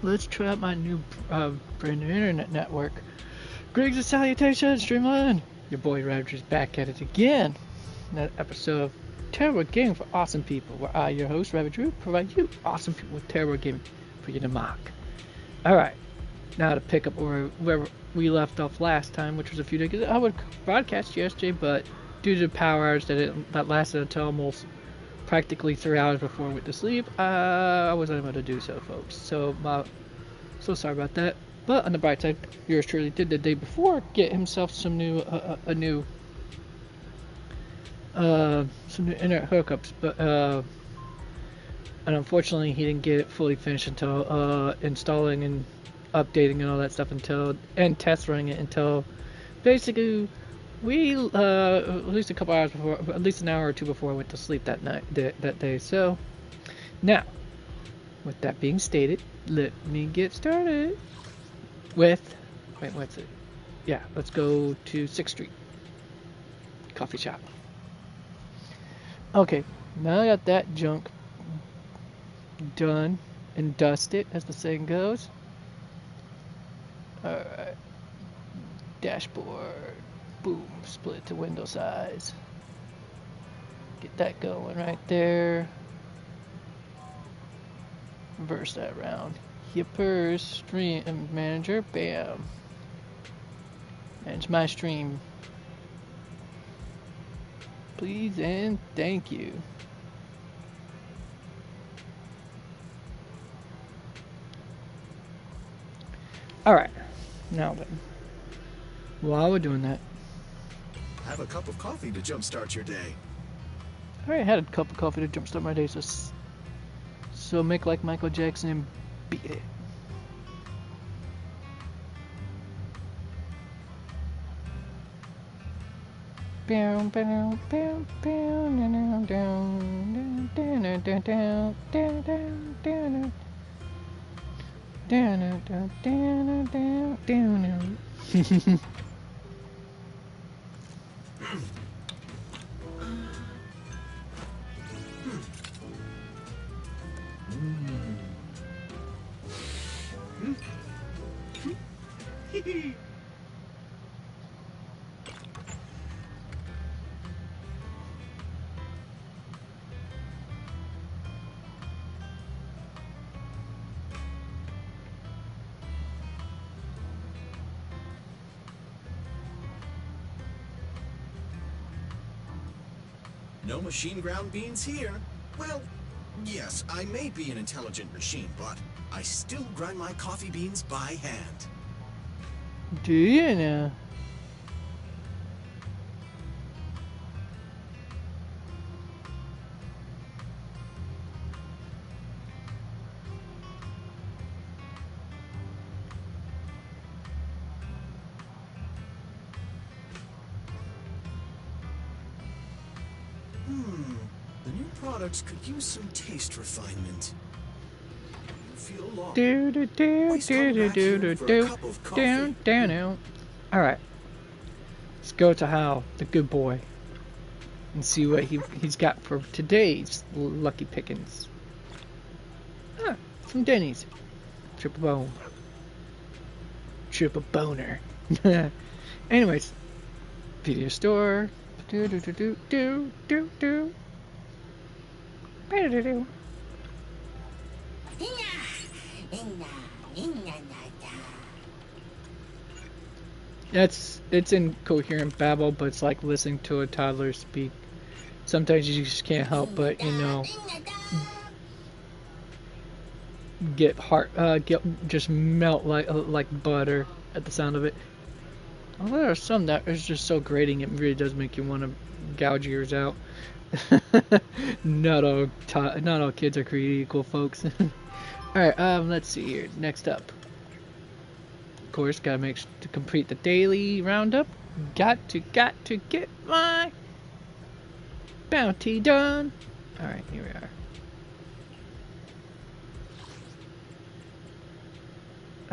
let's try out my new brand new internet network. Greetings and salutations, Streamline! Your boy Roger's back at it again. Another episode of Terrible Gaming for Awesome People, where I, your host, Rabbit Drew, provide you awesome people with terrible gaming for you to mock. Alright, now to pick up where we left off last time, which was a few days ago. I would broadcast yesterday, but due to the power hours that lasted until almost practically 3 hours before I went to sleep, I wasn't able to do so, folks. So sorry about that. But on the bright side, yours truly did the day before get himself some new internet hookups, but and unfortunately he didn't get it fully finished until installing and updating and all that stuff and test running it until basically we at least a couple hours before, at least an hour or two before I went to sleep that day. So now, with that being stated, let me get started with what's it? Yeah, let's go to 6th Street coffee shop. Okay, now I got that junk done and dusted, as the saying goes. Alright. Dashboard. Boom. Split to window size. Get that going right there. Reverse that around. Yippers. Stream manager. Bam. Manage my stream. Please and thank you. Alright, now then, while we're doing that, have a cup of coffee to jumpstart your day. I already had a cup of coffee to jumpstart my day, so make like Michael Jackson and beat it. Bow, bow, bow, bow, down, down, down, down, down, down, down, down. Down, down, down, down, down. No machine ground beans here. Well, yes, I may be an intelligent machine, but I still grind my coffee beans by hand. Do you know? The new products could use some taste refinement. You feel lost. Down. Alright. Let's go to Hal, the good boy, and see what he's got for today's lucky pickings. Ah, from Denny's. Triple bone. Triple boner. Anyways, video store. It's in coherent babble, but it's like listening to a toddler speak. Sometimes you just can't help but, you know, just melt like butter at the sound of it. Although there are some that is just so grating, it really does make you want to gouge your ears out. Not all kids are created equal, folks. Alright, let's see here. Next up. Of course, gotta to complete the daily roundup. Got to get my bounty done. Alright, here we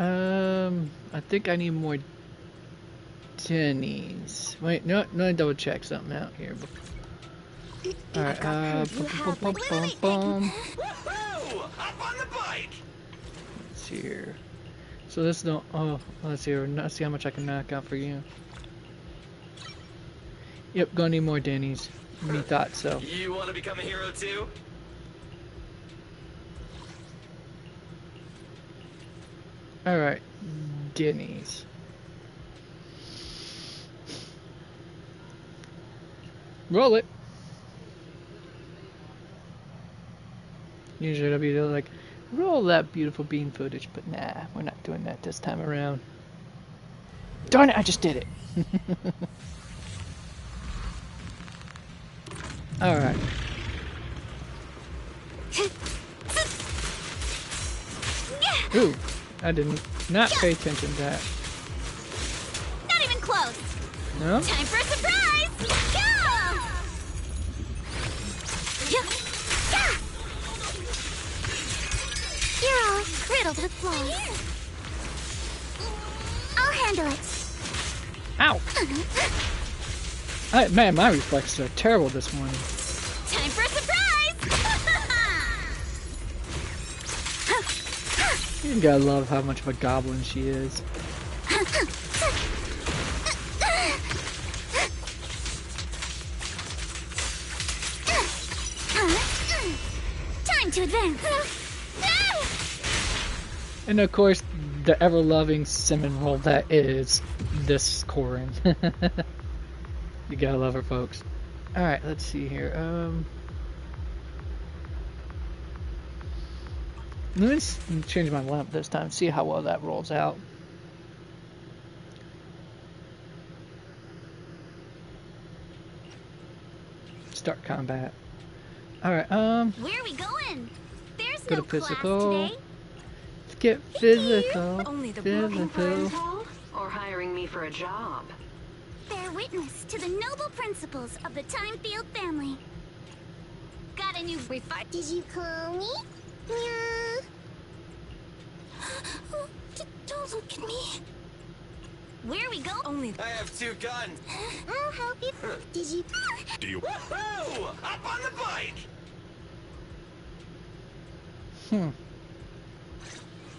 are. I think I need more Denny's. Wait, no, let me double check something out here. Alright, Woohoo! Up on the bike! see here. So this don't. Oh, let's see. Let's see how much I can knock out for you. Yep, gonna need more Denny's. Me thought so. You want to become a hero too? All right, Denny's. Roll it. Usually it'll be like, roll that beautiful bean footage, but nah, we're not doing that this time around. Darn it, I just did it. Alright. Ooh, I did not pay attention to that. Not even close. No? Time for a surprise! Go! You're all riddled with flaws. I'll handle it. Ow! Man, my reflexes are terrible this morning. Time for a surprise! You gotta love how much of a goblin she is. Time to advance. And of course, the ever-loving cinnamon roll that is this Corin. You gotta love her, folks. Alright, let's see here. Let me change my lamp this time, see how well that rolls out. Start combat. Alright, Where are we going? There's go no to class physical. today. Let's get physical. Only the broken for Physical. intel? Or hiring me for a job? Bear witness to the noble principles of the Timefield family. Got a new refund. Did you call me? Yeah. Don't look at me. Where we go? Only I have 2 guns. I'll help you. Did you? Woohoo! Up on the bike!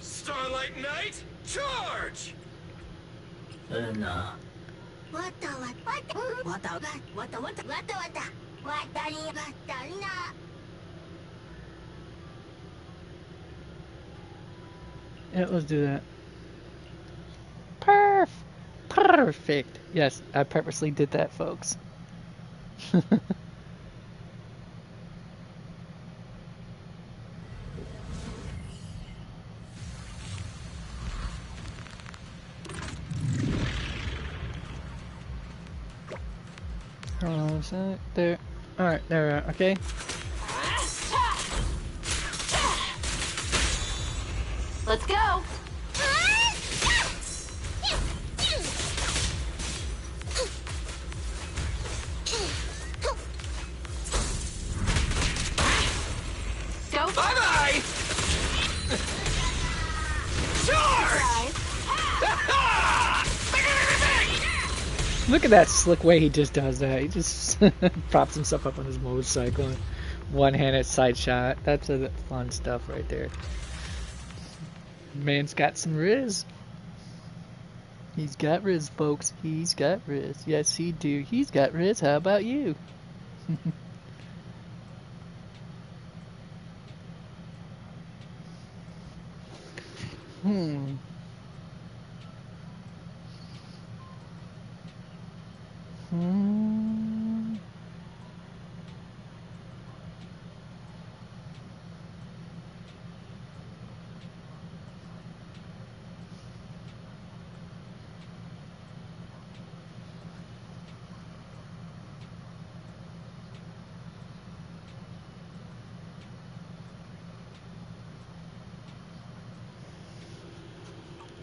Starlight Knight, charge! Yeah, let's do that. Perfect. Yes, I purposely did that, folks. Hold on a sec. There. Alright, there we are. Okay. let's go. Go. Bye-bye! Charge! Look at that slick way he just does that. He just props himself up on his motorcycle and one-handed side shot. That's a fun stuff right there. Man's got some riz. He's got riz, folks. He's got riz. Yes, he do. He's got riz. How about you? Hmm.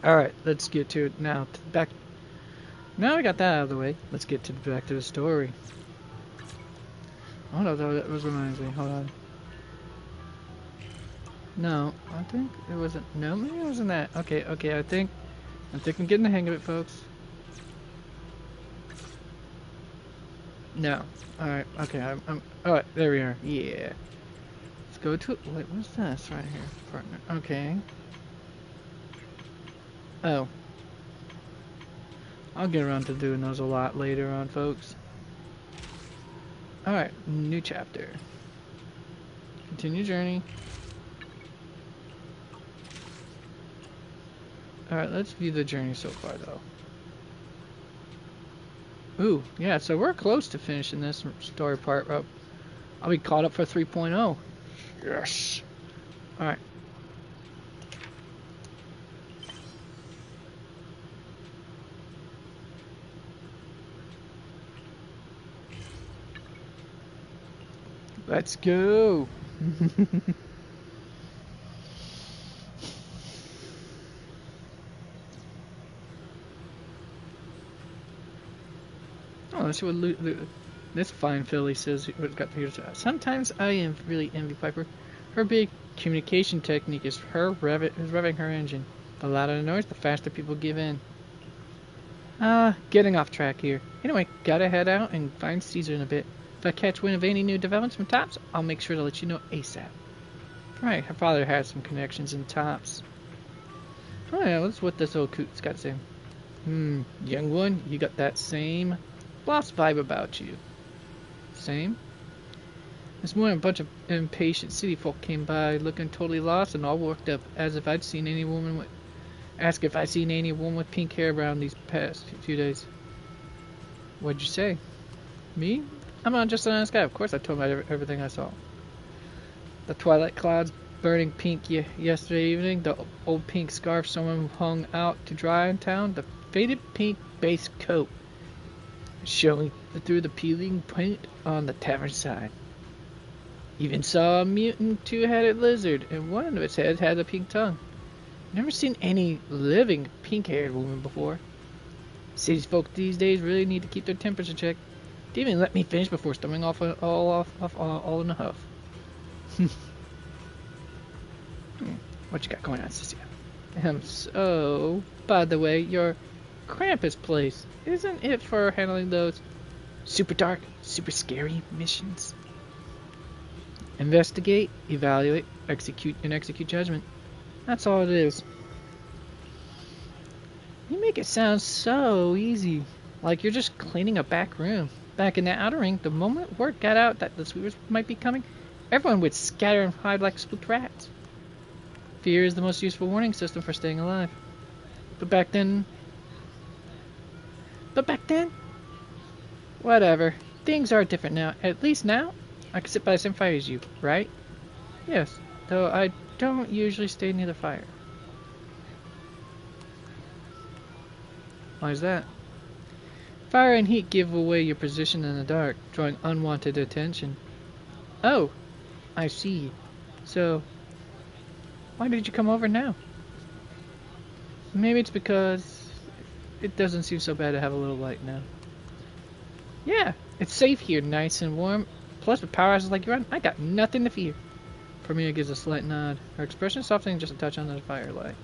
Alright, let's get to it now. Back. Now we got that out of the way. Let's get to back to the story. Hold on, that was reminds me. Hold on. No, I think it wasn't. No, maybe it wasn't that. Okay, I think I'm getting the hang of it, folks. No. Alright, okay, I'm alright, there we are. Yeah. Let's go to, wait, what's this right here? Partner. Okay. Oh. I'll get around to doing those a lot later on, folks. Alright, new chapter. Continue journey. Alright, let's view the journey so far, though. Ooh, yeah, so we're close to finishing this story part. I'll be caught up for 3.0. Yes! Alright. Let's go! Oh, let's see what this fine filly says. What got here? Sometimes I am really envy Piper. Her big communication technique is revving her engine. The louder the noise, the faster people give in. Getting off track here. Anyway, gotta head out and find Caesar in a bit. If I catch wind of any new developments from Tops, I'll make sure to let you know ASAP. Right, her father has some connections in Tops. Oh yeah, let's what this old coot's got to say. Young one, you got that same lost vibe about you. Same? This morning a bunch of impatient city folk came by looking totally lost and all worked up, as if I'd seen any woman with... Ask if I'd seen any woman with pink hair around these past few days. What'd you say? Me? I'm not just an honest guy. Of course I told him everything I saw. The twilight clouds burning pink yesterday evening, the old pink scarf someone hung out to dry in town, the faded pink base coat showing through the peeling paint on the tavern side. Even saw a mutant two-headed lizard, and one of its heads had a pink tongue. Never seen any living pink-haired woman before. City's folk these days really need to keep their tempers in check. Didn't even let me finish before storming off all in a huff. What you got going on, Cecilia? So, by the way, your Krampus place, isn't it for handling those super dark, super scary missions? Investigate, evaluate, execute judgment. That's all it is. You make it sound so easy, like you're just cleaning a back room. Back in the outer ring, the moment word got out that the sweepers might be coming, everyone would scatter and hide like spooked rats. Fear is the most useful warning system for staying alive. But back then... Whatever. Things are different now. At least now, I can sit by the same fire as you, right? Yes, though I don't usually stay near the fire. Why is that? Fire and heat give away your position in the dark, drawing unwanted attention. Oh, I see. So, why did you come over now? Maybe it's because it doesn't seem so bad to have a little light now. Yeah, it's safe here, nice and warm. Plus, with powerhouses like you're on, I got nothing to fear. Premiere gives a slight nod. Her expression softening just a touch under the firelight.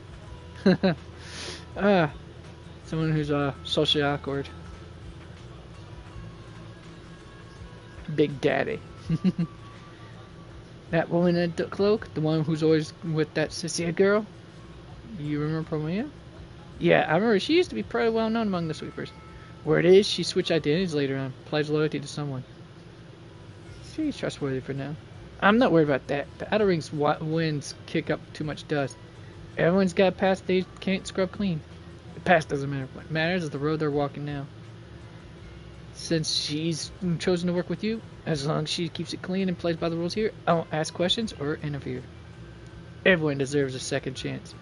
Someone who's socially awkward. Big Daddy. That woman in the cloak, the one who's always with that Cecilia girl. You remember Premiere? Yeah, I remember. She used to be pretty well known among the sweepers. Word is, she switched identities later on, pledged loyalty to someone. She's trustworthy for now. I'm not worried about that. The outer ring's winds kick up too much dust. Everyone's got a past they can't scrub clean. The past doesn't matter. What matters is the road they're walking now. Since she's chosen to work with you, as long as she keeps it clean and plays by the rules here, I won't ask questions or interfere. Everyone deserves a second chance.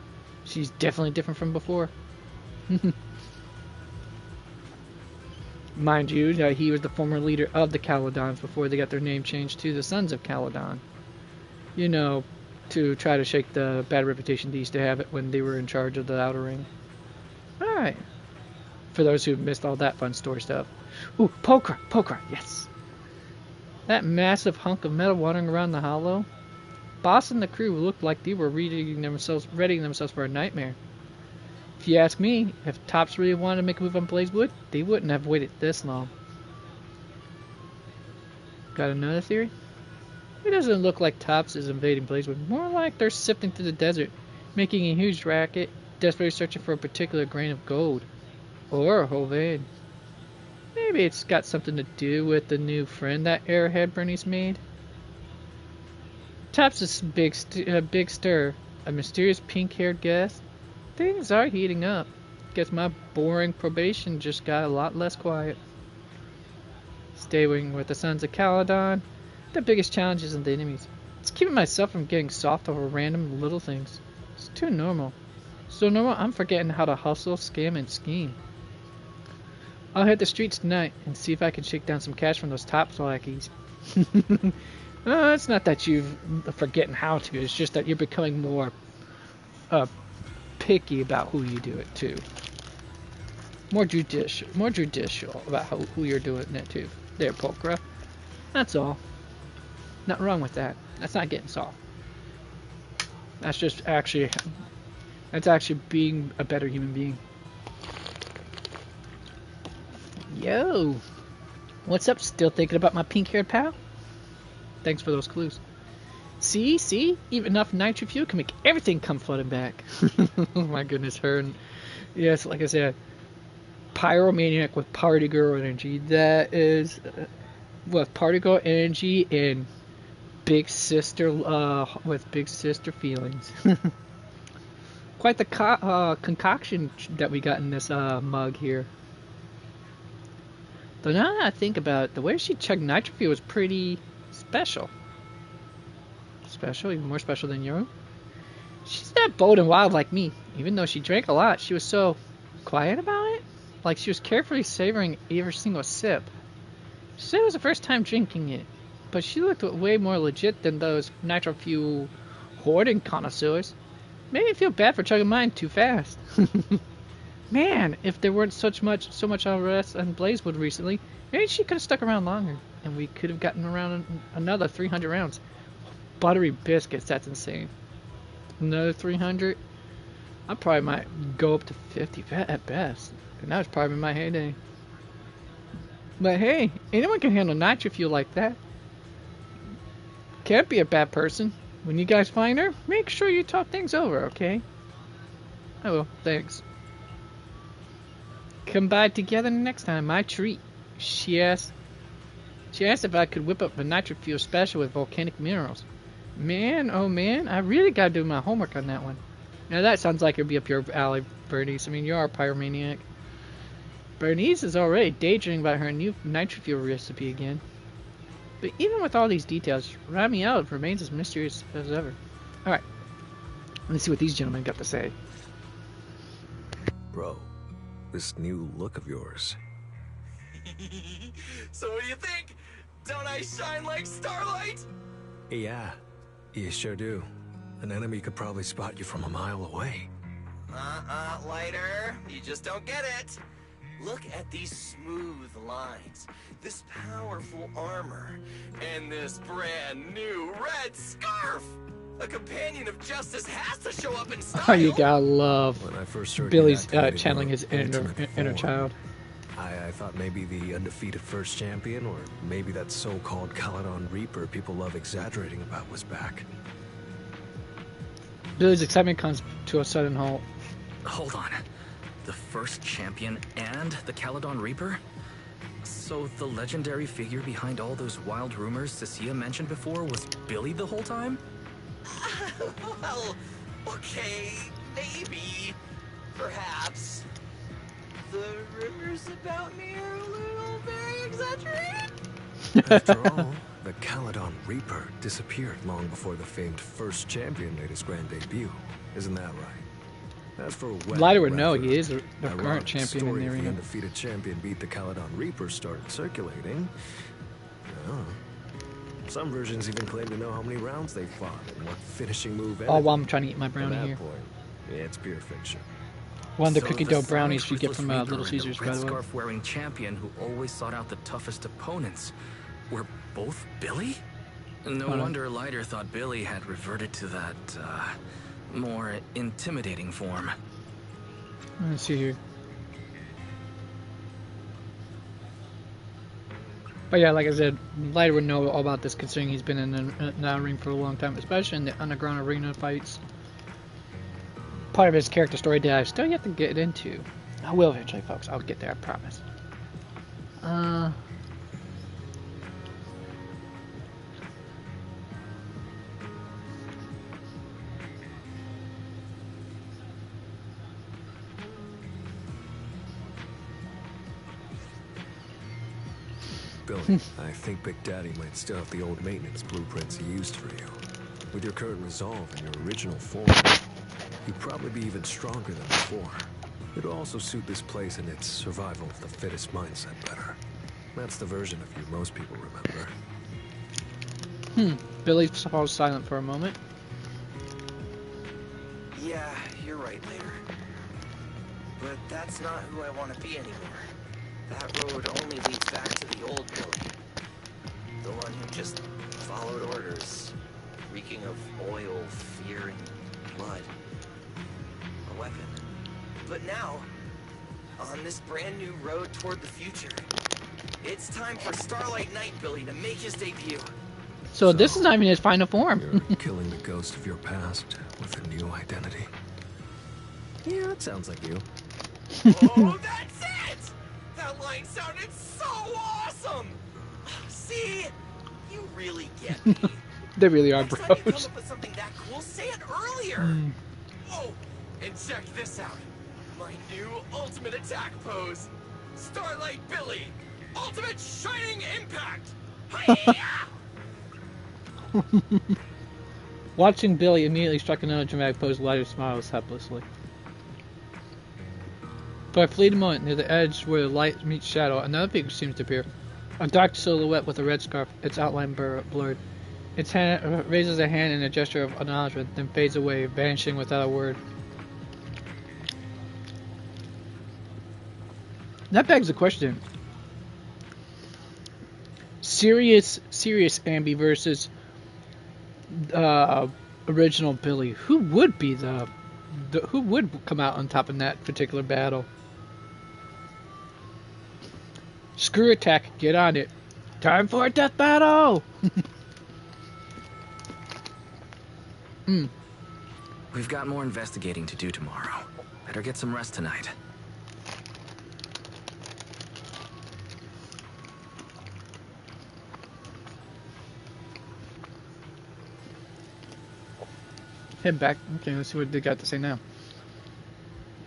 She's definitely different from before. Mind you, he was the former leader of the Caledons before they got their name changed to the Sons of Caledon. You know, to try to shake the bad reputation they used to have it when they were in charge of the Outer Ring. Alright. For those who missed all that fun story stuff. Ooh, Pokra, yes. That massive hunk of metal wandering around the hollow. Boss and the crew looked like they were readying themselves for a nightmare. If you ask me, if Tops really wanted to make a move on Blazewood, they wouldn't have waited this long. Got another theory? It doesn't look like Tops is invading Blazewood. More like they're sifting through the desert, making a huge racket, desperately searching for a particular grain of gold. Or a whole vein. Maybe it's got something to do with the new friend that airhead Bernice made. Tops this big stir. A mysterious pink-haired guest. Things are heating up. Guess my boring probation just got a lot less quiet. Staying with the Sons of Caledon. The biggest challenge isn't the enemies. It's keeping myself from getting soft over random little things. It's too normal. So normal I'm forgetting how to hustle, scam, and scheme. I'll hit the streets tonight and see if I can shake down some cash from those top lackeys. It's not that you're forgetting how to, it's just that you're becoming more picky about who you do it to. More judicial about who you're doing it to. There, Pulchra. That's all. Nothing wrong with that. That's not getting soft. That's actually being a better human being. Yo! What's up? Still thinking about my pink-haired pal? Thanks for those clues. See? Even enough nitro fuel can make everything come flooding back. Oh my goodness, her and... Yes, like I said, pyromaniac with party girl energy. That is... with party girl energy and big sister... with big sister feelings. Quite the concoction that we got in this mug here. Though now that I think about it, the way she chugged nitro fuel was pretty special. Special? Even more special than your own? She's not bold and wild like me. Even though she drank a lot, she was so quiet about it. Like she was carefully savoring every single sip. She said it was the first time drinking it, but she looked way more legit than those nitro fuel hoarding connoisseurs. Made me feel bad for chugging mine too fast. Man, if there weren't so much unrest on Blazewood recently, maybe she could have stuck around longer, and we could have gotten around another 300 rounds. Buttery biscuits, that's insane. Another 300? I probably might go up to 50 at best, and that was probably my heyday. But hey, anyone can handle nitro fuel like that. Can't be a bad person. When you guys find her, make sure you talk things over, okay? I will, thanks. Come by together next time, my treat. She asked if I could whip up a nitro fuel special with volcanic minerals. Man, oh man, I really gotta do my homework on that one. Now that sounds like it'd be up your alley, Bernice. I mean, you are a pyromaniac. Bernice is already daydreaming about her new nitro fuel recipe again. But even with all these details, Ramiel remains as mysterious as ever. Alright, let's see what these gentlemen got to say. Bro, this new look of yours. So what do you think? Don't I shine like starlight? Yeah, you sure do. An enemy could probably spot you from a mile away. Lighter. You just don't get it. Look at these smooth lines, this powerful armor, and this brand new red scarf. A companion of justice has to show up in style. Oh, you gotta love When I first heard Billy's you activated channeling your his ultimate inner form, child. I thought maybe the undefeated first champion, or maybe that so-called Caledon Reaper people love exaggerating about was back. Billy's excitement comes to a sudden halt. Hold on. The first champion and the Caledon Reaper? So the legendary figure behind all those wild rumors Cecilia mentioned before was Billy the whole time? Well, okay, maybe, perhaps. The rumors about me are a little very exaggerated. After all, the Caledon Reaper disappeared long before the famed first champion made his grand debut. Isn't that right? As for when Lighter would know, he is the current champion in the The arena. undefeated champion beat the Caledon Reaper started circulating. Some versions even claim to know how many rounds they fought and what finishing move ended. Oh, while I'm trying to eat my At brownie that here. point, it's pure fiction. One of the So cookie the dough silent, brownies you get ruthless from Reaper Little and Caesars, the by red the way. scarf-wearing champion who always sought out the toughest opponents were both Billy? No Hold on. wonder Lighter thought Billy had reverted to that, more intimidating form. Let's see here. But yeah, like I said, Lighter would know all about this considering he's been in the ring for a long time, especially in the underground arena fights. part of his character story that I still yet to get into. I will eventually, folks. I'll get there, I promise. Billy, I think Big Daddy might still have the old maintenance blueprints he used for you. With your current resolve and your original form, you'd probably be even stronger than before. It'll also suit this place and its survival of the fittest mindset better. That's the version of you most people remember. Billy falls silent for a moment. Yeah, you're right, later. But that's not who I want to be anymore. That road only leads back to the old Billy. The one who just followed orders, reeking of oil, fear, and blood. A weapon. But now, on this brand new road toward the future, it's time for Starlight Knight Billy to make his debut. So this is not even his final form. You're killing the ghost of your past with a new identity. Yeah, that sounds like you. Oh, that's it! That line sounded so awesome! See? You really get me. They really are Next time you come bros. up with something that cool, say it earlier. Oh, and check this out. My new ultimate attack pose. Starlight Billy. Ultimate Shining Impact. Hi-ya! Watching Billy immediately struck another dramatic pose, lighter smiles helplessly. For a fleeting moment, near the edge where the light meets shadow, another figure seems to appear. A dark silhouette with a red scarf, its outline blurred. Its hand raises a hand in a gesture of acknowledgement, then fades away, vanishing without a word. That begs the question. Serious Ambi versus original Billy. Who would be who would come out on top in that particular battle? Screw attack, get on it. Time for a death battle! We've got more investigating to do tomorrow. Better get some rest tonight. Head back. Okay, let's see what they got to say now.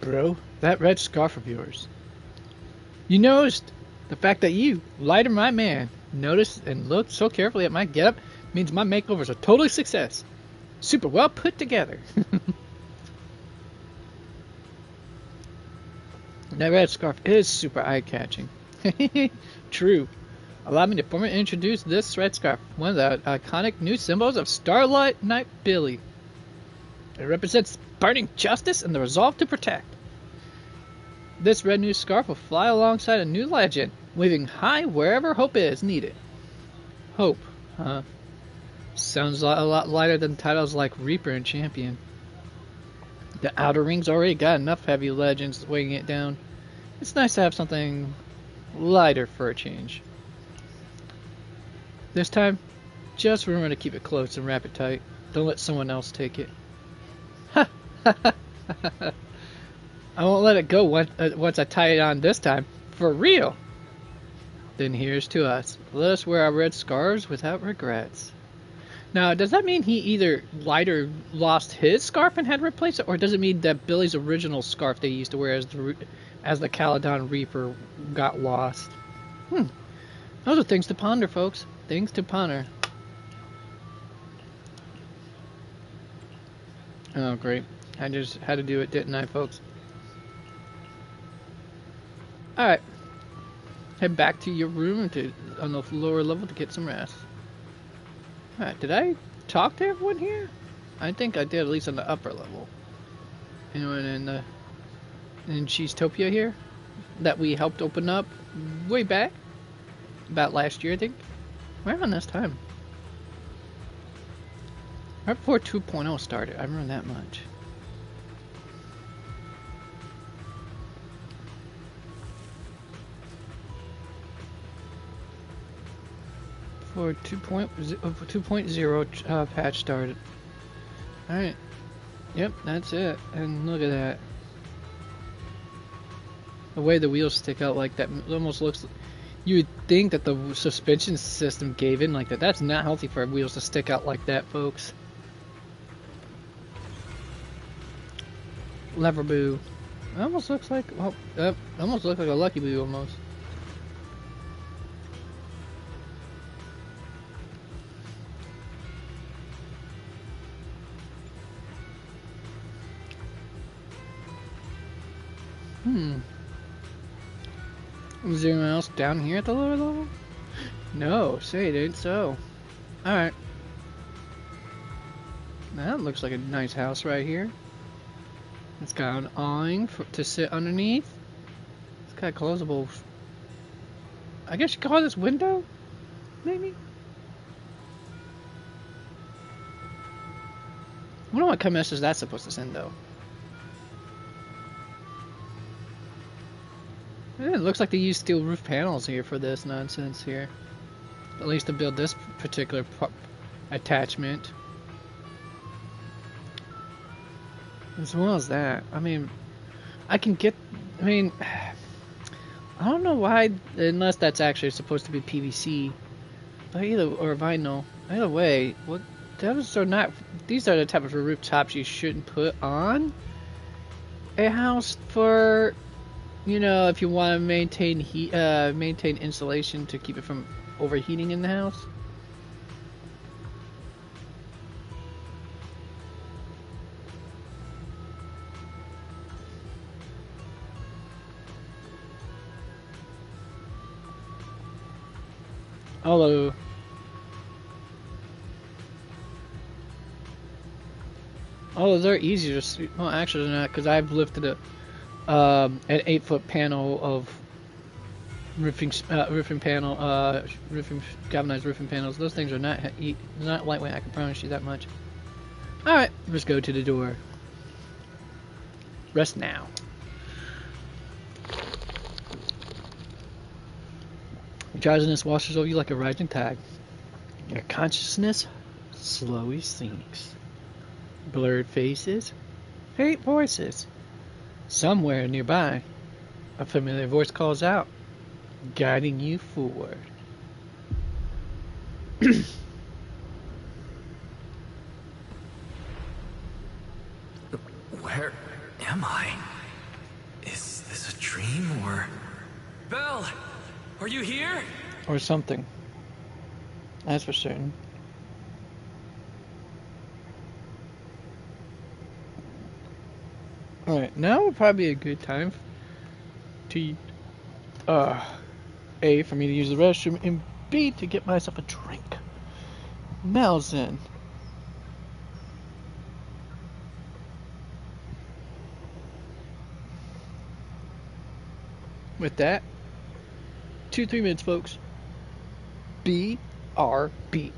Bro, that red scarf of yours. You noticed the fact that you, Lighter my man, noticed and looked so carefully at my getup means my makeover's a total success. Super well put together. That red scarf is super eye-catching. True. Allow me to formally introduce this red scarf, one of the iconic new symbols of Starlight Knight Billy. It represents burning justice and the resolve to protect. This red new scarf will fly alongside a new legend, waving high wherever hope is needed. Hope, huh? Sounds a lot lighter than titles like Reaper and Champion. The Outer Ring's already got enough heavy legends weighing it down. It's nice to have something lighter for a change. This time, just remember to keep it close and wrap it tight. Don't let someone else take it. I won't let it go once I tie it on this time. For real. Then here's to us. Let us wear our red scarves without regrets. Now, does that mean he either Lighter lost his scarf and had to replace it, or does it mean that Billy's original scarf they used to wear as the Caledon Reaper got lost? Those are things to ponder, folks. Things to ponder. Oh, great. I just had to do it, didn't I, folks? Alright. Head back to your room on the lower level to get some rest. Alright, did I talk to everyone here? I think I did, at least on the upper level. Anyone in Cheesetopia here? That we helped open up way back? About last year, I think? Right around this time. Right before 2.0 started, I remember that much. Before 2.0 patch started. Alright. Yep, that's it. And look at that. The way the wheels stick out like that, it almost looks. You would think that the suspension system gave in like that. That's not healthy for wheels to stick out like that, folks. Lever boo. It almost looks like, well, almost looks like a Lucky Boo almost. Is there anyone else down here at the lower level? No, say it ain't so. Alright. That looks like a nice house right here. It's got an awning to sit underneath. It's got closable. I guess you call this window? Maybe? I wonder what kind of message that's supposed to send though. It looks like they used steel roof panels here for this nonsense here. At least to build this particular attachment. As well as that. I mean, I can get... I mean... I don't know why, unless that's actually supposed to be PVC. But either... or vinyl. Either way, what... Those are not... These are the type of rooftops you shouldn't put on a house for... You know, if you want to maintain heat, maintain insulation to keep it from overheating in the house. Although they're easier to... Well, actually they're not, because I've lifted an 8-foot panel of roofing galvanized roofing panels. Those things are not lightweight, I can promise you that much. Alright, let's go to the door. Rest now. Drowsiness washes over you like a rising tide. Your consciousness slowly sinks. Blurred faces, faint voices. Somewhere nearby, a familiar voice calls out, guiding you forward. Where am I? Is this a dream or... Belle! Are you here? Or something. That's for certain. Alright, now would probably be a good time to A, for me to use the restroom, and B, to get myself a drink. Malzen. With that, 2-3 minutes, folks. BRB.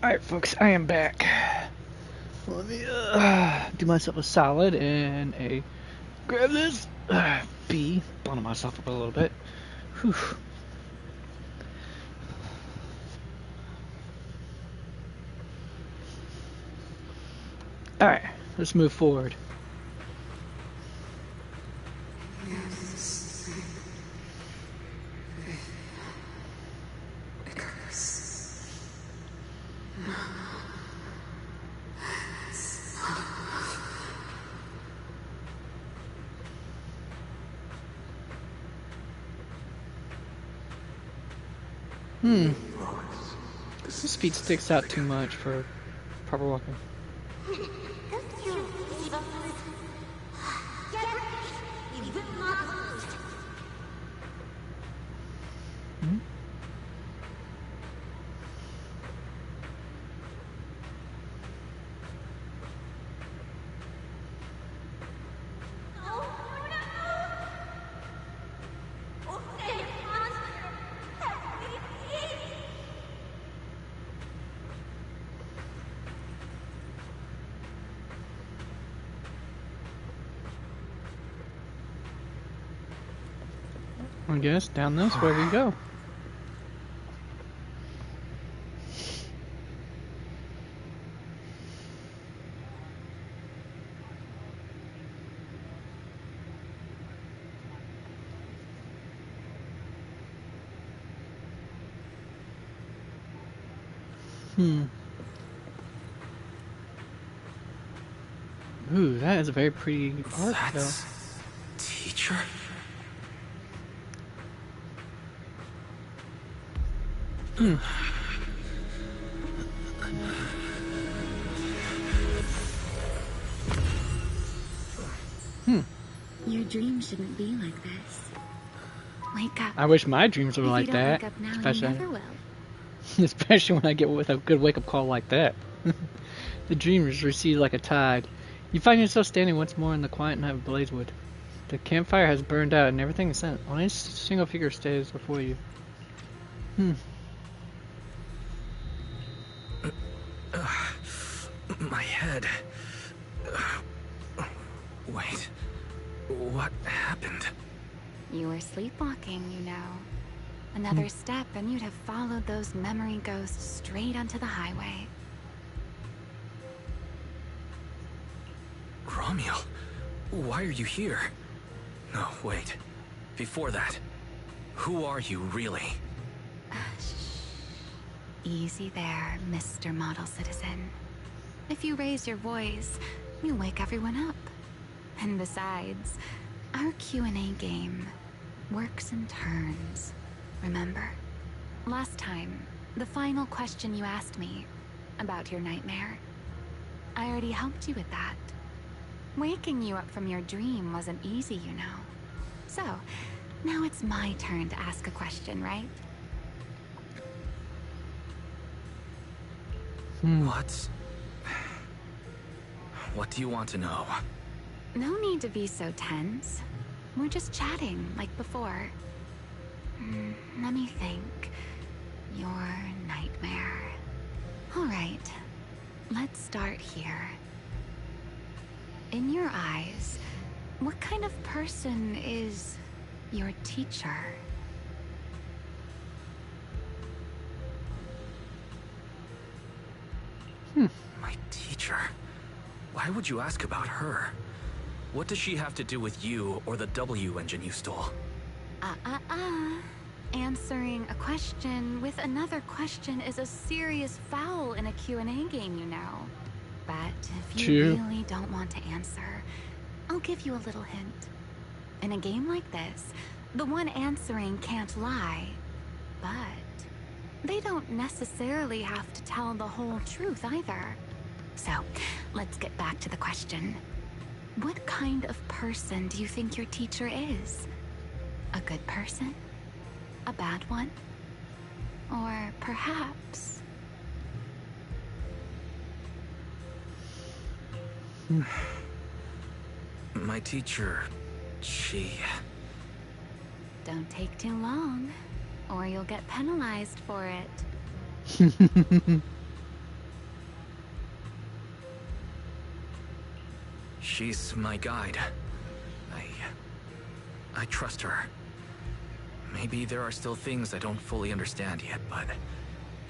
Alright, folks, I am back. Let me do myself a solid and grab this B, bundle myself up a little bit. Whew. Alright, let's move forward. This speed sticks out too much for proper walking. I guess down this way we go. Ooh, that is a very pretty art, though. Teacher? Your dream shouldn't be like this. Wake up. I wish my dreams were like If you don't that. wake up now, Especially, you never will. especially when I get with a good wake-up call like that. The dreamers recede like a tide. You find yourself standing once more in the quiet night of Blazewood. The campfire has burned out and everything is sent. Only a single figure stays before you. My head. Wait. What happened? You were sleepwalking, you know. Another step and you'd have followed those memory ghosts straight onto the highway. Ramiel, why are you here? No, wait. Before that, who are you really? Easy there, Mr. Model Citizen. If you raise your voice, you wake everyone up. And besides, our Q&A game works in turns. Remember? Last time, the final question you asked me about your nightmare, I already helped you with that. Waking you up from your dream wasn't easy, you know. So, now it's my turn to ask a question, right? What do you want to know? No need to be so tense. We're just chatting, like before. Let me think. Your nightmare. Alright, let's start here. In your eyes, what kind of person is your teacher? My teacher? Why would you ask about her? What does she have to do with you or the W engine you stole? Answering a question with another question is a serious foul in a Q&A game, you know. But if you really don't want to answer, I'll give you a little hint. In a game like this, the one answering can't lie, but they don't necessarily have to tell the whole truth either. So, let's get back to the question. What kind of person do you think your teacher is? A good person? A bad one? Or perhaps... My teacher, she... Don't take too long, or you'll get penalized for it. She's my guide. I trust her. Maybe there are still things I don't fully understand yet, but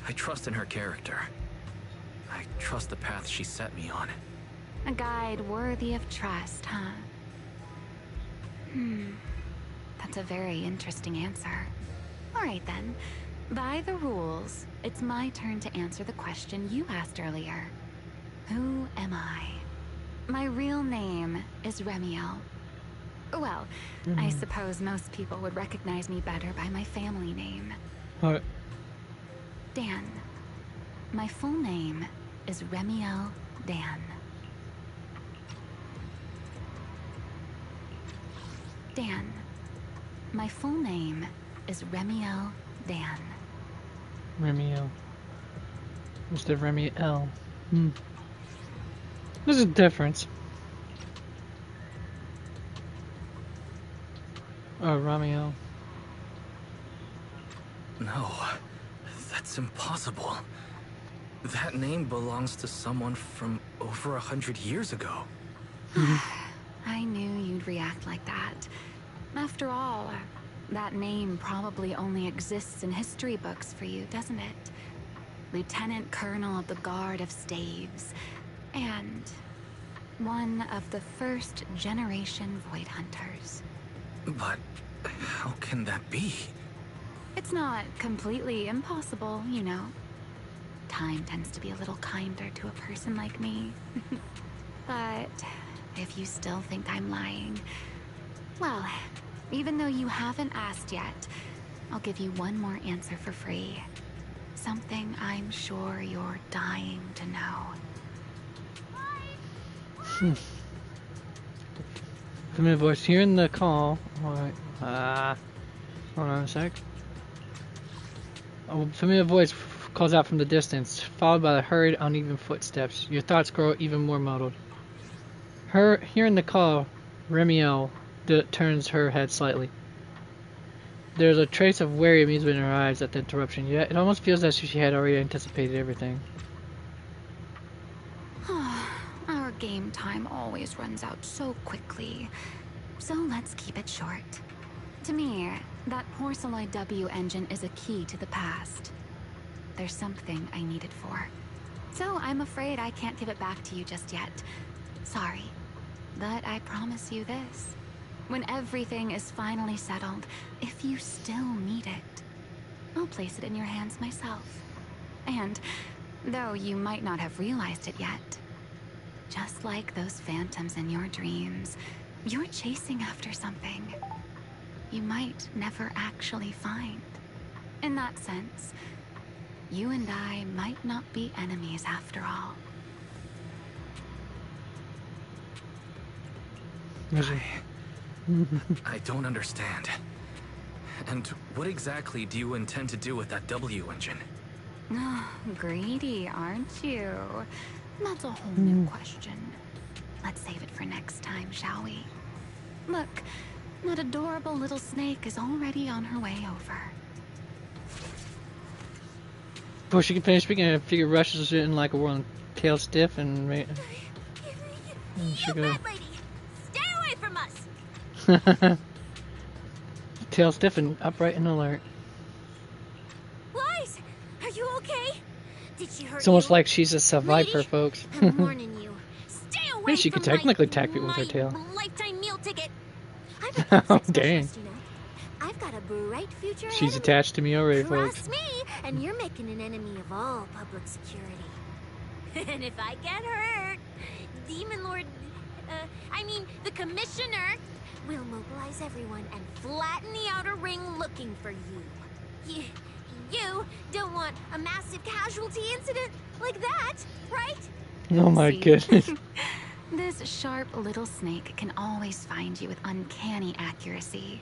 I trust in her character. I trust the path she set me on. A guide worthy of trust, huh? That's a very interesting answer. All right then. By the rules, it's my turn to answer the question you asked earlier. Who am I? My real name is Ramiel. Well, I suppose most people would recognize me better by my family name. Alright. Dan. My full name is Ramiel Dan. Dan. My full name is Ramiel Dan. Ramiel. Mr. Ramiel. There's a difference. Oh, Ramiel. No, that's impossible. That name belongs to someone from over 100 years ago. I knew you'd react like that. After all, that name probably only exists in history books for you, doesn't it? Lieutenant Colonel of the Guard of Staves, and one of the first generation Void Hunters. But how can that be? It's not completely impossible, you know. Time tends to be a little kinder to a person like me. But if you still think I'm lying, well, even though you haven't asked yet, I'll give you one more answer for free. Something I'm sure you're dying to know. Familiar voice hearing the call. Alright. Hold on a sec. A familiar voice calls out from the distance, followed by the hurried, uneven footsteps. Your thoughts grow even more muddled. Hearing the call, Ramiel turns her head slightly. There's a trace of wary amusement in her eyes at the interruption, yet it almost feels as if she had already anticipated everything. Our game time always runs out so quickly, so let's keep it short. To me, that Porceloid W engine is a key to the past. There's something I need it for. So I'm afraid I can't give it back to you just yet. Sorry. But I promise you this. When everything is finally settled, if you still need it, I'll place it in your hands myself. And, though you might not have realized it yet, just like those phantoms in your dreams, you're chasing after something you might never actually find. In that sense, you and I might not be enemies after all. I don't understand. And what exactly do you intend to do with that W engine? Greedy, aren't you? That's a whole new question. Let's save it for next time, shall we? Look, that adorable little snake is already on her way over. Before she can finish speaking, a figure rushes in like a whirling tail stiff and You bad lady! Stay away from us! tail stiff and upright and alert. Wise, are you okay? Did she hurt It's almost you? like she's a survivor, Lady, folks. I'm warning you. Stay away Maybe she from could technically attack people with her tail. Lifetime meal ticket. Oh, dang. I've got a bright future She's ahead attached to me already, of me. folks. Trust me, and you're making an enemy of all public security. And if I get hurt, Demon Lord, the Commissioner, will mobilize everyone and flatten the outer ring looking for you. You don't want a massive casualty incident like that, right? Oh my See? goodness. This sharp little snake can always find you with uncanny accuracy.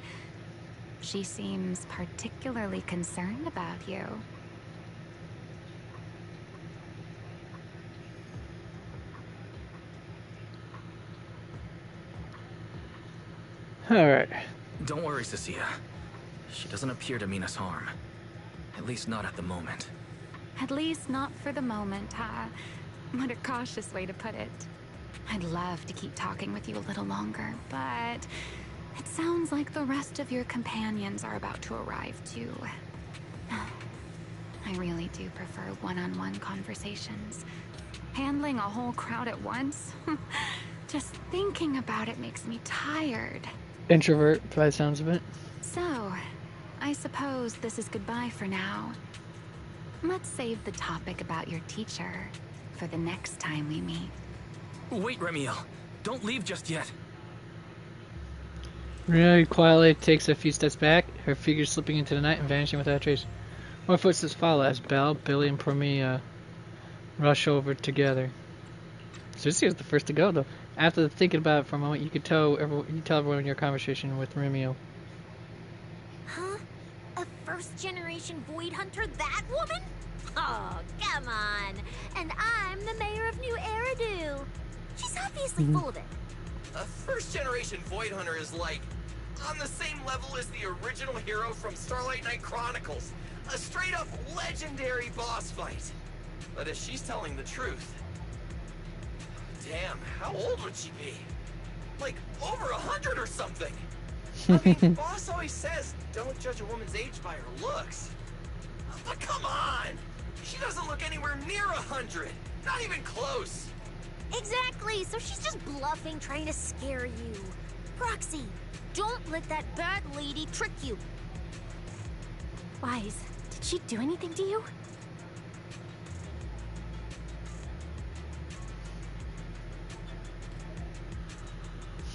She seems particularly concerned about you. Alright. Don't worry, Cecilia. She doesn't appear to mean us harm. At least not at the moment. At least not for the moment, huh? What a cautious way to put it. I'd love to keep talking with you a little longer, but it sounds like the rest of your companions are about to arrive too. I really do prefer one-on-one conversations. Handling a whole crowd at once? Just thinking about it makes me tired. Introvert, by the sounds of it. So, I suppose this is goodbye for now. Let's save the topic about your teacher for the next time we meet. Wait, Ramiel. Don't leave just yet. Really quietly takes a few steps back, her figure slipping into the night and vanishing without a trace. More footsteps follow as Belle, Billy, and Promia rush over together. Susie was the first to go, though. After thinking about it for a moment, you could tell everyone in your conversation with Ramiel. Huh? A first-generation Void Hunter? That woman? Oh, come on. And I'm the mayor of New Eridu. She's obviously full of it. A first-generation Void Hunter is like on the same level as the original hero from Starlight Knight Chronicles. A straight-up legendary boss fight. But if she's telling the truth... Damn, how old would she be? Like, over 100 or something. I mean, boss always says, don't judge a woman's age by her looks. But come on! She doesn't look anywhere near 100. Not even close. Exactly, so she's just bluffing, trying to scare you. Roxy, don't let that bad lady trick you. Wise, did she do anything to you?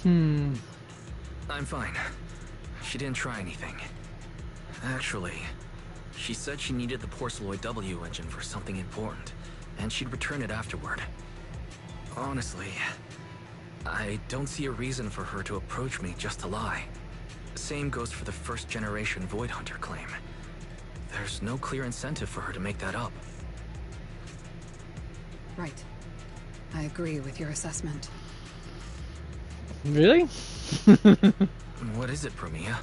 I'm fine. She didn't try anything. Actually, she said she needed the Porceloid W engine for something important, and she'd return it afterward. Honestly, I don't see a reason for her to approach me just to lie. Same goes for the first-generation Void Hunter claim. There's no clear incentive for her to make that up. Right. I agree with your assessment. Really? What is it, Promia?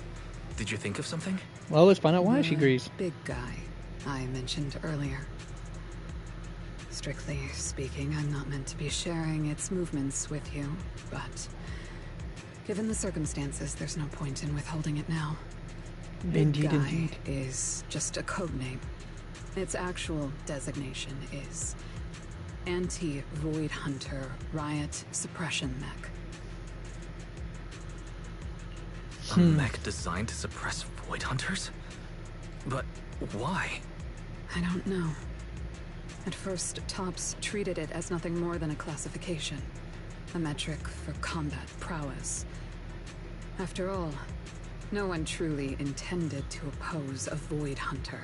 Did you think of something? Well, let's find out why she agrees. Big guy I mentioned earlier. Strictly speaking, I'm not meant to be sharing its movements with you, but given the circumstances, there's no point in withholding it now. Big Indeed, guy indeed. is just a code name. Its actual designation is Anti-Void Hunter Riot Suppression Mech. A mech designed to suppress Void Hunters? But why? I don't know. At first, Tops treated it as nothing more than a classification. A metric for combat prowess. After all, no one truly intended to oppose a Void Hunter.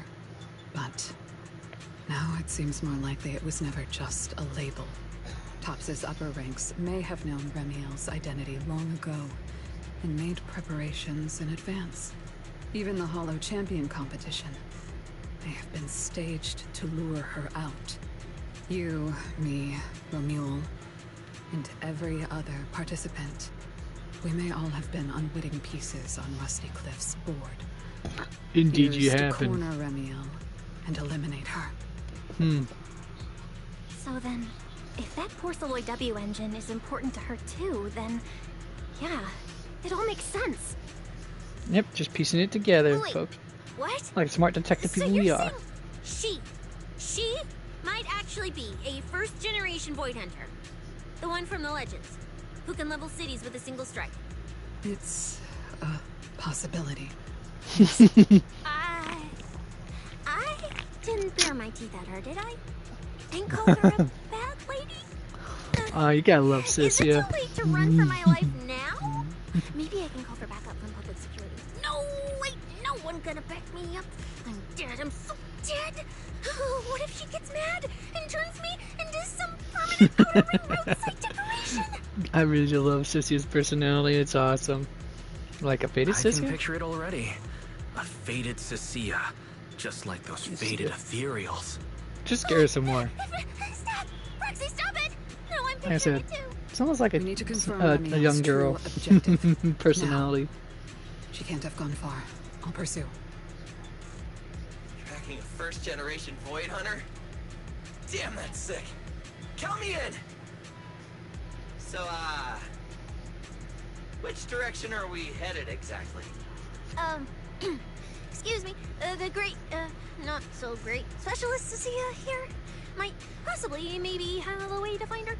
But now it seems more likely it was never just a label. Tops's upper ranks may have known Ramiel's identity long ago and made preparations in advance. Even the Hollow Champion competition may have been staged to lure her out. You, me, Ramiel, and every other participant. We may all have been unwitting pieces on Rusty Cliff's board. Indeed, Here's you to have been. corner Ramiel and eliminate her. So then, if that Porceloid W engine is important to her too, then yeah, it all makes sense. Yep, just piecing it together, Wait, folks. what? Like smart detective So people you're we are. saying she might actually be a first-generation Void Hunter. The one from the Legends, who can level cities with a single strike. It's a possibility. I didn't bare my teeth at her, did I? And call her a bad lady? Oh, you gotta love Is it sis, yeah. too late to run for my life now? Maybe I can call for backup from public security. No, wait, no one gonna back me up. I'm dead, I'm so dead. What if she gets mad and turns me into some permanent outer ring roadside decoration? I really do love Sissy's personality. It's awesome. Like a faded I Sissy? can picture it already. A faded Cecilia, just like those faded ethereals. Just scare her some more. Stop! Roxy, stop it! No, I'm Like I picturing said, it too. it's almost like We need to confirm a Ramiel's young girl true objective. personality. She can't have gone far. I'll pursue. Tracking a first-generation Void Hunter? Damn, that's sick. Count me in! So, which direction are we headed exactly? Excuse me, the great, not so great specialist Cecilia here might possibly maybe have a way to find her.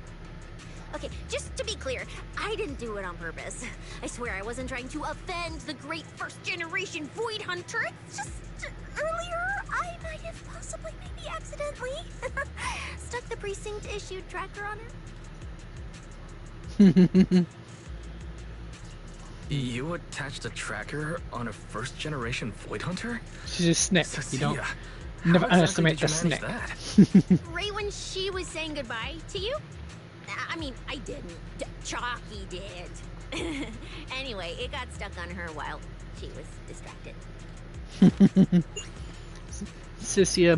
Okay, just to be clear, I didn't do it on purpose. I swear I wasn't trying to offend the great first-generation Void Hunter. It's just earlier I might have possibly maybe accidentally stuck the precinct-issued tracker on her. You attached a tracker on a first-generation Void Hunter? She's a snake. You don't never How exactly underestimate did the you snake. manage that? Right when she was saying goodbye to you? I mean, I didn't. Chalky did. Anyway, it got stuck on her while she was distracted. Cecilia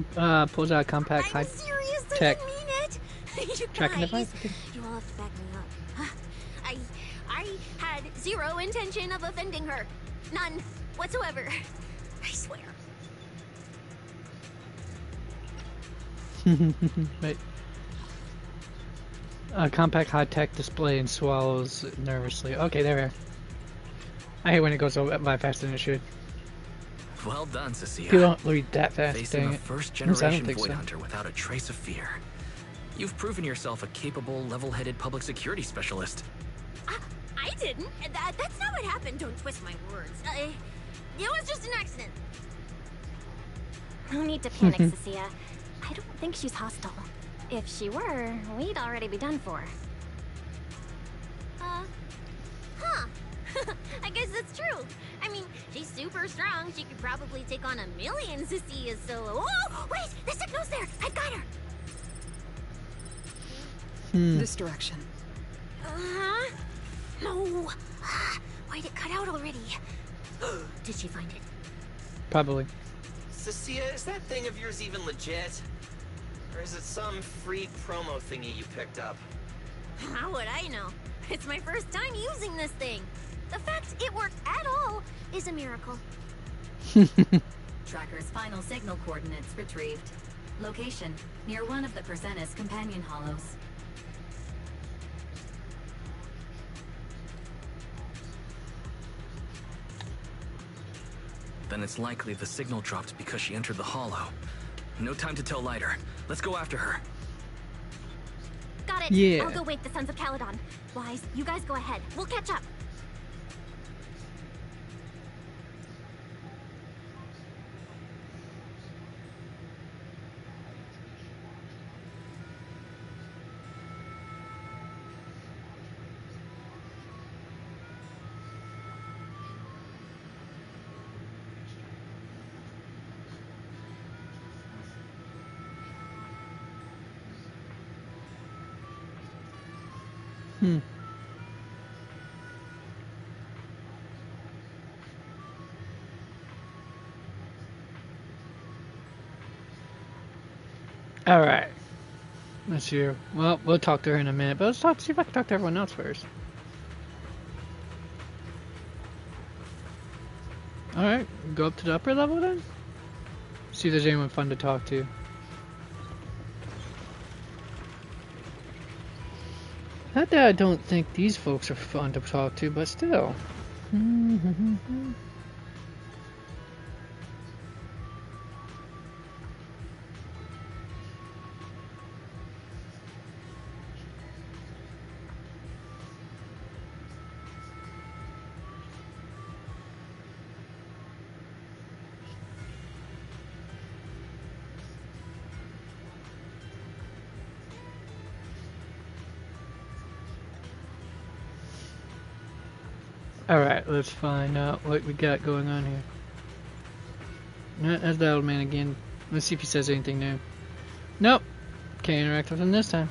pulls out a compact I'm serious, I tech didn't mean it. You tracking guys, device. you all have to back me up. I had zero intention of offending her. None whatsoever. I swear. Wait. A compact high-tech display and swallows nervously. Okay, there we are. I hate when it goes by faster than it should. Well done, Cecilia. People don't read that fast, Facing dang a it. first-generation think Void so. Hunter without a trace of fear. You've proven yourself a capable, level-headed public security specialist. I didn't. That's not what happened. Don't twist my words. It was just an accident. No need to panic, Cecilia. I don't think she's hostile. If she were, we'd already be done for. Huh. I guess that's true. I mean, she's super strong. She could probably take on 1,000,000 Cecilias solo. Oh, wait! The signal's there! I've got her! This direction. Uh-huh. No! Why'd it cut out already? Did she find it? Probably. Cecilia, is that thing of yours even legit? Or is it some free promo thingy you picked up? How would I know? It's my first time using this thing. The fact it worked at all is a miracle. Tracker's final signal coordinates retrieved. Location, near one of the Persenis companion hollows. Then it's likely the signal dropped because she entered the hollow. No time to tell Lighter. Let's go after her. Got it. Yeah. I'll go wake the Sons of Caledon. Wise, you guys go ahead. We'll catch up. Alright. Let's see. Well, we'll talk to her in a minute, but let's see if I can talk to everyone else first. Alright, go up to the upper level then? See if there's anyone fun to talk to. Not that I don't think these folks are fun to talk to, but still. Alright, let's find out what we got going on here. No, that's the old man again. Let's see if he says anything new. Nope. Can't interact with him this time.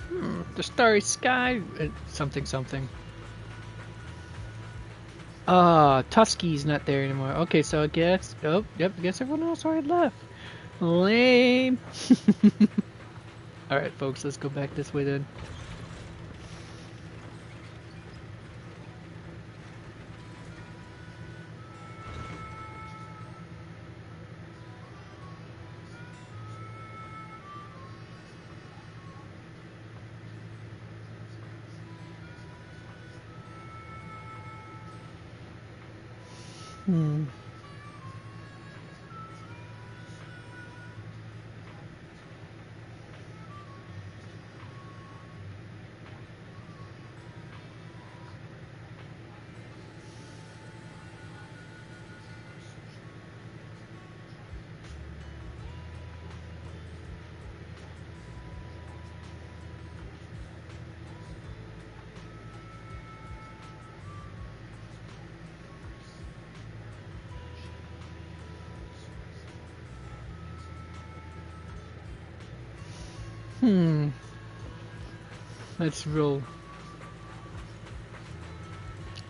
The starry sky. Something, something. Tusky's not there anymore. Okay, so I guess. Oh, yep, I guess everyone else already left. Lame. Alright, folks, let's go back this way then. Let's roll.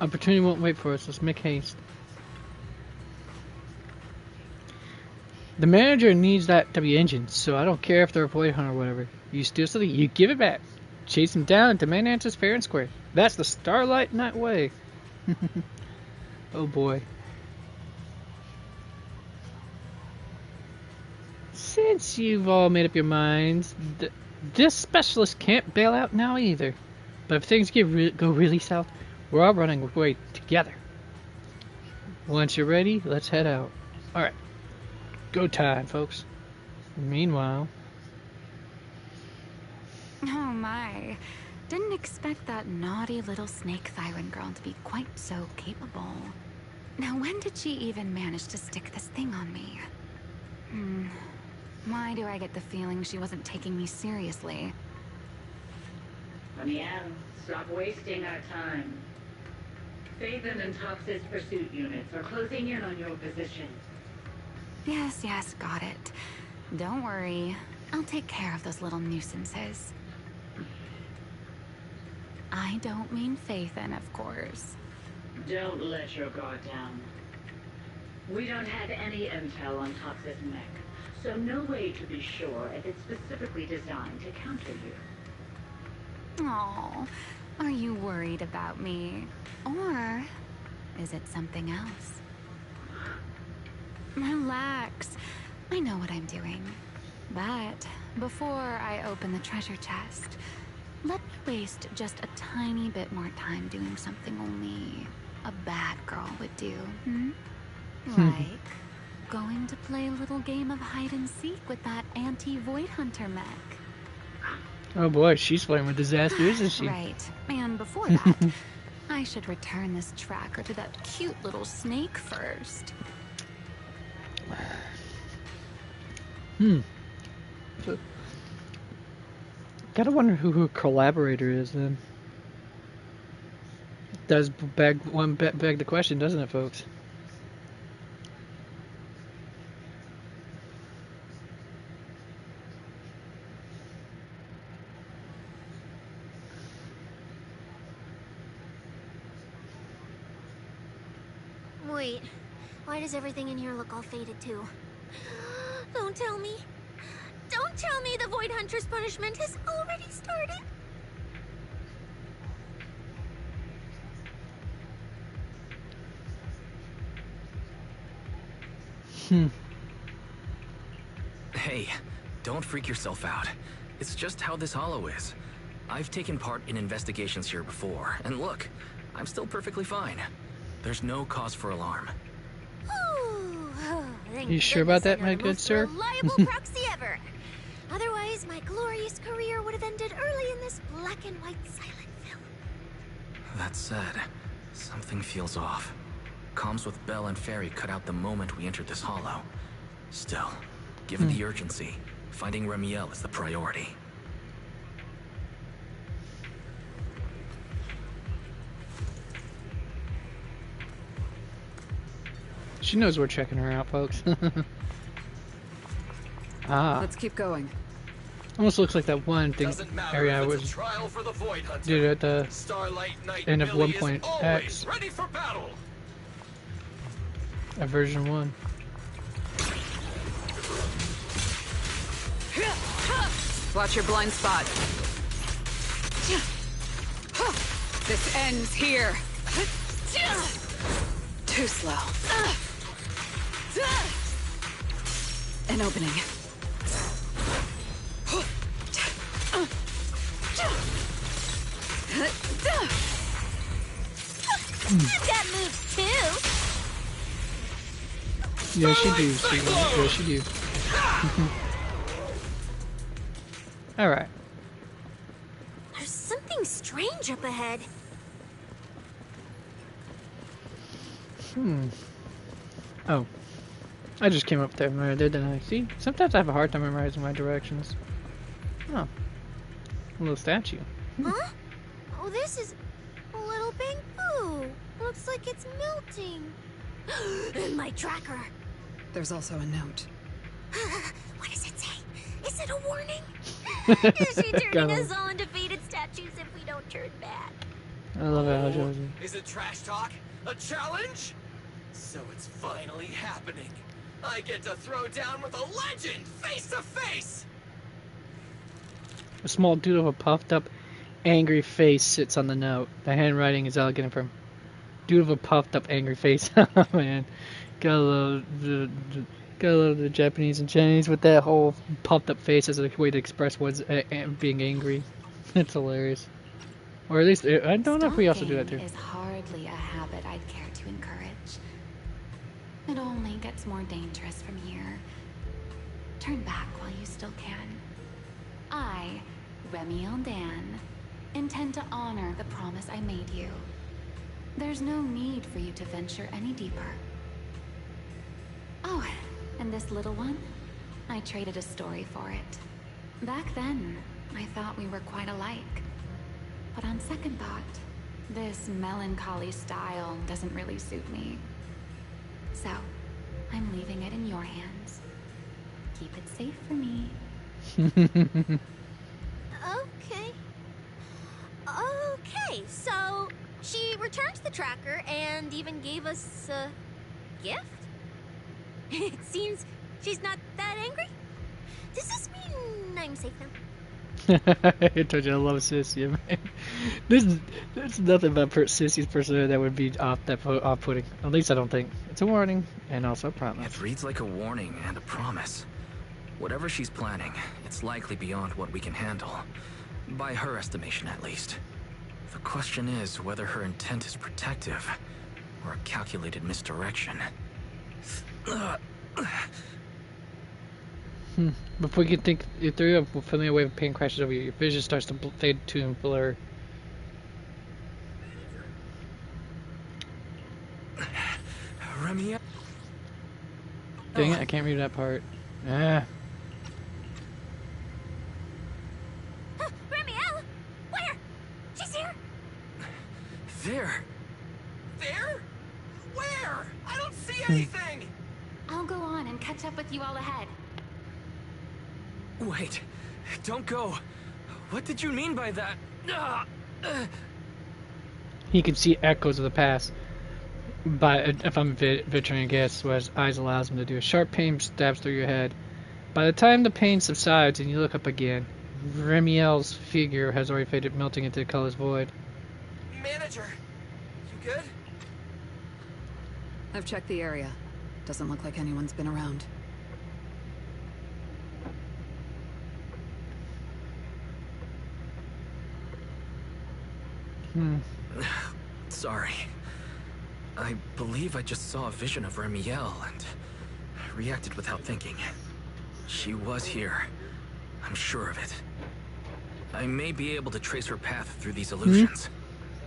Opportunity won't wait for us. Let's make haste. The manager needs that W engine, so I don't care if they're a void hunter or whatever. You steal something, you give it back. Chase him down and demand answers fair and square. That's the Starlight Night way. Oh boy. Since you've all made up your minds, this specialist can't bail out now either. But if things go really south, we're all running away together. Once you're ready, let's head out. Alright. Go time, folks. Meanwhile... Oh my. Didn't expect that naughty little snake Thyran girl to be quite so capable. Now when did she even manage to stick this thing on me? Why do I get the feeling she wasn't taking me seriously? Ramiel, stop wasting our time. Phaethon and Tox's pursuit units are closing in on your position. Yes, got it. Don't worry. I'll take care of those little nuisances. I don't mean Phaethon, of course. Don't let your guard down. We don't have any intel on Tox's mech, so no way to be sure if it's specifically designed to counter you. Oh, are you worried about me? Or is it something else? Relax. I know what I'm doing. But before I open the treasure chest, let me waste just a tiny bit more time doing something only a bad girl would do, Like going to play a little game of hide and seek with that anti-void hunter mech. Oh boy, she's playing with disaster, isn't she? Right. And before that, I should return this tracker to that cute little snake first. Gotta wonder who her collaborator is then. Does beg the question, doesn't it, folks? Wait, why does everything in here look all faded too? Don't tell me. Don't tell me the Void Hunter's punishment has already started. Hey, don't freak yourself out. It's just how this hollow is. I've taken part in investigations here before, and look, I'm still perfectly fine. There's no cause for alarm. You sure about that, my good sir? Reliable proxy ever. Otherwise, my glorious career would have ended early in this black and white silent film. That said, something feels off. Comms with Belle and Fairy cut out the moment we entered this hollow. Still, given the urgency, finding Ramiel is the priority. She knows we're checking her out, folks. Let's keep going. Almost looks like that one thing area I was did at the end of 1.x. Ready for battle. At version 1. Watch your blind spot. This ends here. Too slow. An opening. I've got moves too. Yeah, she do. Yeah, she do. Alright. There's something strange up ahead. Oh. I just came up there, didn't I? See? Sometimes I have a hard time memorizing my directions. Oh. A little statue. Huh? Oh, this is a little bamboo. Looks like it's melting. My tracker. There's also a note. What does it say? Is it a warning? Is she turning us all into faded statues if we don't turn back? I love it, Josie. Is it trash talk? A challenge? So it's finally happening. I get to throw down with a legend face to face. A small dude with a puffed up, angry face sits on the note. The handwriting is elegant from dude with a puffed up, angry face. Oh man, gotta love the Japanese and Chinese with that whole puffed up face as a way to express what's being angry. It's hilarious. Or at least I don't know if we also do that too. Is hardly a habit I'd care to encourage. It only gets more dangerous from here. Turn back while you still can. I, Ramiel Dan, intend to honor the promise I made you. There's no need for you to venture any deeper. Oh, and this little one? I traded a story for it. Back then, I thought we were quite alike. But on second thought, this melancholy style doesn't really suit me. So, I'm leaving it in your hands. Keep it safe for me. Okay. Okay, so she returned the tracker and even gave us a gift? It seems she's not that angry. Does this mean I'm safe now? I told you I love Sissy, man. There's nothing about Sissy's personality that would be off-putting. At least I don't think. It's a warning and also a promise. It reads like a warning and a promise. Whatever she's planning, it's likely beyond what we can handle. By her estimation, at least. The question is whether her intent is protective or a calculated misdirection. Before you can think it through, a familiar wave of pain crashes over you. Your vision starts to fade to and blur. Ramiel. Dang it, I can't read that part. Ah. Ramiel! Where? She's here! There? There? Where? I don't see anything! I'll go on and catch up with you all ahead. Wait, don't go. What did you mean by that? He can see echoes of the past. But if I'm venturing a guess, what his eyes allows him to do. A sharp pain stabs through your head. By the time the pain subsides and you look up again, Ramiel's figure has already faded, melting into the colorless void. Manager, you good? I've checked the area. Doesn't look like anyone's been around. Sorry. I believe I just saw a vision of Ramiel and reacted without thinking. She was here. I'm sure of it. I may be able to trace her path through these illusions.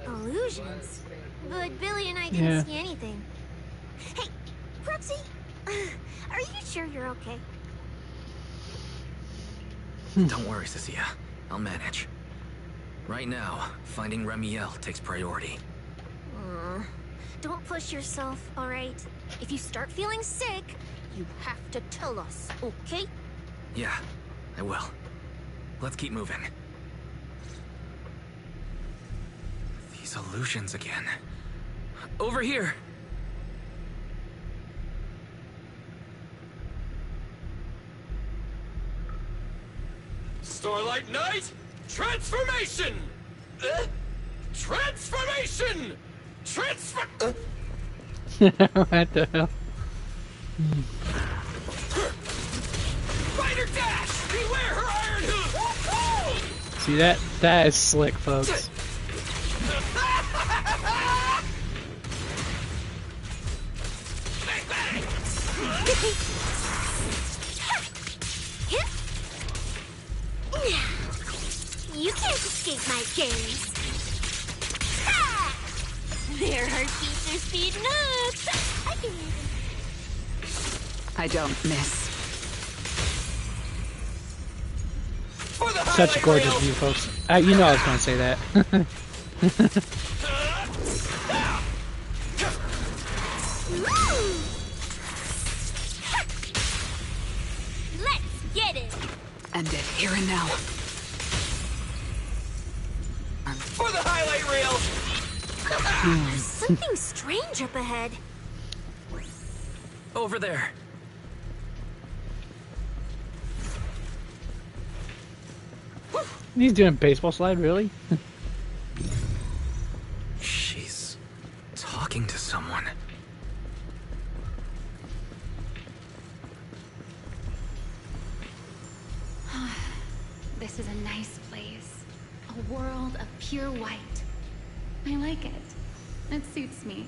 Illusions? But Billy and I didn't see anything. Hey, Proxy, are you sure you're okay? Don't worry, Cecilia. I'll manage. Right now, finding Ramiel takes priority. Don't push yourself, alright? If you start feeling sick, you have to tell us, okay? Yeah, I will. Let's keep moving. These illusions again. Over here! Starlight Knight, transformation! Transformation! What the hell? Spider dash! Beware her iron hoof! See that? That is slick, folks. Bang, bang! You can't escape my gaze. Ah! Their heartbeats are speeding up. I can hear them. I don't miss. Such a gorgeous view, folks. You know I was going to say that. Let's get it. End it here and now. For the highlight reel! There's something strange up ahead. Over there. He's doing a baseball slide, really? She's talking to someone. This is a nice place. A world of pure white. I like it. It suits me.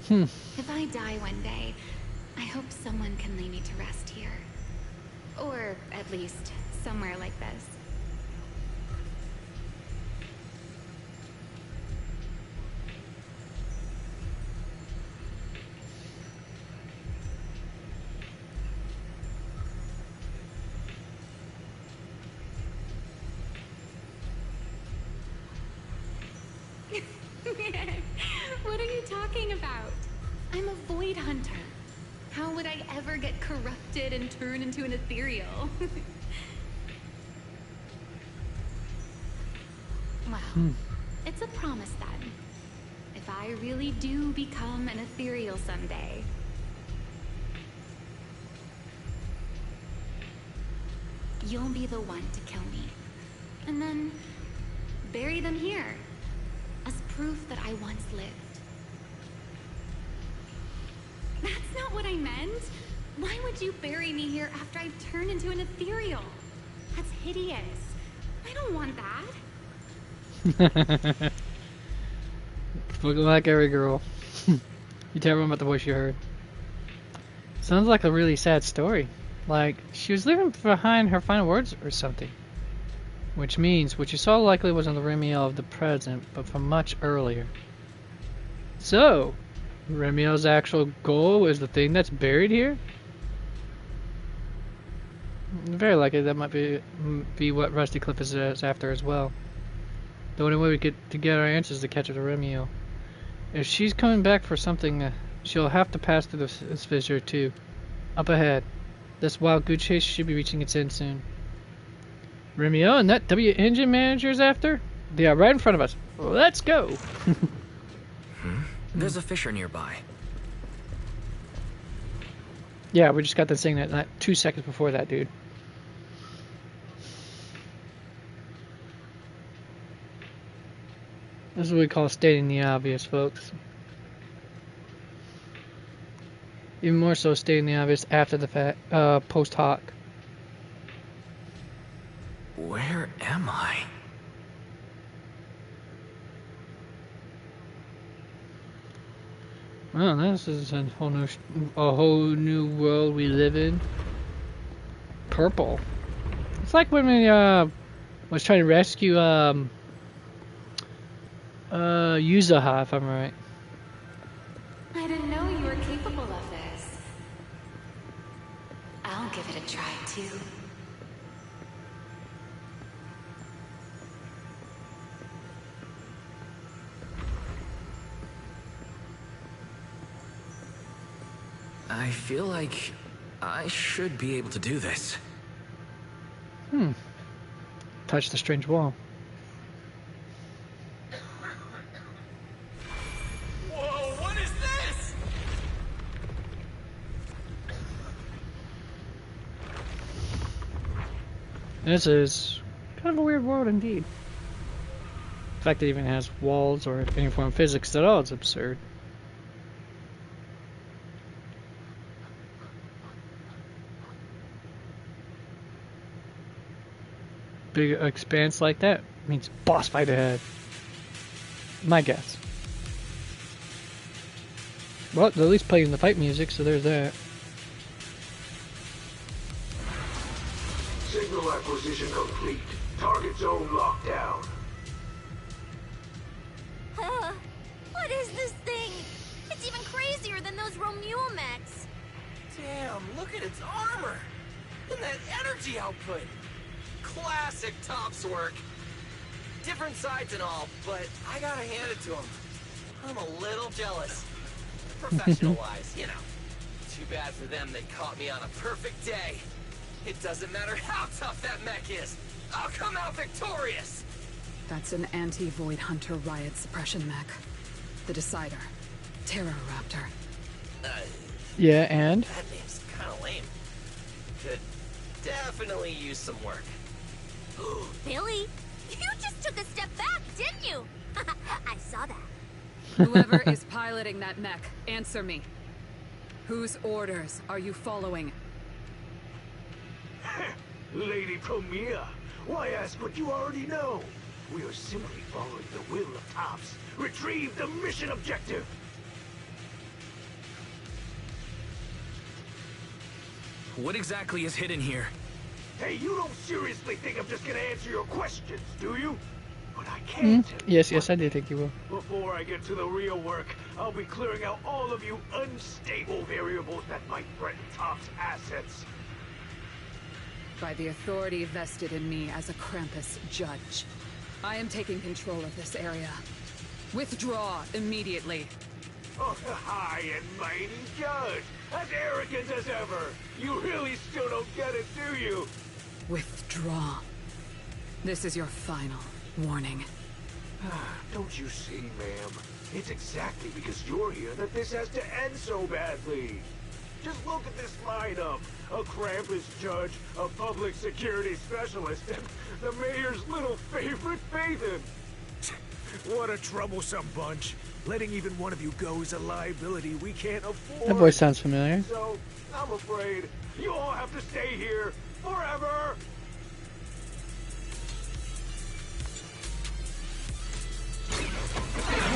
If I die one day, I hope someone can lay me to rest here. Or at least somewhere like this. What are you talking about? I'm a void hunter. How would I ever get corrupted and turn into an ethereal? Well, it's a promise then. If I really do become an ethereal someday, you'll be the one to kill me. And then bury them here as proof that I once lived. That's not what I meant. Why would you bury me here after I've turned into an ethereal? That's hideous. I don't want that. Looking like every girl. You tell everyone about the voice you heard. Sounds like a really sad story. Like, she was leaving behind her final words or something. Which means, what you saw likely wasn't the Ramiel of the present, but from much earlier. So, Ramiel's actual goal is the thing that's buried here? Very likely that might be what Rusty Cliff is after as well. The only way we get to get our answers is to catch her to Ramiel. If she's coming back for something, she'll have to pass through this fissure too. Up ahead. This wild goose chase should be reaching its end soon. Ramiel and that W engine manager is after? They are right in front of us. Let's go! There's a fissure nearby. Yeah, we just got to saying that 2 seconds before that, dude. This is what we call stating the obvious, folks. Even more so stating the obvious after the fact, post hoc. Where am I? Well, this is a whole new world we live in. Purple. It's like when we was trying to rescue Yuzaha, if I'm right. I didn't know you were capable of this. I'll give it a try too. I feel like I should be able to do this. Touch the strange wall. Whoa, what is this? This is kind of a weird world indeed. The fact that it even has walls or any form of physics at all is absurd. big expanse like that means boss fight ahead. My guess. Well, they're at least playing the fight music, so there's that. Signal acquisition complete. Target zone locked down. What is this thing? It's even crazier than those Ramiel mechs. Damn, look at its armor. And that energy output. Classic Tops work. Different sides and all, but I gotta hand it to him. I'm a little jealous. Professional-wise, you know. Too bad for them they caught me on a perfect day. It doesn't matter how tough that mech is. I'll come out victorious. That's an anti-Void Hunter riot suppression mech. The Decider. Terror Raptor. Yeah, and? That name's kinda lame. Could definitely use some work. Billy, you just took a step back, didn't you? I saw that. Whoever is piloting that mech, answer me. Whose orders are you following? Lady Ramiel, why ask what you already know? We are simply following the will of Tops. Retrieve the mission objective! What exactly is hidden here? Hey, you don't seriously think I'm just gonna answer your questions, do you? But I can tell you. Yes, I do think you will. Before I get to the real work, I'll be clearing out all of you unstable variables that might threaten Tops' assets. By the authority vested in me as a Krampus judge, I am taking control of this area. Withdraw immediately. Oh, high and mighty judge! As arrogant as ever! You really still don't get it, do you? Withdraw. This is your final warning. Don't you see, ma'am? It's exactly because you're here that this has to end so badly. Just look at this lineup. A Krampus judge, a public security specialist, and the mayor's little favorite, Phaethon. What a troublesome bunch. Letting even one of you go is a liability we can't afford. That voice sounds familiar. So, I'm afraid you all have to stay here forever.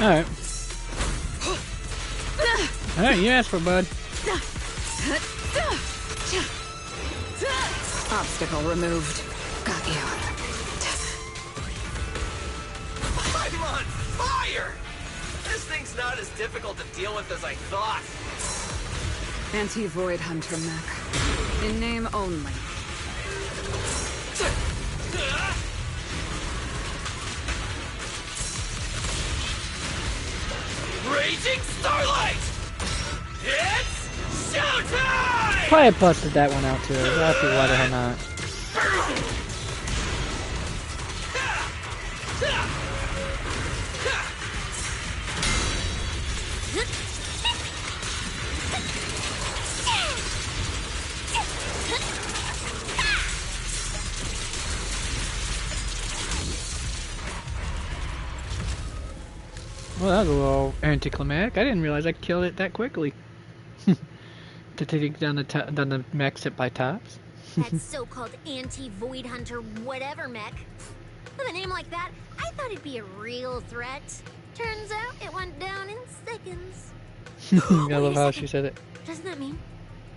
Alright. Alright, you asked for it, bud. Obstacle removed. Got you. I'm on fire! This thing's not as difficult to deal with as I thought. Anti-Void Hunter mech. In name only. Raging Starlight! It's showtime! Probably busted that one out too. I'll see why the hell not. Well, that was a little anticlimactic. I didn't realize I killed it that quickly. To take down the mechs hit by Tops. That so-called anti-Void Hunter whatever mech. With a name like that, I thought it'd be a real threat. Turns out it went down in seconds. I love how she said it. Doesn't that mean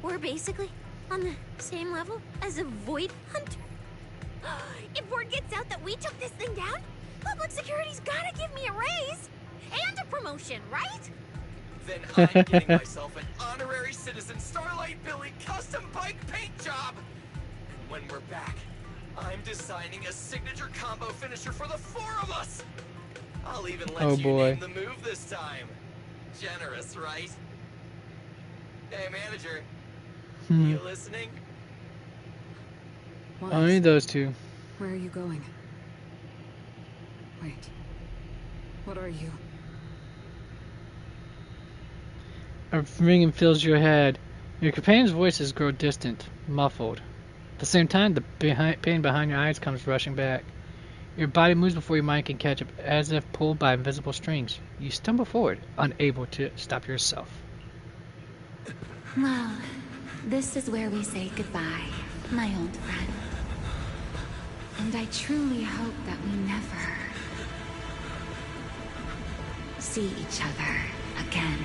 we're basically on the same level as a Void Hunter? If word gets out that we took this thing down, public security's gotta give me a raise and a promotion, right? Then I'm getting myself an honorary citizen Starlight Billy custom bike paint job. And when we're back, I'm designing a signature combo finisher for the four of us. I'll even let you name the move this time. Generous, right? Hey, manager. You listening? What? Only those two. Where are you going? Wait. What are you? A ringing fills your head. Your companion's voices grow distant, muffled. At the same time, the pain behind your eyes comes rushing back. Your body moves before your mind can catch up, as if pulled by invisible strings. You stumble forward, unable to stop yourself. Well, this is where we say goodbye, my old friend. And I truly hope that we never see each other again.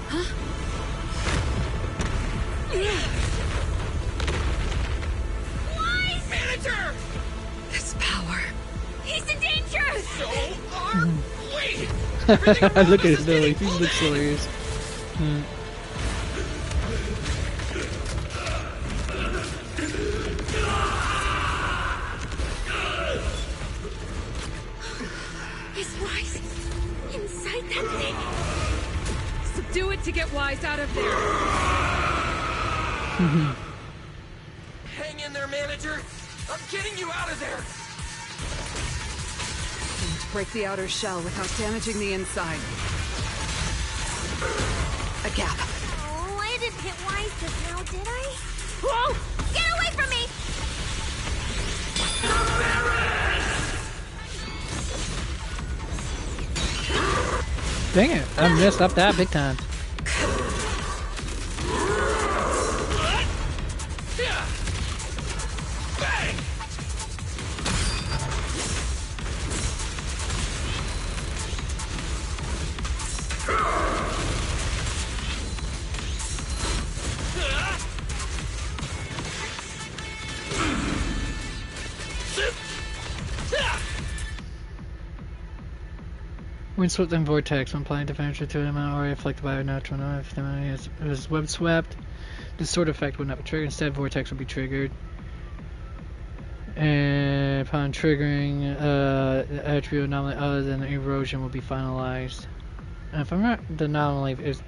Huh? Wise! Manager! This power. He's in danger! So are we! Look at his belly. He looks hilarious. Is Wise inside that thing? Subdue it to get Wise out of there. Hang in there, manager! I'm getting you out of there! Don't break the outer shell without damaging the inside. A gap. Oh, I didn't hit Wise just now, did I? Whoa! Get away from me! Dang it, I messed up that big time. Windswept and Vortex. When applying defense to an amount already afflicted by a natural knife, if the enemy is web swept, this sort of effect would not be triggered. Instead, Vortex would be triggered. And upon triggering, the attribute anomaly other than erosion will be finalized. And if I'm not, the anomaly is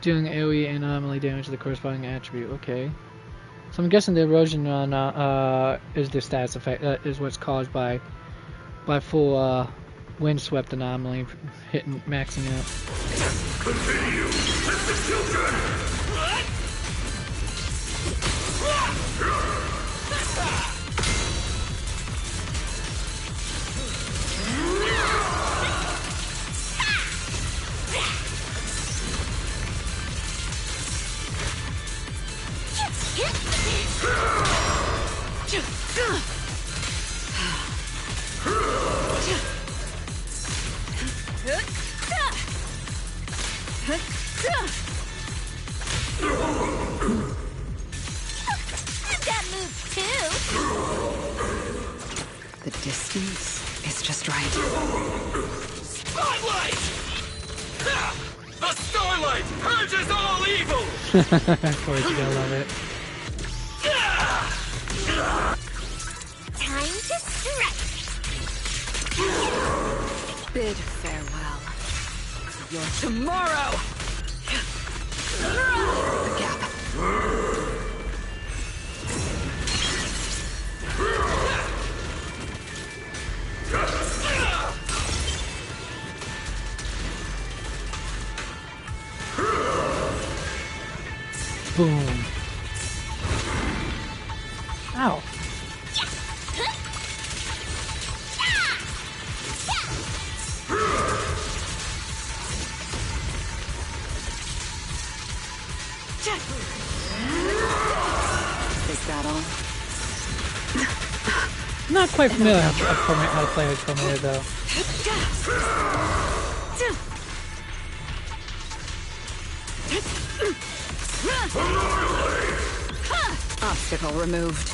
doing AoE and anomaly damage to the corresponding attribute. Okay. So I'm guessing the erosion is the status effect, is what's caused by full windswept anomaly hitting, maxing out. Continue! Let the children! That moves too. The distance is just right. Spotlight! The starlight purges all evil! Of course, you gotta love it. Time to strike. Bid farewell. Your tomorrow! The gap. Boom. Ow. Is that all? Not quite familiar how to play with Tornado though. Obstacle removed.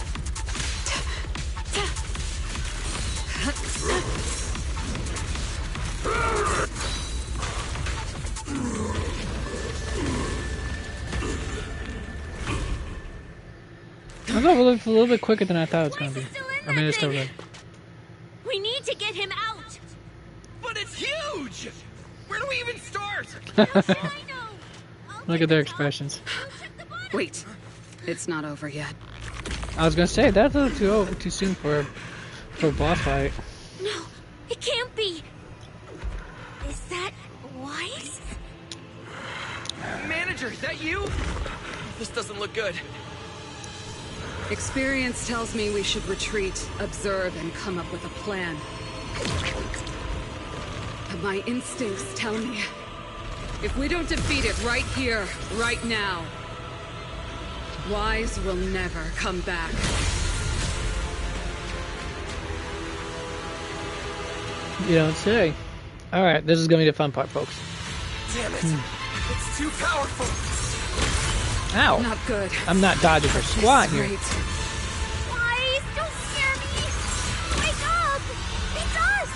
I thought it was a little bit quicker than I thought it was going to be. I mean, it's still good. We need to get him out. But it's huge! Where do we even start? Look at their expressions. Wait, it's not over yet. I was gonna say that's a little too soon for a boss fight. No, it can't be. Is that Wise? Manager, is that you? This doesn't look good. Experience tells me we should retreat, observe, and come up with a plan. But my instincts tell me, if we don't defeat it right here, right now, Wise will never come back. You don't say. Alright, this is gonna be the fun part, folks. Damn it! It's too powerful! Ow! Not good. I'm not dodging for squat here. Wise, don't scare me! Wake up! It's us!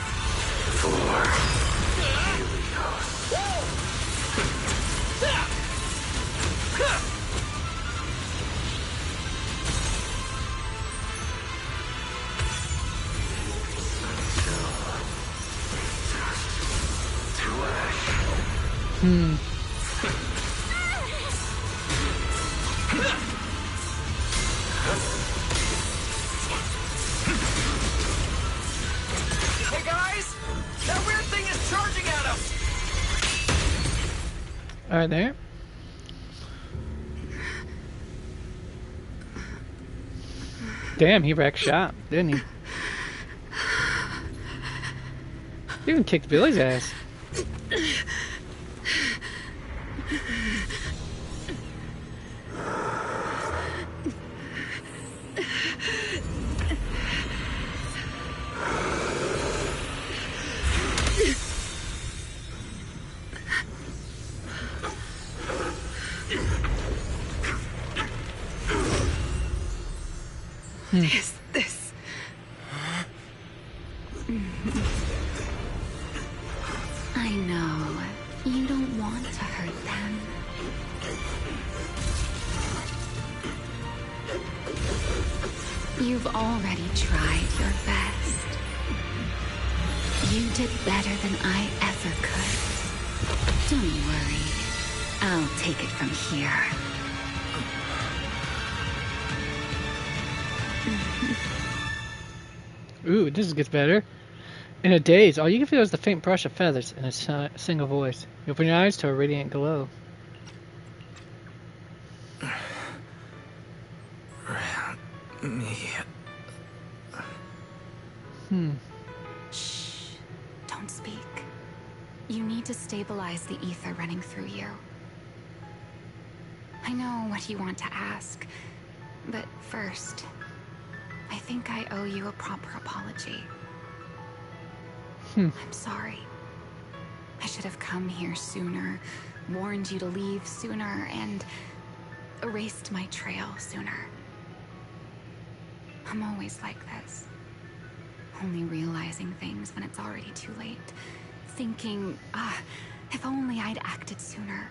Hey guys! That weird thing is charging at us! Alright, there. Damn, he wrecked shop, didn't he? He even kicked Billy's ass. Is this? I know. You don't want to hurt them. You've already tried your best. You did better than I ever could. Don't worry. I'll take it from here. Ooh, this gets better. In a daze, all you can feel is the faint brush of feathers and a single voice. You open your eyes to a radiant glow. Me. Shh. Don't speak. You need to stabilize the ether running through you. I know what you want to ask, but first, I think I owe you a proper apology. I'm sorry. I should have come here sooner, warned you to leave sooner, and erased my trail sooner. I'm always like this. Only realizing things when it's already too late. Thinking, if only I'd acted sooner.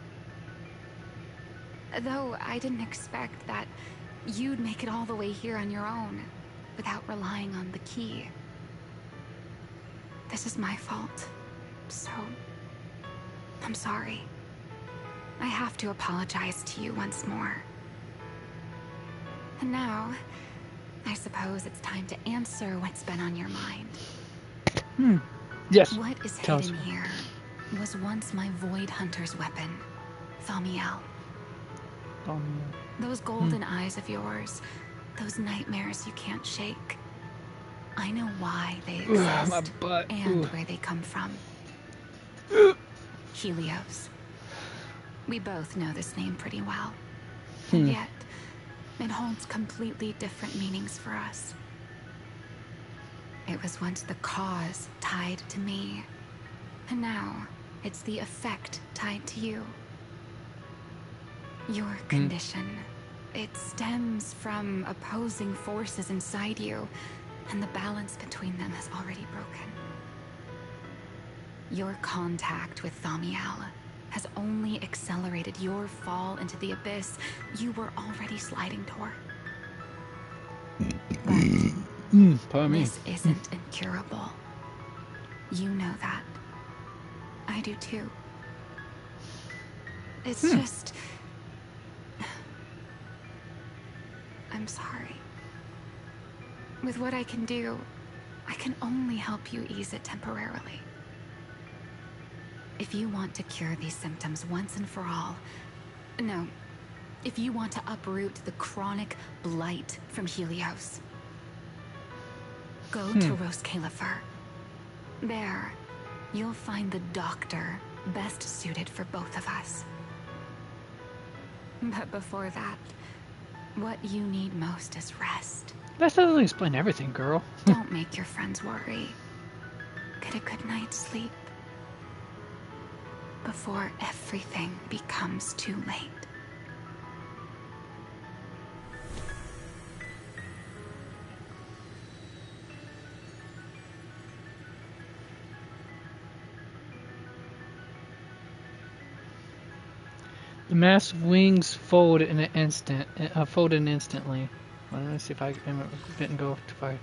Though I didn't expect that you'd make it all the way here on your own, without relying on the key. This is my fault, so I'm sorry. I have to apologize to you once more. And now, I suppose it's time to answer what's been on your mind. Yes. What is Tell hidden us. here was once my Void Hunter's weapon, Ramiel. Those golden eyes of yours, those nightmares you can't shake. I know why they exist my butt. and where they come from. Helios. We both know this name pretty well. And yet, it holds completely different meanings for us. It was once the cause tied to me. And now, it's the effect tied to you. Your condition. It stems from opposing forces inside you, and the balance between them has already broken. Your contact with Ramiel has only accelerated your fall into the abyss you were already sliding toward. Pardon me. This isn't incurable. You know that. I do too. It's just... I'm sorry. With what I can do, I can only help you ease it temporarily. If you want to cure these symptoms once and for all, no, if you want to uproot the chronic blight from Helios, go to Rose Califer. There, you'll find the doctor best suited for both of us. But before that, what you need most is rest. That doesn't explain everything, girl. Don't make your friends worry. Get a good night's sleep before everything becomes too late. The massive wings fold in an instant. Folded instantly. Well, let me see if I didn't go too far.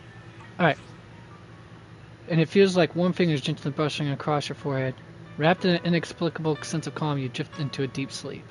Alright. And it feels like warm fingers gently brushing across your forehead. Wrapped in an inexplicable sense of calm, you drift into a deep sleep.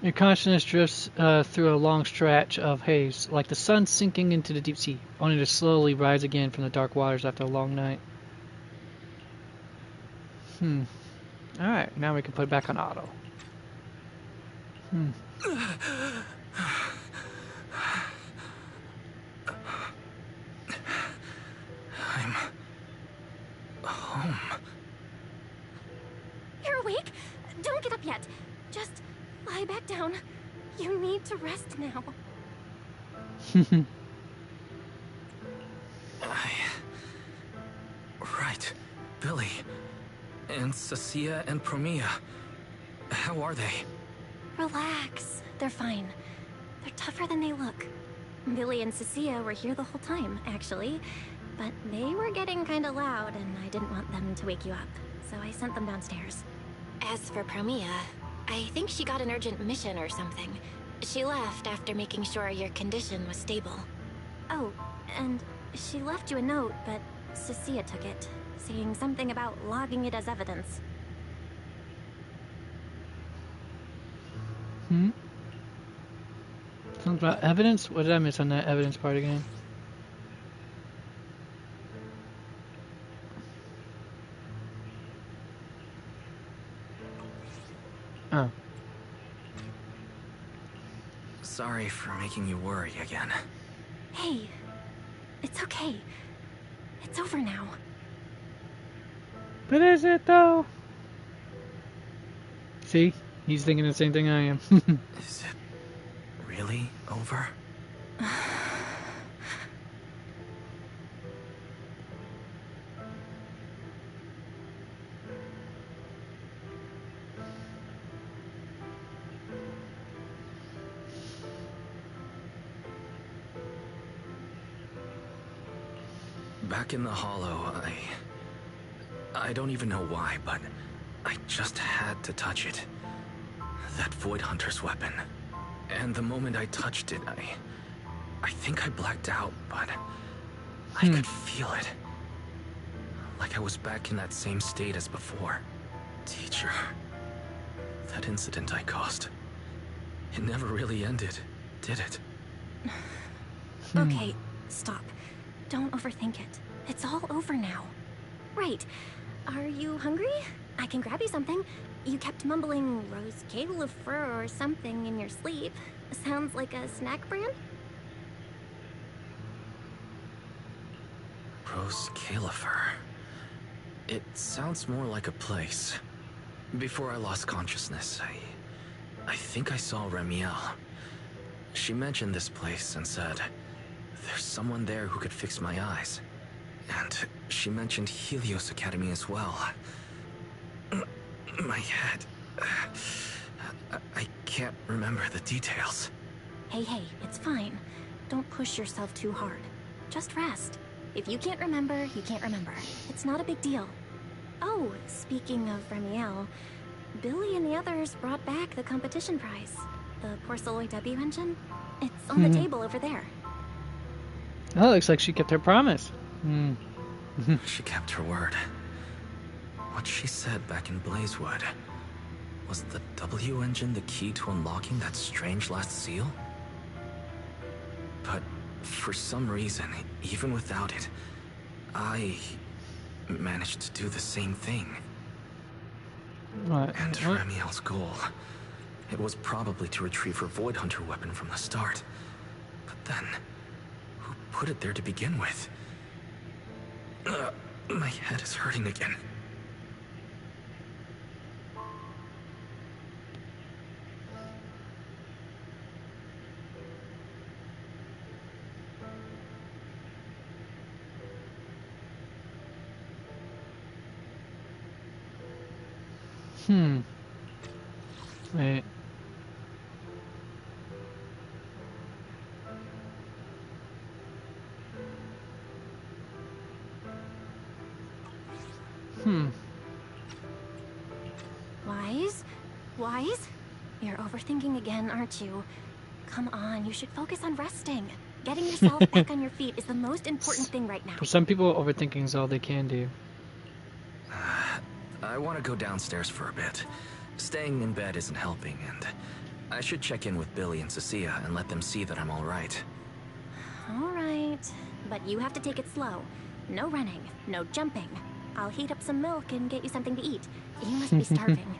Your consciousness drifts through a long stretch of haze, like the sun sinking into the deep sea, only to slowly rise again from the dark waters after a long night. Alright, now we can put it back on auto. I'm home. You're awake? Don't get up yet. Just lie back down. You need to rest now. Right. Billy. And Cecilia and Promia. How are they? Relax. They're fine. They're tougher than they look. Billy and Cecilia were here the whole time, actually. But they were getting kinda loud, and I didn't want them to wake you up. So I sent them downstairs. As for Promia, I think she got an urgent mission or something. She left after making sure your condition was stable. Oh, and she left you a note, but Cecilia took it, saying something about logging it as evidence. Something about evidence? What did I miss on that evidence part again? Oh. Sorry for making you worry again. Hey, it's okay. It's over now. But is it though? See? He's thinking the same thing I am. Is it really over? Back in the hollow, I don't even know why, but I just had to touch it. That Void Hunter's weapon. And the moment I touched it, I think I blacked out, but I could feel it. Like I was back in that same state as before. Teacher. That incident I caused. It never really ended, did it? Okay, stop. Don't overthink it. It's all over now. Right. Are you hungry? I can grab you something. You kept mumbling Rose Califer or something in your sleep. Sounds like a snack brand? Rose Califer. It sounds more like a place. Before I lost consciousness, I think I saw Ramiel. She mentioned this place and said, there's someone there who could fix my eyes. And she mentioned Helios Academy as well. My head... I can't remember the details. Hey, it's fine. Don't push yourself too hard. Just rest. If you can't remember, you can't remember. It's not a big deal. Oh, speaking of Ramiel, Billy and the others brought back the competition prize. The Porceloid W engine? It's on the table over there. Oh, looks like she kept her promise. She kept her word. What she said back in Blazewood. Was the W engine the key to unlocking that strange last seal? But for some reason, even without it, I managed to do the same thing. What? And Ramiel's goal. It was probably to retrieve her Void Hunter weapon from the start. But then, who put it there to begin with? My head is hurting again. Wait. Wise? Wise? You're overthinking again, aren't you? Come on, you should focus on resting. Getting yourself back on your feet is the most important thing right now. For some people, overthinking is all they can do. I want to go downstairs for a bit. Staying in bed isn't helping, and I should check in with Billy and Cecilia and let them see that I'm all right. All right, but you have to take it slow. No running, no jumping. I'll heat up some milk and get you something to eat. You must be starving.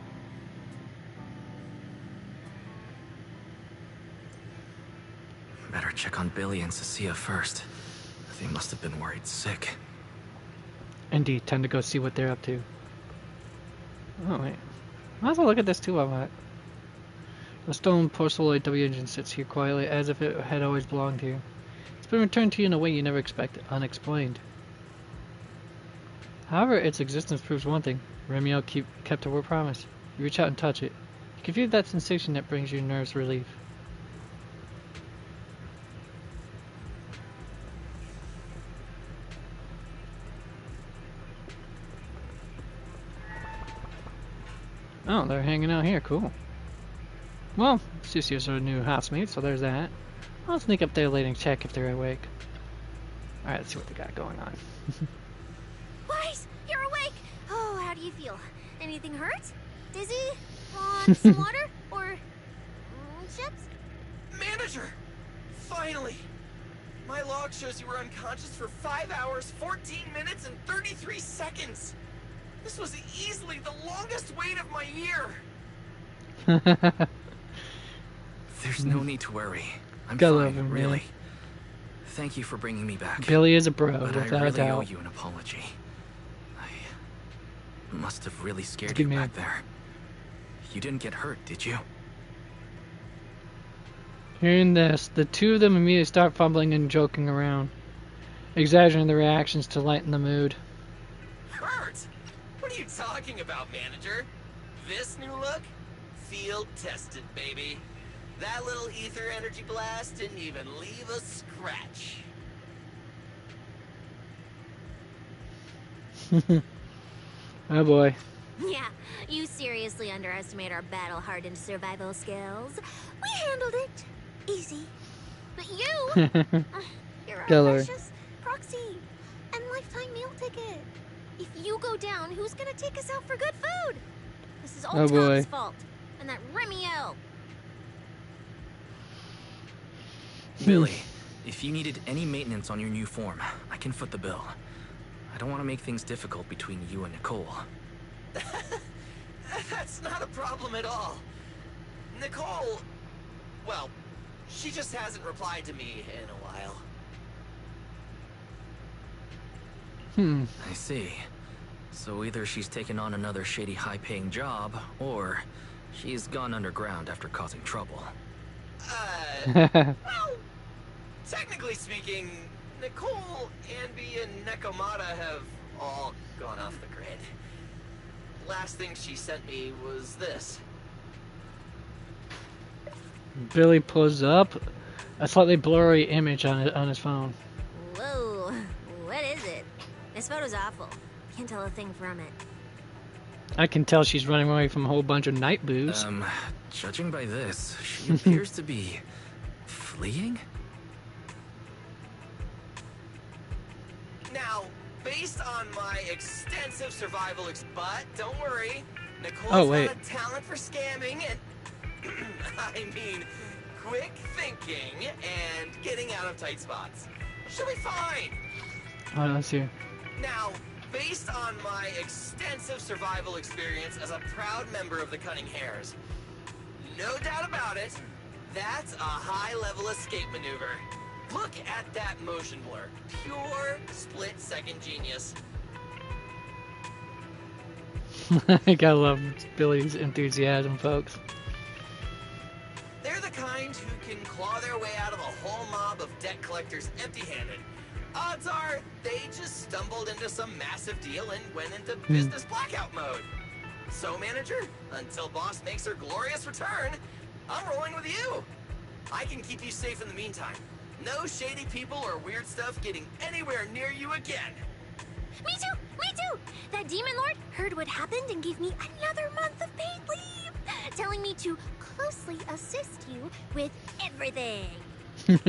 Better check on Billy and Cecilia first. They must have been worried sick. Indeed, time to go see what they're up to. Oh wait, might as well look at this too while I'm at. The stone Porceloid W engine sits here quietly as if it had always belonged here. It's been returned to you in a way you never expected, unexplained. However, its existence proves one thing. Ramiel kept her word promise. You reach out and touch it. You can feel that sensation that brings your nerves relief. Oh, they're hanging out here. Cool. Well, Susie's our new housemate, so there's that. I'll sneak up there later and check if they're awake. Alright, let's see what they got going on. Wise, you're awake! Oh, how do you feel? Anything hurt? Dizzy? Want some water? Or chips? Manager! Finally! My log shows you were unconscious for 5 hours, 14 minutes, and 33 seconds! This was easily the longest wait of my year! There's no need to worry. I'm Gotta fine, love him, really. man. Thank you for bringing me back. Billy is a bro, but without I a really owe doubt. you an apology. I must have really scared Good you man. back there. You didn't get hurt, did you? Hearing this, the two of them immediately start fumbling and joking around, exaggerating their reactions to lighten the mood. Hurt? What are you talking about, manager? This new look? Field tested, baby. That little ether energy blast didn't even leave a scratch. Oh boy. Yeah, you seriously underestimate our battle-hardened survival skills. We handled it. Easy. But you... you're our Killer. precious proxy and lifetime meal ticket. If you go down, who's gonna take us out for good food? This is all Oh, boy. Tom's fault. And that Ramiel. Billy, if you needed any maintenance on your new form, I can foot the bill. I don't want to make things difficult between you and Nicole. That's not a problem at all. Nicole... well, she just hasn't replied to me in a while. I see. So either she's taken on another shady high-paying job, or she's gone underground after causing trouble. Well, technically speaking, Nicole, Anby, and Nekomata have all gone off the grid. Last thing she sent me was this. Billy pulls up a slightly blurry image on his phone. Whoa, what is it? This photo's awful. Can't tell a thing from it. I can tell she's running away from a whole bunch of night boos. Judging by this, she appears to be fleeing? Now, based on my extensive survival but don't worry, Nicole's Oh, wait. got a talent for scamming and I mean quick thinking and getting out of tight spots. She'll be fine. Oh, let's see. Now, based on my extensive survival experience as a proud member of the Cunning Hares, no doubt about it, that's a high-level escape maneuver. Look at that motion blur. Pure split-second genius. I gotta love Billy's enthusiasm, folks. They're the kind who can claw their way out of a whole mob of debt collectors empty-handed. Odds are they just stumbled into some massive deal and went into business blackout mode. So, manager, until boss makes her glorious return, I'm rolling with you. I can keep you safe in the meantime. No shady people or weird stuff getting anywhere near you again. Me too! Me too! That demon lord heard what happened and gave me another month of paid leave, telling me to closely assist you with everything.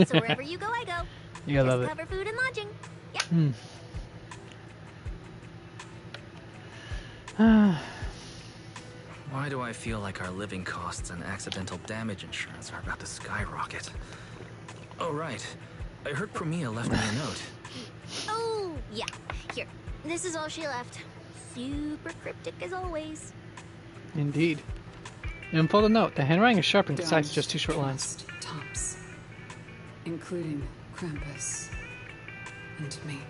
So wherever you go, I go. You gotta love Just it. cover food and lodging. Yeah. Why do I feel like our living costs and accidental damage insurance are about to skyrocket? Oh, right. I heard Ramiel left me a note. Oh, yeah. Here. This is all she left. Super cryptic as always. Indeed. And pull the note. The handwriting is sharp and concise, just 2 short lines. Tops, including Krampus and me.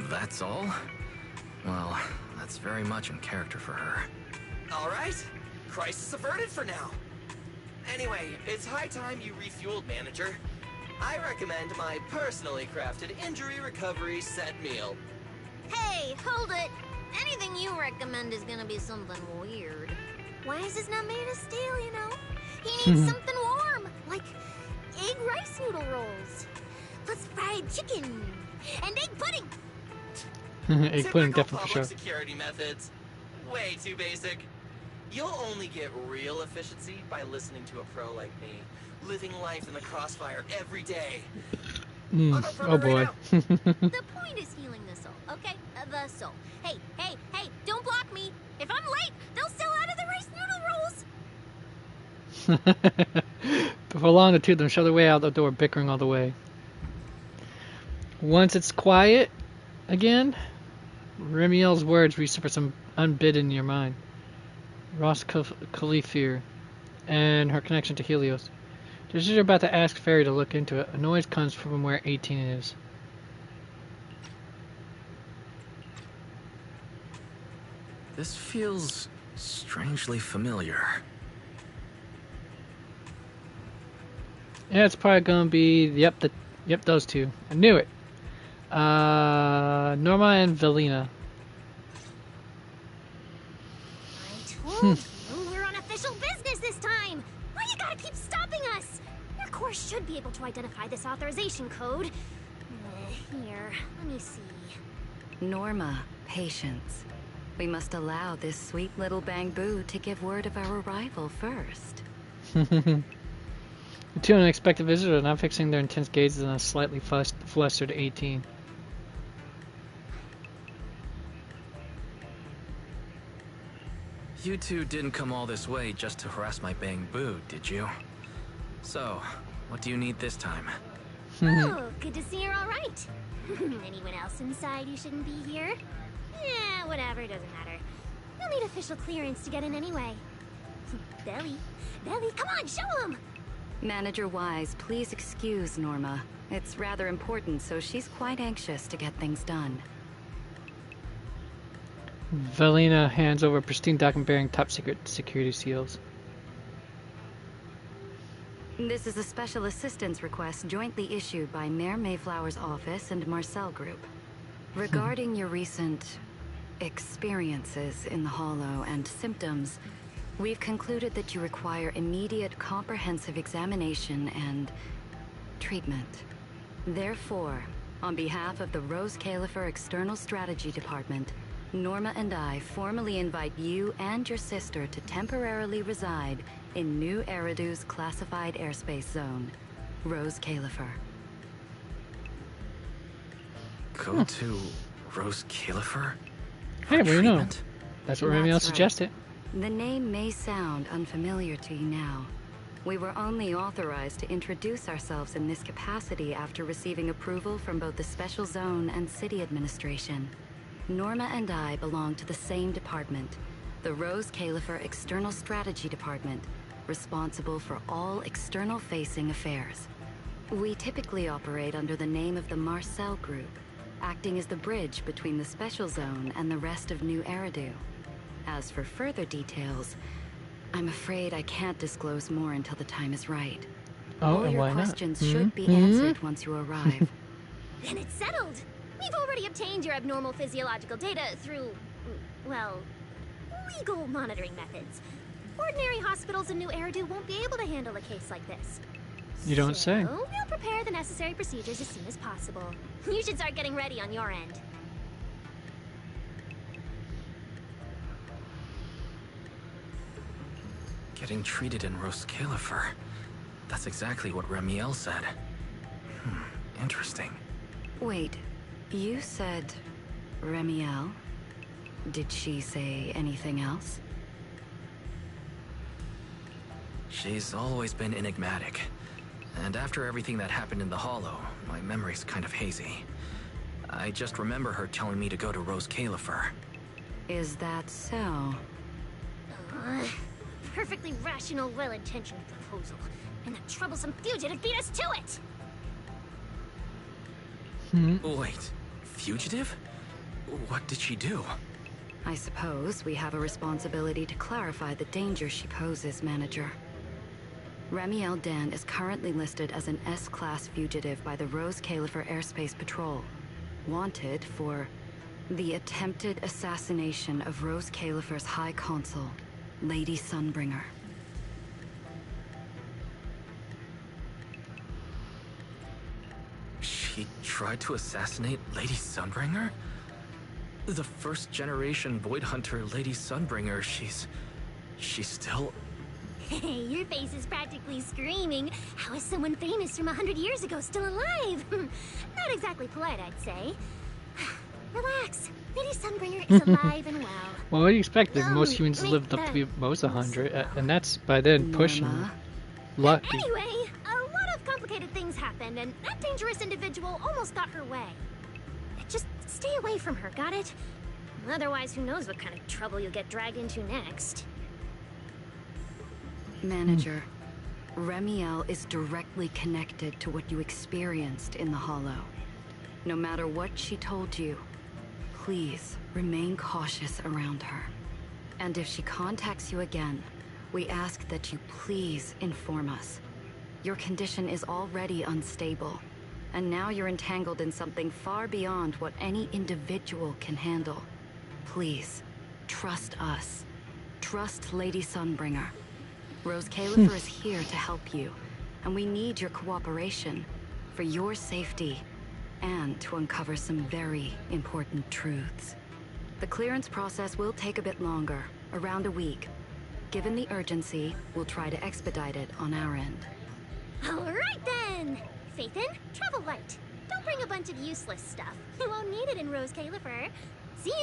That's all? Well, that's very much in character for her. All right. Crisis averted for now. Anyway, it's high time you refueled, manager. I recommend my personally crafted injury recovery set meal. Hey, hold it. Anything you recommend is gonna be something weird. Why is this not made of steel, you know? He needs something warm, like egg rice noodle rolls, plus fried chicken, and egg pudding. Egg pudding, definitely for Public sure. security methods. Way too basic. You'll only get real efficiency by listening to a pro like me, living life in the crossfire every day. Oh boy. The point is healing the soul, okay? The soul. Hey, hey, hey, don't block me. If I'm late, they'll sell out of the rice noodle rolls. Before long, the two of them shove their way out the door, bickering all the way. Once it's quiet again, Ramiel's words resurface unbidden in your mind. Ross Khalifir and her connection to Helios. Just as you're about to ask Fairy to look into it, a noise comes from where 18 is. This feels strangely familiar. Yeah, it's probably gonna be yep, those two. I knew it. Norma and Velina. I told you we're on official business this time. Why you gotta keep stopping us? Your course should be able to identify this authorization code. Here, let me see. Norma, patience. We must allow this sweet little Bang-Boo to give word of our arrival first. The two unexpected visitors are now fixing their intense gazes on a slightly flustered 18. You two didn't come all this way just to harass my Bang-Boo, did you? So, what do you need this time? Oh, good to see you're all right. Anyone else inside who shouldn't be here? Yeah, whatever, doesn't matter. You'll need official clearance to get in anyway. Belly, come on, show him! Manager Wise, please excuse Norma. It's rather important, so she's quite anxious to get things done. Velina hands over a pristine document bearing top secret security seals. This is a special assistance request jointly issued by Mayor Mayflower's office and Marcel Group. Regarding your recent experiences in the Hollow and symptoms, we've concluded that you require immediate comprehensive examination and treatment. Therefore, on behalf of the Rose Califer External Strategy Department, Norma and I formally invite you and your sister to temporarily reside in New Eridu's classified airspace zone, Rose Califer. Go to Rose Califer? Hey, what do you know? Treatment? That's what Ramiel That's suggested. right. The name may sound unfamiliar to you now. We were only authorized to introduce ourselves in this capacity after receiving approval from both the Special Zone and City Administration. Norma and I belong to the same department, the Rose Califer External Strategy Department, responsible for all external-facing affairs. We typically operate under the name of the Marcel Group, acting as the bridge between the Special Zone and the rest of New Eridu. As for further details, I'm afraid I can't disclose more until the time is right. Oh, all and your why not? questions should be answered once you arrive. Then it's settled. We've already obtained your abnormal physiological data through, well, legal monitoring methods. Ordinary hospitals in New Eridu won't be able to handle a case like this. You don't say. So we'll prepare the necessary procedures as soon as possible. You should start getting ready on your end. Getting treated in Rose Califer. That's exactly what Ramiel said. Interesting. Wait, you said Ramiel? Did she say anything else? She's always been enigmatic. And after everything that happened in the Hollow, my memory's kind of hazy. I just remember her telling me to go to Rose Califer. Is that so? Perfectly rational, well-intentioned proposal. And the troublesome fugitive beat us to it! Wait, fugitive? What did she do? I suppose we have a responsibility to clarify the danger she poses, Manager. Ramiel Dan is currently listed as an S-Class fugitive by the Rose Califer Airspace Patrol, wanted for the attempted assassination of Rose Califer's High Consul, Lady Sunbringer. She tried to assassinate Lady Sunbringer? The first generation Void Hunter Lady Sunbringer, she's still... Hey, your face is practically screaming. How is someone famous from 100 years ago still alive? Not exactly polite, I'd say. Relax. Lady Sunbringer is alive and well. Well, what do you expect? Most humans lived up to be most 100, and that's by then pushing luck. Anyway, a lot of complicated things happened, and that dangerous individual almost got her way. Just stay away from her, got it? Otherwise, who knows what kind of trouble you'll get dragged into next. Manager, Ramiel is directly connected to what you experienced in the Hollow. No matter what she told you, please remain cautious around her. And if she contacts you again, we ask that you please inform us. Your condition is already unstable, and now you're entangled in something far beyond what any individual can handle. Please, trust us. Trust Lady Sunbringer. Rose Califer is here to help you, and we need your cooperation for your safety and to uncover some very important truths. The clearance process will take a bit longer, around a week. Given the urgency, we'll try to expedite it on our end. All right then! Faithin, travel light. Don't bring a bunch of useless stuff. You won't need it in Rose Califer. See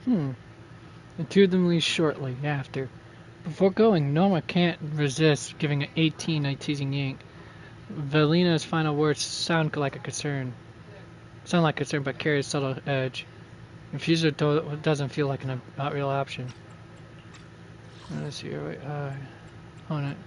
you! The two of them leave shortly after. Before going, Norma can't resist giving an 18 a teasing yank. Velina's final words sound like concern, but carry a subtle edge. Infuser doesn't feel like a not real option. Let's see here, wait, on it.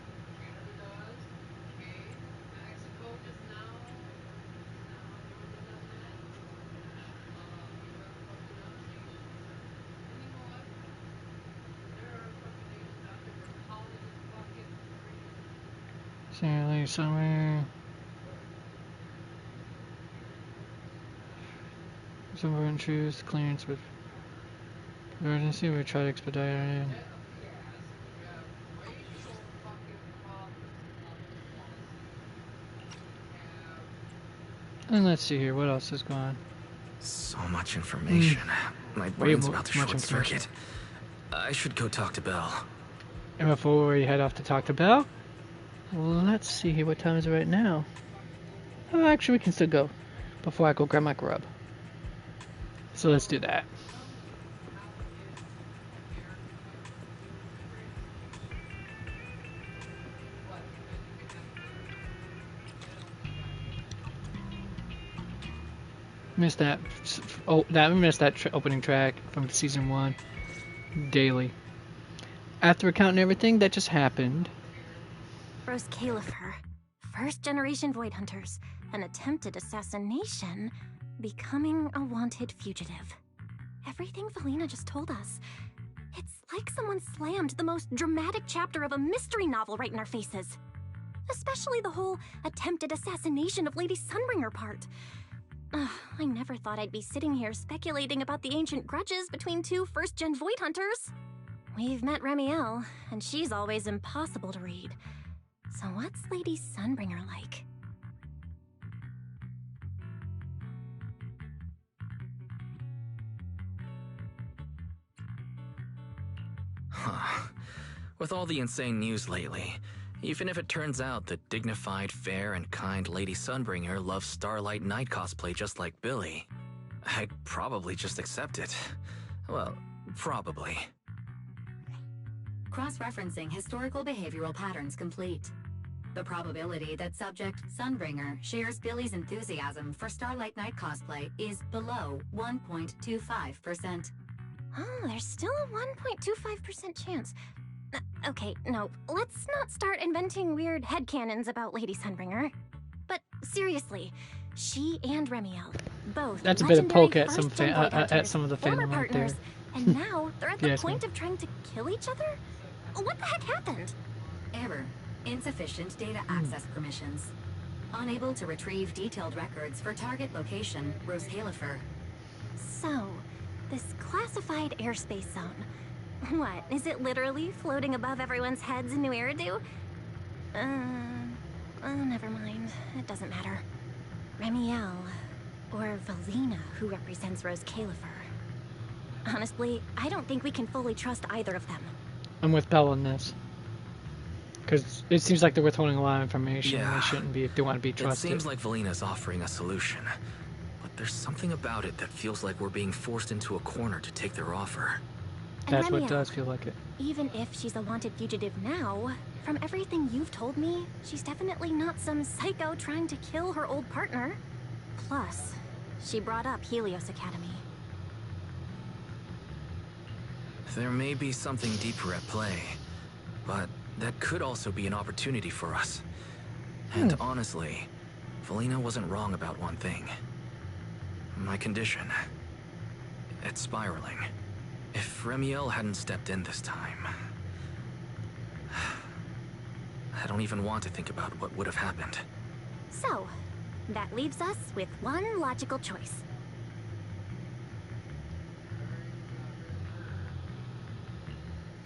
Lady Summer. Some important truth, clearance with urgency, we try to expedite our end. And let's see here, what else is going on? So much information. My brain's about to much short circuit. I should go talk to Belle. And before we head off to talk to Belle, let's see here, what time is it right now? Oh, actually, we can still go before I go grab my grub. So let's do that. Missed that. Oh, we missed that opening track from season 1. Daily. After recounting everything that just happened. Rose Califer, first generation Void Hunters, an attempted assassination, becoming a wanted fugitive. Everything Valina just told us. It's like someone slammed the most dramatic chapter of a mystery novel right in our faces. Especially the whole attempted assassination of Lady Sunbringer part. I never thought I'd be sitting here speculating about the ancient grudges between two first-gen Void Hunters. We've met Ramiel, and she's always impossible to read. So what's Lady Sunbringer like? Huh. With all the insane news lately, even if it turns out the dignified, fair, and kind Lady Sunbringer loves Starlight Knight cosplay just like Billy, I'd probably just accept it. Well, probably. Cross-referencing historical behavioral patterns complete. The probability that subject Sunbringer shares Billy's enthusiasm for Starlight Knight cosplay is below 1.25%. Oh, there's still a 1.25% chance. Okay, no, let's not start inventing weird headcanons about Lady Sunbringer. But seriously, she and Ramiel, both That's a bit of poke at some some of the fandom right there. And now they're at the Yes, point of trying to kill each other? What the heck happened? Error. Insufficient data access permissions. Unable to retrieve detailed records for target location, Rose Califer. So, this classified airspace zone. What, is it literally floating above everyone's heads in New Eridu? Oh, never mind. It doesn't matter. Ramiel, or Valina, who represents Rose Califer. Honestly, I don't think we can fully trust either of them. I'm with Belle on this. Because it seems like they're withholding a lot of information and they shouldn't be if they want to be trusted. It seems like Valina's offering a solution. But there's something about it that feels like we're being forced into a corner to take their offer. That's Ramiel, what does feel like it. Even if she's a wanted fugitive now, from everything you've told me, she's definitely not some psycho trying to kill her old partner. Plus, she brought up Helios Academy. There may be something deeper at play, but that could also be an opportunity for us. And honestly, Valina wasn't wrong about one thing. My condition. It's spiraling. If Ramiel hadn't stepped in this time... I don't even want to think about what would have happened. So, that leaves us with one logical choice.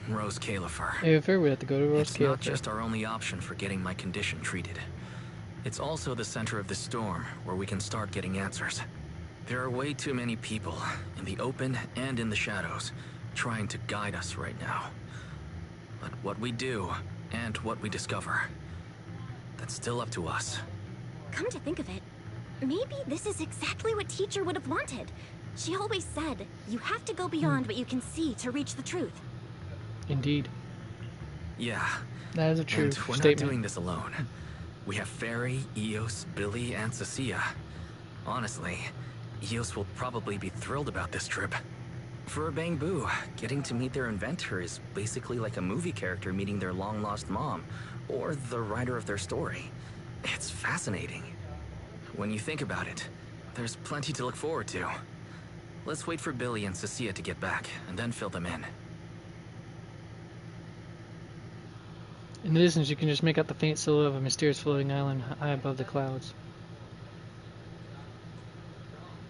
Rose Califer. If we have to go to Rose It's Califer. not just our only option for getting my condition treated. It's also the center of the storm where we can start getting answers. There are way too many people, in the open and in the shadows, trying to guide us right now. But what we do, and what we discover, that's still up to us. Come to think of it, maybe this is exactly what Teacher would have wanted. She always said, you have to go beyond what you can see to reach the truth. Indeed. Yeah. That is a true and we're statement. not doing this alone. We have Fairy, Eos, Billy, and Cecilia. Honestly, Eos will probably be thrilled about this trip. For a Bang Boo, getting to meet their inventor is basically like a movie character meeting their long-lost mom, or the writer of their story. It's fascinating. When you think about it, there's plenty to look forward to. Let's wait for Billy and Cecilia to get back, and then fill them in. In the distance, you can just make out the faint silhouette of a mysterious floating island high above the clouds.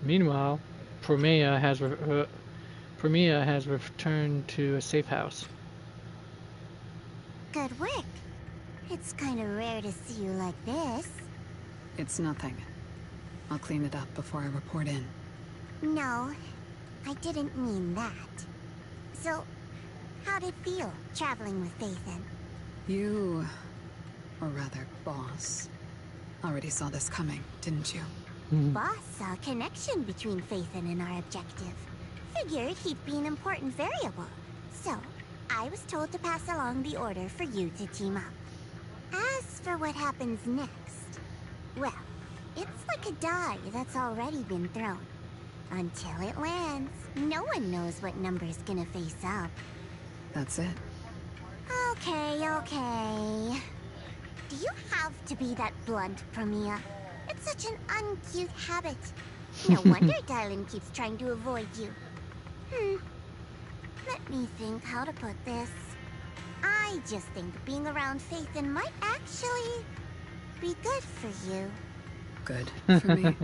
Meanwhile, Promea has returned to a safe house. Good work. It's kind of rare to see you like this. It's nothing. I'll clean it up before I report in. No, I didn't mean that. So, how'd it feel, traveling with Phaethon? You, or rather, boss, already saw this coming, didn't you? Boss saw a connection between Phaethon and our objective. Figured he'd be an important variable. So, I was told to pass along the order for you to team up. As for what happens next, well, it's like a die that's already been thrown. Until it lands, no one knows what number's gonna face up. That's it. Okay. Do you have to be that blunt, Ramiel? It's such an uncute habit. No wonder Dylan keeps trying to avoid you. Let me think how to put this. I just think being around Phaethon might actually be good for you. Good for me.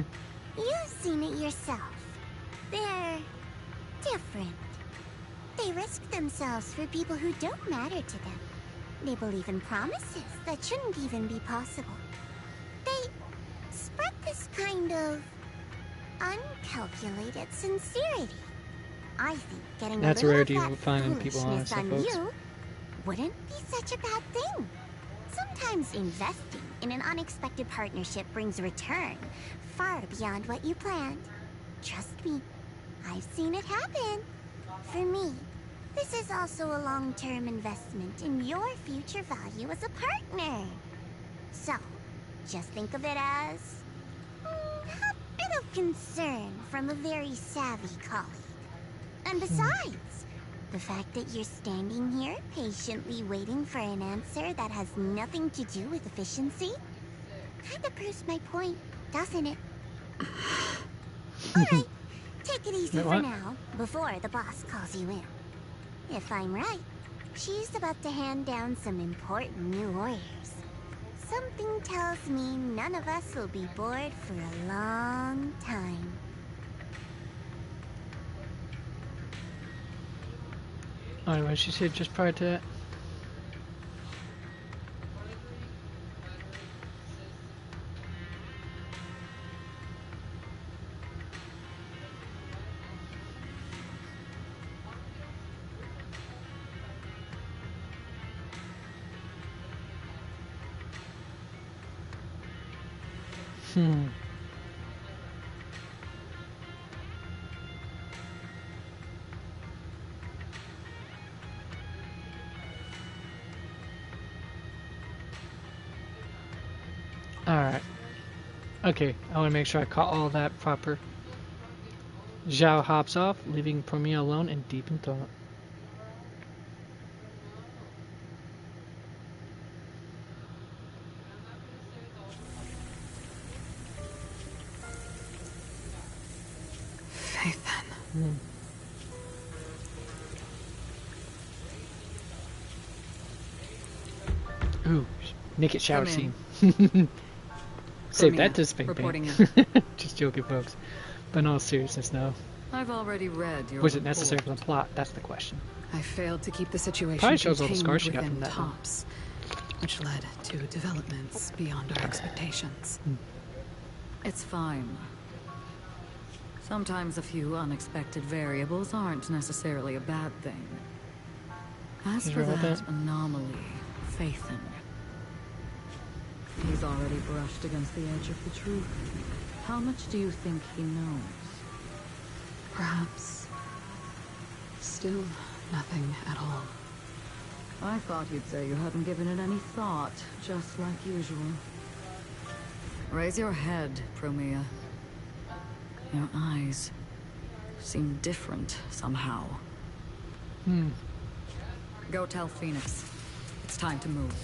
You've seen it yourself. They're different. They risk themselves for people who don't matter to them. They believe in promises that shouldn't even be possible. They spread this kind of uncalculated sincerity. I think getting That's a little rarity of that finding people foolishness honest, on folks. you wouldn't be such a bad thing. Sometimes investing in an unexpected partnership brings a return far beyond what you planned. Trust me, I've seen it happen. For me, this is also a long-term investment in your future value as a partner. So, just think of it as a bit of concern from a very savvy colleague. And besides, the fact that you're standing here patiently waiting for an answer that has nothing to do with efficiency kind of proves my point, doesn't it? Alright, take it easy for now, before the boss calls you in. If I'm right, she's about to hand down some important new orders. Something tells me none of us will be bored for a long time. Alright, what did she say just prior to that? Alright. Okay, I want to make sure I caught all that proper. Zhao hops off, leaving Ramiel alone and deep in thought. Phaethon. Ooh, naked shower Come scene. in. Save Ramiel, that to Spain reporting Pain. Just joking, folks. But in all seriousness, no. I've already read your Was it report. necessary for the plot? That's the question. I failed to keep the situation Probably shows all the contained scars she got within from that one. tops, which led to developments beyond our expectations. It's fine. Sometimes a few unexpected variables aren't necessarily a bad thing. As You for hear about that that? anomaly, Phaethon, he's already brushed against the edge of the truth. How much do you think he knows? Perhaps still nothing at all. I thought you'd say you hadn't given it any thought, just like usual. Raise your head, Ramiel. Your eyes seem different somehow. Go tell Phoenix. It's time to move.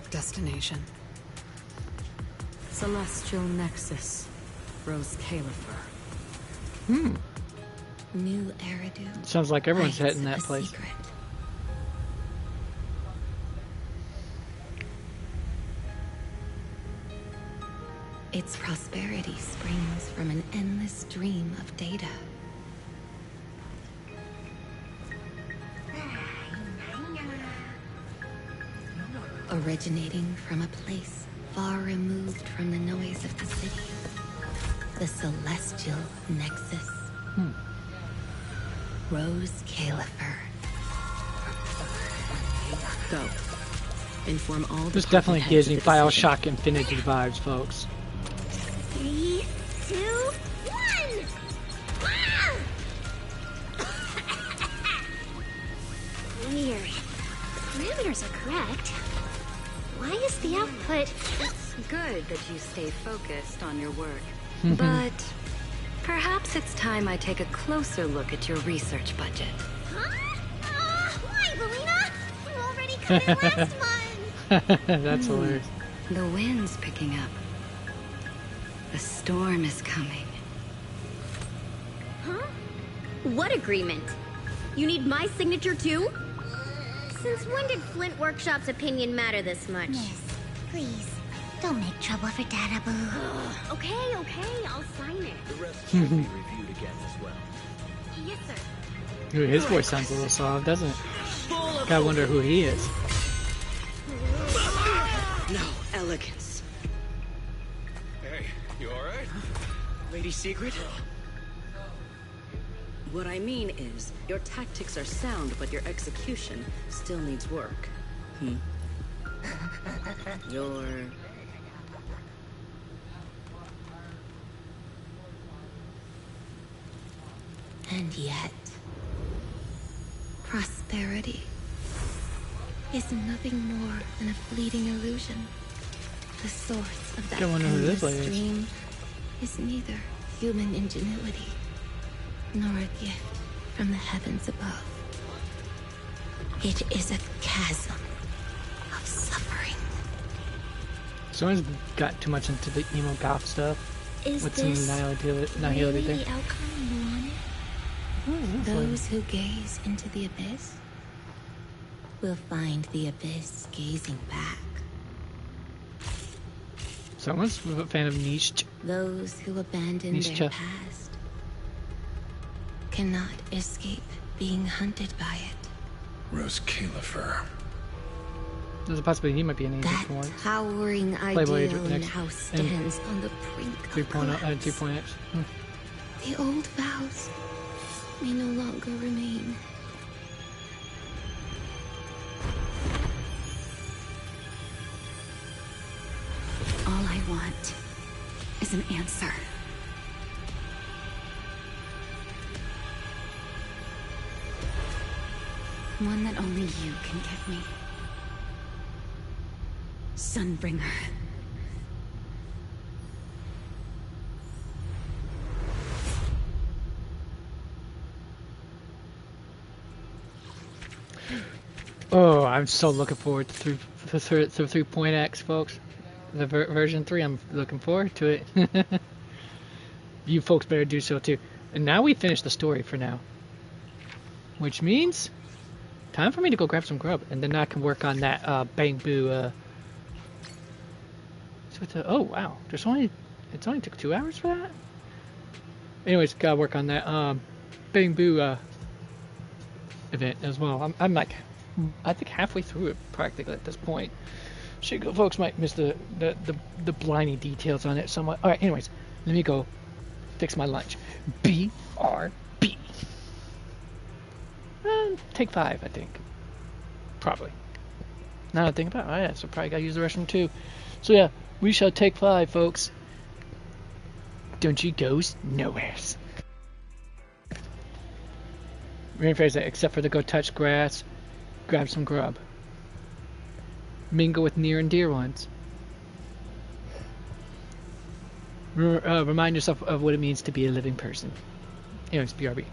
Destination. Celestial Nexus. Rose Califer. New Eridu. Sounds like everyone's hides heading that a place. secret. Its prosperity springs from an endless stream of data. Originating from a place far removed from the noise of the city. The celestial nexus. Rose Califer. Go. Inform all. This definitely gives me Bioshock Infinity vibes, folks. 3, 2, 1! Ah! Weird. The parameters are correct. Why is the output... It's good that you stay focused on your work. But perhaps it's time I take a closer look at your research budget. Huh? Why, Belina? You already cut it last month! That's hilarious. The wind's picking up. The storm is coming. Huh? What agreement? You need my signature too? Since when did Flint Workshop's opinion matter this much? Miss, please, don't make trouble for Dada Boo. Okay, I'll sign it. The rest should be reviewed again as well. Yes, sir. Ooh, his voice sounds a little soft, doesn't it? Gotta wonder who he is. No elegance. Hey, you alright? Lady Secret? What I mean is, your tactics are sound, but your execution still needs work. Your... And yet, prosperity is nothing more than a fleeting illusion. The source of that Don't wonder who this endless lady is. dream is neither human ingenuity nor a gift from the heavens above. It is a chasm of suffering. Someone's got too much into the emo goth stuff. Is with some this nihility really there. the outcome you wanted? Those who gaze into the abyss will find the abyss gazing back. Someone's a fan of niche. Those who abandon Nietzsche. their past cannot escape being hunted by it. Rose Califer. There's a possibility he might be an angel That for once. towering Playboy ideal next- now stands on the brink of 3.0, collapse. 2.x. The old vows may no longer remain. All I want is an answer. One that only you can give me. Sunbringer. Oh, I'm so looking forward to 3.x, folks. The version 3, I'm looking forward to it. You folks better do so too. And now we finish the story for now. Which means, time for me to go grab some grub. And then I can work on that Bang Boo. Oh, wow. It's only took 2 hours for that? Anyways, gotta work on that Bang Boo event as well. I'm like, I think halfway through it practically at this point. So folks might miss the blinding details on it somewhat. Alright, anyways, let me go fix my lunch. BRB. Take 5, I think. Probably. Now that I think about it, oh yeah, so probably gotta use the restroom too. So yeah, we shall take 5, folks. Don't you goes nowheres. Rephrase that, except for to go touch grass, grab some grub. Mingle with near and dear ones. Remind yourself of what it means to be a living person. Anyways, BRB.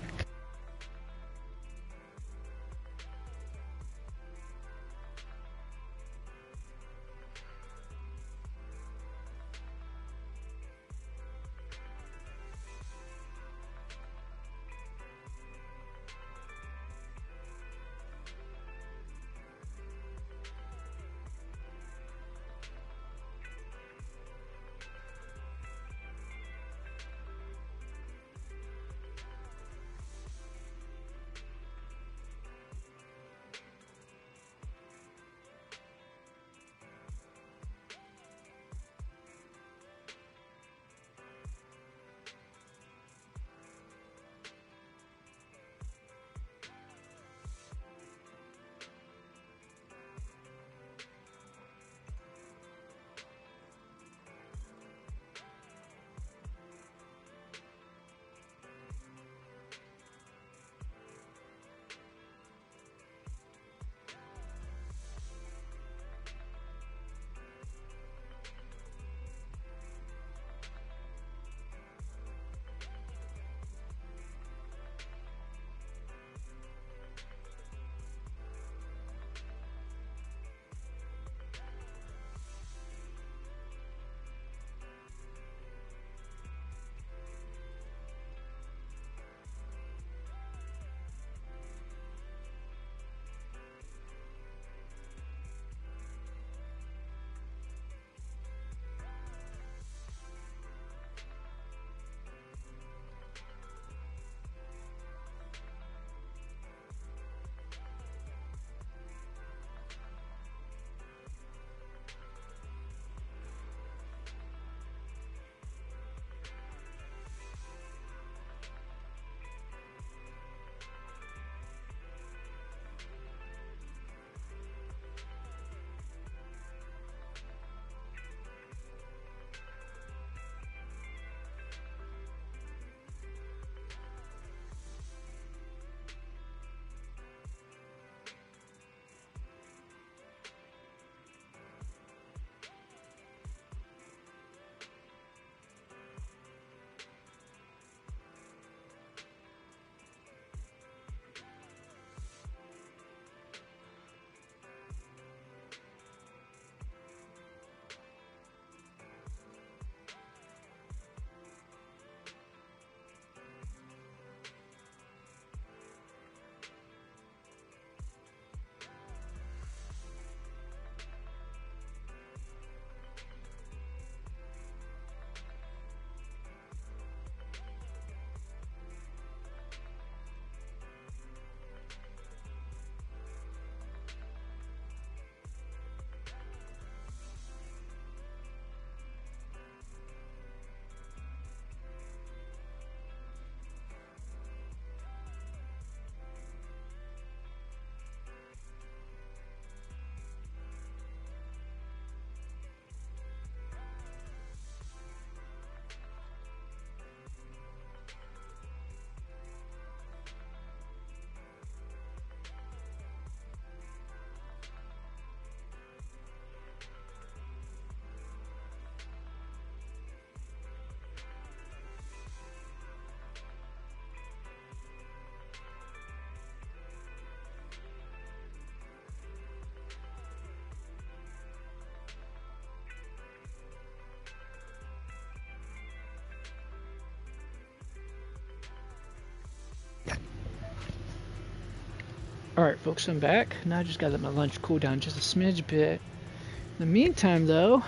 Alright, folks, I'm back. Now I just gotta let my lunch cool down just a smidge bit. In the meantime, though,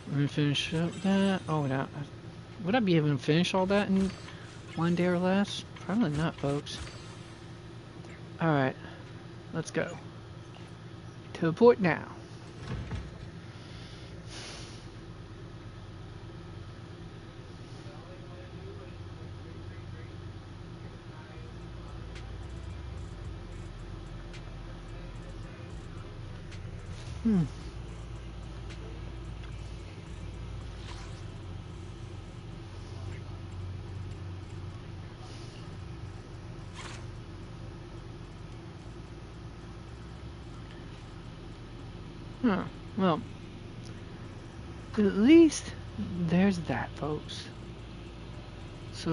I'm gonna finish up that. Oh, no. Would I be able to finish all that in one day or less? Probably not, folks. Alright, let's go. Teleport now. Well, at least there's that, folks. So,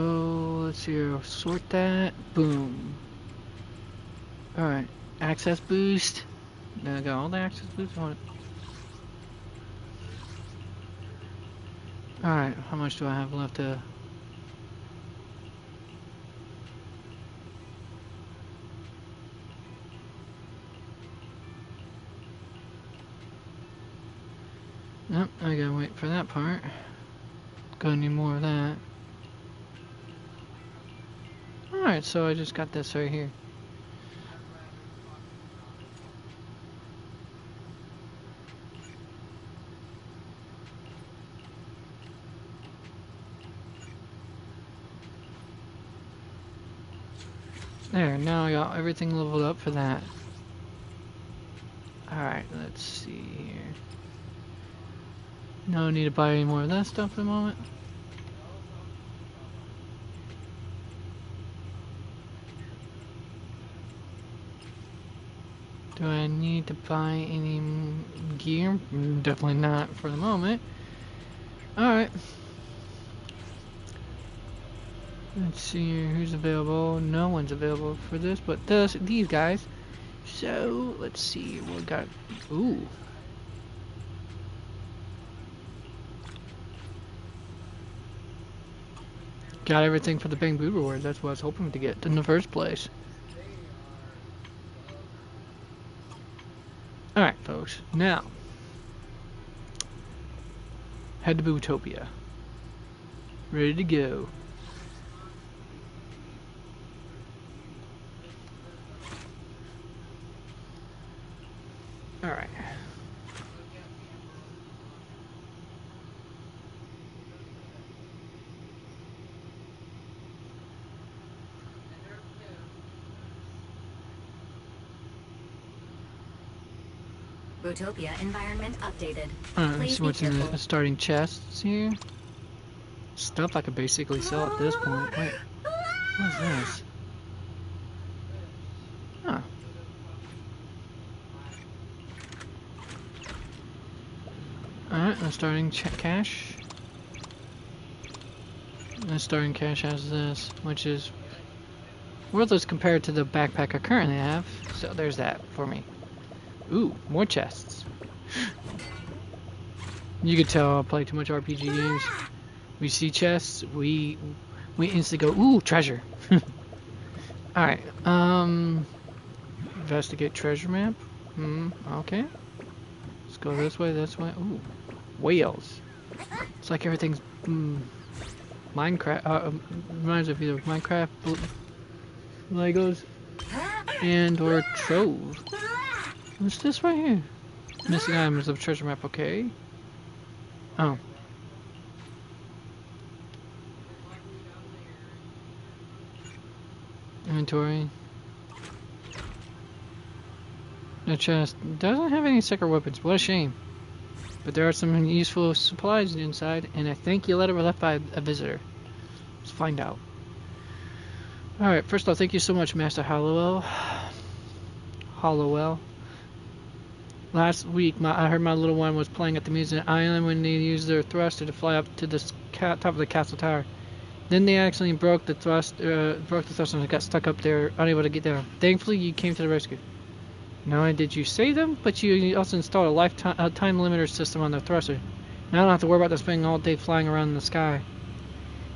let's see here. Sort that. Boom. Alright. Access boost. Now I got all the access boosts on it. Alright, how much do I have left to... Nope, I gotta wait for that part. Gonna need more of that. Alright, so I just got this right here. There, now I got everything leveled up for that. Alright, let's see here. No need to buy any more of that stuff for the moment. Do I need to buy any gear? Definitely not for the moment. Alright. Let's see here, who's available. No one's available for this, but these guys. So, let's see, we got... Ooh. Got everything for the Bang Boo reward. That's what I was hoping to get in the first place. Alright, folks. Now, head to Bootopia. Ready to go. Alright. Bootopia environment updated. Alright, so what's in the starting chests here? Stuff I could basically sell at this point. Wait, what is this? Huh. Alright, the starting cash. The starting cash has this, which is worthless compared to the backpack I currently have. So there's that for me. Ooh, more chests. You could tell I play too much RPG games. We see chests, we instantly go, ooh, treasure. Alright, investigate treasure map. Okay. Let's go this way, Ooh, whales. It's like everything's, Minecraft, reminds me of either Minecraft, Legos, and or Trove. What's this right here? Missing items of treasure map, okay. Oh. Inventory. The chest doesn't have any secret weapons. What a shame. But there are some useful supplies inside, and I think you were left by a visitor. Let's find out. Alright, first off, thank you so much, Master Hollowell. Last week, I heard my little one was playing at the museum island when they used their thruster to fly up to the top of the castle tower. Then they accidentally broke the thruster and got stuck up there, unable to get down. Thankfully, you came to the rescue. Not only did you save them, but you also installed a lifetime time limiter system on the thruster. Now I don't have to worry about this thing all day flying around in the sky.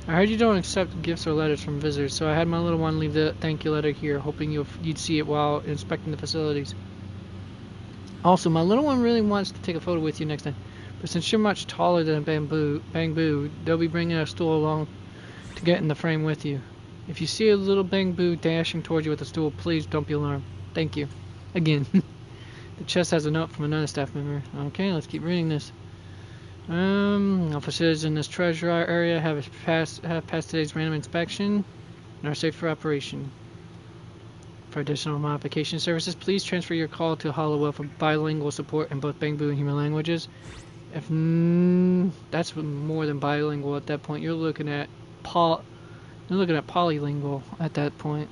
I heard you don't accept gifts or letters from visitors, so I had my little one leave the thank you letter here, hoping you'd see it while inspecting the facilities. Also, my little one really wants to take a photo with you next time, but since you're much taller than Bang Boo, they'll be bringing a stool along to get in the frame with you. If you see a little Bang Boo dashing towards you with a stool, please don't be alarmed. Thank you. Again. The chest has a note from another staff member. Okay, let's keep reading this. Officers in this treasure area have passed today's random inspection and are safe for operation. For additional modification services, please transfer your call to Hollowell for bilingual support in both Bang Boo and human languages. If that's more than bilingual at that point, you're looking at polylingual at that point.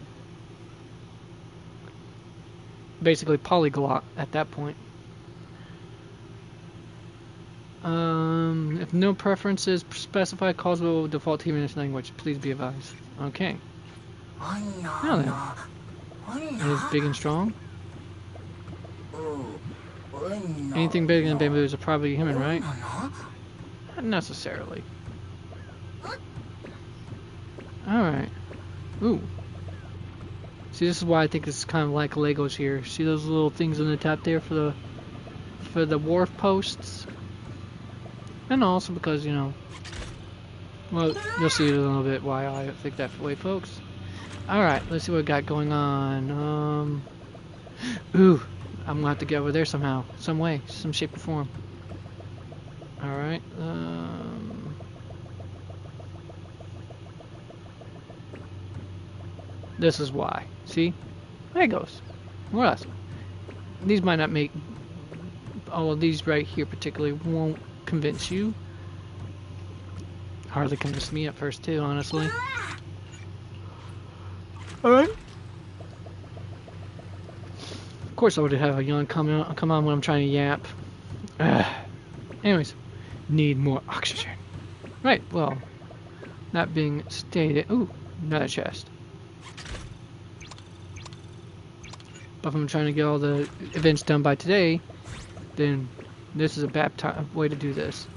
Basically polyglot at that point. If no preferences specified, calls will default to English language. Please be advised. Okay. Now then. It is big and strong. Anything bigger than Bamboo is probably human, right? Not necessarily. Alright. Ooh. See, this is why I think it's kind of like Legos here. See those little things on the top there for the wharf posts? And also because, you know, well, you'll see in a little bit why I think that way, folks. Alright, let's see what we got going on. Ooh, I'm gonna have to get over there somehow. Some way, some shape or form. Alright, this is why. See? Legos. What else? These might not make... all of these right here particularly won't convince you. Hardly convinced me at first too, honestly. Alright. Of course I would have a yawn come on when I'm trying to yap. Anyways. Need more oxygen. Right, well. That being stated... Ooh, another chest. But if I'm trying to get all the events done by today, then this is a bad way to do this.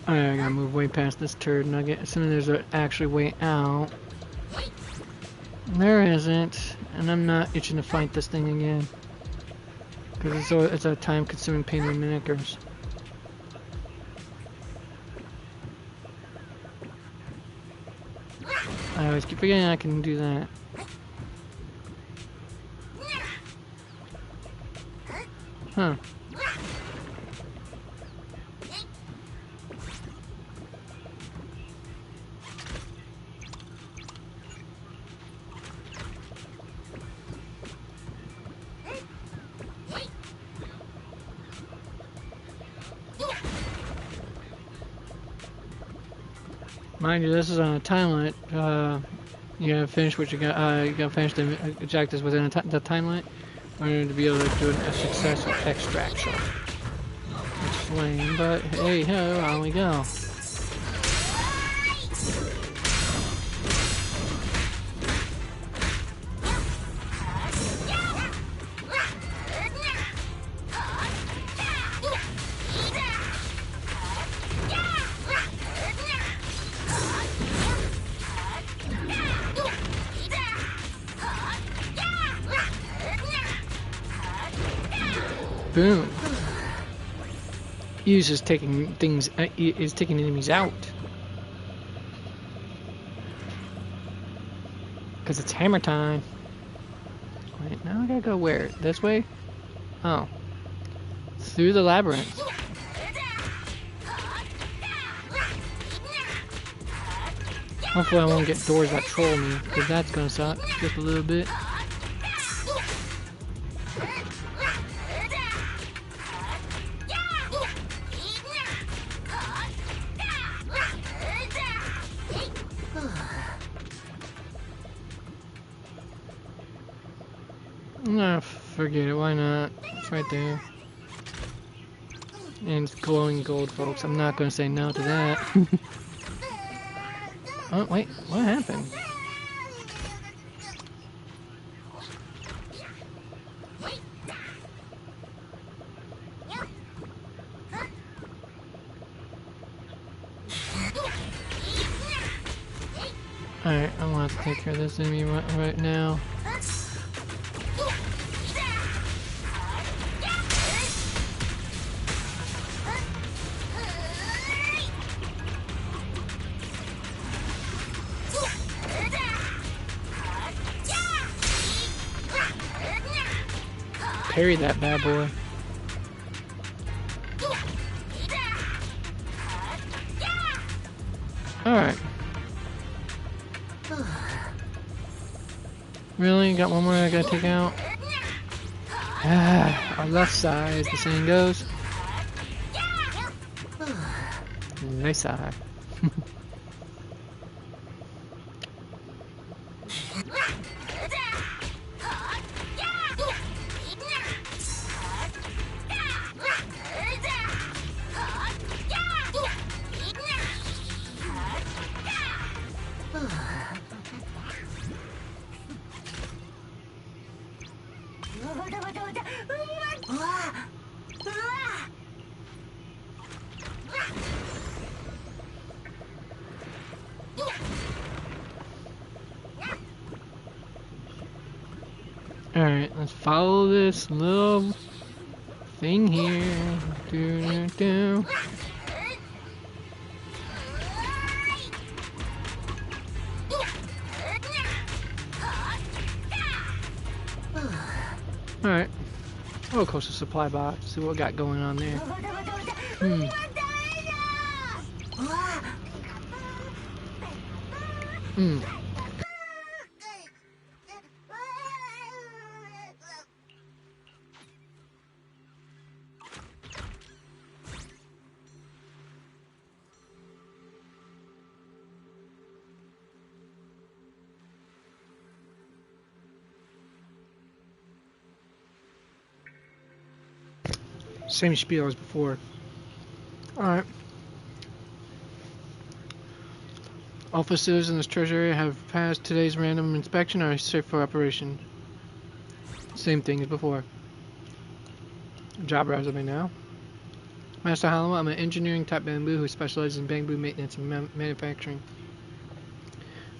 Alright, I gotta move way past this turd nugget, assuming there's actually way out. There isn't, and I'm not itching to fight this thing again. Because it's a time-consuming pain in the knickers. I always keep forgetting I can do that. Huh. Mind you, this is on a time limit. You gotta finish what you got. You gotta finish the objectives within the time limit in order to be able to do a successful extraction. Which is lame, but hey ho, on we go. Boom. He's just taking things. Is taking enemies out. Cause it's hammer time. Wait, now I gotta go where? This way? Oh. Through the labyrinth. Hopefully I won't get doors that troll me, because that's gonna suck just a little bit. Nah, forget it. Why not? It's right there. And it's glowing gold, folks. I'm not gonna say no to that. Oh, wait. What happened? Alright, I'm gonna have to take care of this enemy right now. Parry that bad boy. Alright. Really? Got one more I gotta take out? Our left side, as the saying goes. Nice side. Alright, let's follow this little thing here. Do. Alright. Oh, close to supply box. See what we got going on there. Same spiel as before. Alright. Officers in this treasure area have passed today's random inspection and are safe for operation. Same thing as before. Job resume now. Master Hallow, I'm an engineering type bamboo who specializes in bamboo maintenance and manufacturing.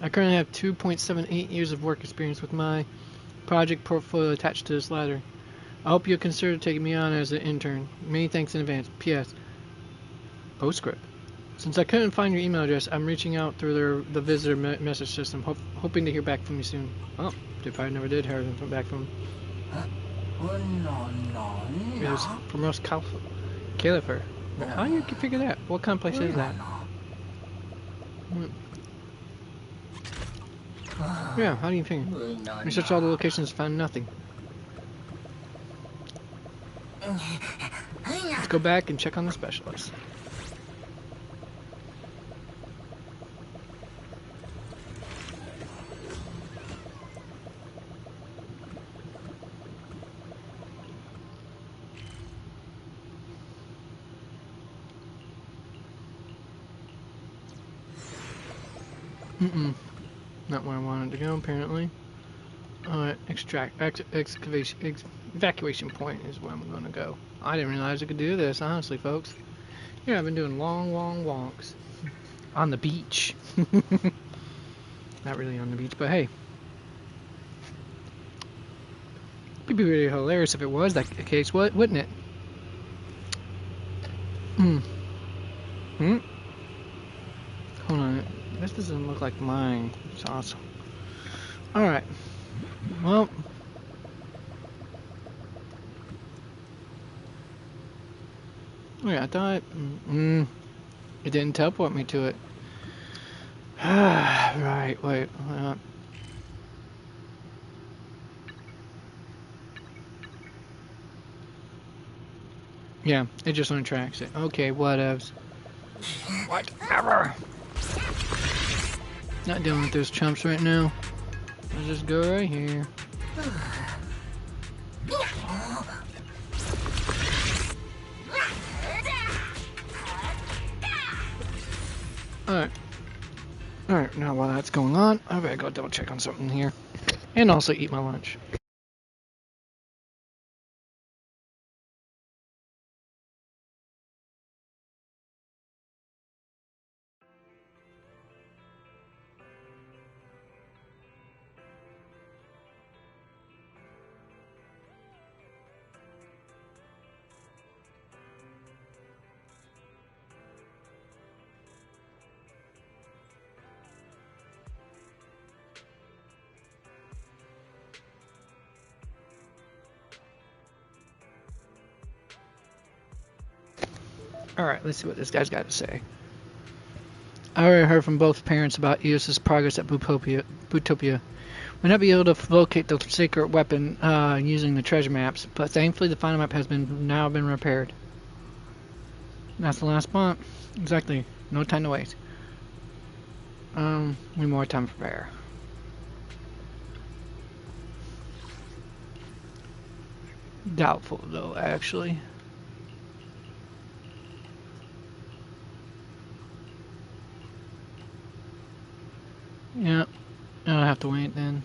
I currently have 2.78 years of work experience with my project portfolio attached to this ladder. I hope you'll consider taking me on as an intern. Many thanks in advance. P.S. Postscript. Since I couldn't find your email address, I'm reaching out through the visitor message system, hoping to hear back from you soon. Oh, they probably never did hear back from him. It was from Ross Califer. How do you figure that? What kind of place is that? Yeah, how do you figure? Research all the locations, found nothing. Let's go back and check on the specialist. Not where I wanted to go, apparently. Evacuation point is where I'm going to go. I didn't realize I could do this, honestly, folks. Yeah, I've been doing long walks. On the beach. Not really on the beach, but hey. It'd be really hilarious if it was that case, wouldn't it? Hold on. This doesn't look like mine. It's awesome. Alright. Well. Yeah, I thought it didn't teleport me to it. Right, wait. Yeah, it just untracks it. Okay, whatevs. Whatever. Not dealing with those chumps right now. Let's just go right here. Alright. Alright, now while that's going on, I better go double check on something here. And also eat my lunch. Alright, let's see what this guy's got to say. I already heard from both parents about EOS's progress at Bootopia. We'll not be able to locate the sacred weapon using the treasure maps, but thankfully the final map has now been repaired. That's the last spot. Exactly. No time to wait. Need more time to prepare. Doubtful though, actually. Yeah, I'll have to wait then.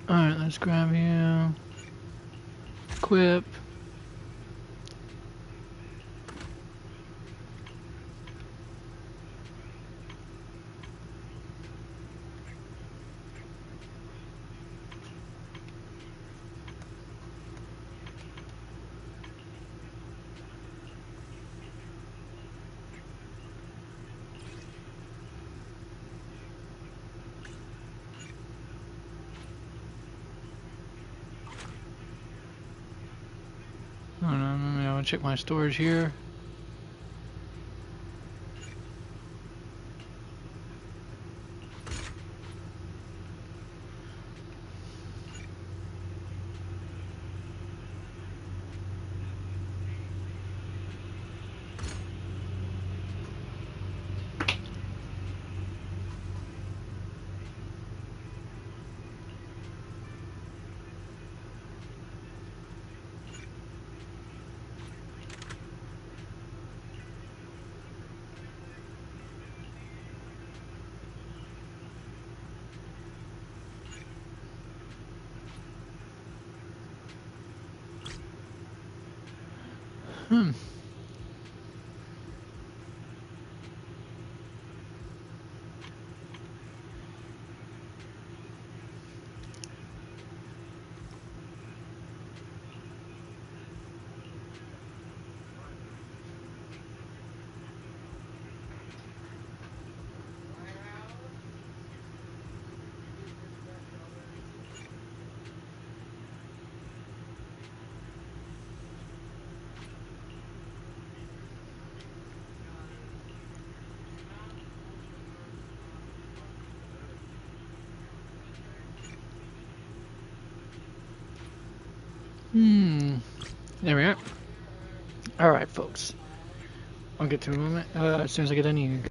Alright, let's grab you. Equip. I'm gonna check my storage here. There we are. Alright, folks. I'll get to a moment as soon as I get in here.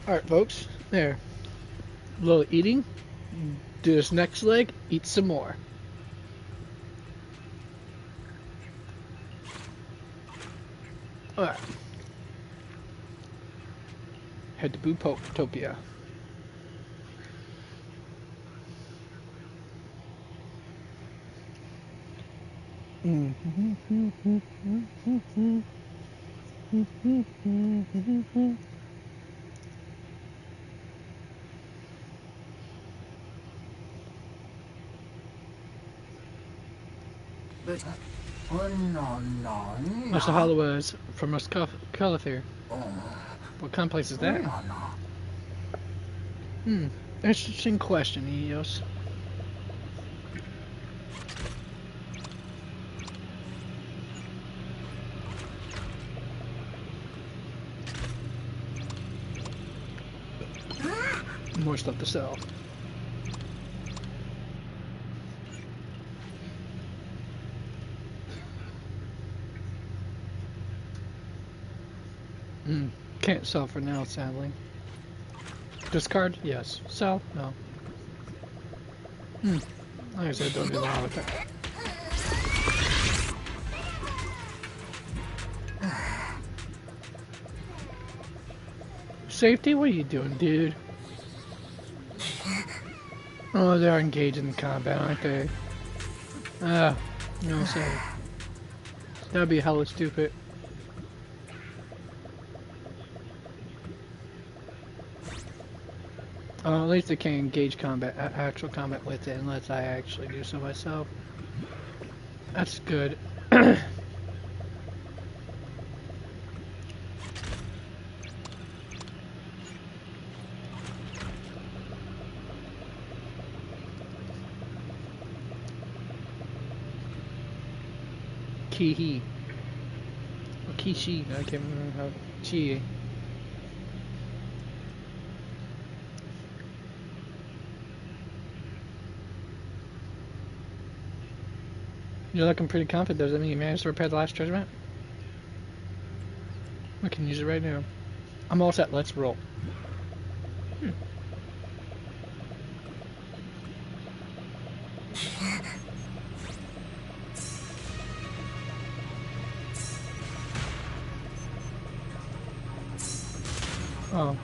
Alright, folks. There. A little eating. Do this next leg. Eat some more. Alright. Head to Bootopia. That's the hollow was from us Caliphate. What kind of place is that? Interesting question, Eos. More stuff to sell. Can't sell for now, sadly. Discard? Yes. Sell? No. Like I said, don't do a lot with it. Safety? What are you doing, dude? Oh, they're engaged in combat, aren't they? No say. That'd be hella stupid. At least they can't engage combat, actual combat with it, unless I actually do so myself. That's good. Kihi. Or Kishi, I can't remember how. Chi. You're looking pretty confident. Does that mean you managed to repair the last treasure map? We can use it right now. I'm all set. Let's roll. Oh.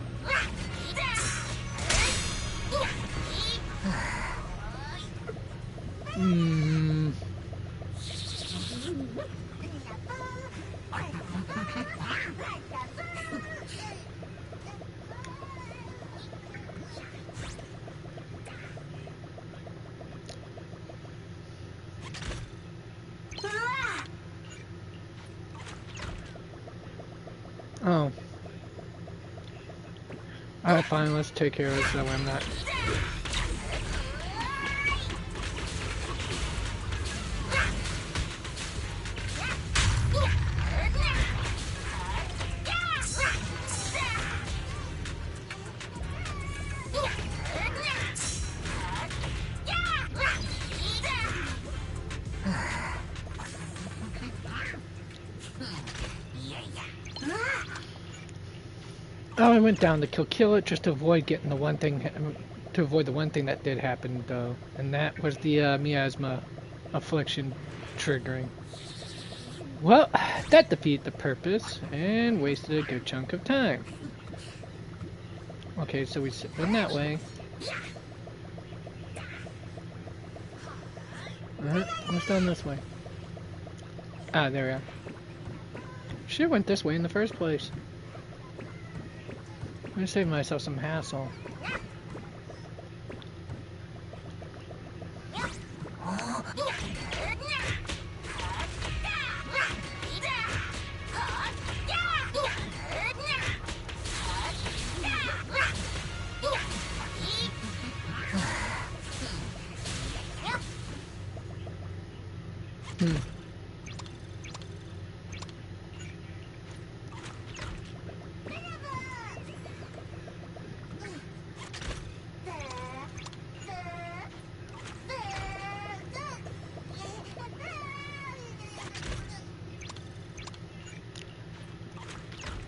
Oh. Alright, fine, let's take care of it so I'm not... Oh, I went down to kill it just to avoid getting the one thing, to avoid the one thing that did happen though, and that was the miasma affliction triggering. Well, that defeated the purpose and wasted a good chunk of time. Okay, so we went that way. What's down this way? Ah, there we are. Should've went this way in the first place. I'm gonna save myself some hassle.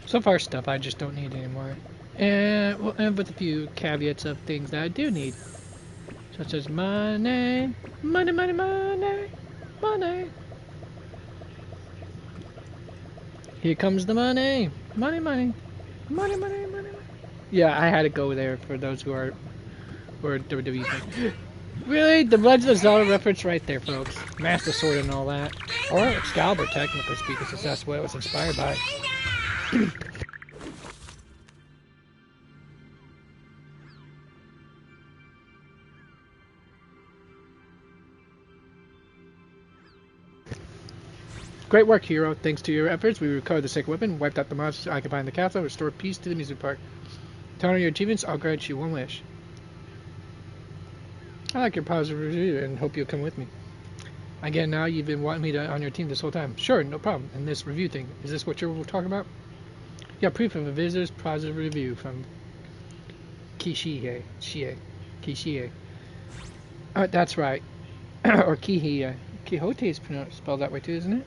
So far stuff I just don't need anymore. And we'll end with a few caveats of things that I do need. Such as money, money, money, money, money. Here comes the money, money, money, money, money, money, money. Yeah, I had to go there for those who are WWE fans. Really? The Legend of Zelda reference right there, folks. Master Sword and all that. Or Excalibur, technically speaking, since that's what it was inspired by. Great work, hero. Thanks to your efforts, we recovered the sacred weapon, wiped out the monsters occupying the castle, restored peace to the amusement park. To honor your achievements, I'll grant you one wish. I like your positive review and hope you'll come with me. Again, now you've been wanting me on your team this whole time. Sure, no problem. And this review thing, is this what you're talking about? Yeah, proof of a visitor's positive review from Kishie. Kishie. That's right. Or Kihie. Quixote is spelled that way too, isn't it?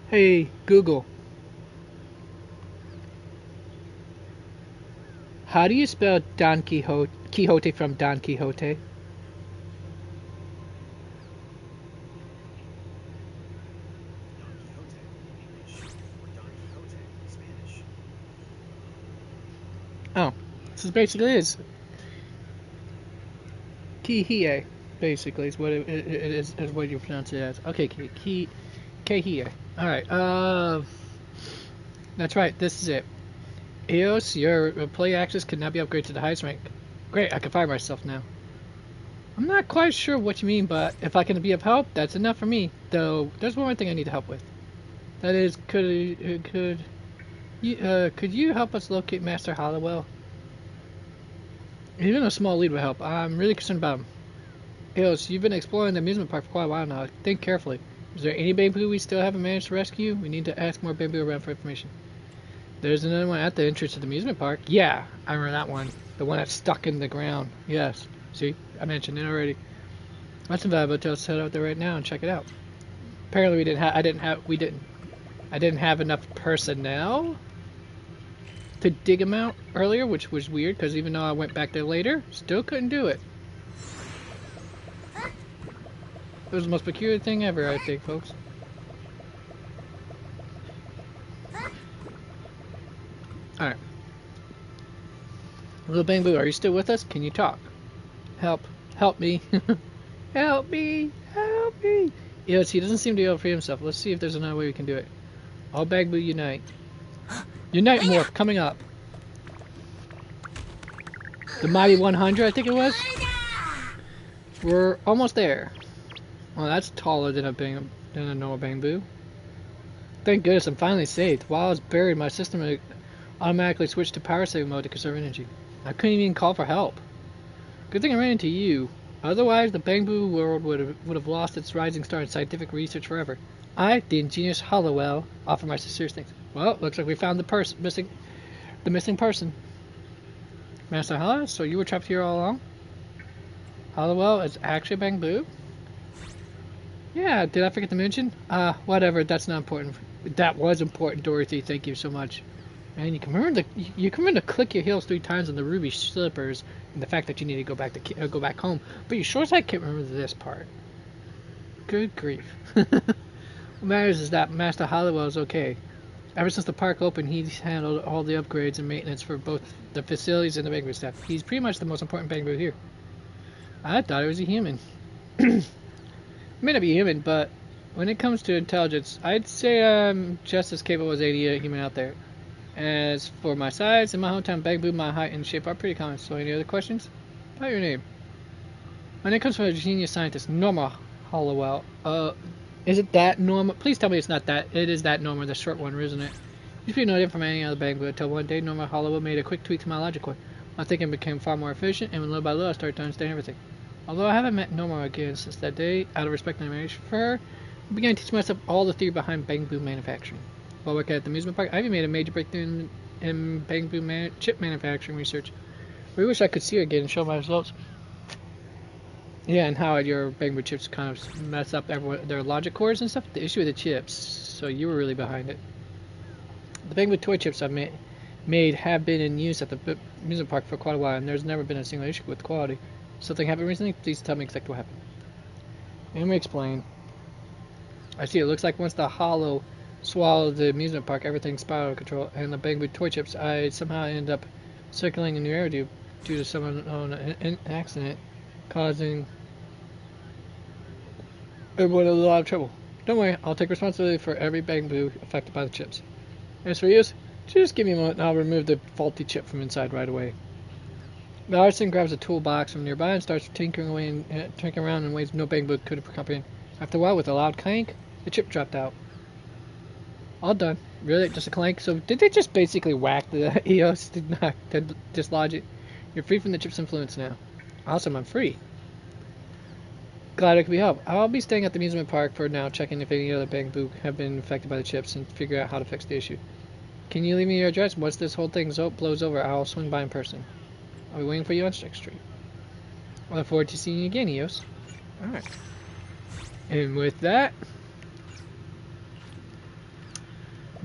Hey, Google. How do you spell Don Quixote, Quixote from Don Quixote? Oh, so basically it is. Kihie, basically, is what it is what you pronounce it as. Okay, Kihie. Alright, that's right, this is it. EOS, your play access can now be upgraded to the highest rank. Great, I can fire myself now. I'm not quite sure what you mean, but if I can be of help, that's enough for me. Though, there's one more thing I need help with. That is, could you help us locate Master Hollowell? Even a small lead would help. I'm really concerned about him. EOS, you've been exploring the amusement park for quite a while now. Think carefully. Is there any bamboo we still haven't managed to rescue? We need to ask more bamboo around for information. There's another one at the entrance to the amusement park. Yeah, I remember that one. The one that's stuck in the ground. Yes. See, I mentioned it already. That's invaluable. Let's head out there right now and check it out. Apparently, I didn't have enough personnel to dig them out earlier, which was weird because even though I went back there later, still couldn't do it. It was the most peculiar thing ever, I think, folks. Alright. Little Bamboo, are you still with us? Can you talk? Help me. Help me. Yes, he doesn't seem to be able to free himself. Let's see if there's another way we can do it. All Bamboo unite. Unite Morph coming up. The Mighty 100, I think it was. We're almost there. Well, that's taller than a normal Bamboo. Thank goodness I'm finally saved. While I was buried, my system automatically switched to power saving mode to conserve energy. I couldn't even call for help. Good thing I ran into you. Otherwise, the Bamboo world would have lost its rising star in scientific research forever. I, the ingenious Hollowell, offer my sincerest thanks. Well, looks like we found the missing person. Master Hollowell, so you were trapped here all along? Hollowell is actually a Bamboo? Yeah, did I forget to mention? Whatever, that's not important. That was important, Dorothy, thank you so much. And you can remember to click your heels 3 times on the ruby slippers, and the fact that you need to go back home. But you sure as I can't remember this part. Good grief. What matters is that Master Hollowell is okay. Ever since the park opened, he's handled all the upgrades and maintenance for both the facilities and the Bamboo staff. He's pretty much the most important Bamboo here. I thought he was a human. May not be human, but when it comes to intelligence, I'd say I'm just as capable as any human out there. As for my size, in my hometown, Bamboo, my height and shape are pretty common. So any other questions? About your name. When it comes to a genius scientist, Norma Hollowell. Is it that Norma? Please tell me it's not that. It is that Norma, the short one, isn't it? Used to be no different from any other Bamboo until one day Norma Hollowell made a quick tweak to my logic core. My thinking became far more efficient, and little by little I started to understand everything. Although I haven't met Norma again since that day, out of respect and admiration for her, I began to teach myself all the theory behind Bamboo manufacturing. While working at the amusement park, I even made a major breakthrough in Bamboo chip manufacturing research. I wish I could see her again and show my results. Yeah, and how your Bamboo chips kind of mess up their logic cores and stuff. The issue with the chips, so you were really behind it. The Bamboo toy chips I've made have been in use at the amusement park for quite a while, and there's never been a single issue with quality. Something happened recently? Please tell me exactly what happened. Let me explain. I see. It looks like once the hollow swallowed the amusement park, everything spiraled out of control, and the Bamboo toy chips I somehow ended up circling in the air due to some unknown accident, causing everyone a lot of trouble. Don't worry, I'll take responsibility for every Bamboo affected by the chips. As for you, just give me a moment and I'll remove the faulty chip from inside right away. The artisan grabs a toolbox from nearby and starts tinkering away and tinkering around in ways no Bamboo could have comprehend. After a while, with a loud clank, the chip dropped out. All done. Really? Just a clank? So did they just basically whack the EOS to dislodge it? You're free from the chip's influence now. Awesome, I'm free. Glad I could be helped. I'll be staying at the amusement park for now, checking if any other Bamboo have been affected by the chips and figure out how to fix the issue. Can you leave me your address? Once this whole thing blows over, I'll swing by in person. I'll be waiting for you on Strict Street. I look forward to seeing you again, EOS. Alright. And with that,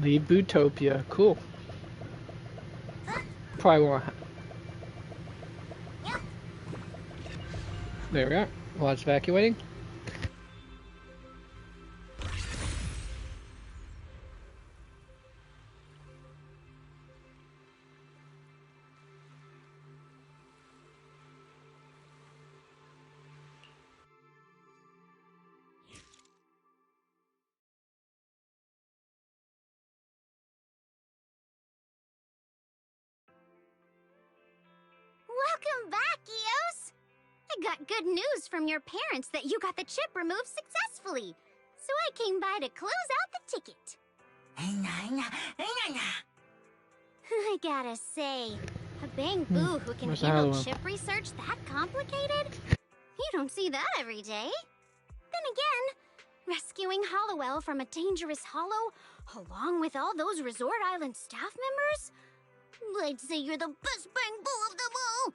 leave Bootopia. Cool. Probably won't. There we are. While it's evacuating. Welcome back, Eos! I got good news from your parents that you got the chip removed successfully. So I came by to close out the ticket. I gotta say, a Bamboo who can handle chip research that complicated? You don't see that every day. Then again, rescuing Hollowell from a dangerous hollow, along with all those Resort Island staff members? I'd say you're the best Bamboo of them all!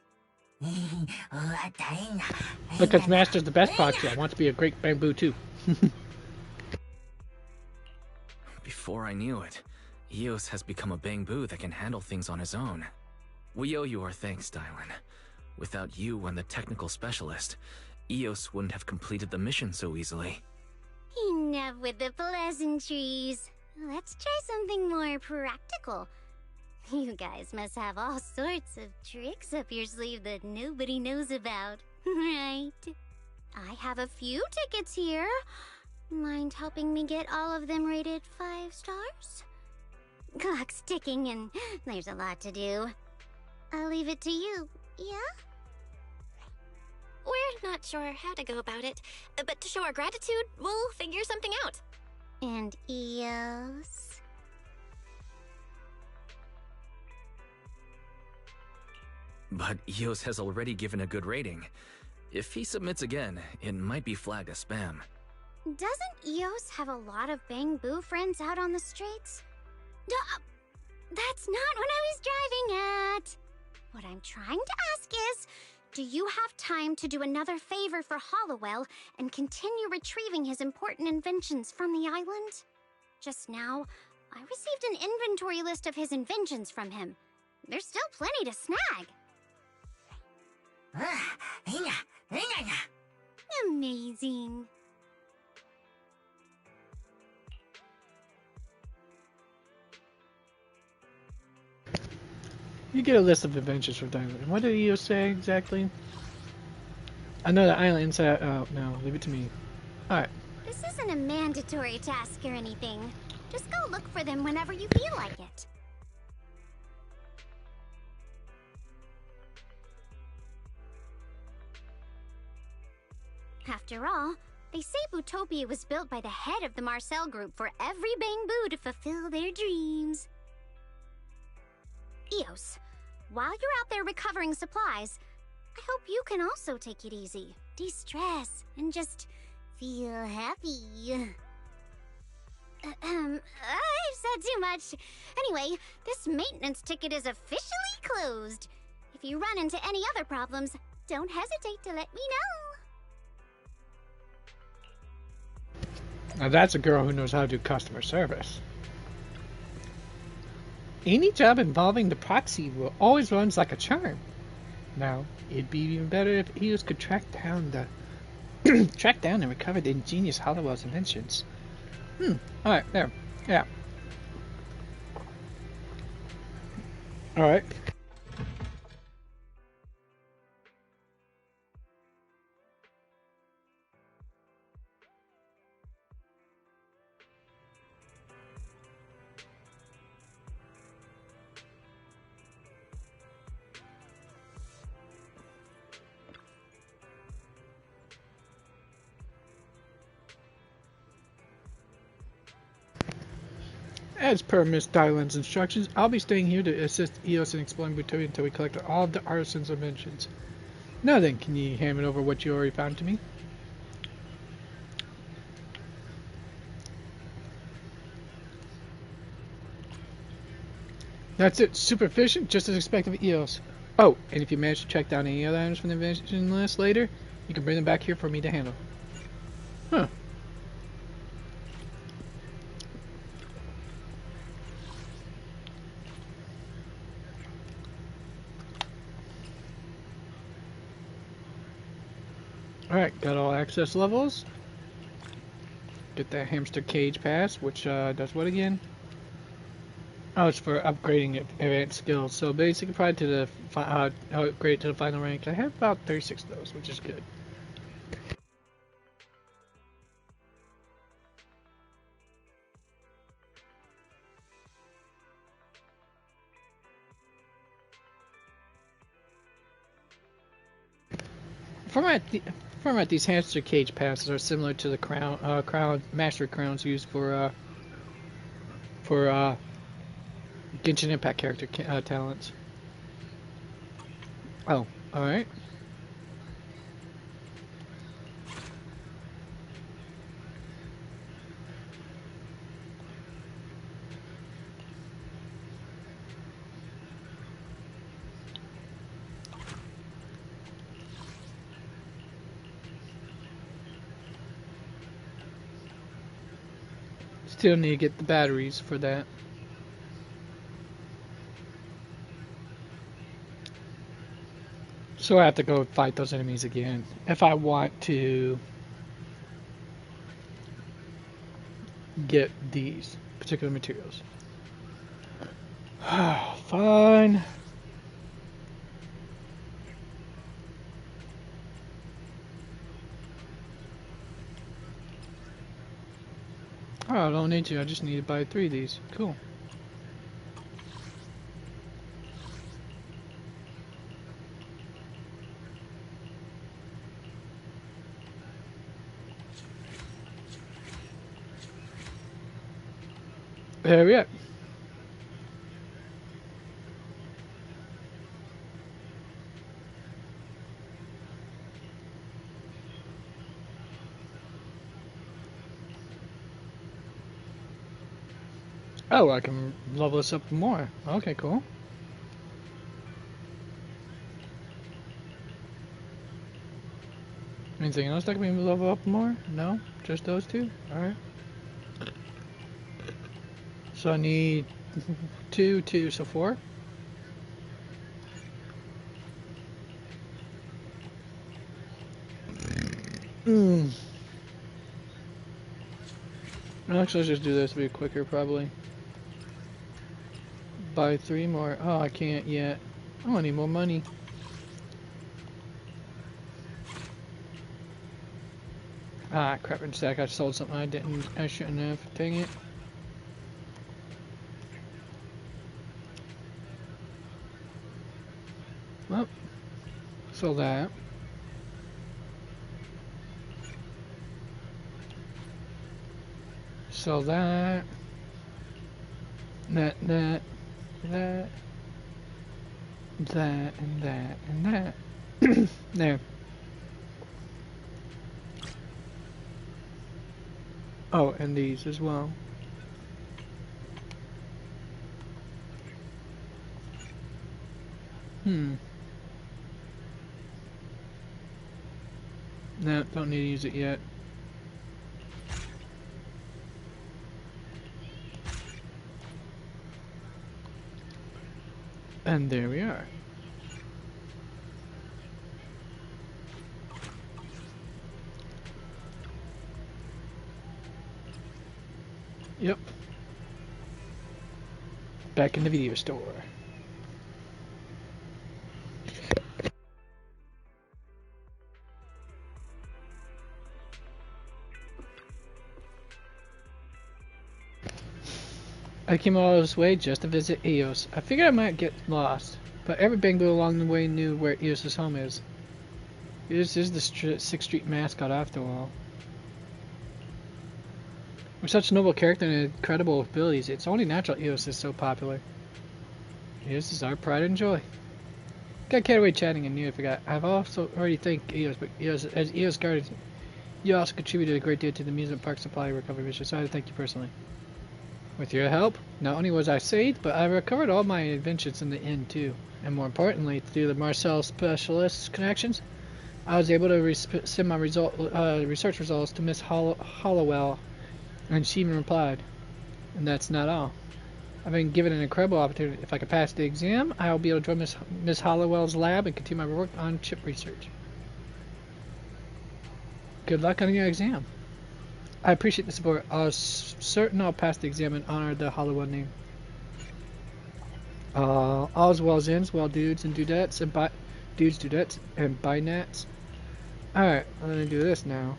Because Master's the best proxy. I want to be a great Bamboo too. Before I knew it, Eos has become a Bamboo that can handle things on his own. We owe you our thanks, Dylan. Without you and the technical specialist, Eos wouldn't have completed the mission so easily. Enough with the pleasantries. Let's try something more practical. You guys must have all sorts of tricks up your sleeve that nobody knows about, right? I have a few tickets here. Mind helping me get all of them rated 5 stars? Clock's ticking and there's a lot to do. I'll leave it to you, yeah? We're not sure how to go about it, but to show our gratitude, we'll figure something out. And Eos? But Eos has already given a good rating. If he submits again, it might be flagged as spam. Doesn't Eos have a lot of Bamboo friends out on the streets? That's not what I was driving at. What I'm trying to ask is, do you have time to do another favor for Hollowell and continue retrieving his important inventions from the island? Just now, I received an inventory list of his inventions from him. There's still plenty to snag. Amazing. You get a list of adventures for Diamond. What did Eos say exactly? I know the island inside. Oh, no. Leave it to me. Alright. This isn't a mandatory task or anything. Just go look for them whenever you feel like it. After all, they say Bootopia was built by the head of the Marcel Group for every Bamboo to fulfill their dreams. Eos, while you're out there recovering supplies, I hope you can also take it easy, de-stress, and just feel happy. I've said too much. Anyway, this maintenance ticket is officially closed. If you run into any other problems, don't hesitate to let me know. Now that's a girl who knows how to do customer service. Any job involving the proxy will always runs like a charm. Now, it'd be even better if Eos could track down and recover the ingenious Hollowell's inventions. Alright, there. Yeah. Alright. As per Miss Dylan's instructions, I'll be staying here to assist Eos in exploring Butoria until we collect all of the artisan's inventions. Now then, can you hand it over what you already found to me? That's it. Super efficient, just as expected of Eos. Oh, and if you manage to track down any other items from the invention list later, you can bring them back here for me to handle. Huh. Alright, got all access levels. Get that hamster cage pass, which does what again? Oh, it's for upgrading advanced skills. So basically, probably to the upgrade to the final rank. I have about 36 of those, which is good. Format these hamster cage passes are similar to the crown master crowns used for Genshin Impact character talents. Oh, all right. Still need to get the batteries for that. So I have to go fight those enemies again if I want to get these particular materials. Fine. Oh, I don't need to. I just need to buy 3 of these. Cool. There we are. Oh, I can level this up more. Okay, cool. Anything else that can be level up more? No? Just those 2? Alright. So I need 2, so 4. Actually, let's just do this to be quicker, probably. Buy 3 more. Oh, I can't yet. Oh, I need more money. Ah, crap and sack. I sold something I shouldn't have. Dang it. Well, so that. So that. That, and that, and that. There. Oh, and these as well. No, don't need to use it yet. And there we are. Yep. Back in the video store. I came all this way just to visit Eos. I figured I might get lost, but every Bango along the way knew where Eos' home is. Eos is the 6th Street mascot after all. With such a noble character and incredible abilities, it's only natural Eos is so popular. Eos is our pride and joy. Got carried away chatting and nearly forgot. I've also already thanked Eos, but as Eos guardian, you also contributed a great deal to the amusement park supply recovery mission, so I thank you personally. With your help, not only was I saved, but I recovered all my inventions in the inn too. And more importantly, through the Marcel specialist connections, I was able to send my research results to Miss Hollowell, and she even replied. And that's not all. I've been given an incredible opportunity. If I can pass the exam, I'll be able to join Miss Hollowell's lab and continue my work on chip research. Good luck on your exam. I appreciate the support. I was certain I'll pass the exam and honor the Hollowell name. All's well's ends, well dudes and dudettes and dudettes and binats. Alright, I'm gonna do this now.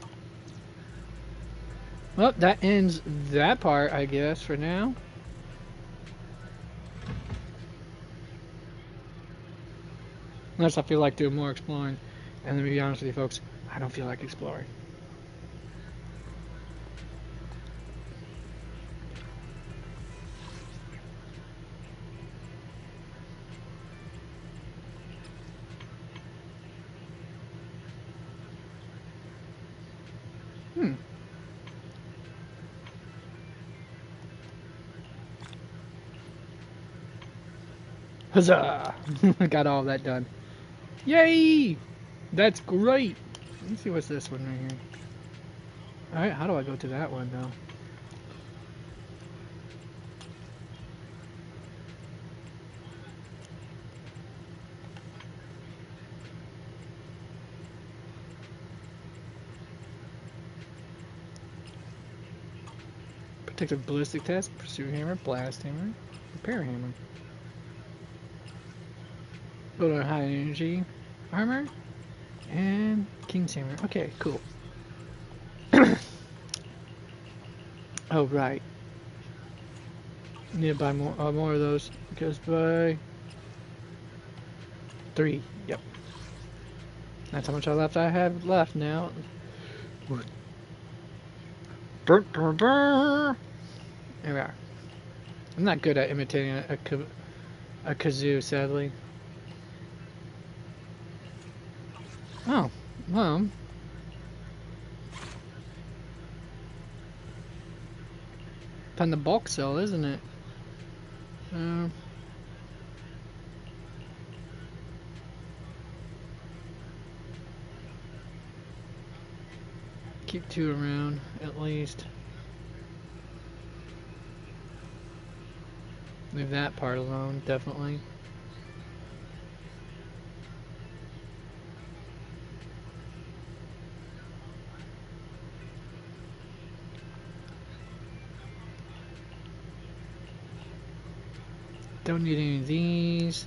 Well, that ends that part, I guess, for now. Unless I feel like doing more exploring. And let me be honest with you folks, I don't feel like exploring. Huzzah! Got all that done. Yay! That's great! Let's see what's this one right here. Alright, how do I go to that one though? Protective ballistic test, pursuit hammer, blast hammer, repair hammer. Build on high energy armor and king's hammer. Okay, cool. Oh right. Need to buy more of those. Because by 3. Yep. That's how much I have left now. There we are. I'm not good at imitating a kazoo, sadly. Oh, well. On the bulk sell, isn't it? Keep 2 around, at least. Leave that part alone, definitely. Don't need any of these,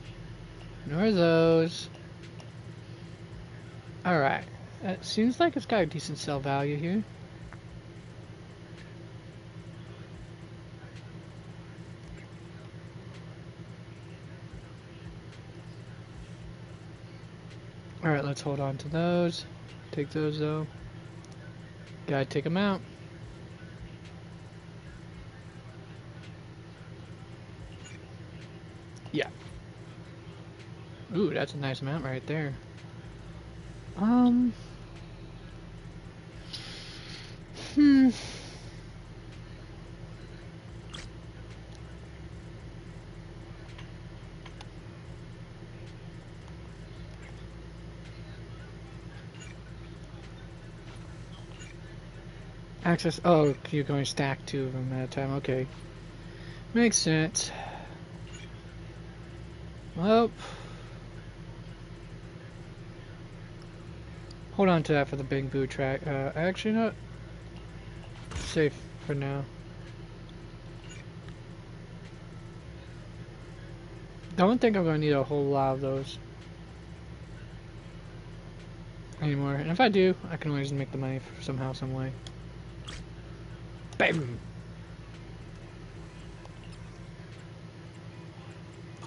nor those. Alright, it seems like it's got a decent sell value here. Alright, let's hold on to those. Take those though. Gotta take them out. Yeah. Ooh, that's a nice amount right there. Access. Oh, you're going to stack 2 of them at a time. Okay. Makes sense. Well, hold on to that for the Big Boo track. Actually, not safe for now. Don't think I'm gonna need a whole lot of those anymore. And if I do, I can always make the money somehow, some way. Bam!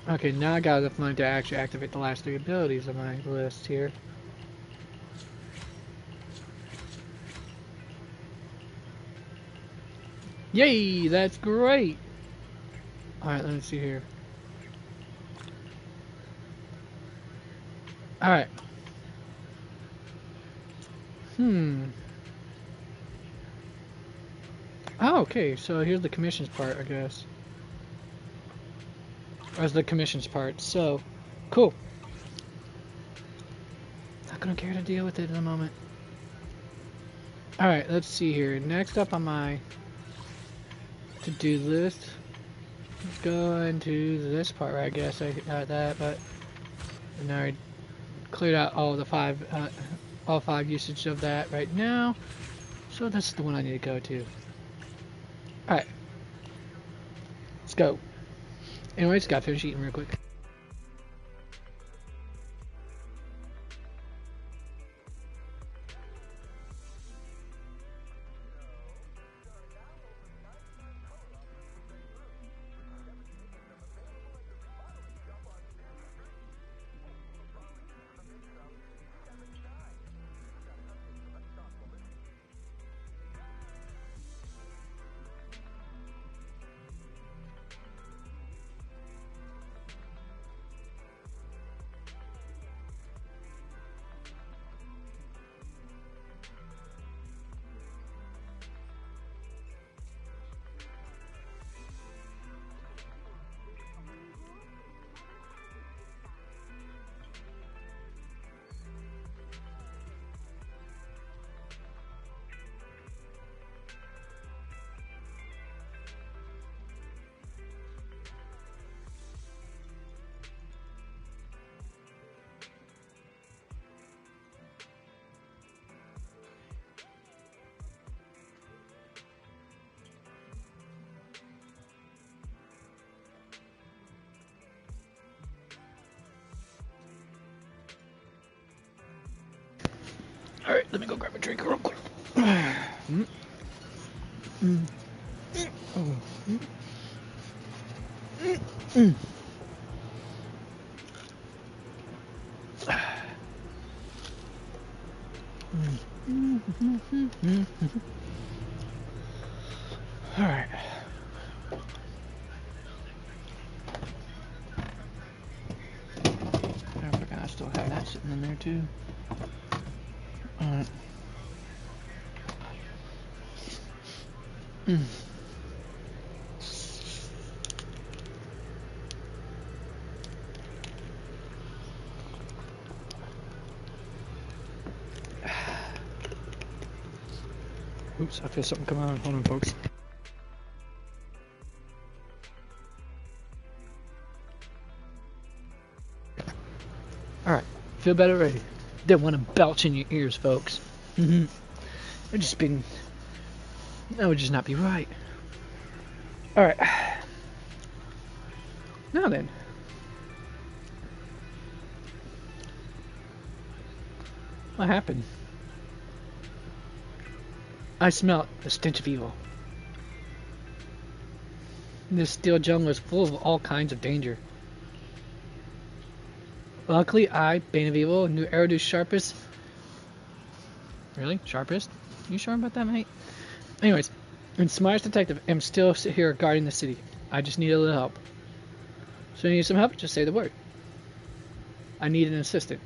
Okay, now I got enough money to actually activate the last 3 abilities on my list here. Yay! That's great! Alright, let me see here. Alright. Oh, okay, so here's the commissions part, I guess. As the commissions part, so cool. Not gonna care to deal with it in a moment. Alright, let's see here. Next up on my to-do list, let's go into this part where I guess I got that, but now I cleared out all the 5 usage of that right now. So that's the one I need to go to. Alright. Let's go. Anyways, gotta finish eating real quick. Alright, let me go grab a drink real quick. Alright. I forgot I still have that sitting in there too. Alright. Oops, I feel something come on. Hold on, folks. Alright, feel better already. Didn't want to belch in your ears, folks. That would just not be right. Alright. Now then. What happened? I smell the stench of evil. This steel jungle is full of all kinds of danger. Luckily, I, Bane of Evil, knew Eridu's sharpest. Really? Sharpest? You sure about that, mate? Anyways, and smartest detective, am still here guarding the city. I just need a little help. So you need some help? Just say the word. I need an assistant.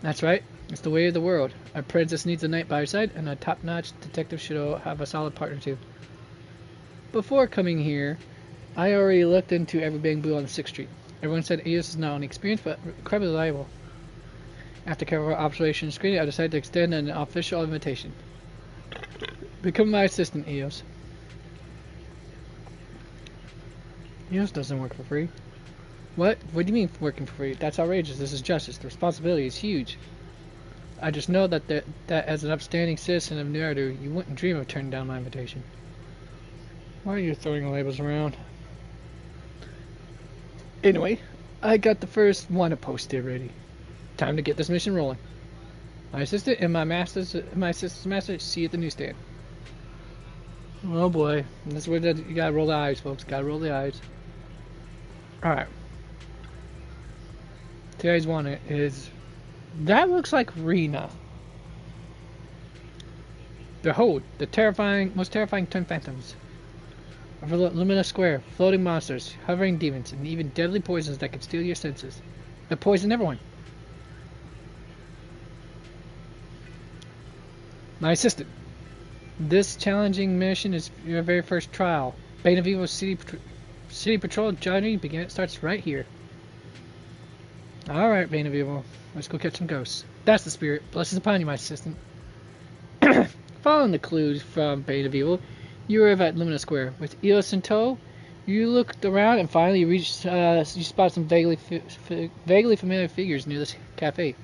That's right. It's the way of the world. A princess needs a knight by her side, and a top-notch detective should have a solid partner too. Before coming here, I already looked into every Bang Boo on 6th Street. Everyone said Eos is not only experienced, but incredibly reliable. After careful observation and screening, I decided to extend an official invitation. Become my assistant, Eos. Yours doesn't work for free. What? What do you mean working for free? That's outrageous. This is justice. The responsibility is huge. I just know that as an upstanding citizen of Naruto, you wouldn't dream of turning down my invitation. Why are you throwing labels around? Anyway, I got the first one posted ready. Time to get this mission rolling. My assistant and my assistant's master see you at the newsstand. Oh boy, that's where you gotta roll the eyes, folks. Gotta roll the eyes. Alright. Today's one is... That looks like Rina. Behold, the most terrifying twin phantoms of Lumina Square, floating monsters, hovering demons, and even deadly poisons that can steal your senses. They poison everyone. My assistant. This challenging mission is your very first trial. Bane of Evil's City Patrol journey starts right here. Alright, Bane of Evil. Let's go catch some ghosts. That's the spirit. Blessings upon you, my assistant. Following the clues from Bane of Evil, you arrive at Lumina Square. With Eos in tow, you looked around and finally you spot some vaguely familiar figures near this cafe.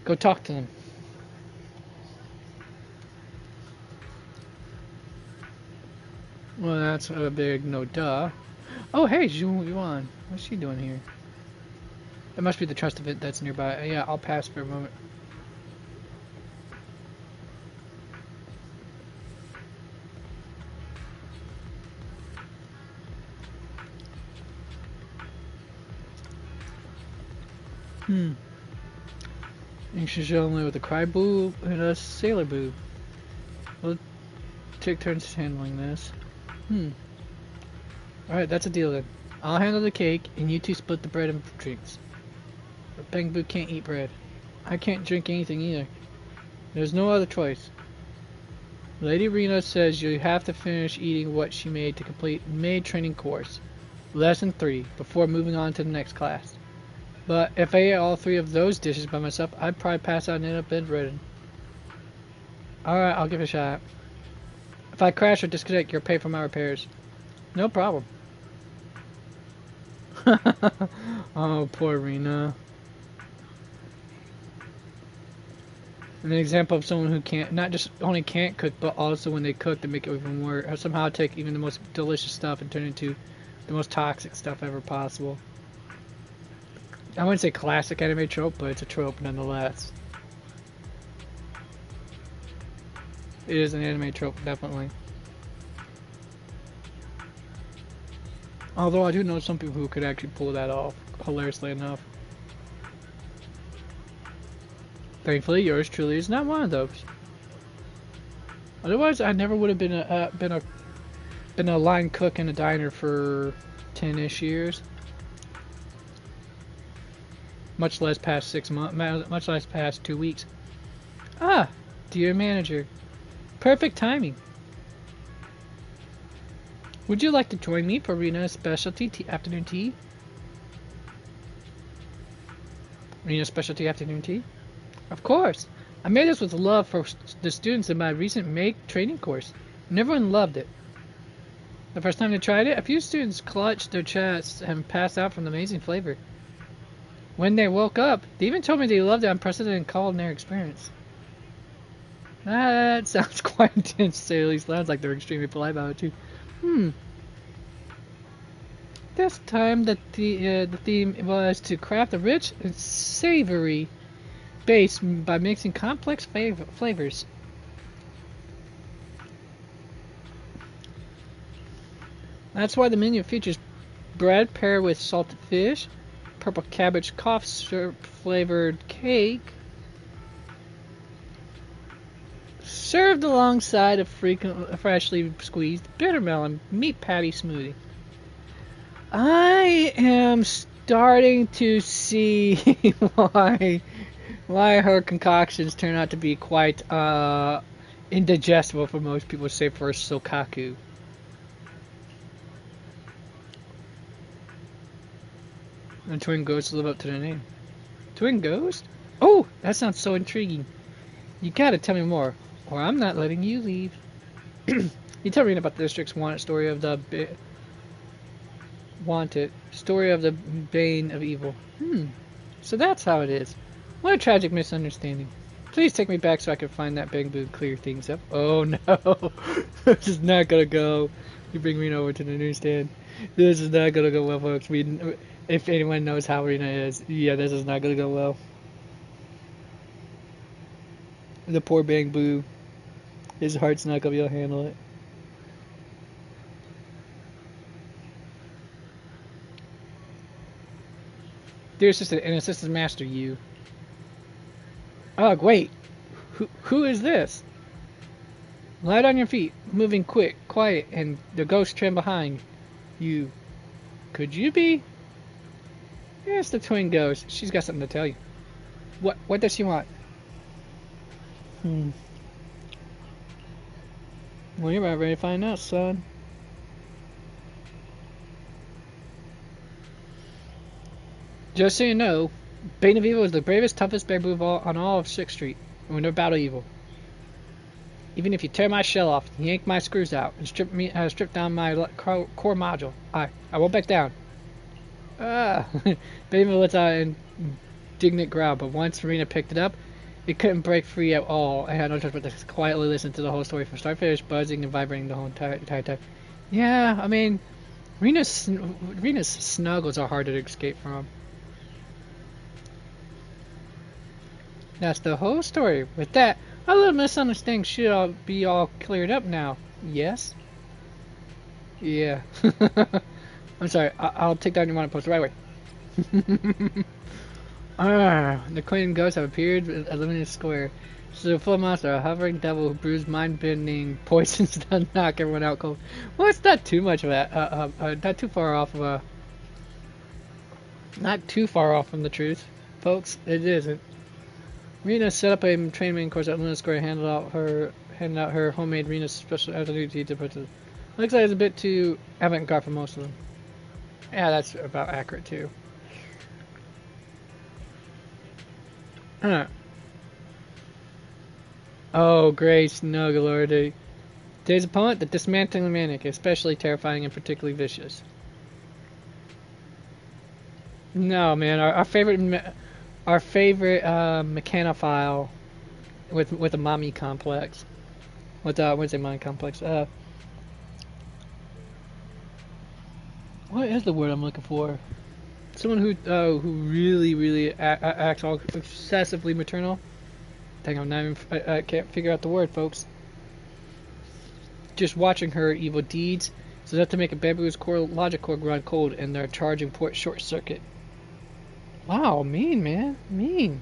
Go talk to them. Well, that's a big no duh. Oh, hey, Yuan. What's she doing here? It must be the trust event that's nearby. Yeah, I'll pass for a moment. Anxious only with a cry boo and a sailor boo. We'll take turns handling this. Alright, that's a deal then. I'll handle the cake, and you two split the bread and drinks. But Bang Boo can't eat bread. I can't drink anything either. There's no other choice. Lady Rena says you have to finish eating what she made to complete maid training course. Lesson 3, before moving on to the next class. But if I ate all 3 of those dishes by myself, I'd probably pass out and end up bedridden. Alright, I'll give it a shot. If I crash or disconnect, you'll pay for my repairs. No problem. Oh, poor Rena. An example of someone who can't, not just only can't cook, but also when they cook, they make it even worse. Or somehow take even the most delicious stuff and turn it into the most toxic stuff ever possible. I wouldn't say classic anime trope, but it's a trope nonetheless. It is an anime trope, definitely. Although I do know some people who could actually pull that off, hilariously enough. Thankfully, yours truly is not one of those. Otherwise, I never would have been a line cook in a diner for 10-ish years. Much less past 6 months. Much less past 2 weeks. Ah, dear manager, perfect timing. Would you like to join me for Rena's specialty afternoon tea? Rena's specialty afternoon tea? Of course. I made this with love for the students in my recent maid training course, and everyone loved it. The first time they tried it, a few students clutched their chests and passed out from the amazing flavor. When they woke up, they even told me they loved the unprecedented culinary experience. That sounds quite intense, to say the least. Sounds like they're extremely polite about it too. This time the theme was to craft a rich and savory base by mixing complex flavors. That's why the menu features bread paired with salted fish, purple cabbage cough syrup flavored cake, served alongside a freshly squeezed bitter melon meat patty smoothie. I am starting to see why her concoctions turn out to be quite indigestible for most people, save for a Sokaku. And twin ghosts live up to their name. Twin ghost? Oh, that sounds so intriguing. You gotta tell me more, or I'm not letting you leave. You tell me about the district's wanted story of the Wanted. Story of the Bane of Evil. So that's how it is. What a tragic misunderstanding. Please take me back so I can find that bamboo and clear things up. Oh no. This is not gonna go. You bring Rena over to the newsstand. This is not gonna go well, folks. If anyone knows how Rena is, yeah, this is not gonna go well. The poor bamboo. His heart's not gonna be able to handle it. Dear assistant and assistant master, you. Ugh, wait. Who is this? Light on your feet, moving quick, quiet, and the ghost trim behind you. Could you be? Yeah, it's the twin ghost. She's got something to tell you. What does she want? Well, you're about ready to find out, son. Just so you know, Bane of Evil is the bravest, toughest bamboo on all of 6th Street. And we never battle evil. Even if you tear my shell off, yank my screws out, and strip down my core module, I won't back down. Bane of Evil lets out an indignant growl, but once Rena picked it up, it couldn't break free at all. I had no choice but to quietly listen to the whole story from start to finish, buzzing and vibrating the whole entire time. Yeah, I mean, Rena's snuggles are hard to escape from. That's the whole story. With that, a little misunderstanding should be all cleared up now. Yes? Yeah. I'm sorry. I'll take down your wanted post right away. The queen ghosts have appeared at Limited Square. She's a full monster, a hovering devil who brews mind-bending poisons to knock everyone out cold. Well, it's not too much of that. Not too far off of not too far off from the truth, folks. It isn't. Rena set up a training course at Luna Square, handing out her homemade Rena's special attitude to put to. Looks like it's a bit too avant-garde for most of them. Yeah, that's about accurate too. Oh, great Snugglord. Today's opponent, the dismantling maniac, especially terrifying and particularly vicious. No, man, our favorite mechanophile with a mommy complex. What's a mommy complex? What is the word I'm looking for? Someone who really acts all excessively maternal. Dang, I can't figure out the word, folks. Just watching her evil deeds is enough to make a bamboo's logic core run cold and their charging port short circuit. Wow, mean, man. Mean.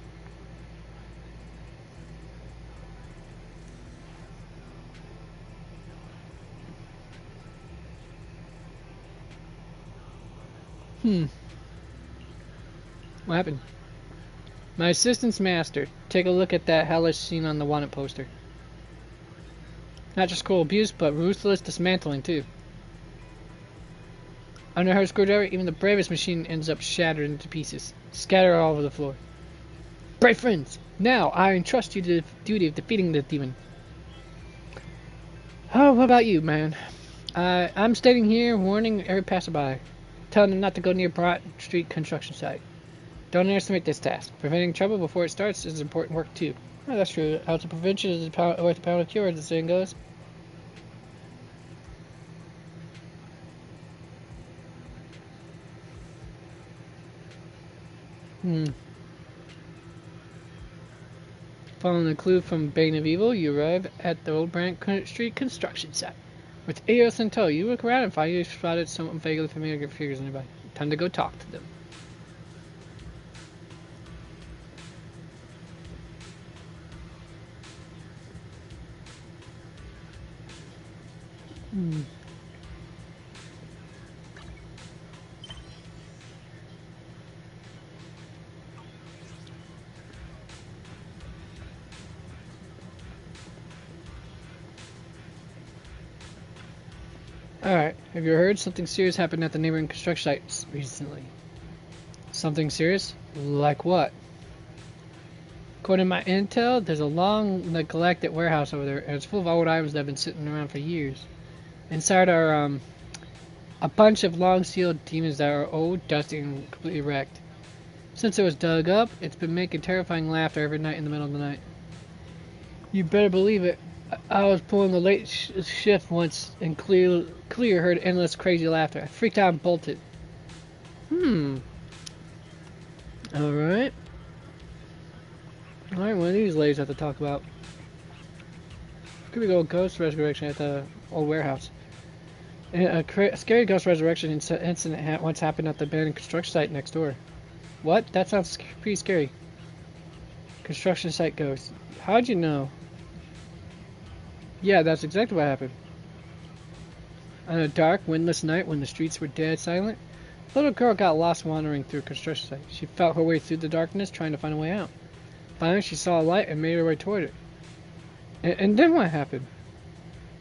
What happened? My assistant's master. Take a look at that hellish scene on the wanted poster. Not just cruel abuse, but ruthless dismantling, too. Under her screwdriver, even the bravest machine ends up shattered into pieces, scattered all over the floor. Brave friends, now I entrust you to the duty of defeating the demon. Oh, what about you, man? I'm standing here warning every passerby, telling them not to go near Broad Street construction site. Don't underestimate this task. Preventing trouble before it starts is important work, too. Oh, that's true. Ounce of prevention is worth a pound of cure, as the saying goes. Following the clue from Bane of Evil, you arrive at the old Broad Street construction site. With Eos in tow, you look around and find you spotted some vaguely familiar figures nearby. Time to go talk to them. Alright, have you heard something serious happened at the neighboring construction sites recently? Something serious? Like what? According to my intel, there's a long neglected warehouse over there, and it's full of old items that have been sitting around for years. Inside are A bunch of long-sealed demons that are old, dusty, and completely wrecked. Since it was dug up, it's been making terrifying laughter every night in the middle of the night. You better believe it. I was pulling the late shift once and clear heard endless crazy laughter. I freaked out and bolted. Alright. Alright, one of these ladies I have to talk about. Could we go ghost resurrection at the old warehouse? A scary ghost resurrection incident once happened at the abandoned construction site next door. What? That sounds pretty scary. Construction site ghost. How'd you know? Yeah, that's exactly what happened. On a dark, windless night when the streets were dead silent, a little girl got lost wandering through a construction site. She felt her way through the darkness, trying to find a way out. Finally, she saw a light and made her way toward it. And then what happened?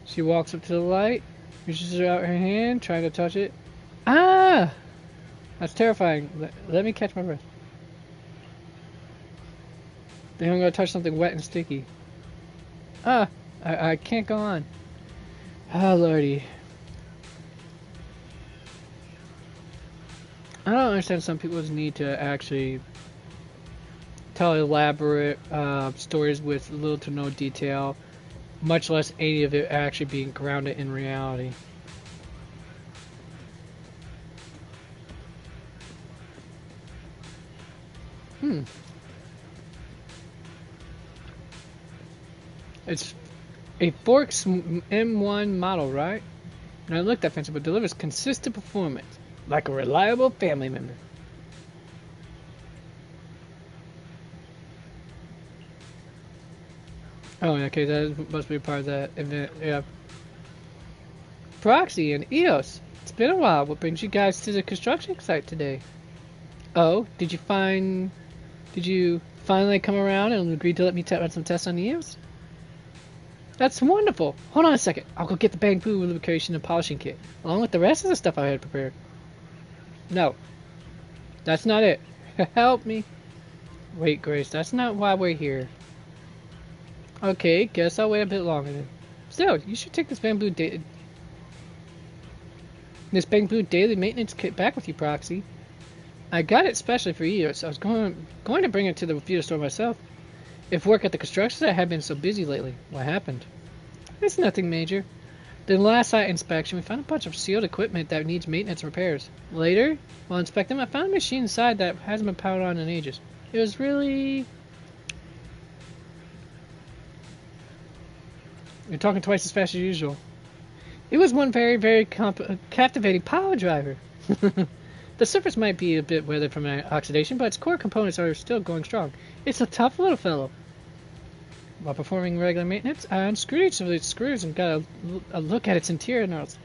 She walks up to the light, reaches out her hand, trying to touch it. Ah! That's terrifying. Let me catch my breath. Then I'm going to touch something wet and sticky. Ah! I can't go on. Oh, lordy. I don't understand some people's need to actually tell elaborate stories with little to no detail, much less any of it actually being grounded in reality. It's a Forks M1 model, right? And I looked that fancy, but delivers consistent performance, like a reliable family member. Oh, okay, that must be part of that event, yeah. Proxy and EOS, it's been a while. What brings you guys to the construction site today? Oh, did you finally come around and agree to let me run some tests on EOS? That's wonderful. Hold on a second. I'll go get the Bang Boo lubrication and polishing kit, along with the rest of the stuff I had prepared. No. That's not it. Help me. Wait, Grace, that's not why we're here. Okay, guess I'll wait a bit longer then. Still, you should take this Bang Boo daily maintenance kit back with you, Proxy. I got it specially for you, so I was going to bring it to the computer store myself. If work at the construction site had been so busy lately, what happened? It's nothing major. The last site inspection, we found a bunch of sealed equipment that needs maintenance and repairs. Later, while inspecting, I found a machine inside that hasn't been powered on in ages. It was really... You're talking twice as fast as usual. It was one very, very captivating power driver. The surface might be a bit weathered from oxidation, but its core components are still going strong. It's a tough little fellow. While performing regular maintenance, I unscrewed each of its screws and got a look at its interior notes.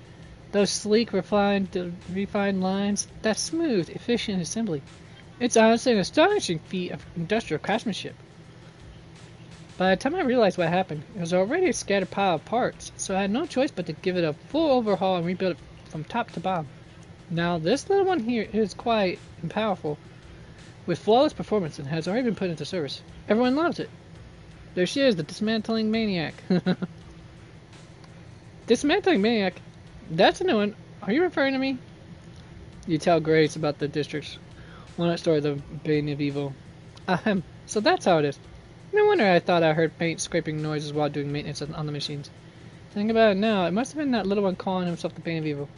Those sleek, refined lines, that smooth, efficient assembly. It's honestly an astonishing feat of industrial craftsmanship. By the time I realized what happened, it was already a scattered pile of parts, so I had no choice but to give it a full overhaul and rebuild it from top to bottom. Now, this little one here is quiet and powerful, with flawless performance, and has already been put into service. Everyone loves it. There she is, the dismantling maniac. Dismantling maniac? That's a new one. Are you referring to me? You tell Grace about the district's one-up story, the Bane of Evil. So that's how it is. No wonder I thought I heard faint scraping noises while doing maintenance on the machines. Think about it now, it must have been that little one calling himself the Bane of Evil.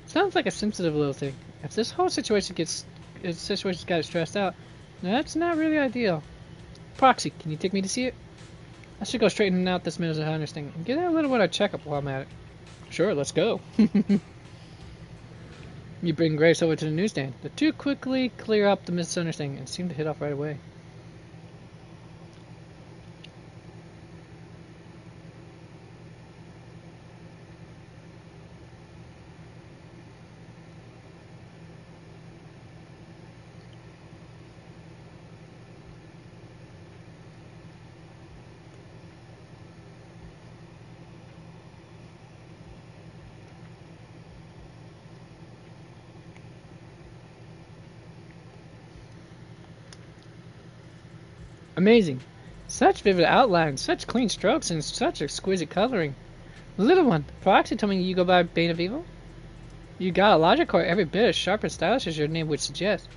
Sounds like a sensitive little thing. If this whole situation got it stressed out, that's not really ideal. Proxy, can you take me to see it? I should go straighten out this misunderstanding thing and give that little one a checkup while I'm at it. Sure, let's go. You bring Grace over to the newsstand. The two quickly clear up the misunderstanding and seem to hit off right away. Amazing. Such vivid outlines, such clean strokes, and such exquisite coloring. Little one, Proxy told me you go by Bane of Evil? You got a logic core every bit as sharp and stylish as your name would suggest.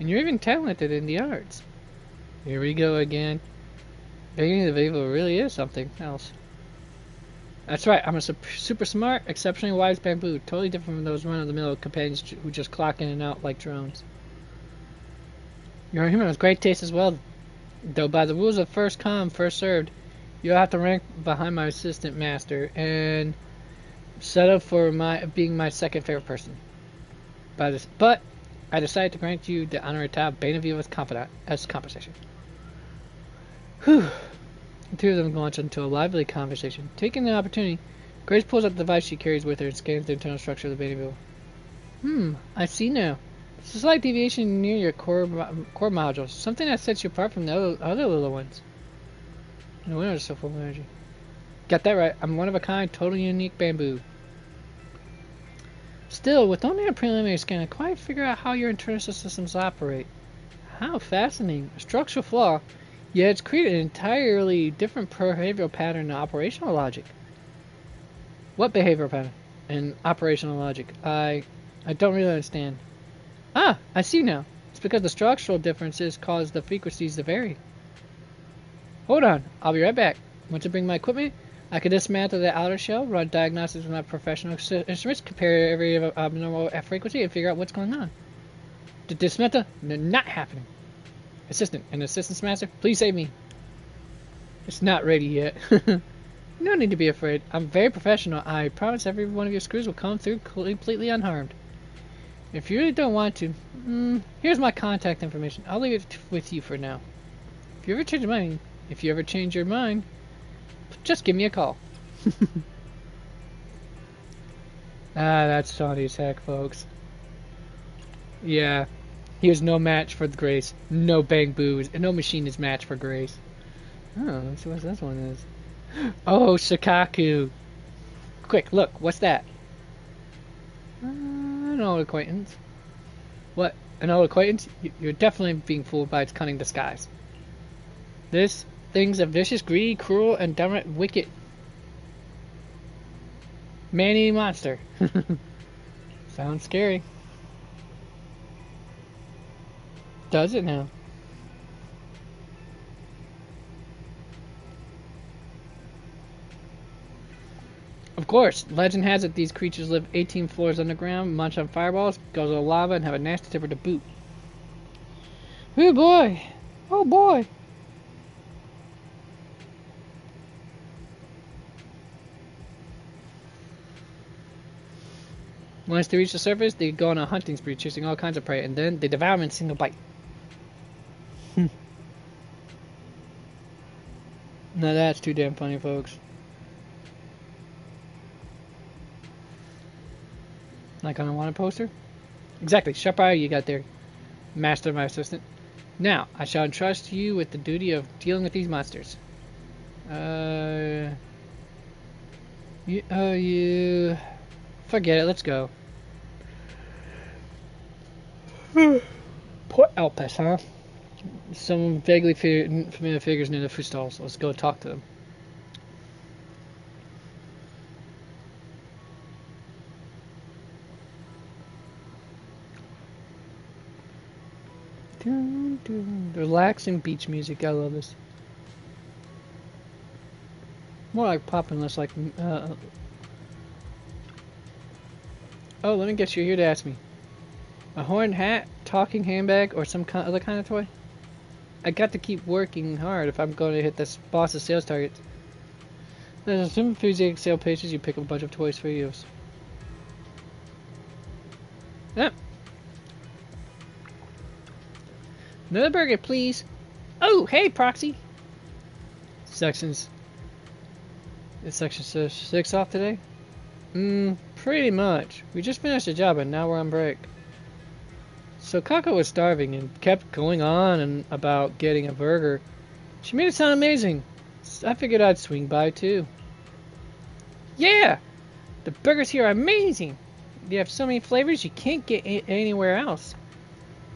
And you're even talented in the arts. Here we go again. Being the evil really is something else. That's right, I'm a super smart, exceptionally wise bamboo, totally different from those run-of-the-mill companions who just clock in and out like drones. You're a human with great taste as well, though by the rules of first come, first served, you'll have to rank behind my assistant master and settle for being my second favorite person. But I decided to grant you the honorary title of Bane of Evil as compensation. Whew. The two of them launch into a lively conversation. Taking the opportunity, Grace pulls out the device she carries with her and scans the internal structure of the Bane of Evil. I see now. It's a slight deviation near your core modules, something that sets you apart from the other little ones. No wonder it's so full of energy. Got that right. I'm one of a kind, totally unique bamboo. Still, with only a preliminary scan, I quite figure out how your internal systems operate. How fascinating. A structural flaw, yet it's created an entirely different behavioral pattern and operational logic. What behavioral pattern and operational logic? I don't really understand. Ah, I see now. It's because the structural differences cause the frequencies to vary. Hold on, I'll be right back. Want to bring my equipment? I can dismantle the outer shell, run diagnostics with my professional instruments, compare every abnormal frequency, and figure out what's going on. The dismantle? Not happening. Assistant and assistant's master, please save me. It's not ready yet. No need to be afraid. I'm very professional. I promise every one of your screws will come through completely unharmed. If you really don't want to, here's my contact information. I'll leave it with you for now. If you ever change your mind, just give me a call. That's Sonny's heck, folks. Yeah, he was no match for Grace. No bamboo, no machine is match for Grace. Oh, let's see what this one is. Oh, Shikaku. Quick, look, what's that? An old acquaintance. What? An old acquaintance? You're definitely being fooled by its cunning disguise. This thing's a vicious, greedy, cruel, and downright wicked man-eating monster. Sounds scary. Does it now? Of course, legend has it these creatures live 18 floors underground, munch on fireballs, guzzle lava, and have a nasty temper to boot. Oh boy! Oh boy! Once they reach the surface, they go on a hunting spree, chasing all kinds of prey, and then they devour them in a single bite. Now that's too damn funny, folks. Like on a wanted poster? Exactly, sharp eye you got there, master of my assistant. Now, I shall entrust you with the duty of dealing with these monsters. You... Forget it, let's go. Port Elpis, huh? Some vaguely familiar figures near the food stalls. Let's go talk to them. Relaxing beach music, I love this. More like popping, less like oh, let me guess, you're here to ask me. A horned hat, talking handbag, or some other kind of toy? I got to keep working hard if I'm going to hit this boss's sales targets. There's some enthusiastic sale pages, you pick up a bunch of toys for use. Yep. Another burger, please. Oh, hey, Proxy. Is Section 6 off today? Pretty much. We just finished a job and now we're on break. So Kako was starving and kept going on and about getting a burger. She made it sound amazing. I figured I'd swing by too. Yeah! The burgers here are amazing! They have so many flavors you can't get anywhere else.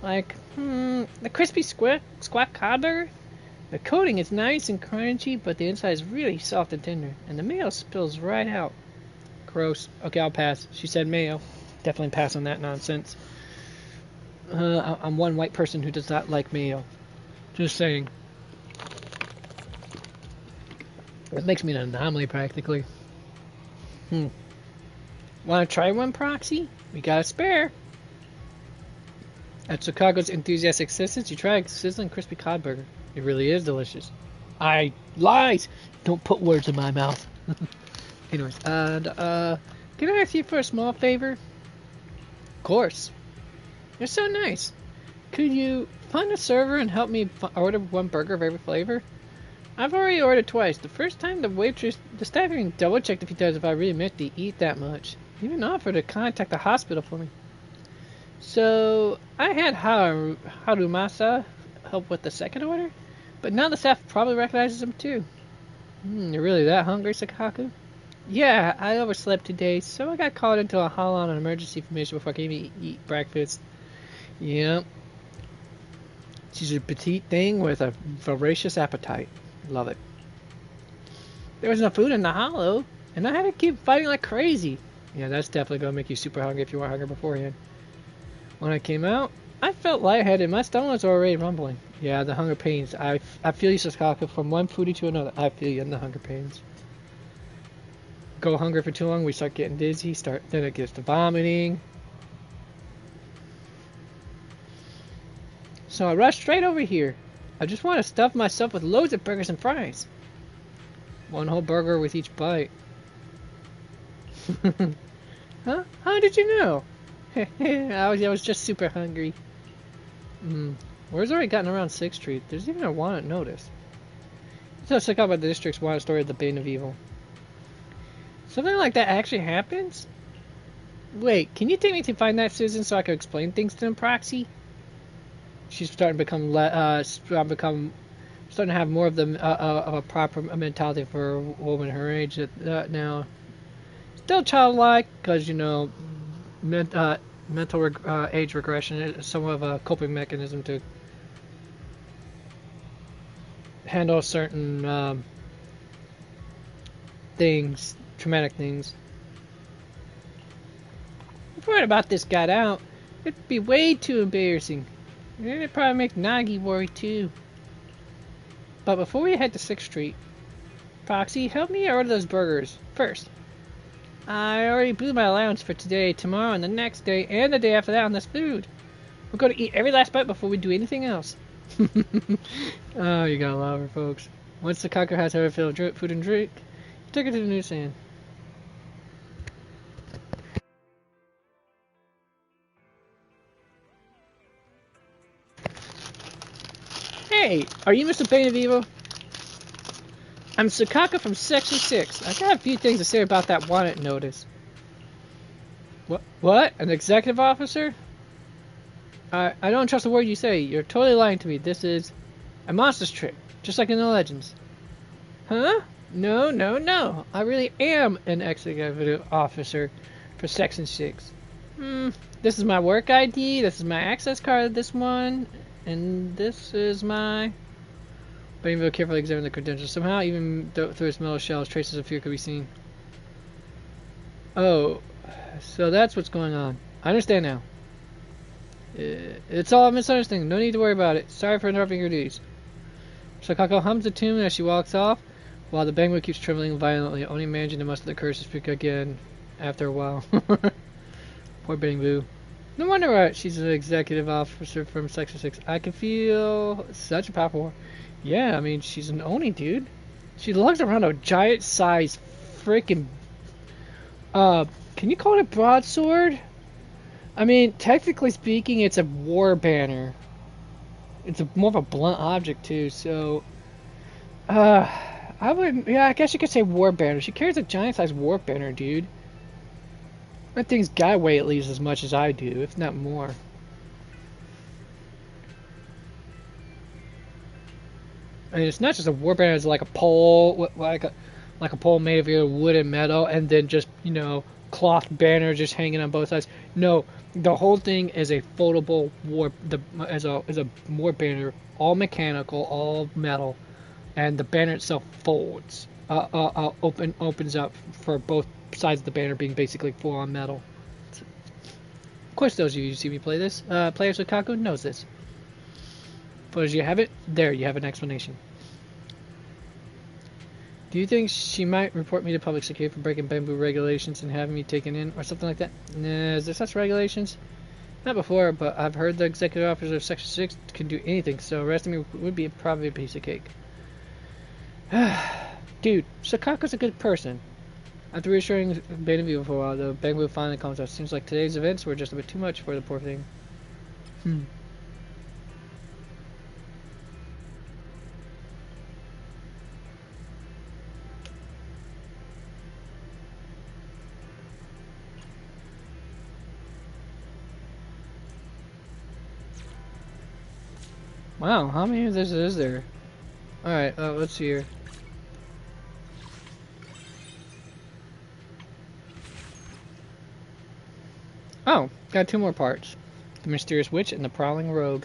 Like, the crispy squat cod burger? The coating is nice and crunchy, but the inside is really soft and tender. And the mayo spills right out. Gross. Okay, I'll pass. She said mayo. definitely pass on that nonsense. I'm one white person who does not like mayo. Just saying. It makes me an anomaly, practically. Want to try one, Proxy? We got a spare. At Chicago's Enthusiastic Citizens, you try a sizzling crispy cod burger. It really is delicious. Lies! Don't put words in my mouth. Anyways, and, can I ask you for a small favor? Of course. You're so nice. Could you find a server and help me order one burger of every flavor? I've already ordered twice. The first time, the staff even double-checked a few times if I really meant to eat that much. Even offered to contact the hospital for me. So, I had Harumasa help with the second order, but now the staff probably recognizes him too. You're really that hungry, Sakaku? Yeah, I overslept today, so I got called into a hall on an emergency formation before I came to eat breakfast. Yep. She's a petite thing with a voracious appetite. Love it. There was no food in the hollow, and I had to keep fighting like crazy. Yeah, that's definitely going to make you super hungry if you weren't hungry beforehand. When I came out, I felt lightheaded. My stomach was already rumbling. Yeah, the hunger pains. I feel you, Sakaku. From one foodie to another, I feel you in the hunger pains. Go hungry for too long, we start getting dizzy. Then it gets to vomiting. So I rushed straight over here. I just want to stuff myself with loads of burgers and fries. One whole burger with each bite. Huh? How did you know? I was just super hungry. Word's already gotten around 6th Street. There's even a wanted notice. Let's check out about the district's wanted story of the Bane of Evil. Something like that actually happens? Wait, can you take me to find that Susan so I can explain things to him, Proxy? She's starting to become starting to have more of the of a proper mentality for a woman her age now. Still childlike, because you know, mental age regression is somewhat of a coping mechanism to handle certain things, traumatic things. If word about this got out, it'd be way too embarrassing. And it'd probably make Nagi worry too. But before we head to 6th Street, Proxy, help me order those burgers first. I already blew my allowance for today, tomorrow, and the next day, and the day after that on this food. We're going to eat every last bite before we do anything else. Oh, you gotta love her, folks. Once the cocker has her fill of food and drink, he took her to the newsstand. Hey, are you Mr. Bane of Evil? I'm Sakaka from Section 6. I got a few things to say about that wanted notice. What? An executive officer? I don't trust a word you say. You're totally lying to me. This is a monster's trick, just like in the legends. Huh? No. I really am an executive officer for Section 6. This is my work ID, this is my access card, this one, and this is my... Baneville carefully examined the credentials. Somehow, even through its metal shells, traces of fear could be seen. Oh, so that's what's going on. I understand now. It's all a misunderstanding. No need to worry about it. Sorry for interrupting your duties. Sakako hums a tune as she walks off, while the Bangwoo keeps trembling violently, only managing to muster the courage to speak again after a while. Poor Bangwoo. No wonder why she's an executive officer from Section 6. I can feel such a powerful... Yeah, I mean, she's an Oni, dude. She lugs around a giant-sized freaking... can you call it a broadsword? I mean, technically speaking, it's a war banner. It's more of a blunt object, too, so... I wouldn't... Yeah, I guess you could say war banner. She carries a giant-sized war banner, dude. That thing's gotta weigh at least as much as I do, if not more. I mean, it's not just a war banner, it's like a pole, like a pole made of either wood and metal, and then just, you know, cloth banner just hanging on both sides. No, the whole thing is a foldable as a war banner, all mechanical, all metal, and the banner itself folds, opens up for both sides of the banner being basically full on metal. course, those of you who see me play this, players with Kaku knows this. But as you have it, there you have an explanation. Do you think she might report me to public security for breaking bamboo regulations and having me taken in, or something like that? Nah, is there such regulations? Not before, but I've heard the executive officer of Section 6 can do anything, so arresting me would be probably a piece of cake. Dude, Sakako's a good person. After reassuring Bane of Evil for a while, though, Bangbu finally comes out. Seems like today's events were just a bit too much for the poor thing. Wow, how many of this is there? Alright, let's see here. Oh, got 2 more parts. The Mysterious Witch and the Prowling Rogue.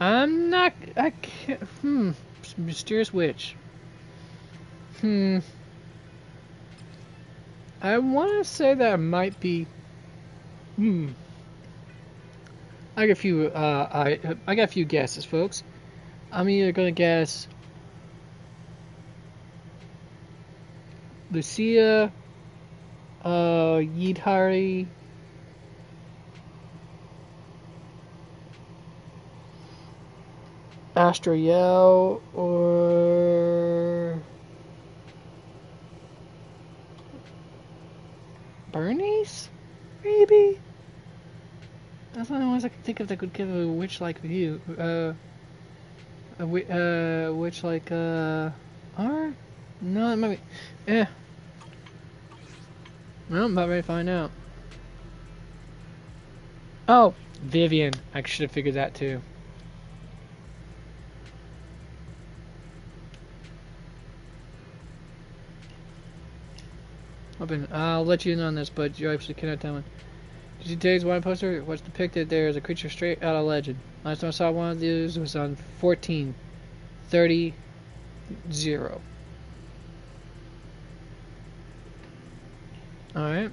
I can't, Mysterious Witch. I want to say that it might be, I got a few, I got a few guesses, folks. I'm either gonna guess Lucia, Yidhari, Astroyel, or Bernice, maybe? That's the only ones I can think of that could give a witch like you. A witch like, or? No, it might be, Well, I'm about ready to find out. Oh, Vivian. I should have figured that too. I'll let you in on this, but you actually cannot tell me. Did you today's wine poster? What's depicted there is a creature straight out of legend. Last time I saw one of these was on 1430. Alright.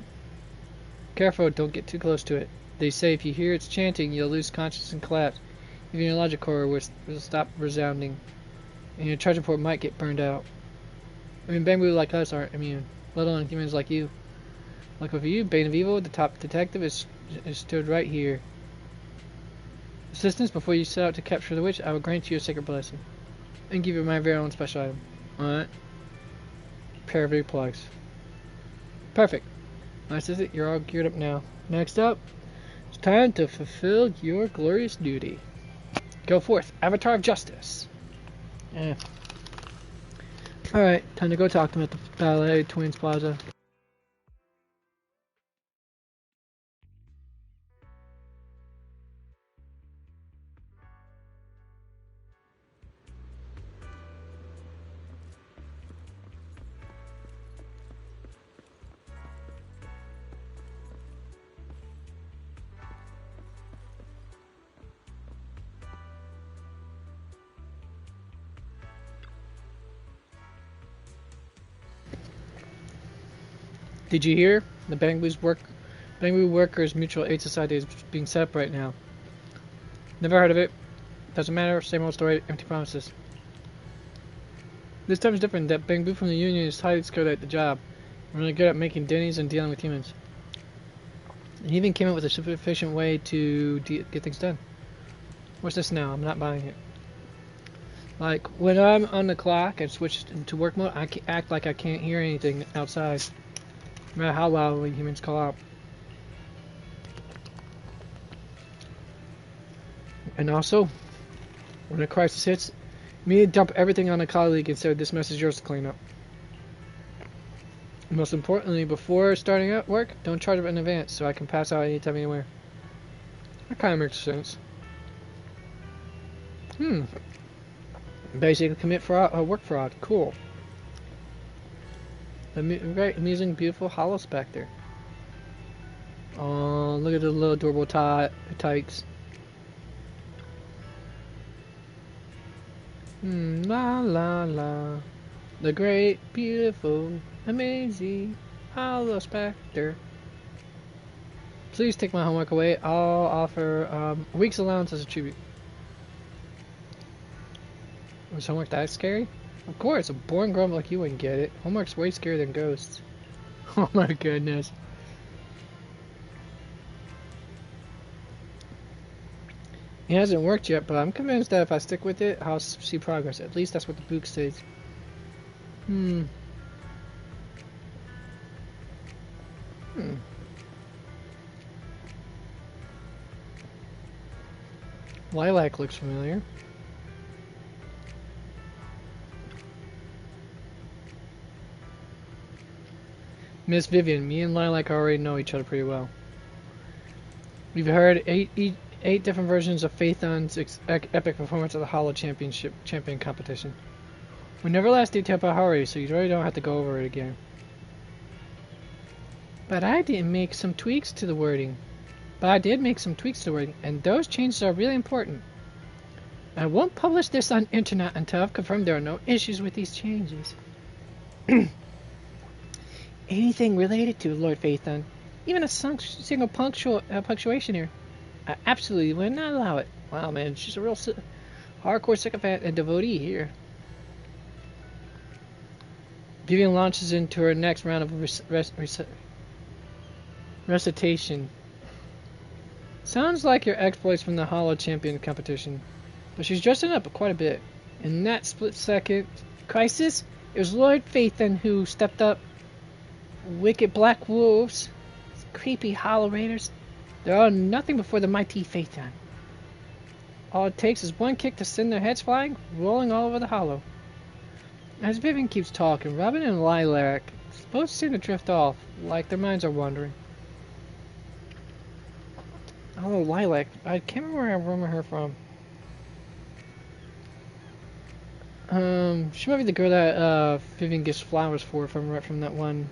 Careful, don't get too close to it. They say if you hear its chanting, you'll lose consciousness and collapse. Even your logic core will stop resounding. And your charging port might get burned out. I mean, bamboo like us aren't immune, let alone humans like you. Luckily for you, Bane of Evil, the top detective, is stood right here. Assistance, before you set out to capture the witch, I will grant you a sacred blessing. And give you my very own special item. Alright. Pair of earplugs. Perfect. Nice, is it? You're all geared up now. Next up, it's time to fulfill your glorious duty. Go forth, Avatar of Justice. Yeah. Alright, time to go talk to him at the Ballet Twins Plaza. Did you hear? The Bamboo Workers Mutual Aid Society is being set up right now. Never heard of it. Doesn't matter. Same old story. Empty promises. This time is different. That Bamboo from the union is highly skilled at the job. Really good at making dennies and dealing with humans. He even came up with a sufficient way to get things done. What's this now? I'm not buying it. Like, when I'm on the clock and switch to work mode, I can act like I can't hear anything outside. No matter how loudly humans call out. And also, when a crisis hits, me dump everything on a colleague and say, this mess is yours to clean up. Most importantly, before starting out work, don't charge up in advance so I can pass out anytime, anywhere. That kind of makes sense. Basically commit fraud, work fraud. Cool. Great, amusing, beautiful Hollow Spectre. Oh, look at the little adorable tykes. La la la. The great, beautiful, amazing Hollow Spectre. Please take my homework away. I'll offer a week's allowance as a tribute. Was homework that scary? Of course, a born grump like you wouldn't get it. Homework's way scarier than ghosts. Oh my goodness. It hasn't worked yet, but I'm convinced that if I stick with it, I'll see progress. At least that's what the book says. Lilac looks familiar. Miss Vivian, me and Lilac already know each other pretty well. We've heard eight different versions of Phaethon's epic performance at the Hollow Champion competition. We never last detailed about Hari, so you really don't have to go over it again. But I did make some tweaks to the wording. And those changes are really important. I won't publish this on internet until I've confirmed there are no issues with these changes. Anything related to Lord Phaethon, even a single punctuation here, I absolutely would not allow it. Wow, man, she's a real hardcore sycophant and devotee here. Vivian launches into her next round of recitation. Sounds like your exploits from the Hollow Champion competition, but she's dressing up quite a bit. In that split-second crisis, it was Lord Phaethon who stepped up. Wicked black wolves, creepy hollow raiders, they are nothing before the mighty Phaethon. All it takes is one kick to send their heads flying, rolling all over the hollow. As Vivian keeps talking, Robin and Lilac both seem to drift off, like their minds are wandering. Oh, Lilac, I can't remember where I remember her from. She might be the girl that Vivian gives flowers for, if I'm right from that one.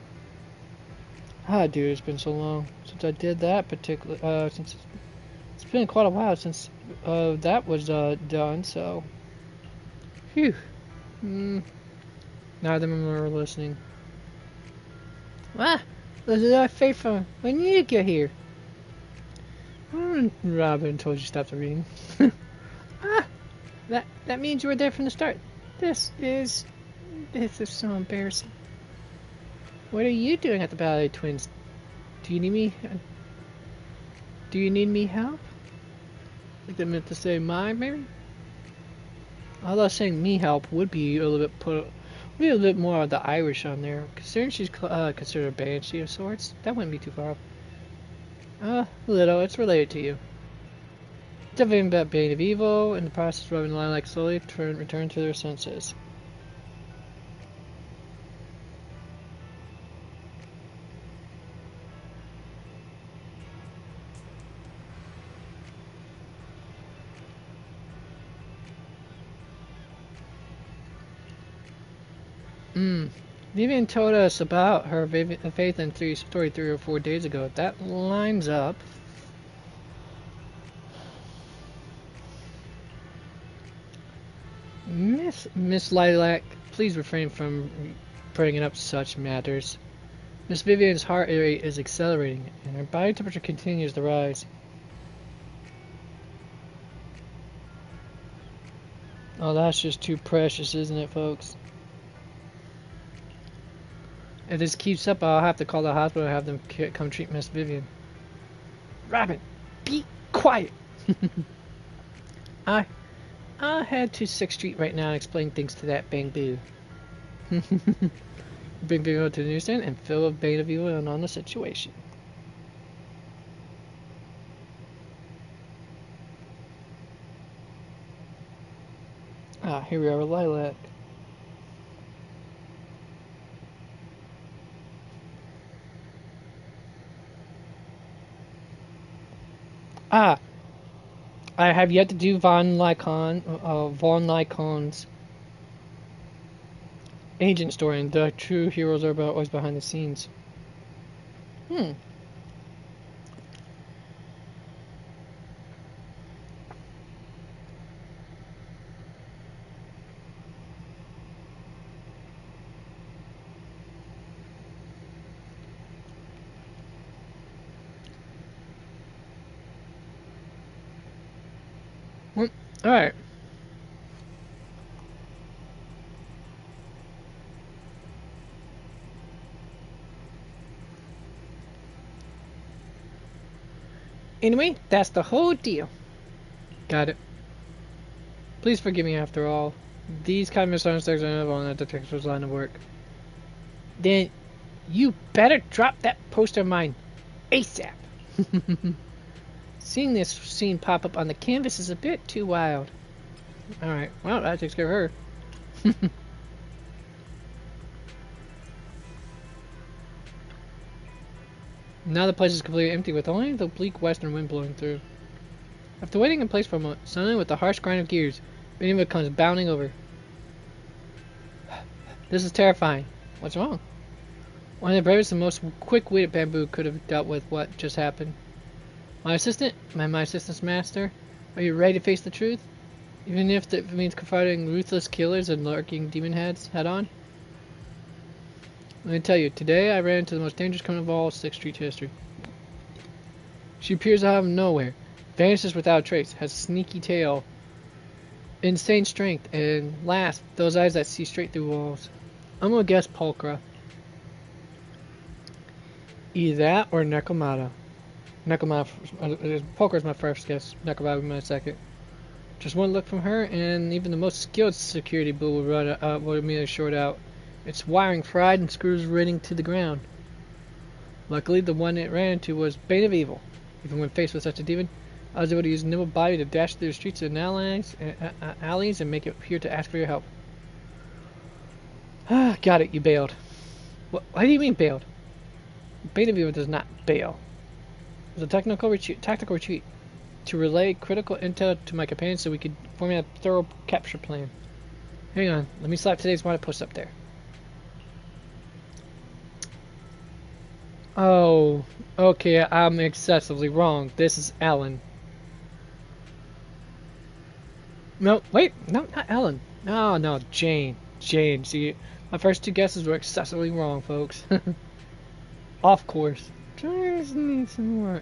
Ah, dude, it's been so long since I did that particular, since it's been quite a while since that was done, so phew. Neither of them are listening. Ah, this is our Phaethon. When did you get here? Robin told you to stop the reading. That means you were there from the start. This is so embarrassing. What are you doing at the Ballet Twins? Do you need me? Do you need me help? I think they meant to say my, maybe? Although saying me help would be a little bit more of the Irish on there. Considering she's considered a banshee of sorts, that wouldn't be too far off. A little. It's related to you. Something about Bane of Evil. In the process, Robin and Lilac slowly return to their senses. Vivian told us about her faith in story 3 or 4 days ago. That lines up. Miss Lilac, please refrain from bringing up such matters. Miss Vivian's heart rate is accelerating, and her body temperature continues to rise. Oh, that's just too precious, isn't it, folks? If this keeps up, I'll have to call the hospital and have them come treat Miss Vivian. Robin, be quiet! I'll head to 6th Street right now and explain things to that Bang Boo. Bring Vivian to the newsstand and fill a Bane of Evil in on the situation. Ah, here we are with Lilac. Ah, I have yet to do Von Lycon's agent story, and the true heroes are always behind the scenes. Alright. Anyway, that's the whole deal. Got it. Please forgive me after all. These kind of misunderstandings are inevitable in a detective's line of work. Then you better drop that poster of mine ASAP. Seeing this scene pop up on the canvas is a bit too wild. Alright, well, that takes care of her. Now the place is completely empty with only the bleak western wind blowing through. After waiting in place for a moment, suddenly with the harsh grind of gears, Benjamin comes bounding over. This is terrifying. What's wrong? One of the bravest and most quick-witted bamboo could have dealt with what just happened. My assistant's master, are you ready to face the truth? Even if it means confronting ruthless killers and lurking demon heads head on? Let me tell you, today I ran into the most dangerous criminal of all 6th Street history. She appears out of nowhere, vanishes without a trace, has a sneaky tail, insane strength, and last, those eyes that see straight through walls. I'm gonna guess Pulchra. Either that or Necromata. Pulchra's my first guess, Necromata would be my second. Just one look from her, and even the most skilled security bull would immediately short out. Its wiring fried and screws running to the ground. Luckily, the one it ran into was Bane of Evil. Even when faced with such a demon, I was able to use a nimble body to dash through the streets and alleys and make it appear to ask for your help. Ah, got it, you bailed. What do you mean bailed? Bane of Evil does not bail. It was a tactical retreat to relay critical intel to my companions so we could formulate a thorough capture plan. Hang on, let me slap today's wanted post up there. Oh, okay, I'm excessively wrong. This is Ellen. No, wait, no, not Ellen. No, Jane. Jane, see, my first two guesses were excessively wrong, folks. Off course. Just need some work.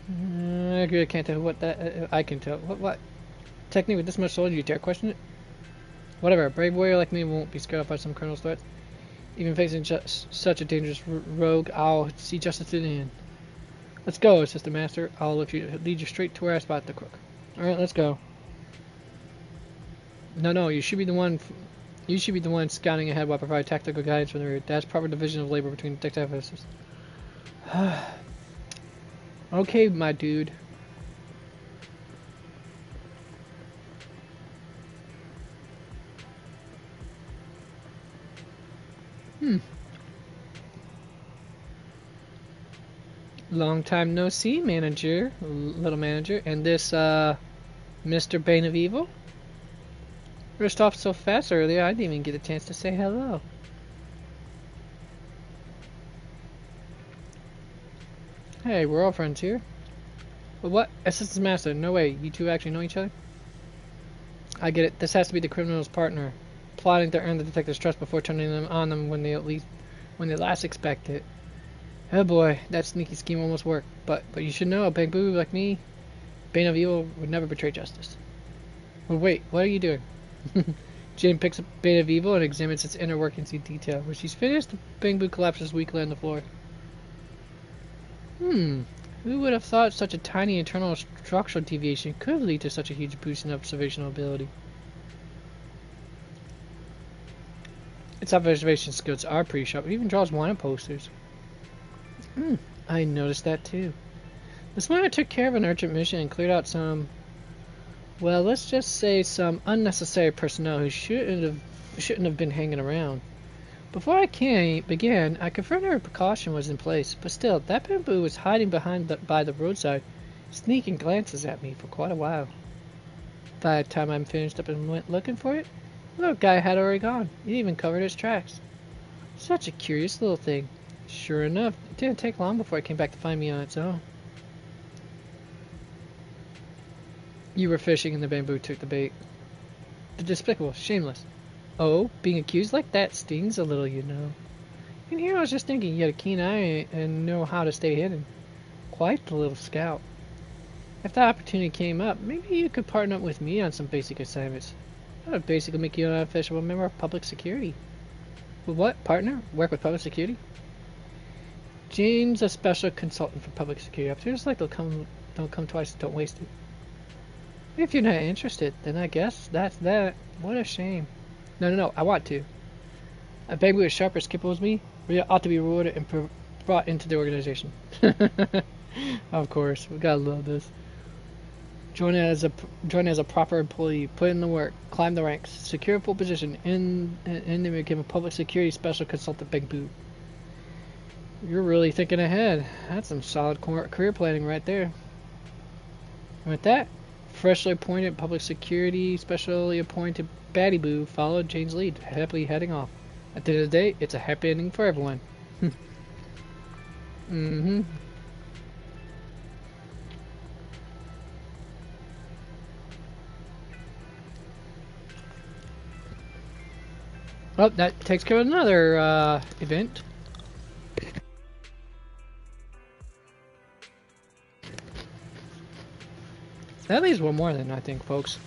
I really can't tell what that. I can tell. What? Technique with this much soldier, you dare question it? Whatever, a brave warrior like me won't be scared off by some colonel's threats. Even facing such a dangerous rogue, I'll see justice to the end. Let's go, Assistant Master. I'll lead you straight to where I spot the crook. Alright, let's go. No, you should be the one. You should be the one scouting ahead while providing tactical guidance from the rear. That's proper division of labor between detective officers. Okay, my dude. Long time no see, little manager. And this, Mr. Bane of Evil? Rushed off so fast earlier, I didn't even get a chance to say hello. Hey, we're all friends here. But what? Assistant Master, no way, you two actually know each other? I get it, this has to be the criminal's partner, plotting to earn the detective's trust before turning them on them when they last expect it. Oh boy, that sneaky scheme almost worked, but you should know, a big boo like me, Bane of Evil would never betray justice. Well, wait, what are you doing? Jane picks up Bane of Evil and examines its inner workings in detail. When she's finished, the bamboo collapses weakly on the floor. Who would have thought such a tiny internal structural deviation could lead to such a huge boost in observational ability? Its observation skills are pretty sharp. It even draws wanted posters. I noticed that too. This morning I took care of an urgent mission and cleared out some, well, let's just say some unnecessary personnel who shouldn't have been hanging around. Before I began, I confirmed every precaution was in place, but still, that bamboo was hiding by the roadside, sneaking glances at me for quite a while. By the time I finished up and went looking for it, the little guy had already gone. He even covered his tracks. Such a curious little thing. Sure enough, it didn't take long before it came back to find me on its own. You were fishing and the bamboo took the bait. The despicable, shameless. Oh, being accused like that stings a little, you know. And here I was just thinking you had a keen eye and know how to stay hidden. Quite the little scout. If that opportunity came up, maybe you could partner up with me on some basic assignments. That would basically make you an unofficial member of public security. Well, what? Partner? Work with public security? Jane's a special consultant for public security. Opportunities like don't come twice, don't waste it. If you're not interested, then I guess that's that. What a shame. No, I want to. I beg we as sharp as Skipper was me. We ought to be rewarded and brought into the organization. Of course, we gotta love this. Join as a proper employee, put in the work, climb the ranks, secure a full position, and then become a public security special consultant. Big boo. You're really thinking ahead. That's some solid career planning right there. And with that, freshly appointed public security specially appointed Batty Boo followed Jane's lead, happily heading off. At the end of the day, it's a happy ending for everyone. Mm-hmm. Oh, that takes care of another event. That leaves one more then, I think, folks.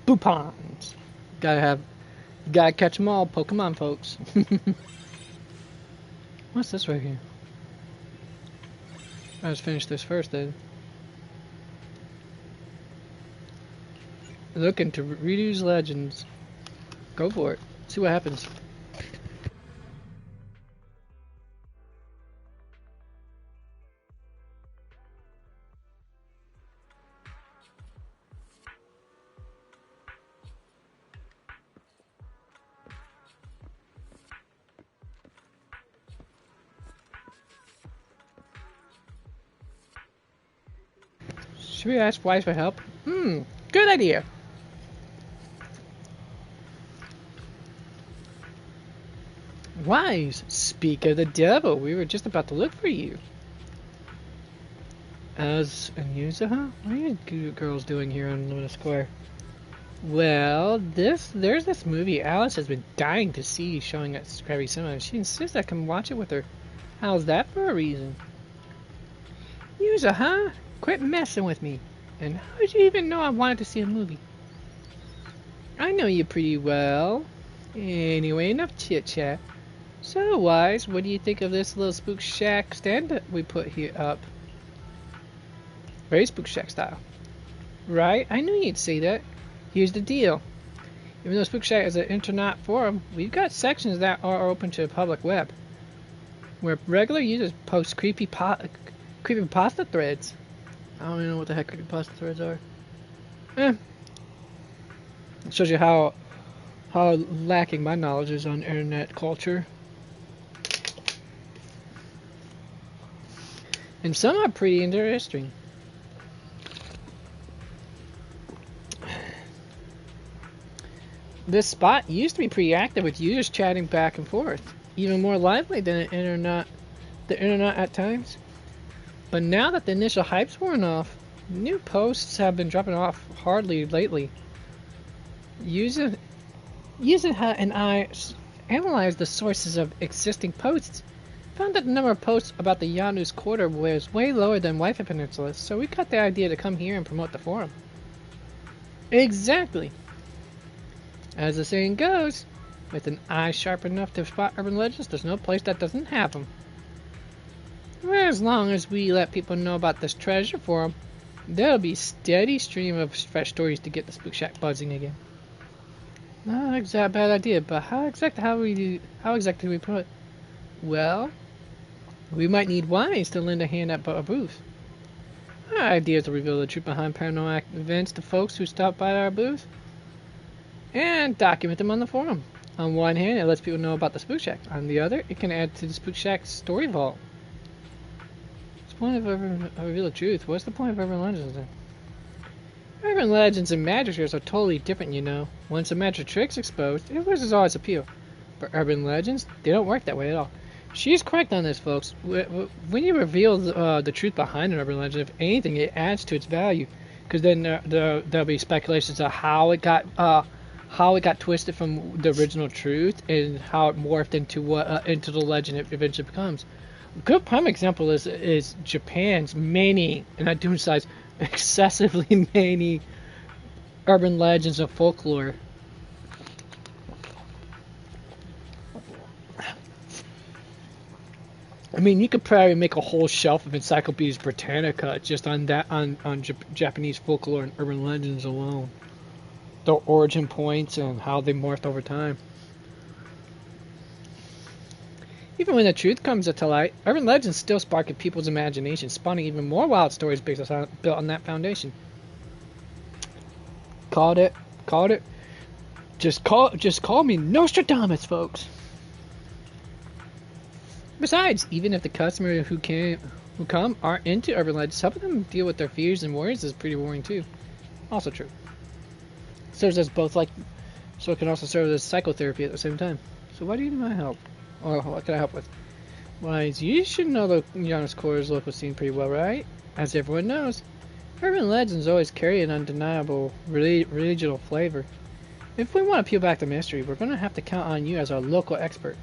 Boopons. Gotta catch them all, Pokemon, folks. What's this right here? Let's finish this first, then. Looking to Ryu's Legends. Go for it. See what happens. Should we ask Wise for help? Good idea. Wise, speak of the devil, we were just about to look for you. As Anusa, huh? What are you girls doing here on Luna Square? Well, there's this movie Alice has been dying to see showing at Scrappy Cinema. She insists I can watch it with her. How's that for a reason? Yuza, huh? Quit messing with me. And how did you even know I wanted to see a movie? I know you pretty well. Anyway, enough chit-chat. So, Wise, what do you think of this little Spook Shack stand that we put here up? Very Spook Shack style. Right? I knew you'd say that. Here's the deal. Even though Spook Shack is an internet forum, we've got sections that are open to the public web, where regular users post creepypasta threads. I don't even know what the heck creepypasta threads are. It shows you how lacking my knowledge is on internet culture. And some are pretty interesting. This spot used to be pretty active with users chatting back and forth, even more lively than the internet at times. But now that the initial hype's worn off, new posts have been dropping off hardly lately. Using and I analyzed the sources of existing posts, found that the number of posts about the Yanu's Quarter was way lower than Wi-Fi Peninsula, so we got the idea to come here and promote the forum. Exactly. As the saying goes, with an eye sharp enough to spot urban legends, there's no place that doesn't have them. As long as we let people know about this treasure forum, there'll be a steady stream of fresh stories to get the Spook Shack buzzing again. Not exactly a bad idea, but how exactly do we put it? Well, we might need Wise to lend a hand at a booth. Our idea is to reveal the truth behind paranormal events to folks who stop by our booth, and document them on the forum. On one hand, it lets people know about the Spook Shack. On the other, it can add to the Spook Shack story vault. What's the point of reveal the truth? What's the point of urban legends then? Urban legends and magic tricks are totally different, you know. Once a magic trick's exposed, it loses all its appeal. But urban legends, they don't work that way at all. She's correct on this, folks. When you reveal the truth behind an urban legend, if anything, it adds to its value, because then there'll be speculations of how it got twisted from the original truth and how it morphed into what into the legend it eventually becomes. A good prime example is Japan's many, and I do emphasize excessively many, urban legends and folklore. I mean, you could probably make a whole shelf of Encyclopedias Britannica just on that on Japanese folklore and urban legends alone. The origin points and how they morphed over time. Even when the truth comes to light, urban legends still spark at people's imagination, spawning even more wild stories built on that foundation. Called it. Just call me Nostradamus, folks. Besides, even if the customers who come aren't into urban legends, helping them deal with their fears and worries is pretty boring too. Also true. Serves as both so it can also serve as psychotherapy at the same time. So why do you need my help? Or what can I help with? Why, you should know the Giannis Corps' local scene pretty well, right? As everyone knows, urban legends always carry an undeniable regional flavor. If we want to peel back the mystery, we're going to have to count on you as our local expert.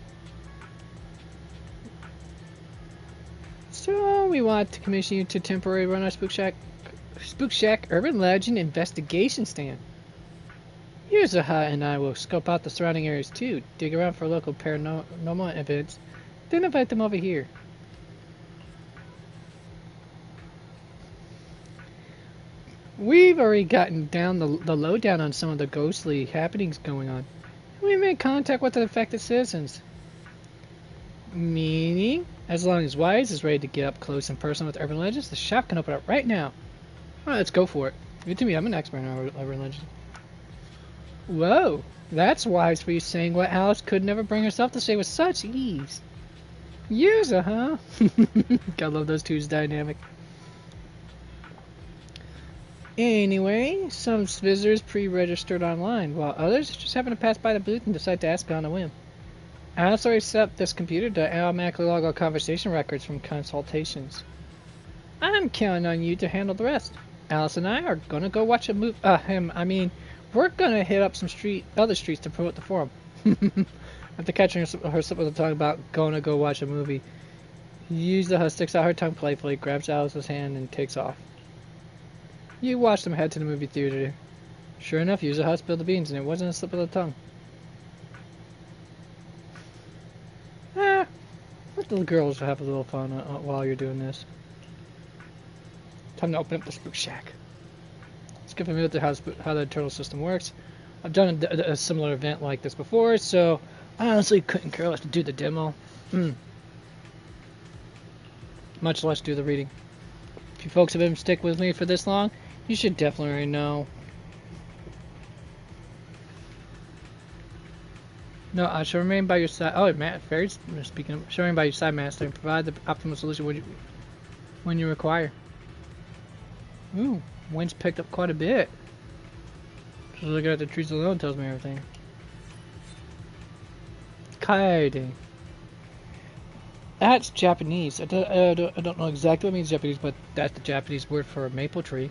So we want to commission you to temporarily run our Spook Shack Urban Legend Investigation Stand. Yuzuha and I will scope out the surrounding areas too, dig around for local paranormal events, then invite them over here. We've already gotten down the lowdown on some of the ghostly happenings going on. We made contact with the affected citizens. Meaning, as long as Wise is ready to get up close and personal with urban legends, the shop can open up right now. Alright, let's go for it. Give it to me, I'm an expert in urban legends. Whoa, that's wise for you saying what Alice could never bring herself to say with such ease. User, huh? Gotta love those two's dynamic. Anyway, some visitors pre-registered online, while others just happen to pass by the booth and decide to ask on a whim. Alice already set up this computer to automatically log all conversation records from consultations. I'm counting on you to handle the rest. Alice and I are gonna go watch a movie. We're gonna hit up some other streets to promote the forum. After catching her slip of the tongue about gonna go watch a movie, Yuzuha sticks out her tongue playfully, grabs Alice's hand, and takes off. You watch them head to the movie theater. Sure enough, Yuzuha spilled the beans, and it wasn't a slip of the tongue. Let the girls have a little fun while you're doing this. Time to open up the Spook Shack. Let's get familiar with how the internal system works. I've done a similar event like this before, so I honestly couldn't care less to do the demo. Much less do the reading. If you folks have been sticking with me for this long, you should definitely already know. No, I shall remain by your side. Oh, Matt, fairies. Speaking of, shall remain by your side, Master, and provide the optimal solution when you require. Ooh, wind's picked up quite a bit. Just looking at the trees alone tells me everything. Kaede. That's Japanese. I don't know exactly what it means in Japanese, but that's the Japanese word for a maple tree.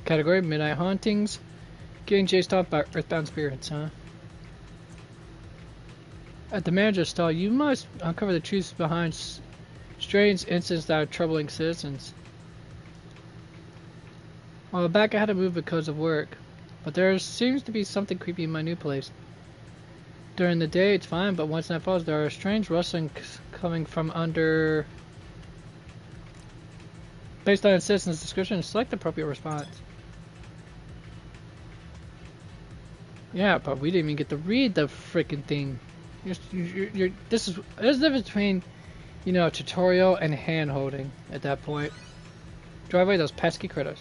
Category, midnight hauntings. Getting chased off by earthbound spirits, huh? At the manager's stall, you must uncover the truths behind strange incidents that are troubling citizens. Well, back I had to move because of work, but there seems to be something creepy in my new place. During the day, it's fine, but once night falls, there are strange rustlings coming from under. Based on a citizen's description, select the appropriate response. Yeah, but we didn't even get to read the freaking thing. There's a difference between, a tutorial and hand-holding at that point. Drive away those pesky critters.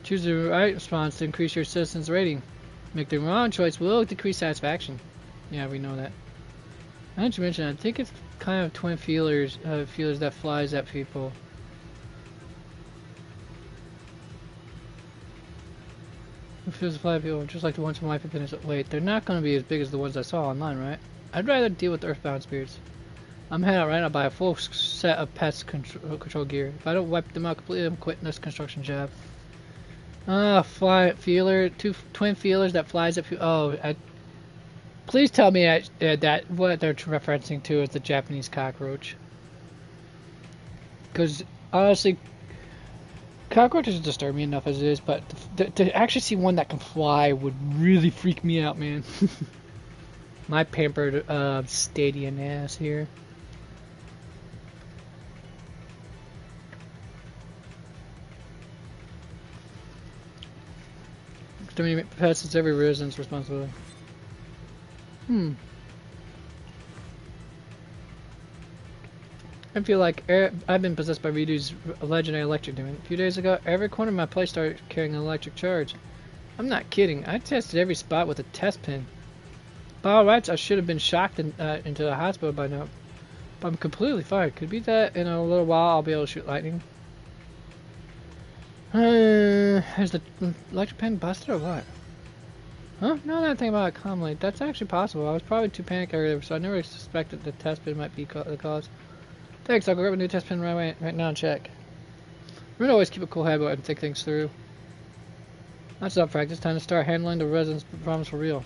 Choose the right response to increase your citizen's rating. Make the wrong choice will decrease satisfaction. Yeah, we know that. Not to mention, I think it's kind of twin feelers that flies at people. Who feels the fly people just like the ones from Life Infinite? Wait, they're not going to be as big as the ones I saw online, right? I'd rather deal with earthbound spirits. I'm heading out right now to buy a full set of pest control gear. If I don't wipe them out completely, I'm quitting this construction job. Fly feeler, two twin feelers that flies up. Please tell me that what they're referencing to is the Japanese cockroach. Because honestly, cockroaches disturb me enough as it is, but to actually see one that can fly would really freak me out, man. My pampered stadium ass here. Too many pets, it's every resident's responsibility. I feel like I've been possessed by Redo's legendary electric demon. A few days ago, every corner of my place started carrying an electric charge. I'm not kidding. I tested every spot with a test pin. By all rights, I should have been shocked into the hospital by now. But I'm completely fine. Could be that in a little while I'll be able to shoot lightning. Has the electric pen busted or what? Huh? No, that thing about it calmly. That's actually possible. I was probably too panicked earlier, so I never suspected the test pin might be the cause. Thanks, I'll go grab a new test pin right now and check. We're gonna always keep a cool head and think things through. That's up, practice. Time to start handling the residents' problems for real.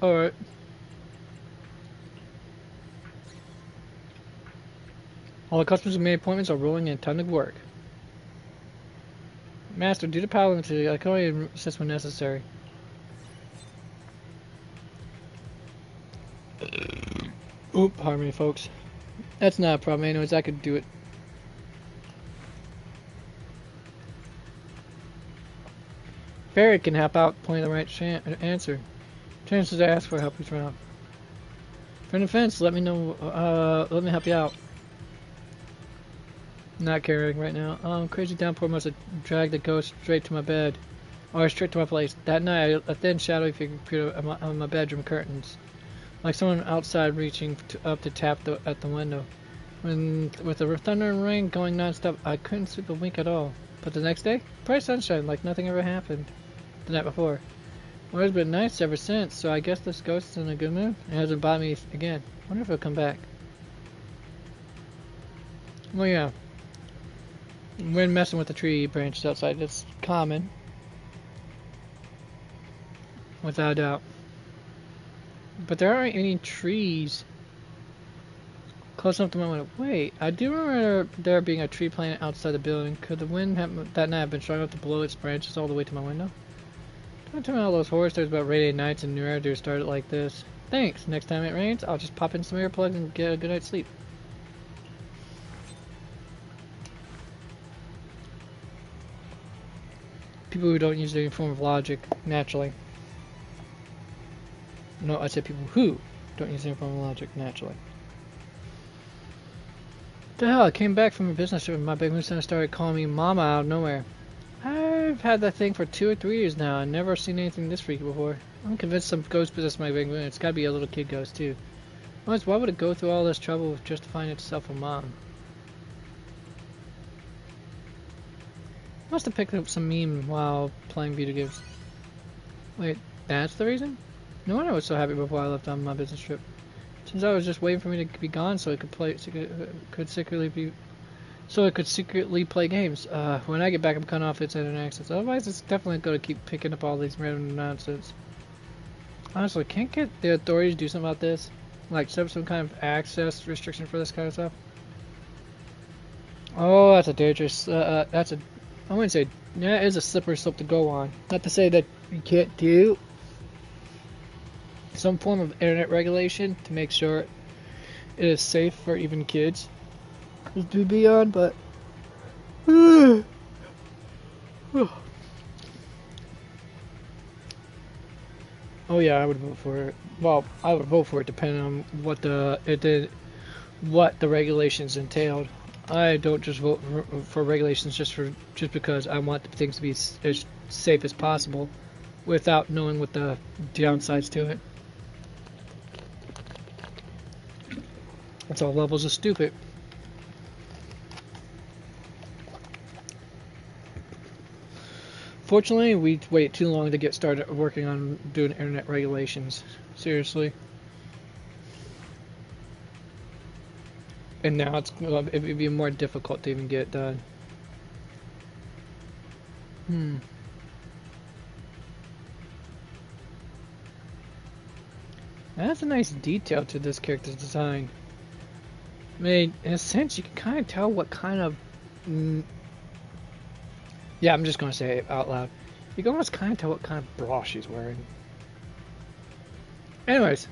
Alright. All the customers who made appointments are rolling in. Time to work. Master, due to power limited, I can only assist when necessary. Oop, pardon me, folks. That's not a problem. Anyways, I could do it. Barry can help out, pointing the right answer. Chances to ask for help each round. For an offense, let me know. Let me help you out. Not carrying right now. Crazy downpour must have dragged the ghost straight to my bed. Or straight to my place. That night, a thin shadowy figure appeared on my bedroom curtains. Like someone outside reaching up to tap at the window. With the thunder and rain going non-stop, I couldn't sleep a wink at all. But the next day, bright sunshine like nothing ever happened the night before. Well, it's been nice ever since, so I guess this ghost is in a good mood. It hasn't bothered me again. Wonder if it'll come back. Well, yeah. When messing with the tree branches outside, it's common. Without a doubt. But there aren't any trees close enough to my window. Wait, I do remember there being a tree plant outside the building. Could the wind that night have been strong enough to blow its branches all the way to my window? Don't tell me all those horror stories about radiated nights and new air started like this. Thanks. Next time it rains, I'll just pop in some earplugs and get a good night's sleep. People who don't use any form of logic naturally. No, I said people who don't use any form of logic naturally. The hell, I came back from a business trip and my big moose center started calling me Mama out of nowhere. I've had that thing for 2 or 3 years now. I've never seen anything this freaky before. I'm convinced some ghost possessed my big moon. It's gotta be a little kid ghost too. Why would it go through all this trouble just to find itself a mom? Must have picked up some meme while playing video games. Wait, that's the reason? No wonder I was so happy before I left on my business trip. Since I was just waiting for me to be gone so I could secretly play games. When I get back, I'm cutting off its internet access. Otherwise, it's definitely going to keep picking up all these random nonsense. Honestly, can't get the authorities to do something about this? Like set up some kind of access restriction for this kind of stuff? Oh, that's a dangerous. I wouldn't say that is a slippery slope to go on. Not to say that you can't do some form of internet regulation to make sure it is safe for even kids to be on, but oh yeah, I would vote for it. Well, I would vote for it depending on what the regulations entailed. I don't just vote for regulations just because I want things to be as safe as possible, without knowing what the downsides to it. That's all levels of stupid. Fortunately, we waited too long to get started working on doing internet regulations. Seriously. And now it would be more difficult to even get it done. That's a nice detail to this character's design. I mean, in a sense, you can kind of tell what kind of... yeah, I'm just going to say it out loud. You can almost kind of tell what kind of bra she's wearing. Anyways.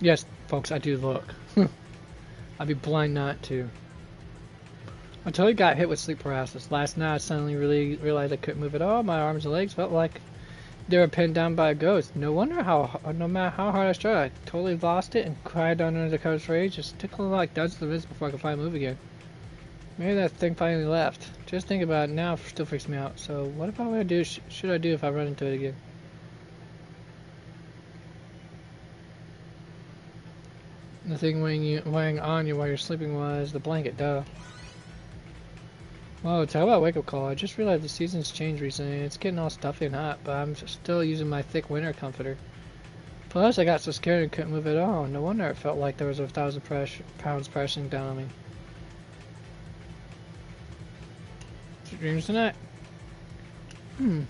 Yes, folks, I do look. I'd be blind not to. I totally got hit with sleep paralysis. Last night I suddenly really realized I couldn't move at all. My arms and legs felt like they were pinned down by a ghost. No matter how hard I tried, I totally lost it and cried under the covers for ages. It took like dozens of minutes before I could finally move again. Maybe that thing finally left. Just think about it now, it still freaks me out. So what if I were to do? Should I do if I run into it again? The thing weighing on you while you're sleeping was the blanket, duh. Whoa, talk about wake-up call. I just realized the season's changed recently. It's getting all stuffy and hot, but I'm still using my thick winter comforter. Plus, I got so scared and couldn't move at all. No wonder it felt like there was 1,000 pounds pressing down on me. Dreams tonight? 2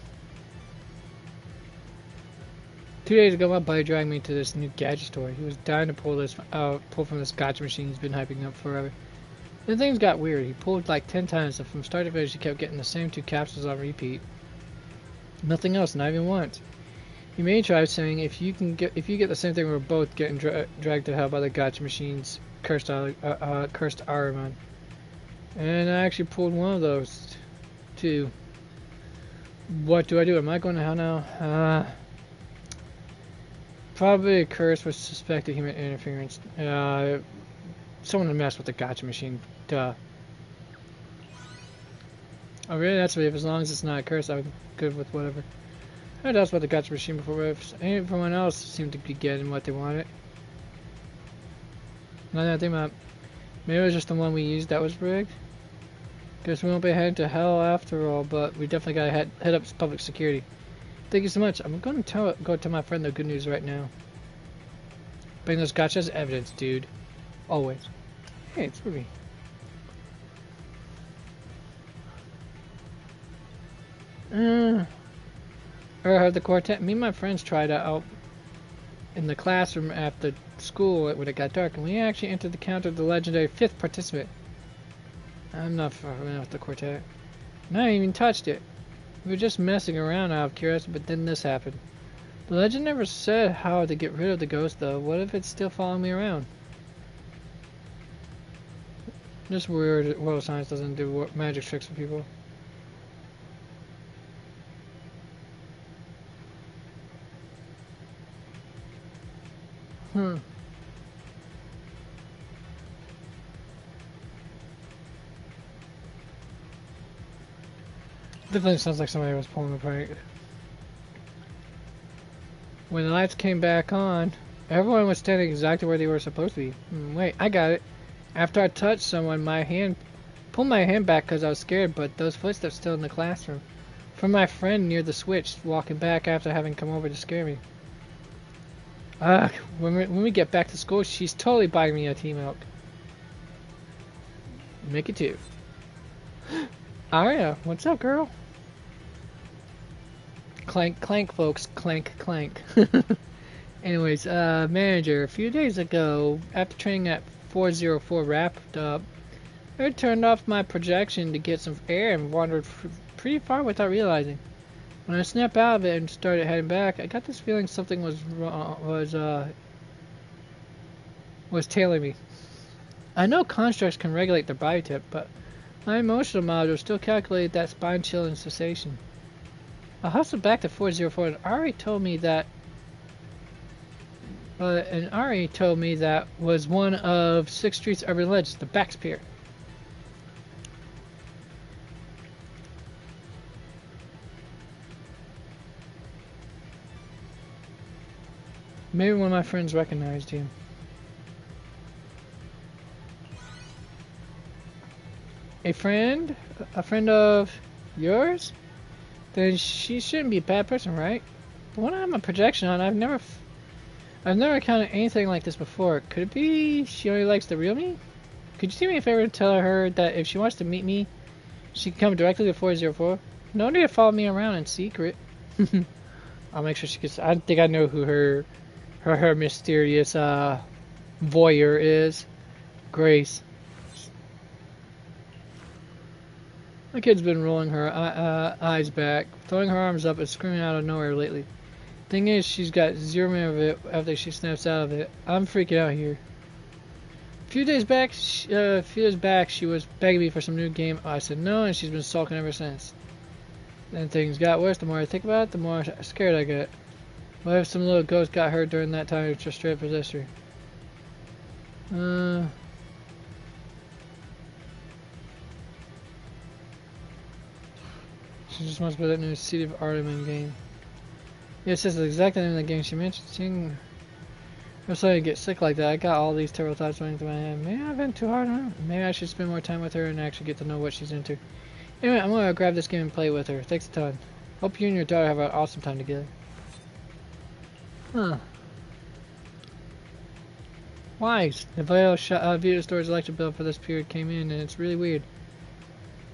days ago, my buddy dragged me to this new gadget store. He was dying to pull from this gotcha machine he's been hyping up forever. Then things got weird. He pulled like 10 times, and from start to finish, he kept getting the same 2 capsules on repeat. Nothing else, not even once. He made a try saying, if you get the same thing, we're both getting dragged to hell by the gotcha machine's cursed Ahriman. And I actually pulled one of those, too. What do I do? Am I going to hell now? Probably a curse with suspected human interference. Someone messed with the gotcha machine. Duh. Oh really? That's what, as long as it's not a curse, I'm good with whatever. I heard about the gotcha machine before, but everyone else seemed to be getting what they wanted. Now that I think about it, maybe it was just the one we used that was rigged. Guess we won't be heading to hell after all, but we definitely gotta head up to public security. Thank you so much. I'm going to go tell my friend the good news right now. Bring those gotchas as evidence, dude. Always. Hey, it's Ruby. I heard the quartet. Me and my friends tried out in the classroom after school when it got dark, and we actually entered the count of the legendary 5th participant. I'm not familiar with the quartet. And I even touched it. We were just messing around out of curiosity, but then this happened. The legend never said how to get rid of the ghost, though. What if it's still following me around? Just weird. World of Science doesn't do magic tricks for people. Definitely sounds like somebody was pulling a prank. When the lights came back on, everyone was standing exactly where they were supposed to be. Wait, I got it. After I touched someone, pulled my hand back because I was scared, but those footsteps still in the classroom. From my friend near the switch, walking back after having come over to scare me. When we get back to school, she's totally buying me a tea milk. Make it 2. Aria, what's up, girl? Clank, clank, folks. Clank, clank. Anyways, manager, a few days ago, after training at 404 wrapped up, I turned off my projection to get some air and wandered pretty far without realizing. When I snapped out of it and started heading back, I got this feeling something was tailing me. I know constructs can regulate their body temp, but my emotional module still calculated that spine-chilling sensation. I hustled back to 404 and Ari told me that was one of 6th Street's urban legends, the Back Spear. Maybe one of my friends recognized you. a friend of yours, then she shouldn't be a bad person, right? But when I have my projection on, I've never encountered anything like this before. Could it be she only likes the real me? Could you do me a favor and tell her that if she wants to meet me, she can come directly to 404? No need to follow me around in secret. I'll make sure she gets. I think I know who her mysterious voyeur is. Grace. The kid's been rolling her eyes back, throwing her arms up and screaming out of nowhere lately. Thing is, she's got zero memory of it after she snaps out of it. I'm freaking out here. A few days back, she was begging me for some new game. I said no, and she's been sulking ever since. Then things got worse. The more I think about it, the more scared I get. What if some little ghost got hurt during that time and just straight possessed her? She just wants to play that new Seed of Artemis game. Yeah, it's just the exact name of the game she mentioned. Seeing her starting to get sick like that, I got all these terrible thoughts running through my head. Maybe I've been too hard on her. Maybe I should spend more time with her and actually get to know what she's into. Anyway, I'm gonna grab this game and play with her. Thanks a ton. Hope you and your daughter have an awesome time together. Huh. Why? The video store's electric bill for this period came in, and it's really weird.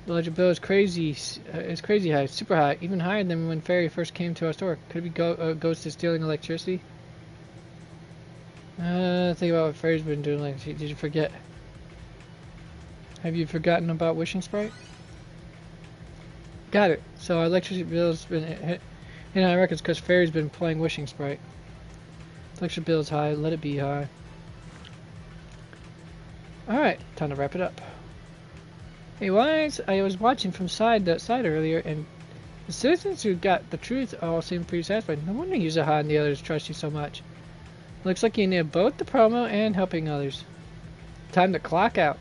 The electric bill is crazy. It's crazy high, super high, even higher than when Fairy first came to our store. Could it be Ghost is stealing electricity? Think about what Fairy's been doing. Like, did you forget? Have you forgotten about Wishing Sprite? Got it. So our electricity bill's been hit. I reckon it's because Fairy's been playing Wishing Sprite. Electric bill's high. Let it be high. All right, time to wrap it up. Hey, Wise, I was watching from side to side earlier, and the citizens who got the truth all seem pretty satisfied. No wonder Yuzaha and the others trust you so much. Looks like you need both the promo and helping others. Time to clock out.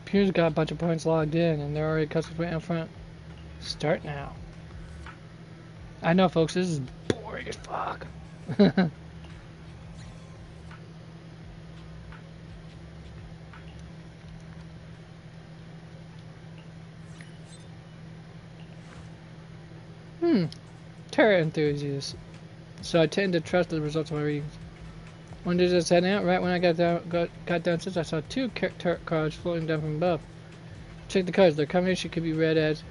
Pew's got a bunch of points logged in, and they're already customers waiting up front. Start now. I know, folks, this is boring as fuck. Terror enthusiast. So I tend to trust the results of my readings. One day I was heading out, right when I got downstairs, I saw two tarot cards floating down from above. Check the cards. Their combination could be read as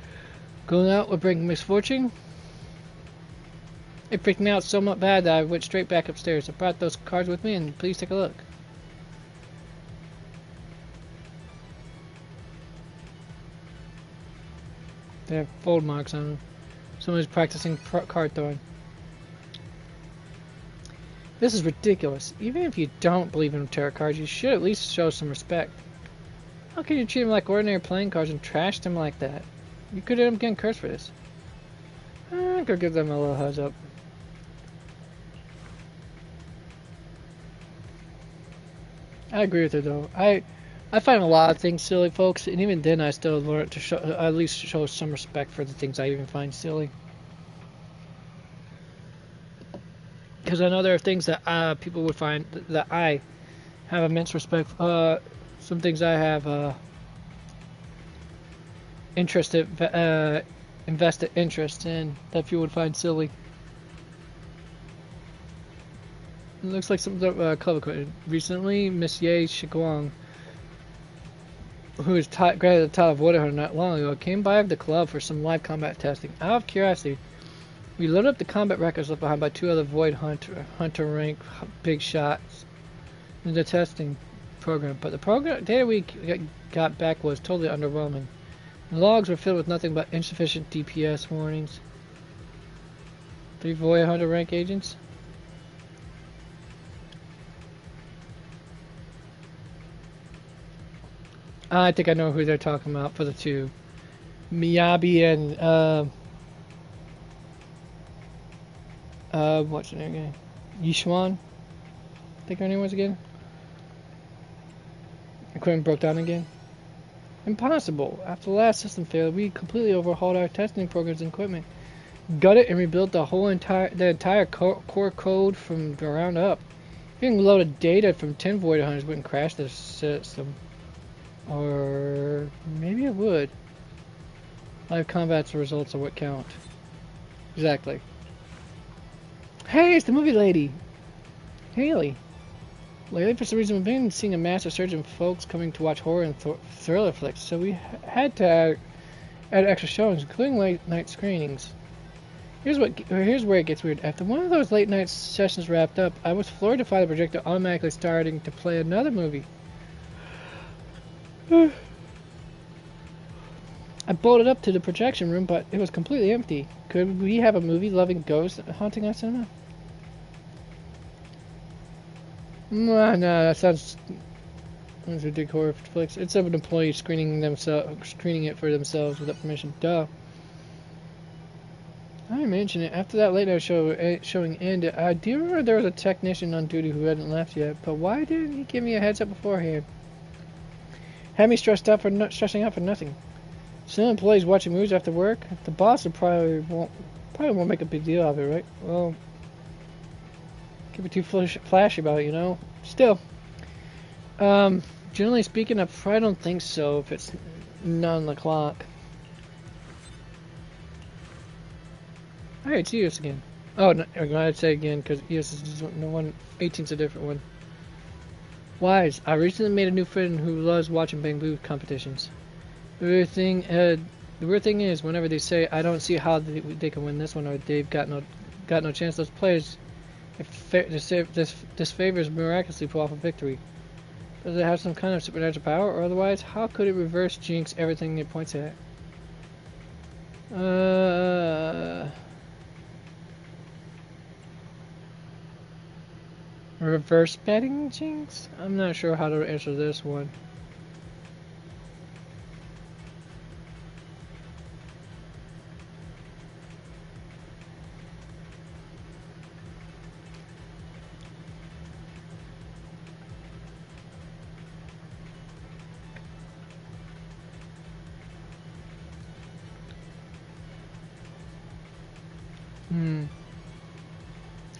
going out will bring misfortune. It freaked me out so much bad that I went straight back upstairs. I brought those cards with me, and please take a look. They have fold marks on them. Someone's practicing card throwing. This is ridiculous. Even if you don't believe in tarot cards, you should at least show some respect. How can you treat them like ordinary playing cards and trash them like that? You could end up getting cursed for this. I'm gonna give them a little heads up. I agree with her though. I find a lot of things silly, folks, and even then I still learn to at least show some respect for the things I even find silly. Because I know there are things that people would find that I have immense respect for. Some things I have invested interest in that people would find silly. It looks like some club equipment. Recently, Miss Ye Shiguang, who was granted the title of Void Hunter not long ago, came by the club for some live combat testing. Out of curiosity, we loaded up the combat records left behind by two other Void Hunter rank big shots in the testing program, but the data we got back was totally underwhelming. The logs were filled with nothing but insufficient DPS warnings. 3 Void Hunter rank agents. I think I know who they're talking about for the two. Miyabi and what's her name again? Yishuan? I think her name was again. Equipment broke down again. Impossible. After the last system failed, we completely overhauled our testing programs and equipment. Gutted and rebuilt the entire core code from the ground up. Even loaded data from 10 Void Hunters wouldn't crash the system. Or maybe it would. Live combat's results are what count. Exactly. Hey, it's the movie lady! Haley. Lately, for some reason, we've been seeing a massive surge in folks coming to watch horror and thriller flicks, so we had to add extra showings, including late night screenings. Here's where it gets weird. After one of those late night sessions wrapped up, I was floored to find the projector automatically starting to play another movie. I bolted up to the projection room, but it was completely empty. Could we have a movie-loving ghost haunting our cinema? No, that sounds ridiculous. Horror flicks. It's of an employee screening it for themselves without permission. Duh. I mentioned it. After that late night showing ended, I do remember there was a technician on duty who hadn't left yet, but why didn't he give me a heads up beforehand? Had me stressing out for nothing. Some employees watching movies after work. The boss would probably won't make a big deal of it, right? Well, can't be too flashy about it, you know. Still, generally speaking, I probably don't think so. If it's 9 o'clock. Alright, it's EOS again. Oh, no, I'm going to say again because EOS is no one. 18's a different one. Wise. I recently made a new friend who loves watching Banglu competitions. The weird thing is, whenever they say, I don't see how they can win this one, or they've got no chance, those players, this favors miraculously pull off a victory. Does it have some kind of supernatural power, or otherwise, how could it reverse jinx everything it points at? Reverse betting jinx? I'm not sure how to answer this one.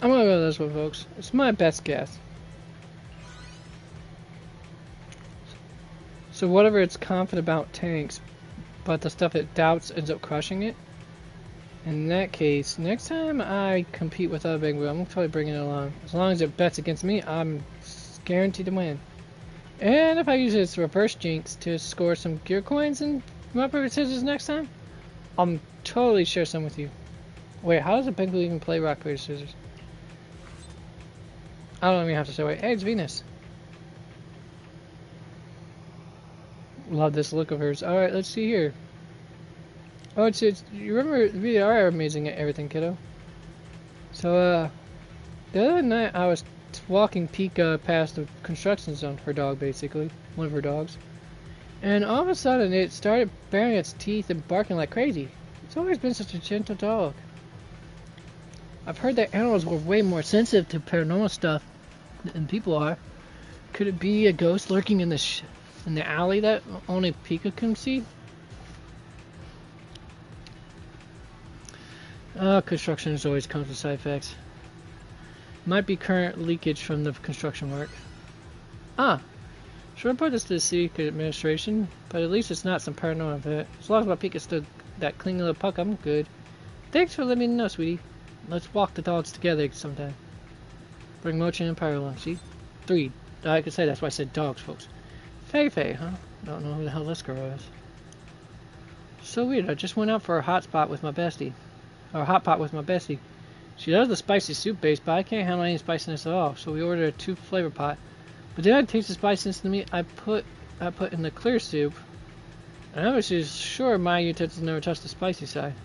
I'm gonna go with this one, folks. It's my best guess. So whatever it's confident about tanks, but the stuff it doubts ends up crushing it. In that case, next time I compete with other Banglu, I'm probably bringing it along. As long as it bets against me, I'm guaranteed to win. And if I use its reverse jinx to score some gear coins and rock paper scissors next time, I'll totally share some with you. Wait, how does a Banglu even play rock paper scissors? I don't even have to say, wait, hey, it's Venus. Love this look of hers. Alright, let's see here. Oh, it's you remember, we are amazing at everything, kiddo. So, the other night I was walking Pika past the construction zone, her dog basically, one of her dogs. And all of a sudden it started baring its teeth and barking like crazy. It's always been such a gentle dog. I've heard that animals were way more sensitive to paranormal stuff than people are. Could it be a ghost lurking in the alley that only Pika can see? Construction always comes with side effects. Might be current leakage from the construction work. Should report this to the city administration, but at least it's not some paranormal event. As long as my Pika stood that clean little puck, I'm good. Thanks for letting me know, sweetie. Let's walk the dogs together sometime. Bring Mochi and Pyro along, see? 3. I could say that's why I said dogs, folks. Fei, huh? Don't know who the hell this girl is. So weird, I just went out for a hot pot with my bestie. She loves the spicy soup base, but I can't handle any spiciness at all, so we ordered a 2 flavor pot. But then I taste the spiciness in the meat I put in the clear soup. And I was sure my utensils never touched the spicy side.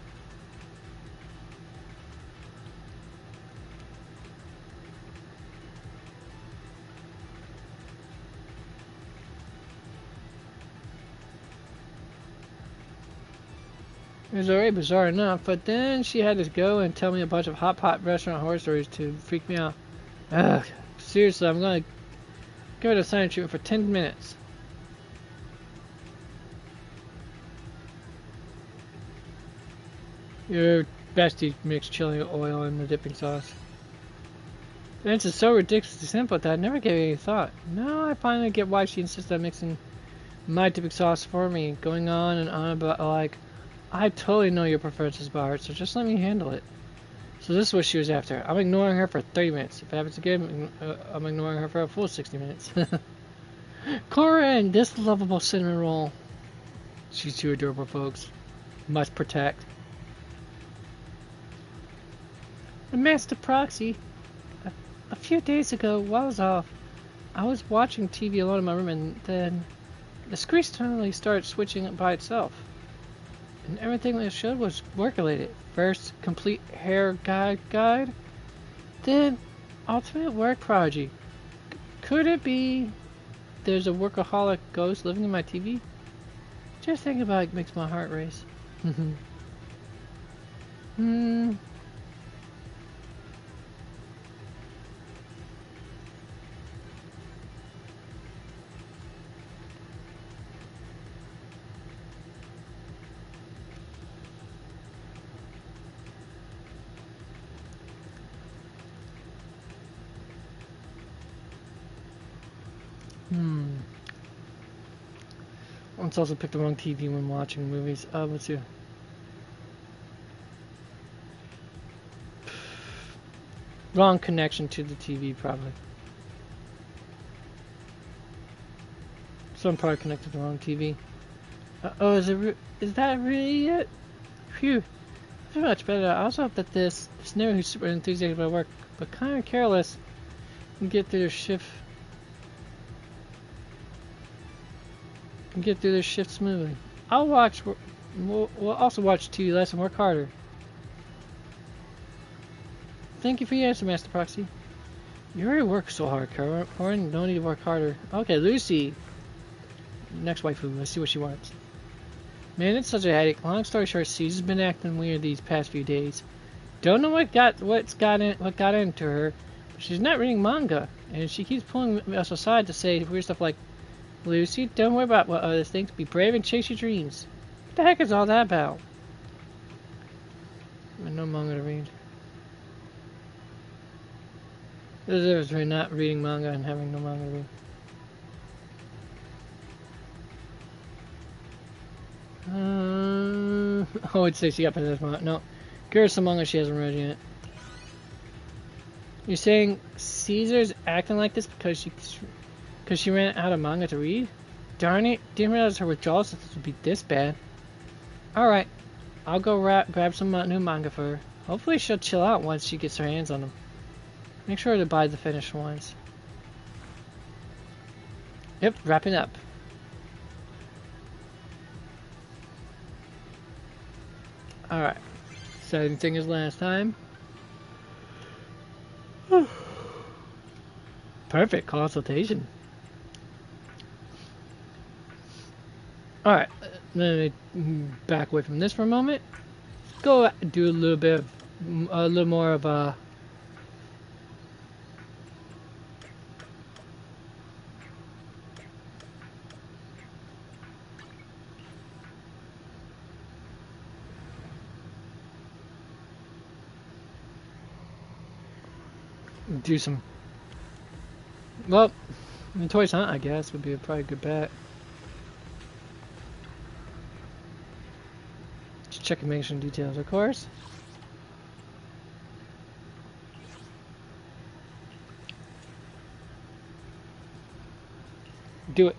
It was already bizarre enough, but then she had to go and tell me a bunch of hot pot restaurant horror stories to freak me out. Ugh, seriously, I'm gonna give it a silent treatment for 10 minutes. Your bestie mixed chili oil in the dipping sauce. This is so ridiculously simple that I never gave it any thought. Now I finally get why she insisted on mixing my dipping sauce for me, going on and on about like, I totally know your preferences, Bart, so just let me handle it. So this is what she was after. I'm ignoring her for 30 minutes. If it happens again, I'm ignoring her for a full 60 minutes. Corin, this lovable cinnamon roll. She's too adorable, folks. Must protect. The Master Proxy. A few days ago, while I was off, I was watching TV alone in my room, and then the screen suddenly started switching by itself. And everything that it showed was work-related. First, complete hair guide. Then, ultimate work project. Could it be there's a workaholic ghost living in my TV? Just thinking about it makes my heart race. Let's also pick the wrong TV when watching movies. Let's see. Wrong connection to the TV, probably. So I'm probably connected to the wrong TV. Oh, is that really it? Phew. I feel much better. I also hope that this neighbor who's super enthusiastic about work, but kind of careless, can get through their shift. Smoothly. We'll also watch TV less and work harder. Thank you for your answer, Master Proxy. You already work so hard, Corin. Don't need to work harder. Okay, Lucy. Next waifu. Let's see what she wants. Man, it's such a headache. Long story short, Caesar's been acting weird these past few days. Don't know what got into her. But she's not reading manga, and she keeps pulling us aside to say weird stuff like, Lucy, don't worry about what others think. Be brave and chase your dreams. What the heck is all that about? No manga to read. There's a difference between not reading manga and having no manga to read. I would say she got possessed manga. No. Give her some manga she hasn't read yet. You're saying Caesar's acting like this because she ran out of manga to read? Darn it, didn't realize her withdrawal symptoms would be this bad. Alright, I'll go grab some new manga for her. Hopefully she'll chill out once she gets her hands on them. Make sure to buy the finished ones. Yep, wrapping up. Alright, same thing as last time. Perfect consultation. Alright, let me back away from this for a moment. Go do a little more of a do some. Well, the Toys Hunt, I guess, would be probably a good bet. Just checking mission details, of course. Do it.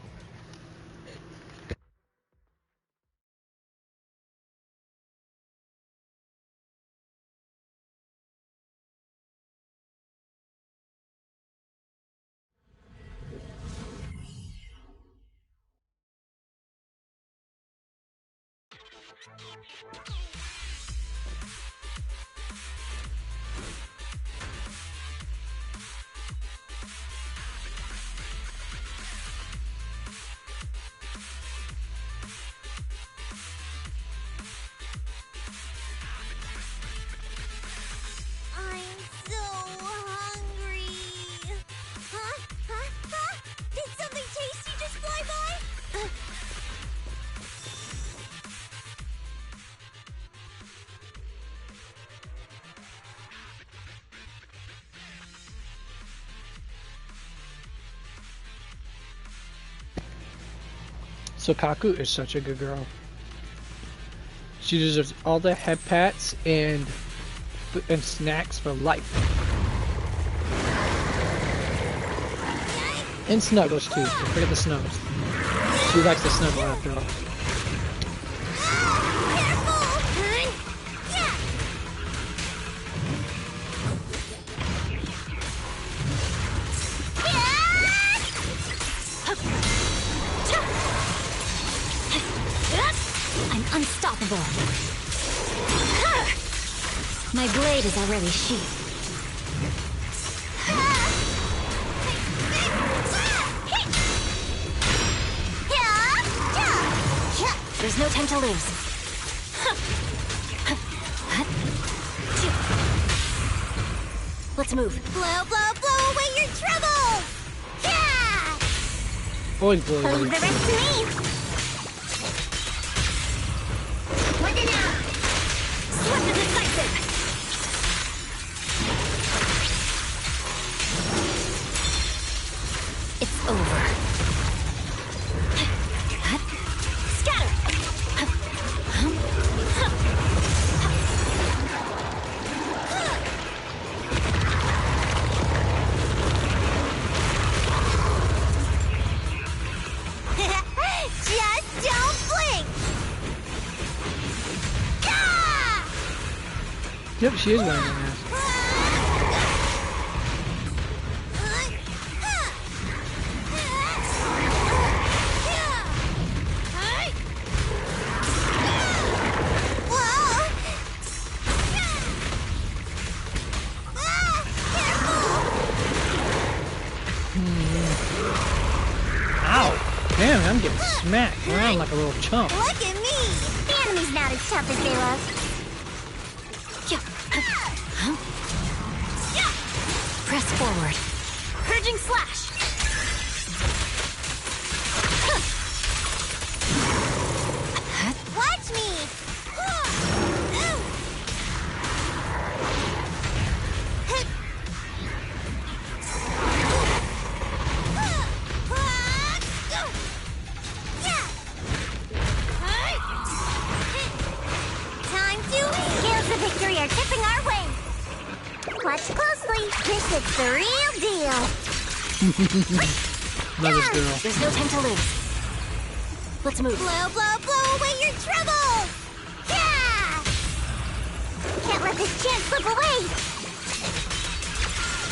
So Kaku is such a good girl. She deserves all the head pats and snacks for life. And snuggles too. Don't forget the snuggles. She likes to snuggle after all. I'm unstoppable. My blade is already sheathed. There's no time to lose. Let's move. Blow, blow, blow away your troubles! Yeah! Always blow away. Leave the rest to me. What now? Swift and decisive. It's over. Scatter! Just don't blink! Yep, she is wearing a mask. Ow! Damn, I'm getting smacked around like a little chump. Look at me! The enemy's not as tough as they look. Press forward. Purging slash. Watch me! Time to scales of victory are tipping our way. Watch closely. This is the real deal. Love this girl. There's no time to lose. Let's move. Blow, blow, blow away your troubles! Yeah! Can't let this chance slip away.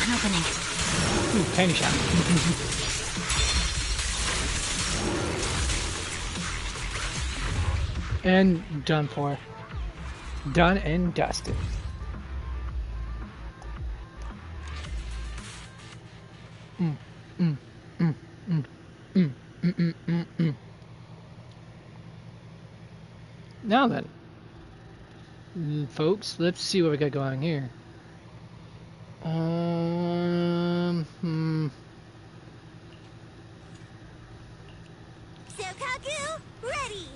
An opening. Ooh, penny shot. And done for. Done and dusted. Now then, folks, let's see what we got going here. So Kaku, ready.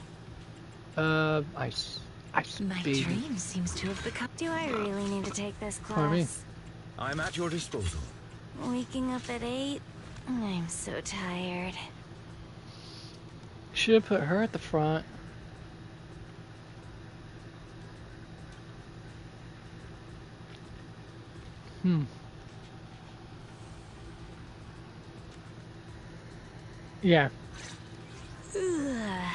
Ice My baby. dream seems to have become. Do I really need to take this class? For me. I'm at your disposal. Waking up at 8? I'm so tired. Should have put her at the front. Yeah. Ugh.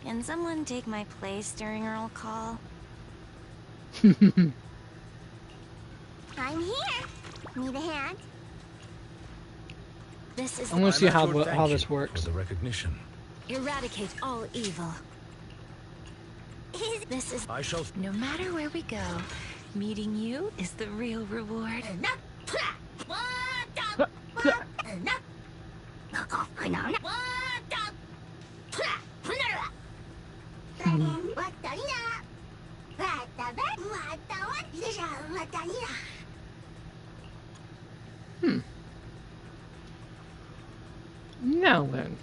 Can someone take my place during roll call? I'm here. Need a hand? This is. I want to see how this works. For the recognition. Eradicate all evil. This is. I shall. No matter where we go, meeting you is the real reward. Now then.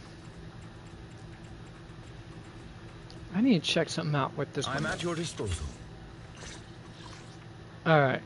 I need to check something out with this one. I'm at your disposal. Alright.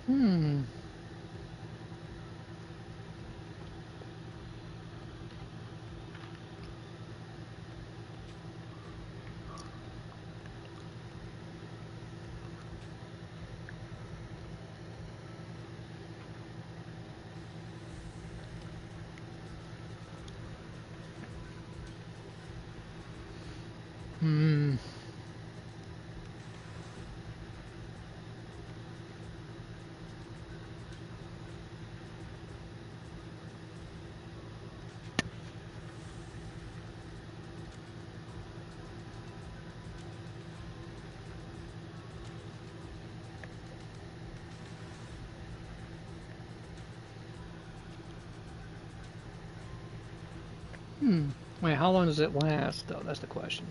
Hmm. Hmm. Wait, how long does it last, though? That's the question.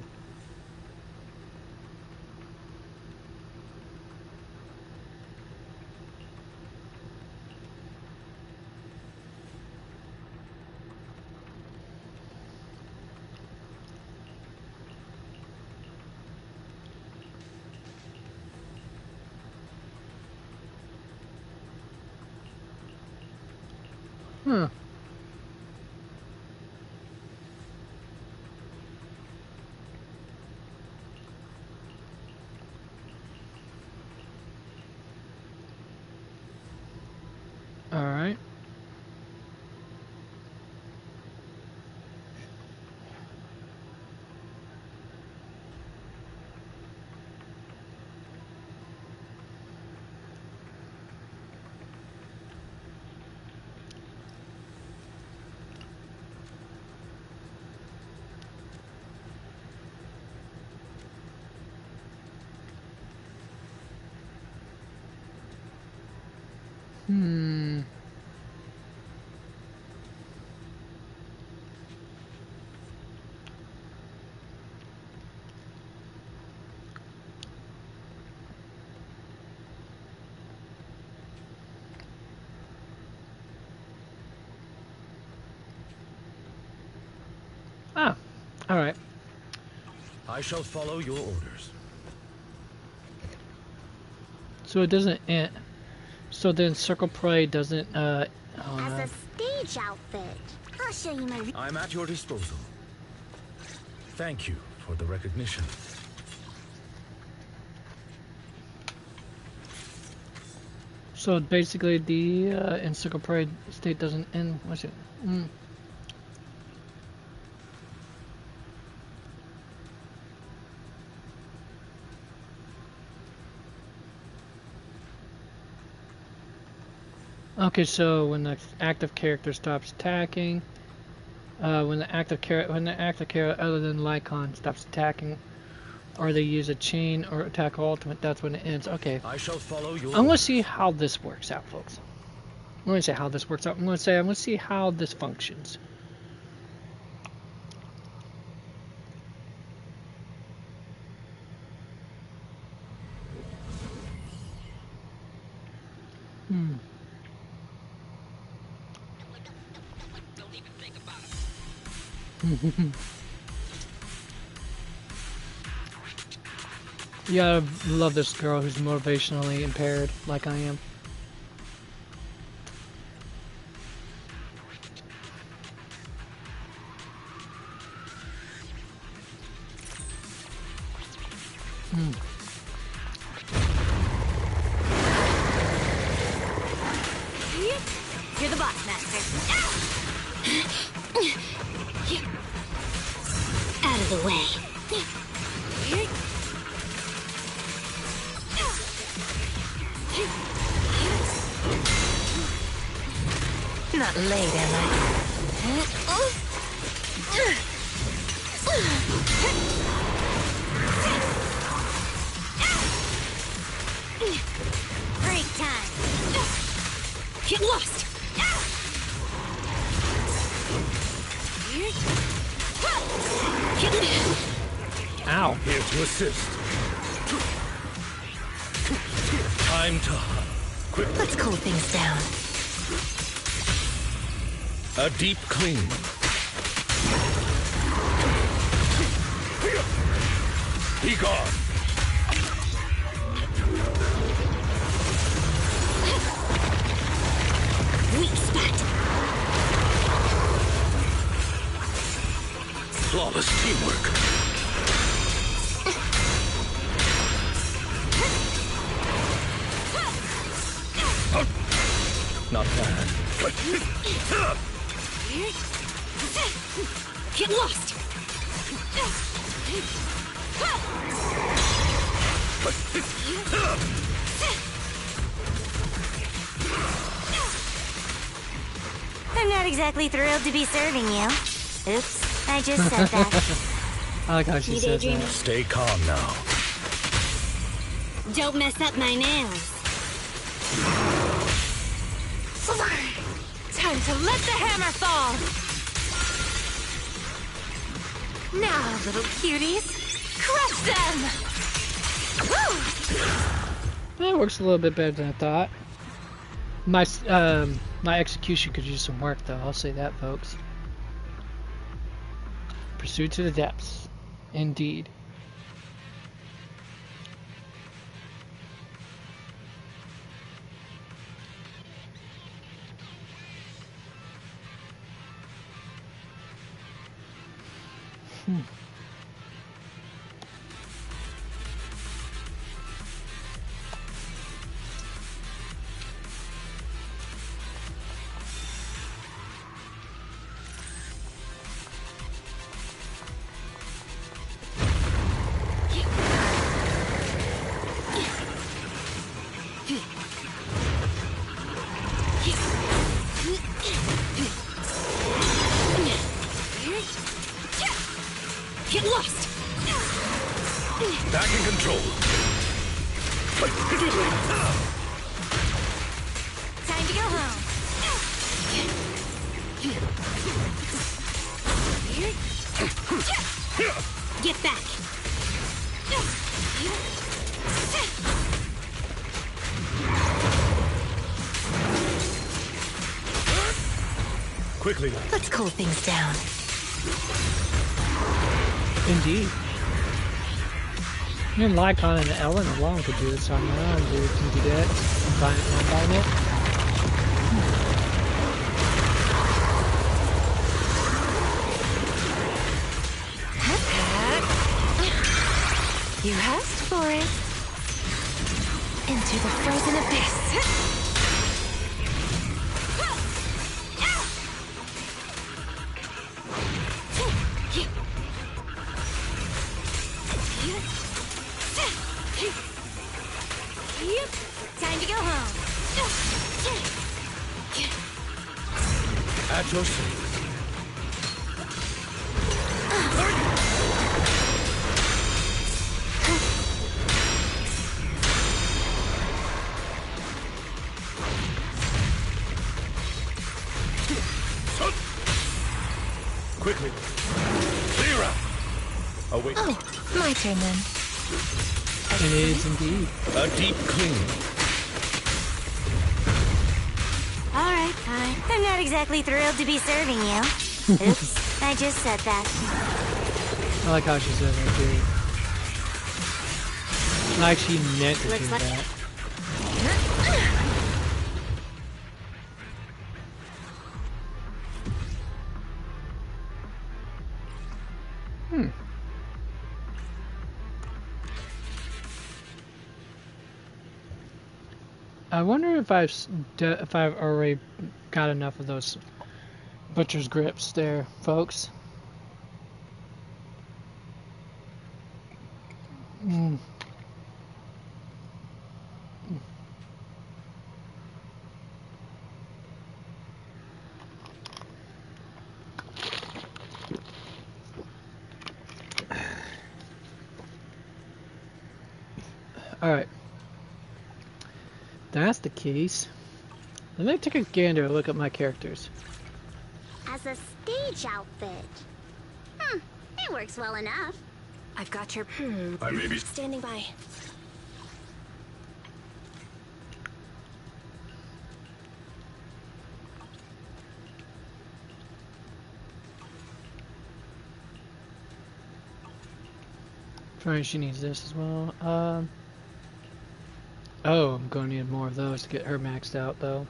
Huh. All right. Hmm. Ah. All right. I shall follow your orders. So it doesn't end. So then Circle Parade doesn't. Oh As no. a stage outfit, I'll show you my. I'm at your disposal. Thank you for the recognition. So basically, the in Circle Parade state doesn't end. What's it? Okay, so when the active character stops attacking, when the active character other than Lycon stops attacking, or they use a chain or attack ultimate, that's when it ends. Okay. I shall follow your I'm gonna see how this works out, folks. I'm gonna say how this works out. I'm gonna see how this functions. Yeah, I love this girl who's motivationally impaired, like I am. You're the boss, master. Out of the way. Not late, am I? Break time. Get lost. Ow. Here to assist. Time to hunt. Quick. Let's cool things down. A deep clean. Be gone. flawless teamwork. Not bad. Get lost! I'm not exactly thrilled to be serving you. Oops, I just said that. I like how she says that. Stay calm now. Don't mess up my nails. Time to let the hammer fall! Now, little cuties, crush them! Woo! That works a little bit better than I thought. My execution could use some work, though. I'll say that, folks. Pursuit to the depths, indeed. Get lost! Back in control. Good one. Time to go home. Get back. Quickly. Let's cool things down. Indeed. Me and Lycon and Ellen alone could do this on their own, dude. Can do that. Combine it. You asked for it. Into the frozen abyss. Time to go home. At your service. Quickly. Clear out. Oh, wait. Oh, my turn then. It is indeed. A deep clean. Alright, fine. I'm not exactly thrilled to be serving you. Oops, I just said that. I like how she said that, too. Like she meant to do that. I wonder if I've already got enough of those butcher's grips there, folks. All right. That's the case. Let me take a gander look at my characters. As a stage outfit. It works well enough. I've got your I may be standing by. Probably she needs this as well. Oh, I'm going to need more of those to get her maxed out, though.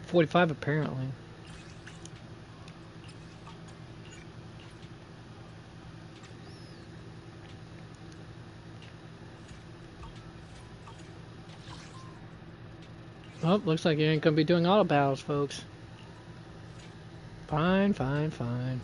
45 apparently. Oh, looks like you ain't gonna be doing auto battles, folks. Fine, fine, fine.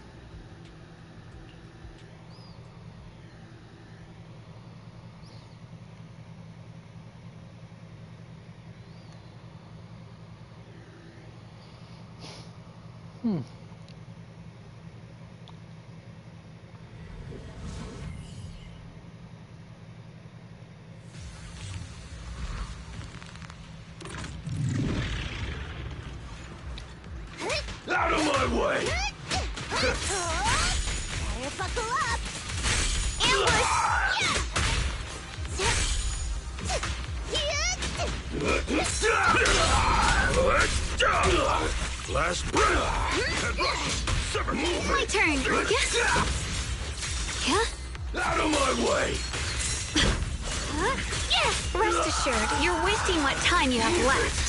Out of my way! Better buckle up! Ambush! Last breath! Head rush! Sever! My turn! Yeah? Out of my way! Rest assured, you're wasting what time you have left.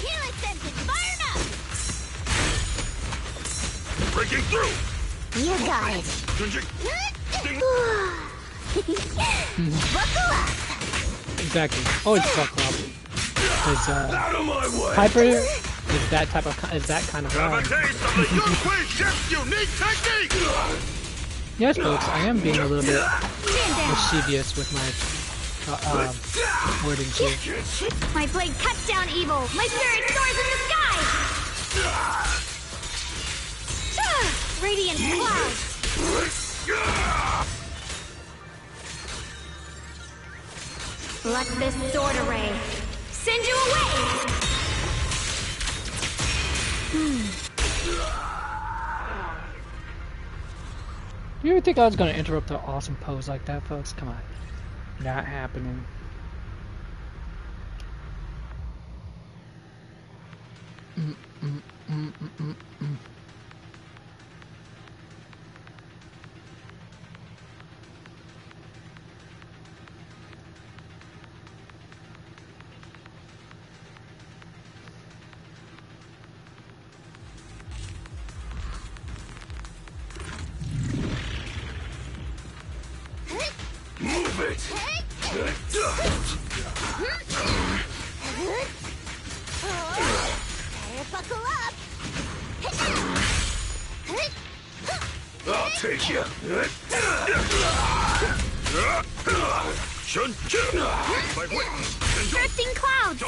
Healing sentence fired up! Breaking through! You got it! Buckle up! Exactly. Always buckle up. Because Piper is that type of kind of Have a ride. taste of the Yunhui Ship's unique technique! Yes, folks, I am being a little bit mischievous with my wording too. My blade cuts down evil! My spirit soars in the sky! Radiant clouds! Let this sword array send you away! You ever think I was going to interrupt the awesome pose like that, folks? Come on. Not happening. Move it! Better buckle up! I'll take you! Drifting clouds!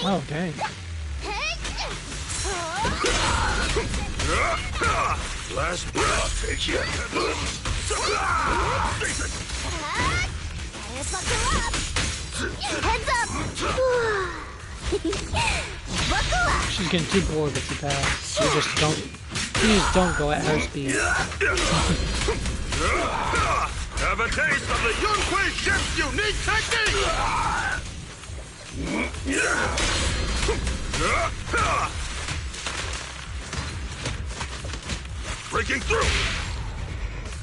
Oh, dang. Last breath, I'll take you! Buckle up! Heads up! Buckle up! She's getting too bored with you, pal. You just don't go at her speed. Have a taste of the Yunhui Ship's unique technique! Breaking through!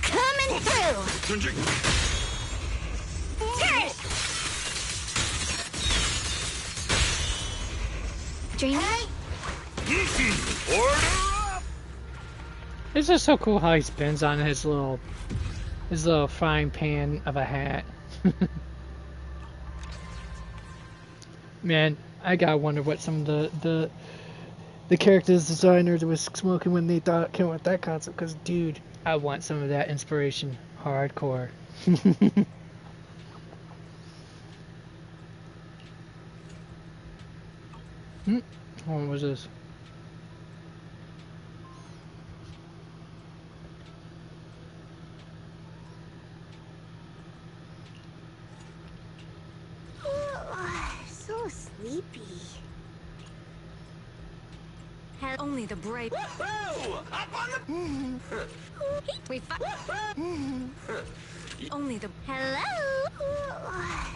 Coming through! Turn! Dreaming? Order up! It's just so cool how he spins on his little frying pan of a hat. Man, I gotta wonder what some of the characters designers was smoking when they thought came up with that concept. Cause dude, I want some of that inspiration, hardcore. What was this? So sleepy. Only the brave. Only the. Hello.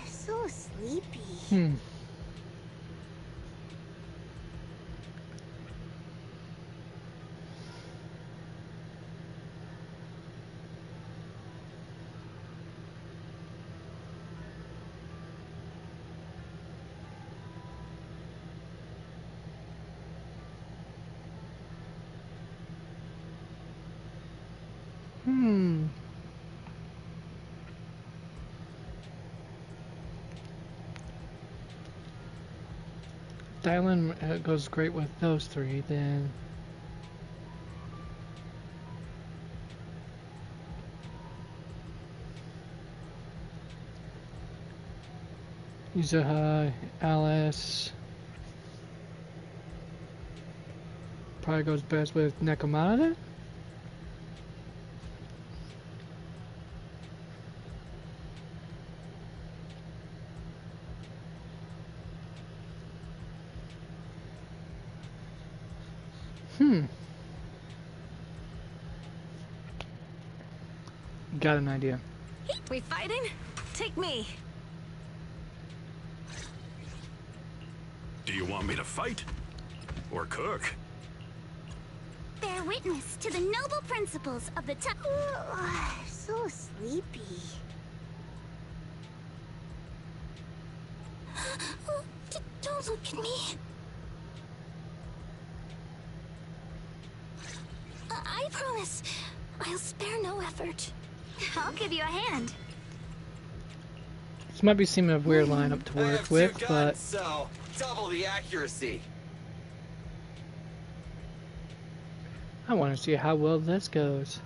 So sleepy. Dylan goes great with those three, then Yuzuha, Alice probably goes best with Nekomata. Got an idea. We fighting? Take me. Do you want me to fight? Or cook? Bear witness to the noble principles of the so sleepy. Don't look at me. I promise, I'll spare no effort. I'll give you a hand. This might be seeming a weird lineup to work with, but so double the accuracy. I want to see how well this goes.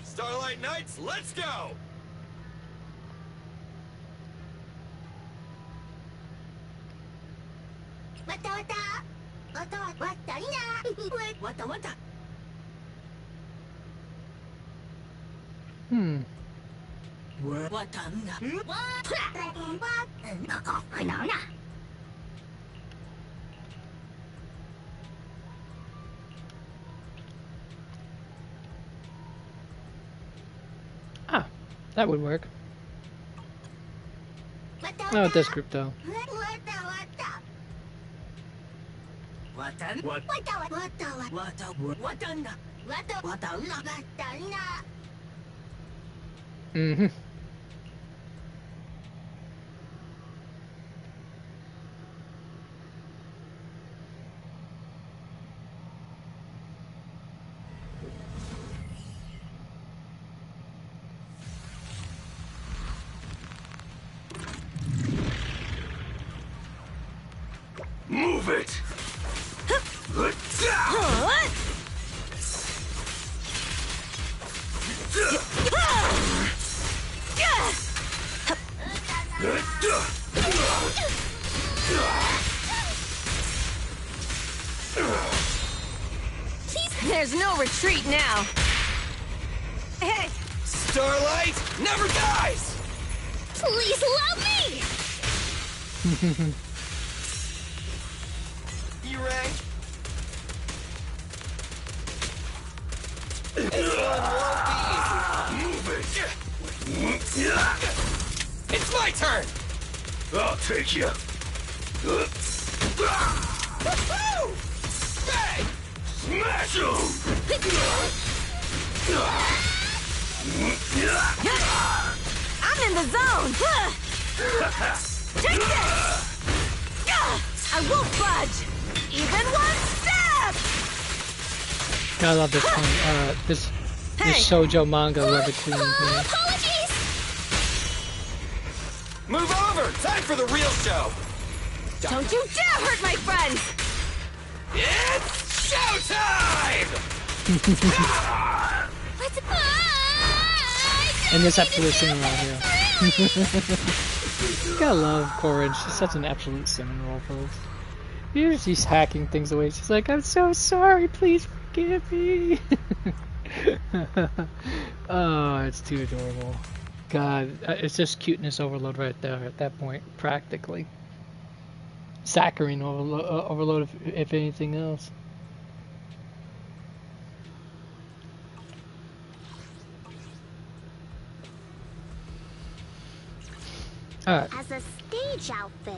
Starlight Knights, let's go! Ah, that would work. Not with this group though. Mm-hmm. Move it! There's no retreat now. Hey! Starlight never dies! Please love me! You rang? This one won't be easy. Move it! It's my turn! I'll take you. Woohoo! Bang! Smash him! I'm in the zone! Take this! I won't budge! Even one step! I love this one. This shoujo manga love it queen. Apologies! Move over! Time for the real show! Don't you dare hurt my friends! It's showtime! And this absolute cinnamon roll here. Gotta love Corin. She's such an absolute cinnamon roll, folks. She's hacking things away. She's like, I'm so sorry, please forgive me. Oh, it's too adorable. God, it's just cuteness overload right there at that point, practically. Saccharine overload if anything else. Alright. as a stage outfit.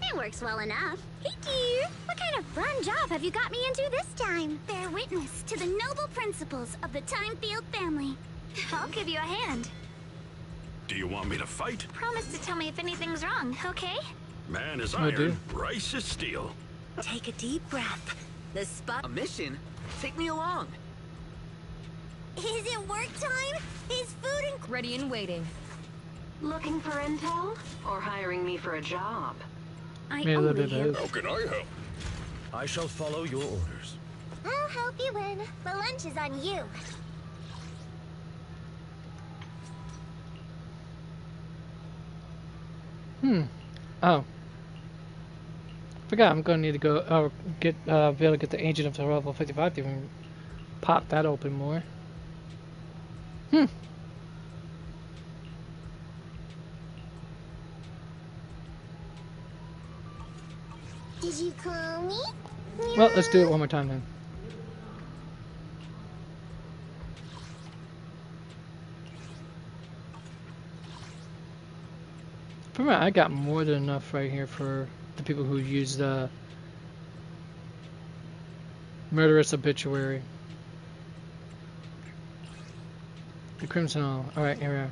It works well enough. Hey dear, what kind of fun job have you got me into this time? Bear witness to the noble principles of the Timefield family. I'll give you a hand. Do you want me to fight? Promise to tell me if anything's wrong, okay? Man is I do. iron, rice is steel. Take a deep breath. The spot. A mission? Take me along. Is it work time? Is food and Ready and waiting. Looking for intel? Or hiring me for a job? I Maybe a little only bit have... both. How can I help? I shall follow your orders. I'll help you win. The lunch is on you. Oh. Forgot I'm gonna need to go be able to get the agent up to level 55 to even pop that open more. Did you call me? Well, let's do it one more time then. Remember, I got more than enough right here for the people who use the murderous obituary. The Crimson All. Alright, here we are.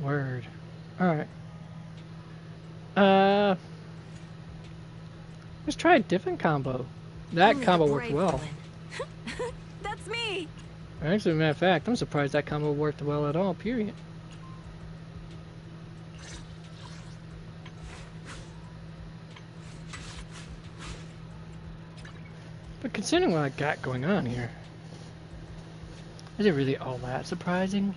Word. Alright. Let's try a different combo. That combo worked well. That's me. Actually, matter of fact, I'm surprised that combo worked well at all, period. But considering what I got going on here, is it really all that surprising?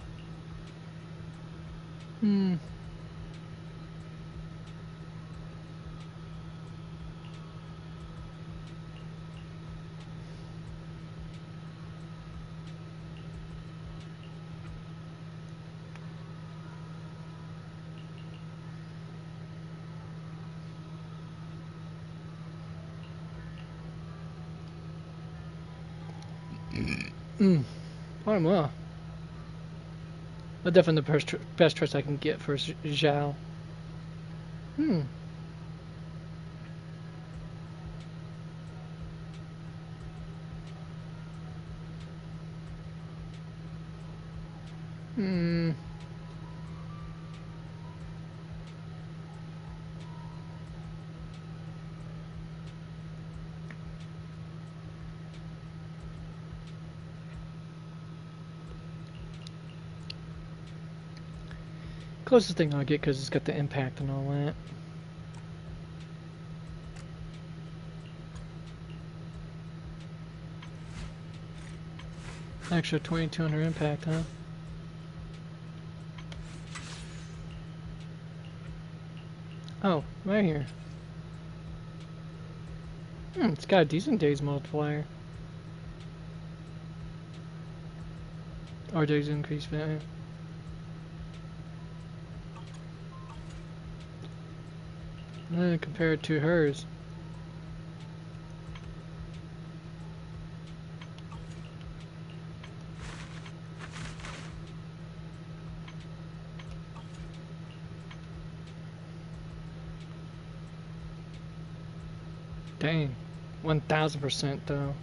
Well. But definitely the best choice I can get for Zhao. Closest thing I'll get because it's got the impact and all that. Extra 2200 impact, huh? Oh, right here. It's got a decent days multiplier. Or days increase value. And then compare it to hers. Dang, 1000% though.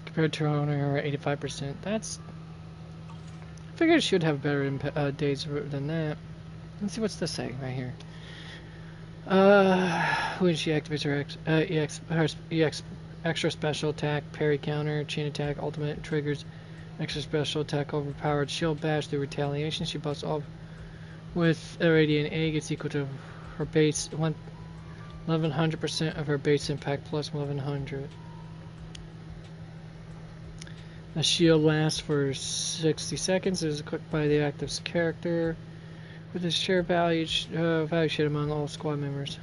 Compared to our owner, 85%. That's. I figured it should have better days than that. Let's see what's this say right here. When she activates her EX extra special attack, parry counter, chain attack, ultimate triggers, extra special attack, overpowered shield bash through retaliation. She buffs off with a radiant egg. It's equal to her base 1100% of her base impact plus 1100. The shield lasts for 60 seconds. It is equipped by the active character with a share value shared among all squad members.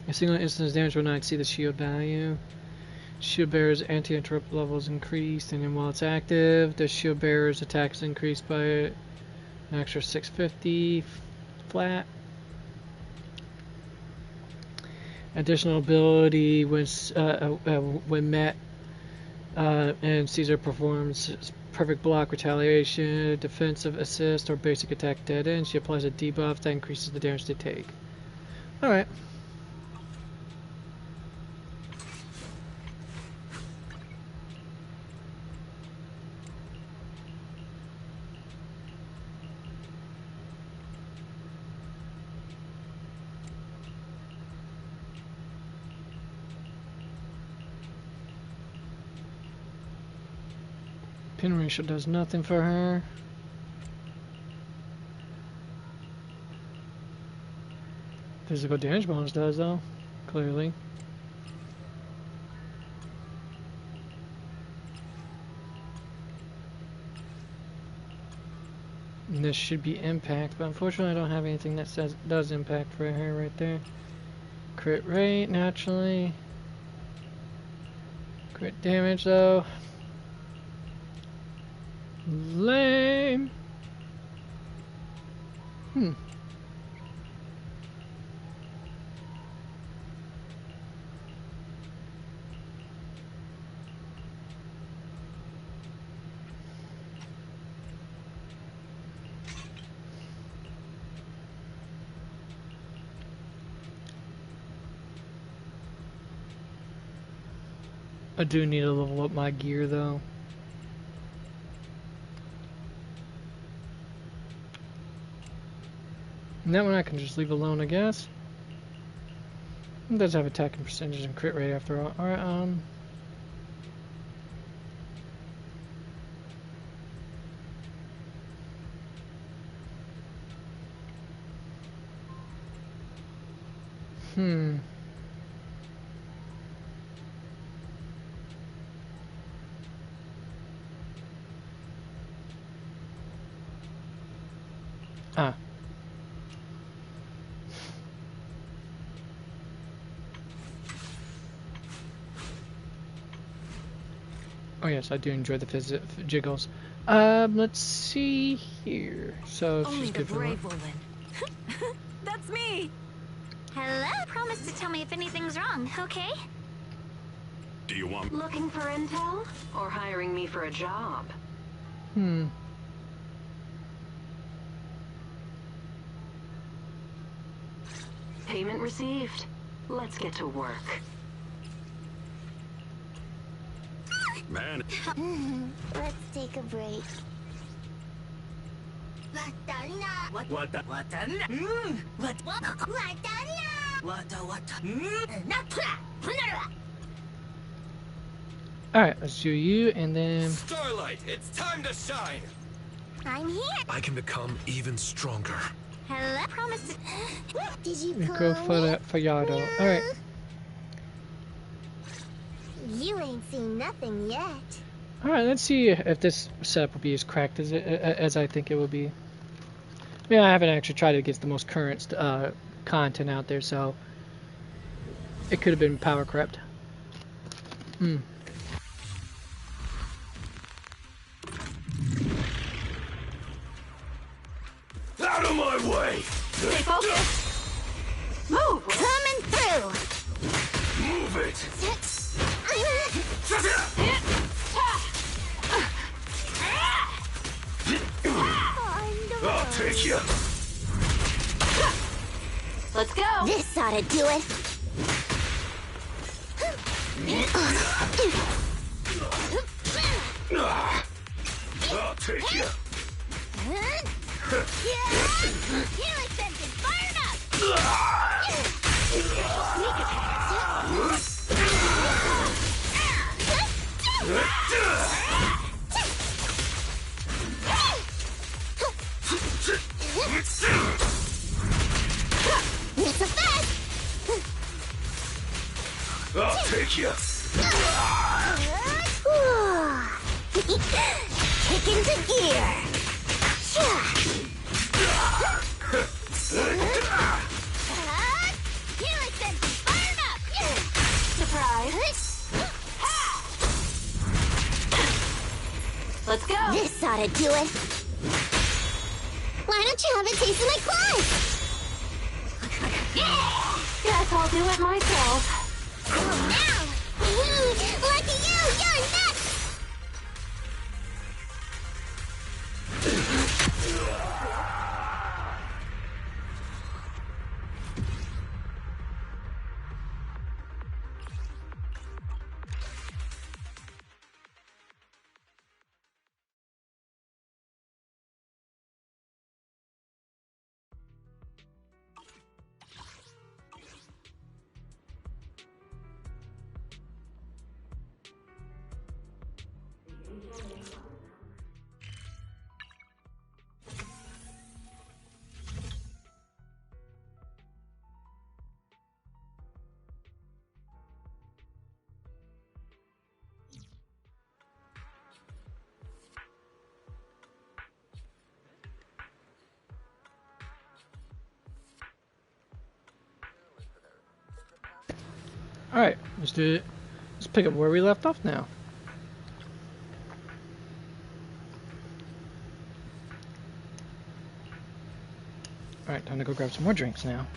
A single instance damage will not exceed the shield value. Shield bearer's anti-interrupt levels increased, and then while it's active, the shield bearer's attack is increased by an extra 650 flat. Additional ability when met, and Caesar performs perfect block, retaliation, defensive assist, or basic attack dead end. She applies a debuff that increases the damage they take. Alright. Pin ratio does nothing for her. Physical damage bonus does though, clearly. And this should be impact, but unfortunately I don't have anything that says does impact for her right there. Crit rate, naturally. Crit damage though. Lame. I do need to level up my gear though. And that one I can just leave alone, I guess. It does have attacking percentage and crit rate after all. Alright, Oh yes, I do enjoy the jiggles. Let's see here. So she's good for that. That's me. Hello. Promise to tell me if anything's wrong, okay? Do you want... Looking for intel? Or hiring me for a job? Payment received. Let's get to work. Man. Let's take a break. Alright, let's do you and then... Starlight, it's time to shine! I'm here. I can become even stronger. Hello. Promise to... Did you Go for that for Yado. Alright. You ain't seen nothing yet. Alright, let's see if this setup will be as cracked as I think it will be. I mean, I haven't actually tried to get the most current content out there, so it could have been power crept. Out of my way! Stay focused! Move! Coming through! Move it! I'll take you. Let's go! This ought to do it! I'll take you. Healing sentence fired up! It's a fast! I'll take you. Kick into gear! Healing sentence fired up! tried. Let's go. This ought to do it. Why don't you have a taste of my blood? Guess I'll do it myself. Now! Lucky you! You're nuts! Alright, let's do it. Let's pick up where we left off now. Alright, time to go grab some more drinks now.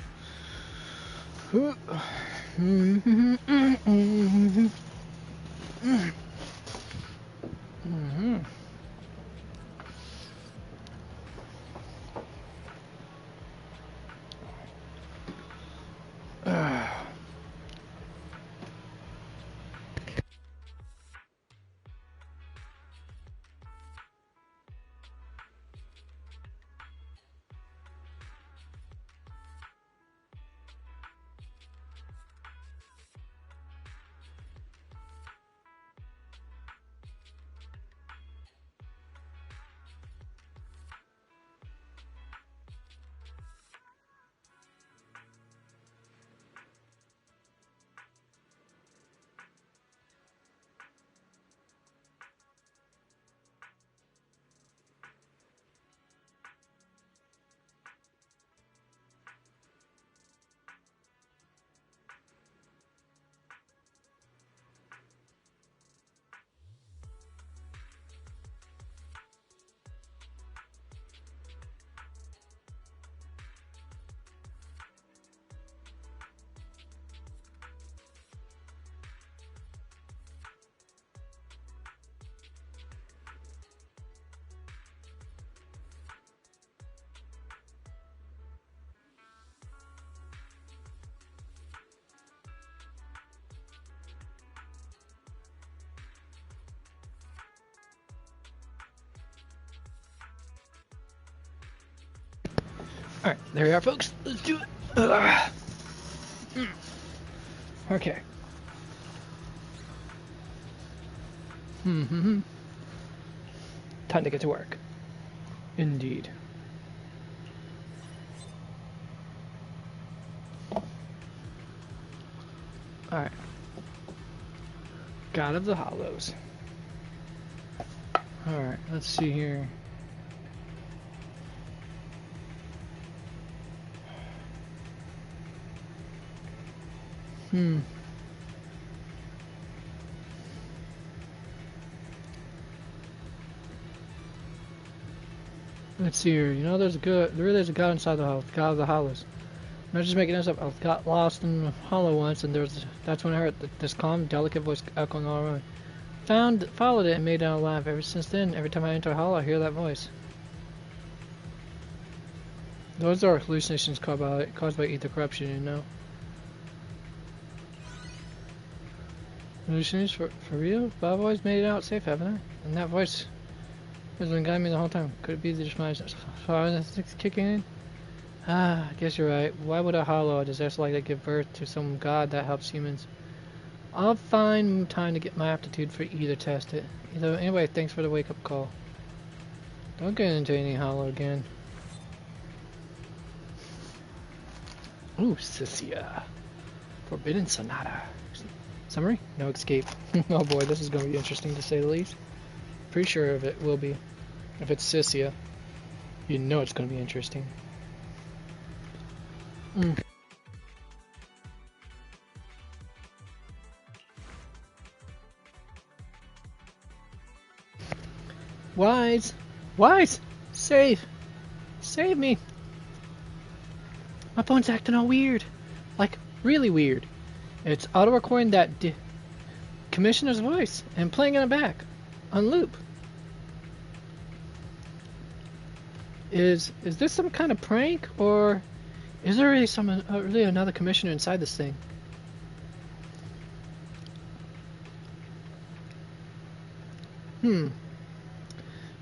Alright, there we are, folks. Let's do it. Okay. Time to get to work. Indeed. Alright. God of the Hollows. Alright, let's see here. Let's see here. You know, there really is a god inside the house. God of the Hollows. I'm not just making this up. I got lost in the hollow once, and that's when I heard this calm, delicate voice echoing all around. Followed it, and made it out alive. Ever since then, every time I enter a hollow, I hear that voice. Those are hallucinations caused by ether corruption, you know. Hallucinations for real? But I've always made it out safe, haven't I? And that voice has been guiding me the whole time. Could it be just my instincts kicking in? Ah, I guess you're right. Why would a hollow, a disaster like that, give birth to some god that helps humans? I'll find time to get my aptitude for either test it. Anyway, thanks for the wake-up call. Don't get into any hollow again. Ooh, Sisia. Forbidden Sonata. Summary? No escape. Oh boy, this is going to be interesting to say the least. Pretty sure of it will be. If it's Sisia, you know it's going to be interesting. Wise! Wise! Save! Save me! My phone's acting all weird. Like, really weird. It's auto-recording that Commissioner's voice and playing it back on loop. Is this some kind of prank, or is there really really another commissioner inside this thing?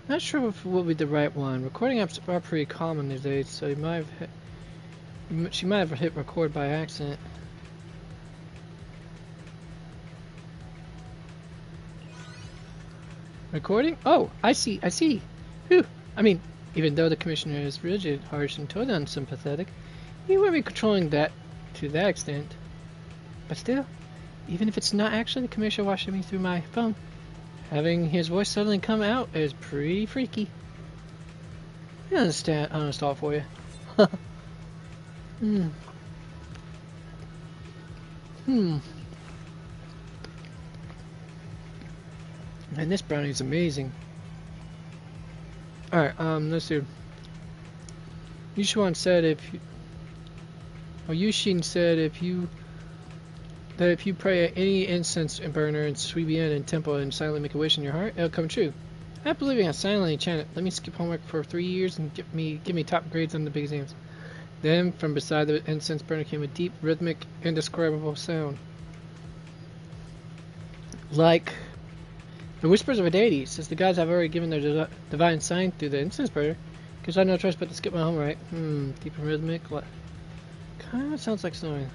Not sure if it will be the right one. Recording apps are pretty common these days, so she might have hit record by accident. Recording? Oh, I see. Whew. I mean, even though the commissioner is rigid, harsh, and totally unsympathetic, he won't be controlling that to that extent. But still, even if it's not actually the commissioner watching me through my phone, having his voice suddenly come out is pretty freaky. I understand. I'll install it for you. Man, this brownie is amazing. Alright, let's do. Yushin said if you pray at any incense burner in Suibian and temple and silently make a wish in your heart, it'll come true. I believe I silently chant it. Let me skip homework for 3 years and give me top grades on the big exams. Then, from beside the incense burner came a deep, rhythmic, indescribable sound. Like the whispers of a deity, since the gods have already given their divine sign through the incense burner, because I have no choice but to skip my homework. Deep and rhythmic. What? Kind of sounds like snoring.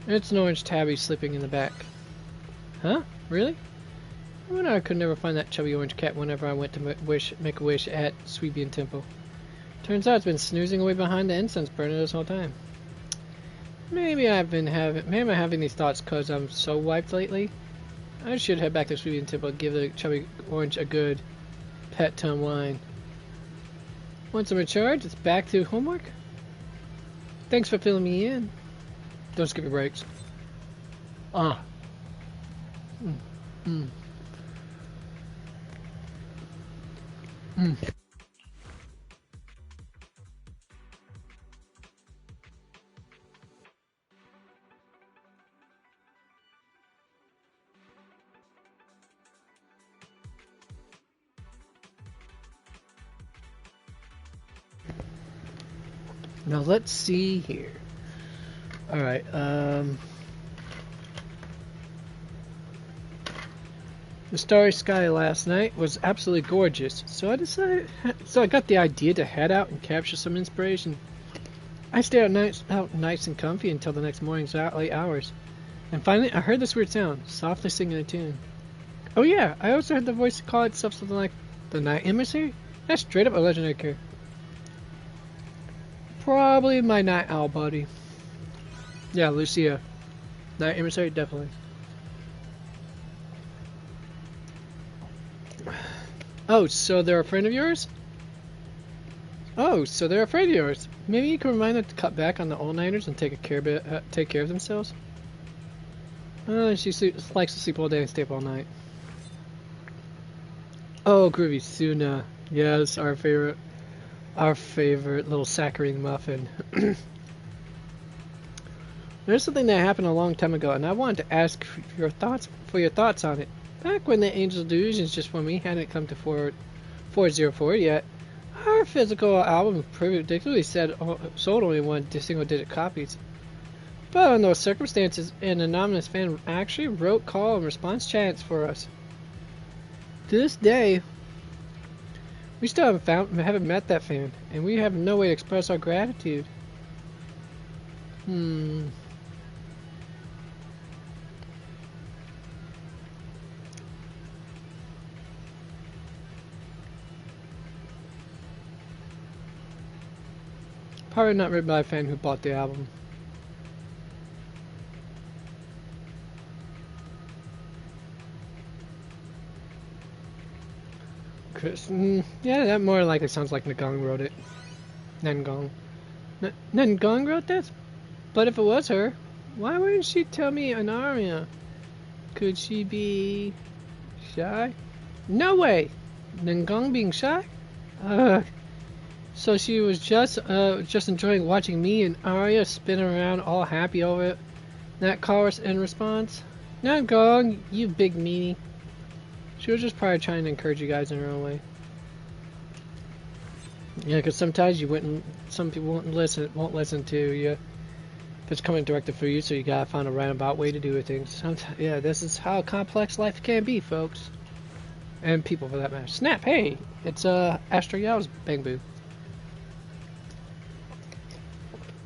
It's an orange tabby sleeping in the back. Huh? Really? I wonder I could never find that chubby orange cat whenever I went to make a wish at Suibian Temple. Turns out it's been snoozing away behind the incense burner this whole time. Maybe I'm having these thoughts because I'm so wiped lately. I should head back to Suibian Temple and give the chubby orange a good pet tongue whine. Once I'm in charge, it's back to homework. Thanks for filling me in. Don't skip your breaks. Now let's see here. Alright, the starry sky last night was absolutely gorgeous, so I got the idea to head out and capture some inspiration. I stayed out nice and comfy until the next morning's late hours, and finally I heard this weird sound, softly singing a tune. Oh yeah, I also heard the voice call itself something like the Night Emissary. That's straight up a legendary character. Probably my night owl buddy. Yeah, Lucia. Night Emissary, definitely. Oh, so they're a friend of yours? Oh, so they're afraid of yours. Maybe you can remind them to cut back on the all-nighters and take care of themselves. She likes to sleep all day and stay up all night. Oh, groovy Suna. Yes, our favorite little saccharine muffin. There's something that happened a long time ago, and I wanted to ask for your thoughts on it. Back when the Angel Delusions just for me hadn't come to 404 yet, our physical album predictably sold only one single-digit copies. But under those circumstances, an anonymous fan actually wrote call and response chants for us. To this day, we still haven't met that fan, and we have no way to express our gratitude. Probably not written by a fan who bought the album. Chris, yeah, that more likely sounds like Ngong wrote it. Ngong. Ngong wrote this? But if it was her, why wouldn't she tell me Anaria? Could she be shy? No way! Nangong being shot? Ugh. So she was just enjoying watching me and Arya spin around all happy over it. That chorus in response? Nangong, you big meanie. She was just probably trying to encourage you guys in her own way. Yeah, because sometimes some people won't listen to you. If it's coming directly for you, so you gotta find a roundabout way to do things. Sometimes, yeah, this is how complex life can be, folks. And people, for that matter. Snap! Hey, it's Astro Yao's bamboo.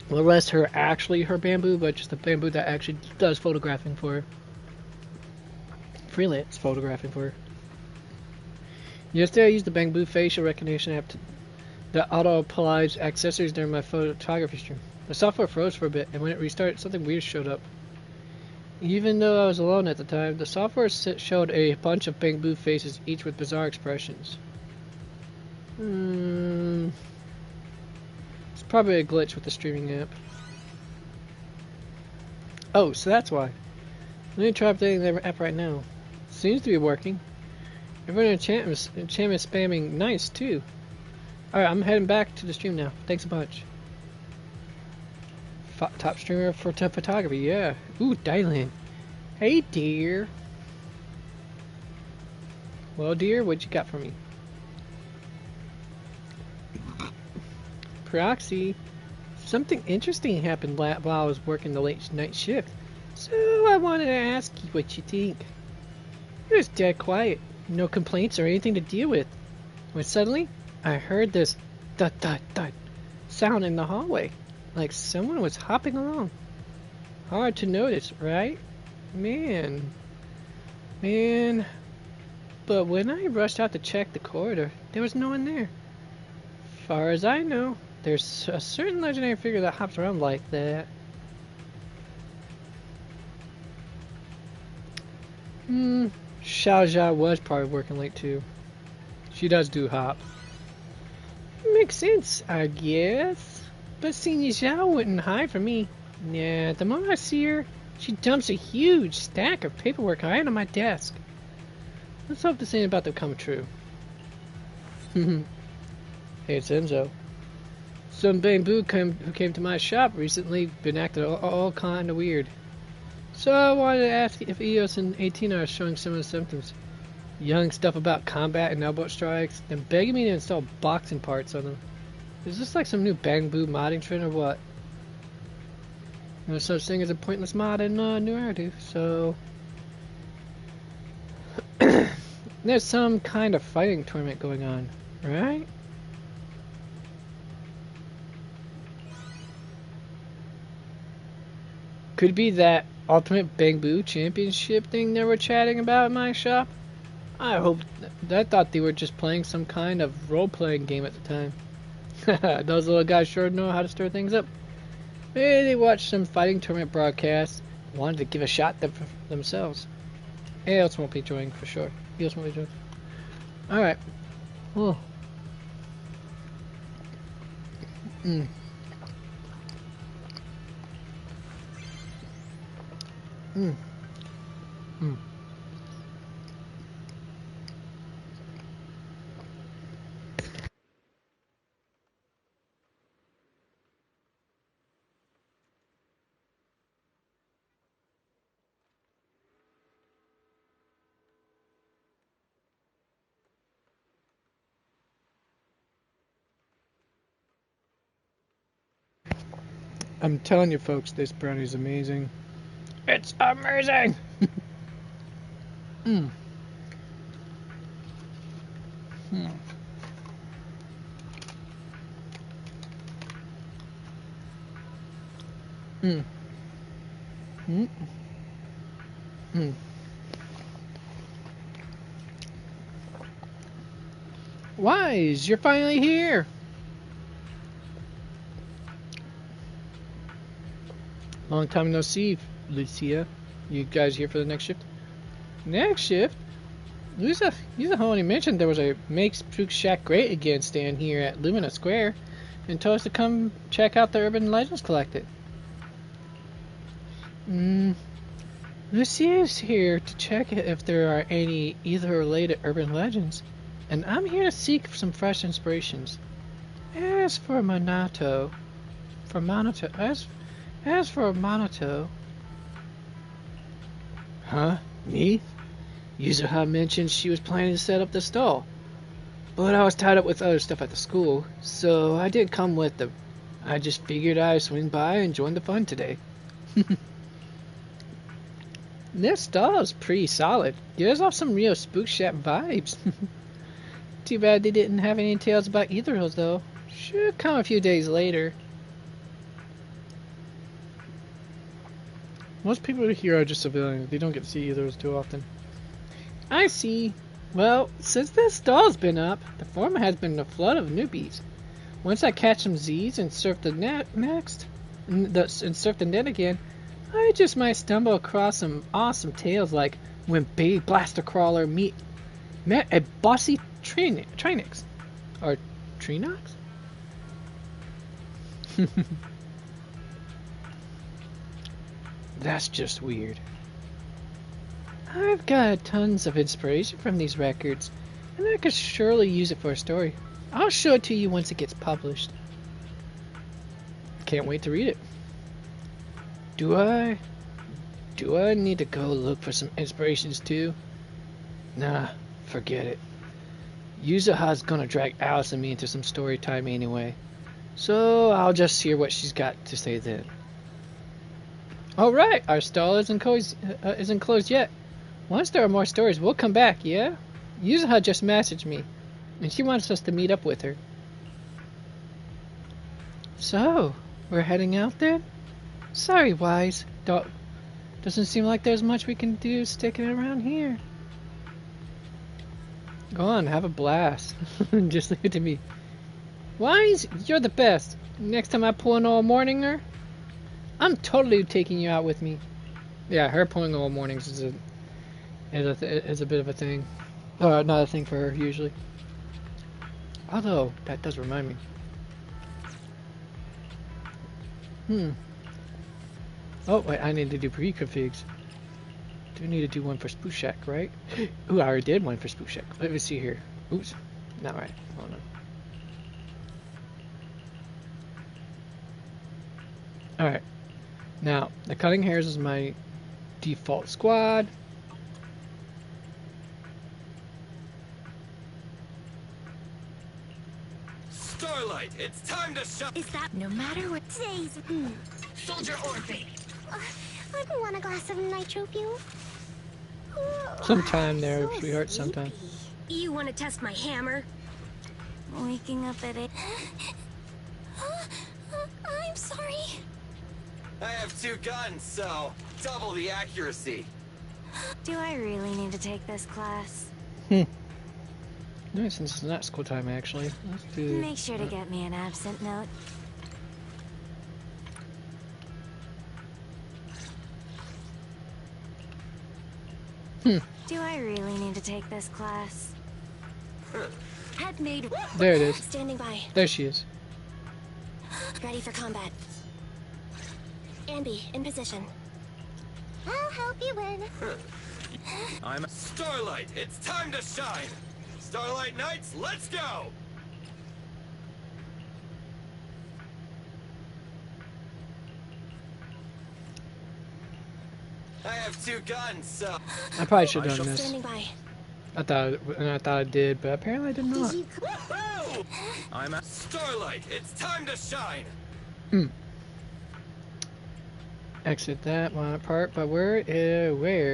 Well, the rest her bamboo, but just the bamboo that actually does photographing for her. Freelance photographing for her. Yesterday I used the bamboo facial recognition app that auto-applies accessories during my photography stream. The software froze for a bit, and when it restarted, something weird showed up. Even though I was alone at the time, the software showed a bunch of bamboo faces, each with bizarre expressions. It's probably a glitch with the streaming app. Oh, so that's why. Let me try updating the app right now. Seems to be working. Everyone in enchantment is spamming nice, too. Alright, I'm heading back to the stream now. Thanks a bunch. Top streamer for photography, yeah. Ooh, Dylan. Hey, dear. Well, dear, what you got for me? Proxy. Something interesting happened while I was working the late night shift. So I wanted to ask you what you think. It was dead quiet. No complaints or anything to deal with. When suddenly, I heard this dut dut dut sound in the hallway. Like someone was hopping along. Hard to notice, right? Man. But when I rushed out to check the corridor, there was no one there. Far as I know, there's a certain legendary figure that hops around like that. Xiaojia was probably working late too. She does do hop. Makes sense, I guess. But Senior Xiao wouldn't hide from me. Yeah, the moment I see her, she dumps a huge stack of paperwork right on my desk. Let's hope this ain't about to come true. Hey, it's Enzo. Some bamboo who came to my shop recently been acting all kind of weird. So I wanted to ask if EOS and 18 are showing similar symptoms. Young stuff about combat and elbow strikes, and begging me to install boxing parts on them. Is this like some new bamboo modding trend or what? There's such thing as a pointless mod in New Ardu, so... There's some kind of fighting tournament going on, right? Could be that Ultimate Bamboo Championship thing they were chatting about in my shop? I thought they were just playing some kind of role-playing game at the time. Those little guys sure know how to stir things up. Maybe they watched some fighting tournament broadcasts, wanted to give a shot themselves. Eos won't be joining for sure. Eos won't be joining. Alright. Oh. I'm telling you folks, this brownie's amazing. It's amazing! Wise, you're finally here! Long time no see, Lucia. You guys here for the next shift? Next shift? Lucia only mentioned there was a Makes Spook Shack Great Again stand here at Lumina Square and told us to come check out the Urban Legends Collective. Lucie's here to check if there are any ether-related urban legends, and I'm here to seek some fresh inspirations. As for Monato, as for Monato, huh? Me? Yuzuha mentioned she was planning to set up the stall, but I was tied up with other stuff at the school, so I didn't come with them. I just figured I'd swing by and join the fun today. This stall is pretty solid. Gives off some real Spook Shack vibes. Too bad they didn't have any tales about either of those, though. Should come a few days later. Most people here are just civilians. They don't get to see either of those too often. I see. Well, since this stall's been up, the forum has been a flood of newbies. Once I catch some Z's and surf the net and surf the net again, I just might stumble across some awesome tales like when Big Blaster Crawler met a bossy Trinix. Or Trinox? That's just weird. I've got tons of inspiration from these records, and I could surely use it for a story. I'll show it to you once it gets published. Can't wait to read it. Do I need to go look for some inspirations too? Nah, forget it. Yuzuha's gonna drag Alice and me into some story time anyway, so I'll just hear what she's got to say then. Alright, our stall isn't closed yet. Once there are more stories, we'll come back, yeah? Yuzuha just messaged me, and she wants us to meet up with her. So, we're heading out then? Sorry, Wise. Doesn't seem like there's much we can do sticking around here. Go on, have a blast. Just leave it to me. Wise, you're the best. Next time I pull an all morninger, I'm totally taking you out with me. Yeah, her pulling all mornings is a bit of a thing. Not a thing for her usually. Although that does remind me. Oh wait, I need to do pre-configs. Do need to do one for Spook Shack, right? Ooh, I already did one for Spook Shack. Let me see here. Oops, not right. Hold on. All right. Now the Cutting Hairs is my default squad. Starlight, it's time to shut. Is that no matter what days? Soldier Orphe. I want a glass of nitro fuel. Sometime there, sweetheart. Sometime. You want to test my hammer? Waking up at 8. I'm sorry. I have 2 guns, so double the accuracy. Do I really need to take this class? No, since it's not school time, actually. Let's do. Make sure to get me an absent note. Do I really need to take this class? Head made. There it is. Standing by. There she is. Ready for combat. Ambi, in position. I'll help you win. I'm Starlight, it's time to shine. Starlight Knights, let's go! I have 2 guns, so I probably should have done this. Standing by. I thought I did, but apparently I did not. I'm at Starlight, it's time to shine. Exit that one part, but where is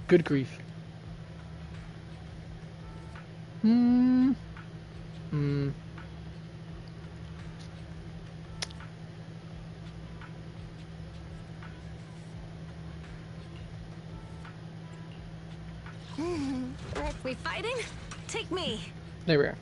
good grief. We fighting? Take me. There we are.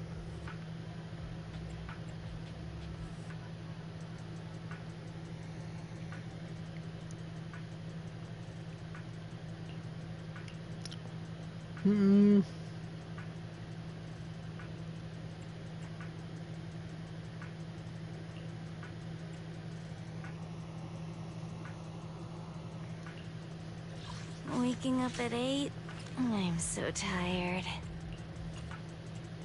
Hmm. Waking up at 8? I'm so tired.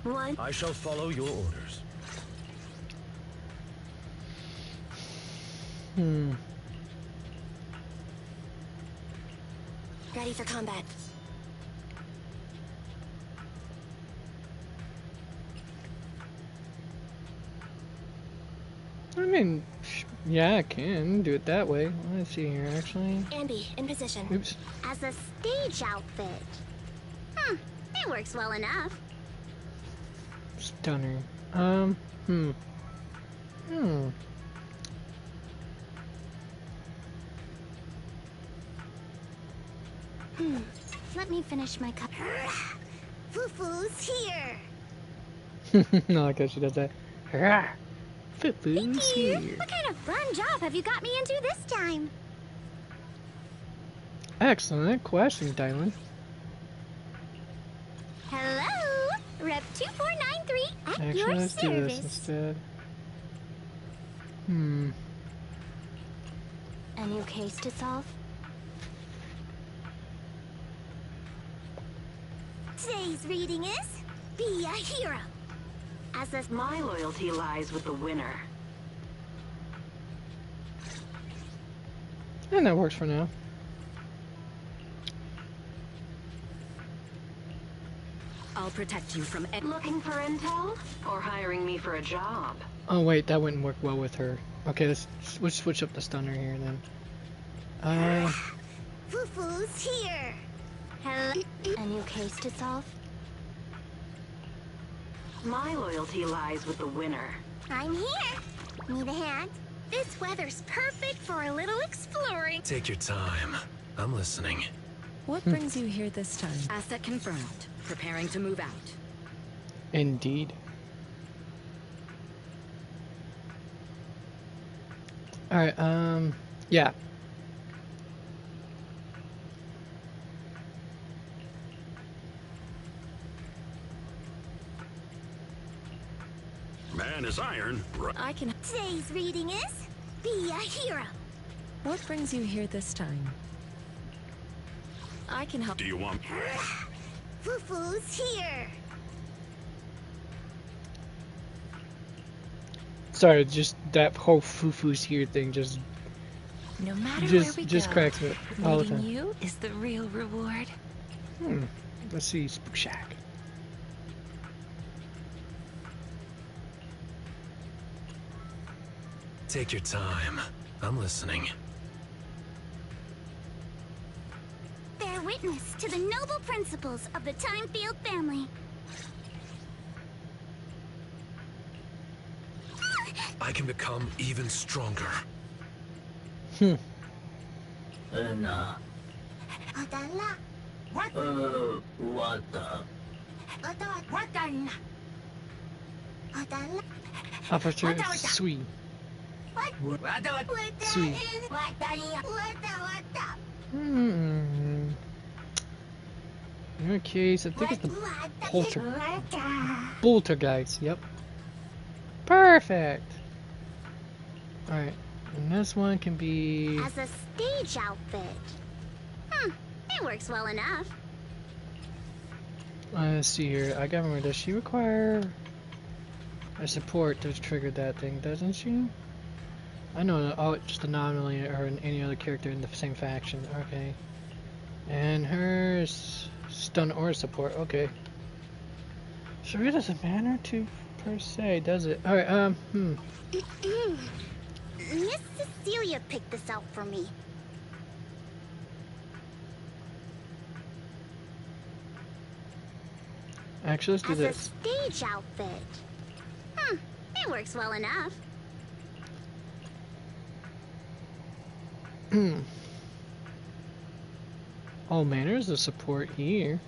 What? I shall follow your orders. Hmm. Ready for combat. I mean, yeah, I can do it that way. Let's see here, actually. Andy, in position. Oops. As a stage outfit. It works well enough. Stunner. Hmm. Let me finish my cup. Fufu's here. No, I guess she does that. Fufu's here. What kind of fun job have you got me into this time? Excellent question, Dylan. Hello, Rep 2493 at Actually, your let's do this service. instead. A new case to solve? Today's reading is Be a Hero. As a My loyalty lies with the winner. And that works for now. I'll protect you from looking for intel or hiring me for a job. Oh wait, that wouldn't work well with her. Okay, let's switch up the stunner here then. Fufu's here. Hello. A new case to solve? My loyalty lies with the winner. I'm here. Need a hand? This weather's perfect for a little exploring. Take your time. I'm listening. What brings you here this time? Asset confirmed. Preparing to move out. Indeed. Alright, yeah. Man is iron. I can... Today's reading is Be a Hero. What brings you here this time? I can help. Do you want... Fufu's here. Sorry, just that whole Fufu's here thing just No matter just where we just go, cracks me up all the meeting time. you is the real reward. Let's see, Spook Shack. Take your time. I'm listening. Bear witness to the noble principles of the Timefield family. I can become even stronger. What? What Officer Sweet. Sweet. In your case, I think it's the Poltergeist. Yep. Perfect. Alright, and this one can be... As a stage outfit. It works well enough. Let's see here. I got remember, does she require a support to trigger that thing, doesn't she? I know just anomaly or any other character in the same faction. Okay. And hers stun or support. Okay. So it doesn't matter to per se, does it? Alright, Miss Cecilia picked this out for me. Actually, let's do As this. a stage outfit. It works well enough. Oh man, there's a support here.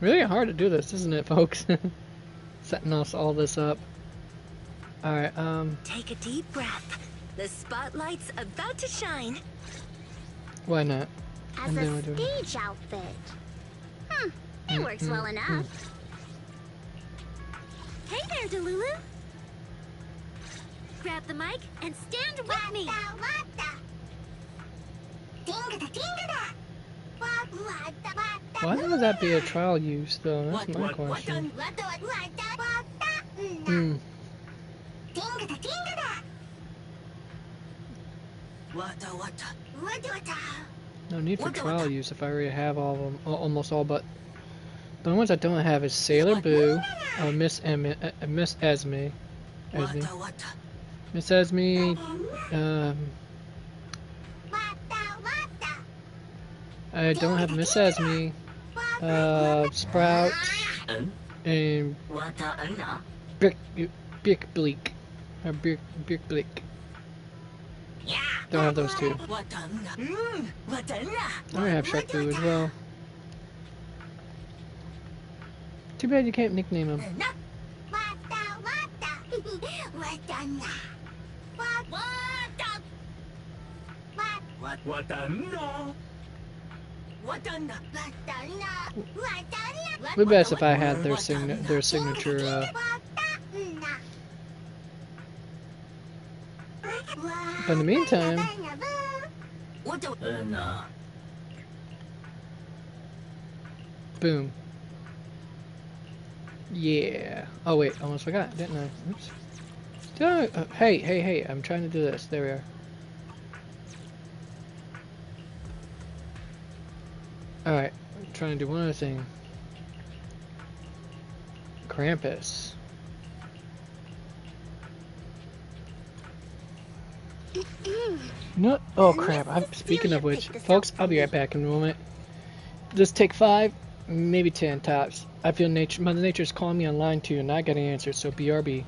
Really hard to do this, isn't it, folks? Setting us all this up. Alright, Take a deep breath. The spotlight's about to shine. why not? As And then a we're doing- stage outfit. It works well enough. Hey there, Delulu. Grab the mic and stand with me. Why would that be a trial use, though? That's my question. Hmm. No need for trial use if I already have all of them, almost all but the ones I don't have is Sailor Boo, Miss Esme, Miss Esme, I don't have Miss Esme, Sprout, and Brick Bleak, or Brick Bleak. Don't have those two. I have Shark Boo as well. Too bad you can't nickname him. Would be best if I had their signature. But in the meantime, boom. Yeah. Oh wait, almost forgot, didn't I? Oops. Hey! I'm trying to do this. There we are. Alright, I'm trying to do one other thing. Krampus. No. Oh crap! Speaking of which, folks, I'll be right back in a moment. Just take 5, maybe 10 tops. I feel Mother Nature's calling me online too, and I got an answer. So BRB.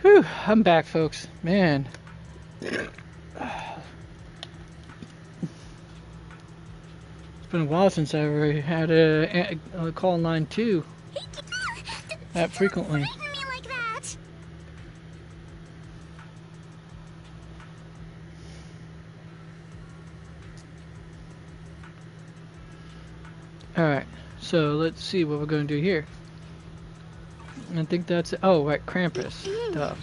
Whew, I'm back, folks. Man. It's been a while since I ever had a call in line 2 that frequently. Alright, so let's see what we're going to do here. I think that's it. Oh, right, Krampus. Duh.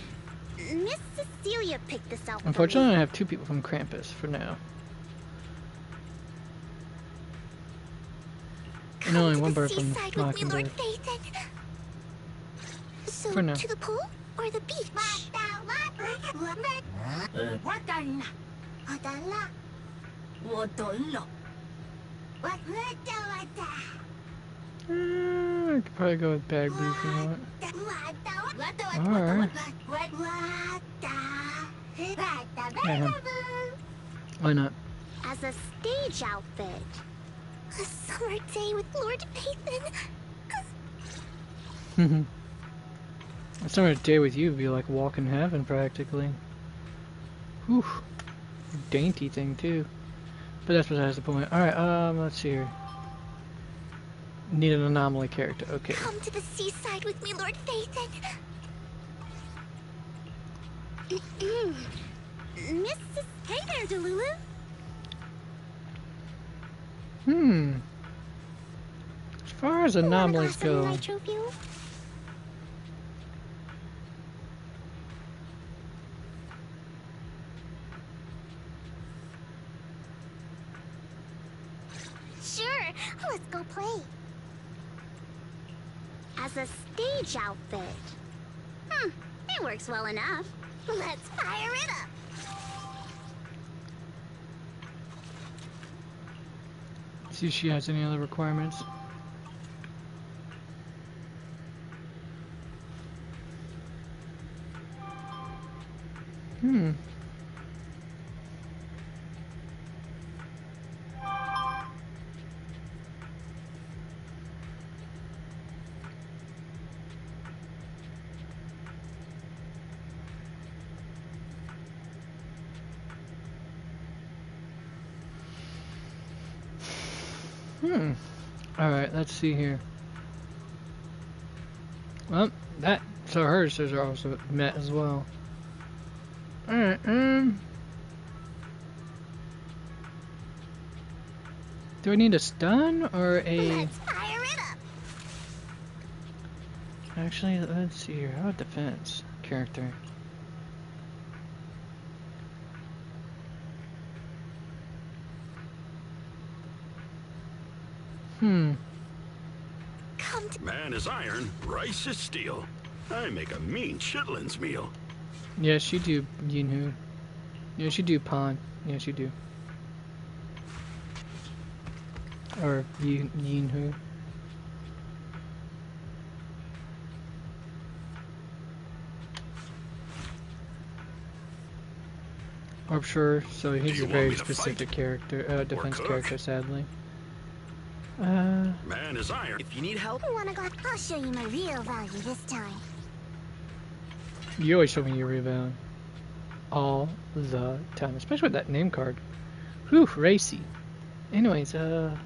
Miss Cecilia picked this out. Unfortunately, I have 2 people from Krampus for now. And only 1 bird from Mockingbird. So, for now. to the pool or the beach? I could probably go with Bag Blue if you want. Alright. Why not? As a stage outfit. A summer day with Lord Pathan. A summer day with you would be like walking heaven practically. Whew. Dainty thing too. But that's besides the point. Alright, let's see here. Need an anomaly character. Okay. Come to the seaside with me, Lord Phaethon. Mrs. Hey there, Delulu. As far as anomalies go. Nitro fuel? Sure, let's go play. As a stage outfit. It works well enough. Let's fire it up. See if she has any other requirements. Alright, let's see here. Well, so hers are also met as well. Alright, do I need a stun or a... Let's fire it up. Actually, let's see here. How about defense character? Man is iron, rice is steel. I make a mean chitlins meal. Yes, you do, Yinhu. Yes, you do, Pawn. Yes, you do. Or Yinhu. I'm sure, so he's a very specific character, defense character, sadly. Man is iron. If you need help, I'll show you my real value this time. You always show me your real value. All the time, especially with that name card. Whew, racy. Anyways, I'm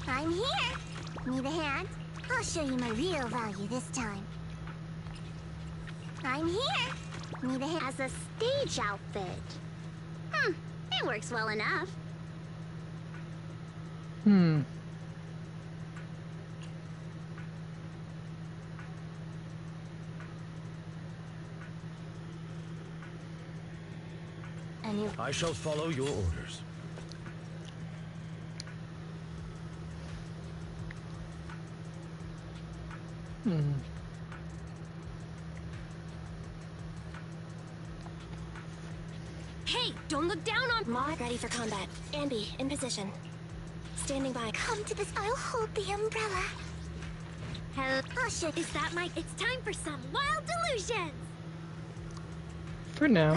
here. Need a hand? I'll show you my real value this time. I'm here. Need a hand as a stage outfit. It works well enough. I shall follow your orders. Hey, don't look down on Mark. Ready for combat. Ambi, in position. Standing by. Come to this. I'll hold the umbrella. Is that my... It's time for some wild delusions! for now.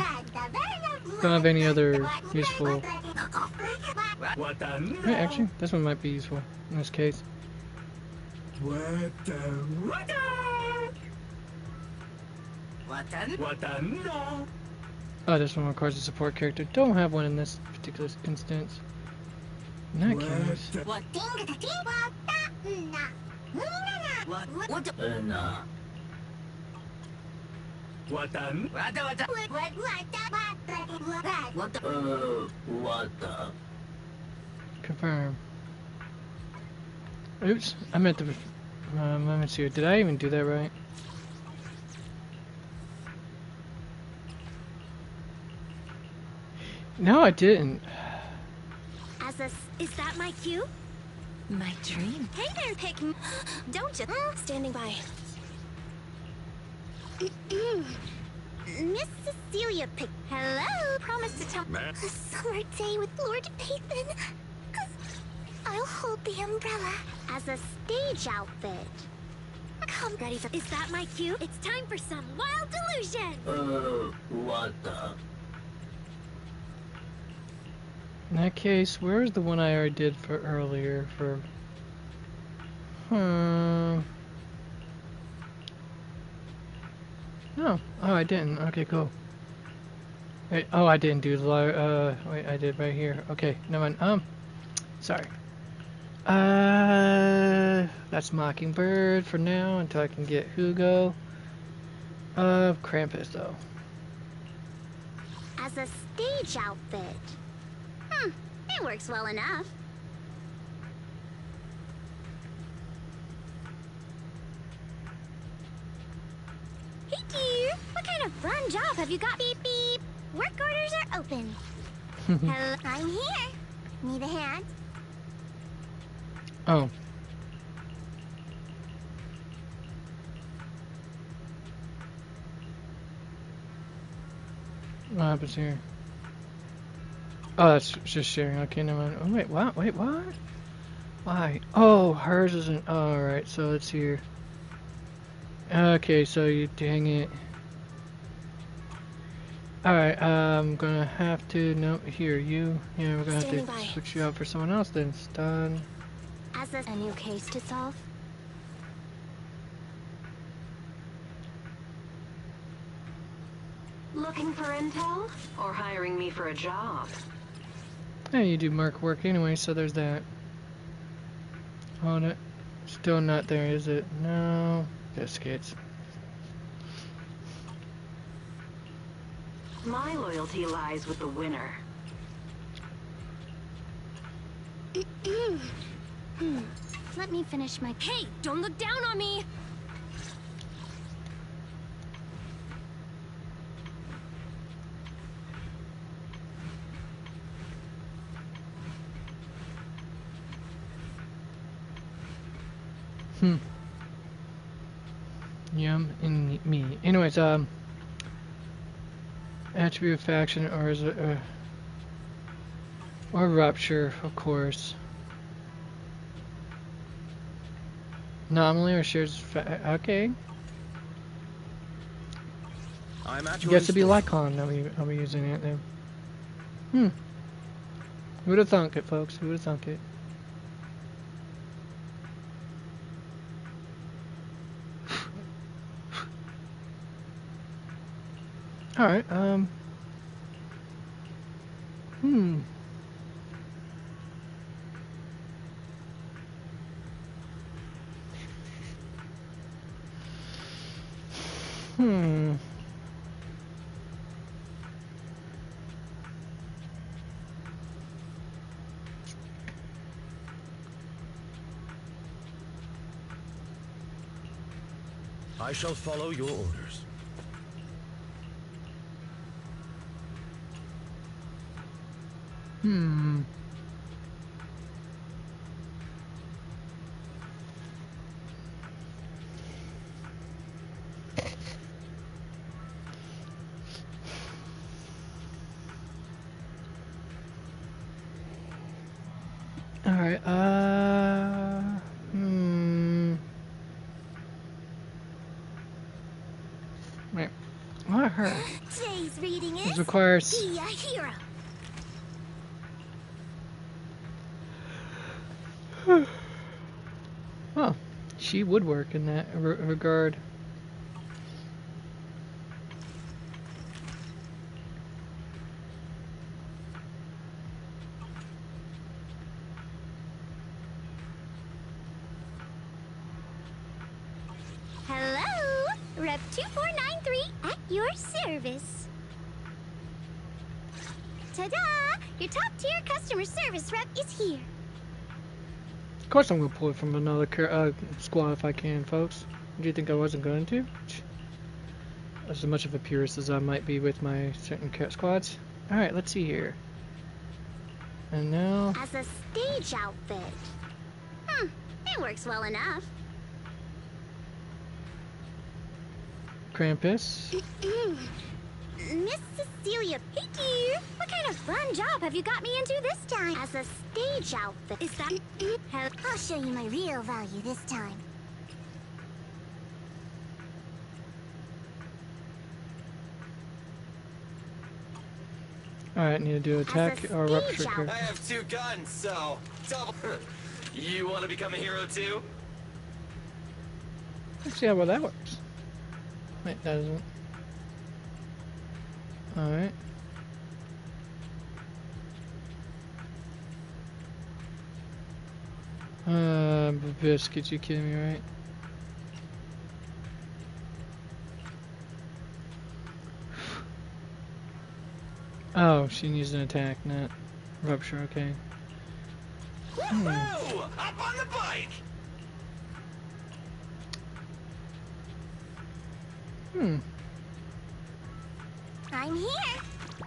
Don't have any other useful... Wait, actually, this one might be useful in this case. No. Oh, this one requires a support character. Don't have one in this particular instance. In that case. Confirm. Oops, I meant to. Let me see. Did I even do that right? No, I didn't. Is that my cue? My dream. Hey there, pick. Don't you? Standing by. Miss Cecilia pick. Hello. Promise to tell. Matt? A summer day with Lord Pathan. I'll hold the umbrella as a stage outfit. Come ready for. Is that my cue? It's time for some wild delusion. What the? In that case, where's the one I already did for earlier for... No. Oh, I didn't. Okay, cool. Wait, oh, I didn't do the... wait, I did right here. Okay, never mind. Sorry. That's Mockingbird for now until I can get Hugo. Krampus, though. As a stage outfit. It works well enough. Hey dear, what kind of fun job have you got? Beep beep. Work orders are open. Hello, I'm here. Need a hand? Oh. What happens here? Oh, that's just sharing. Okay, never mind. Oh, wait, what? Wait, what? Why? Oh, hers isn't. Oh, alright, so it's here. Okay, so you dang it. Alright, I'm gonna have to. No, here, you. Yeah, we're gonna have to switch you out for someone else then. Stun. As a new case to solve? Looking for intel? Or hiring me for a job? Yeah, you do merc work anyway, so there's that. Oh, no. Still not there, is it? No. Biscuits. My loyalty lies with the winner. Let me finish my... Hey, don't look down on me! Yum in me. Anyways, attribute faction or is it or rupture, of course. Anomaly or shares okay. I'm at I your guess it'd be disposal. Lycon I'll be using it then. Who would have thunk it, folks? Who would have thunk it? Alright, I shall follow your orders. Alright, Wait, what her? Today's reading is... This requires... Be a hero. Oh, she would work in that regard. Hello, Rep 2493 at your service. Ta-da! Your top-tier customer service rep is here. Of course I'm going to pull it from another squad if I can, folks. Do you think I wasn't going to? As much of a purist as I might be with my certain squads. Alright, let's see here. And now... As a stage outfit. It works well enough. Krampus. Miss Cecilia, hey dear, what kind of fun job have you got me into this time? As a stage outfit. Is that... I'll show you my real value this time. Alright, need to do attack or rupture. I have 2 guns, so double. You want to become a hero too? Let's see how well that works. Wait, that doesn't. Alright. Biscuit, you kidding me, right? Oh, she needs an attack, not rupture, okay. Woohoo! Up on the bike! I'm here.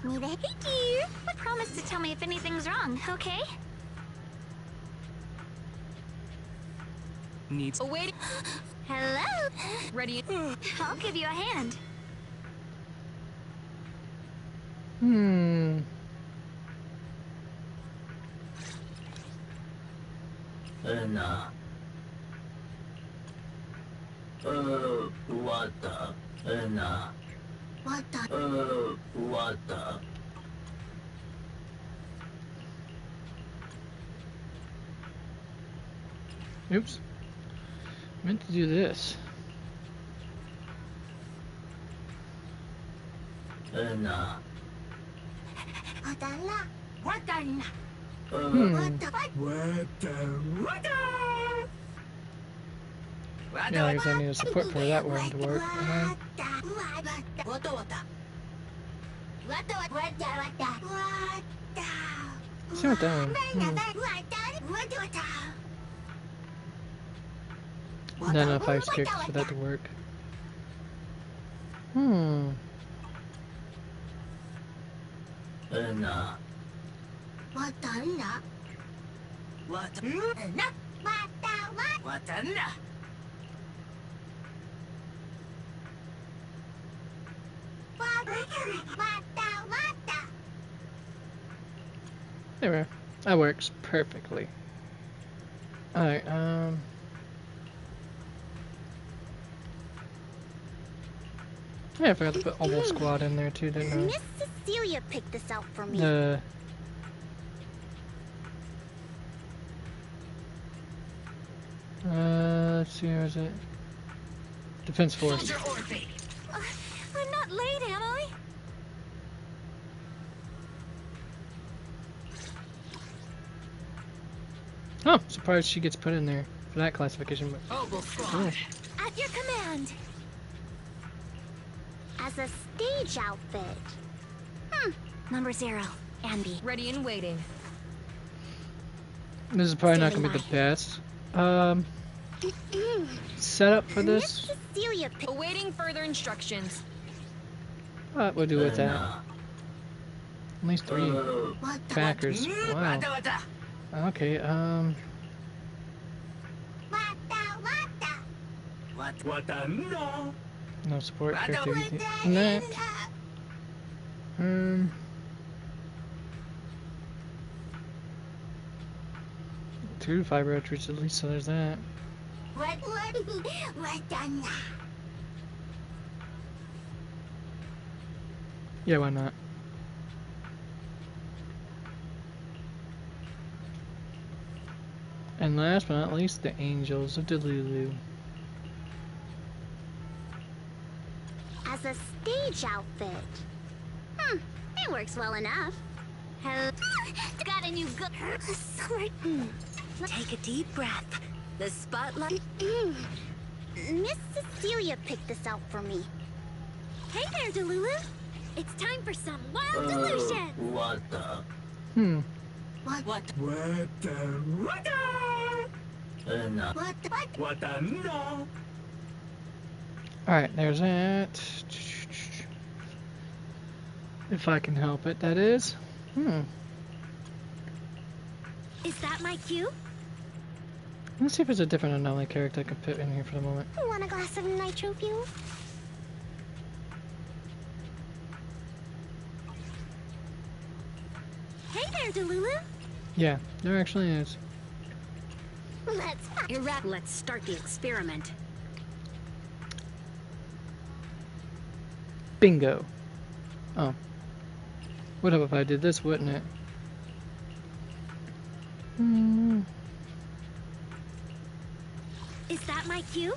Need a hey dear. But promise to tell me if anything's wrong, okay? Needs. Wait. Hello. Ready. I'll give you a hand. Nah. What the? Nah. What the? What the? Oops. Meant to do this. Nah. What the? What the? Yeah, I guess I need a support for that one to work. See what that one. Not enough ice kicks for that to work. Nah. What the? What? What the? There we are. That works perfectly. Alright, yeah, I forgot to put almost squad in there too, didn't I? Miss Cecilia picked this out for me. Let's see, where is it? Defense Force. I'm not late, am I? Oh, surprised she gets put in there for that classification. But cool. At your command. As a stage outfit. Number 0, Ambi. Ready and waiting. This is probably not gonna be the best setup for this. Awaiting further instructions. But we'll do with that. At least 3 backers. Wow. Okay, What the? No. no support character in that. 2 fiber outreach at least, so there's that. Yeah, why not? And last but not least, the Angels of Delulu. a stage outfit. It works well enough. Got a new summer. Take a deep breath. The spotlight. Miss Cecilia picked this out for me. Hey there, Delulu. It's time for some wild delusion. What the? What? What the no? Alright, there's that. If I can help it, that is. Is that my cue? Let's see if there's a different anomaly character I can put in here for the moment. Want a glass of nitro fuel? Hey there, Delulu. Yeah, there actually is. Let's start the experiment. Bingo. Oh. Would have if I did this, wouldn't it? Is that my cue?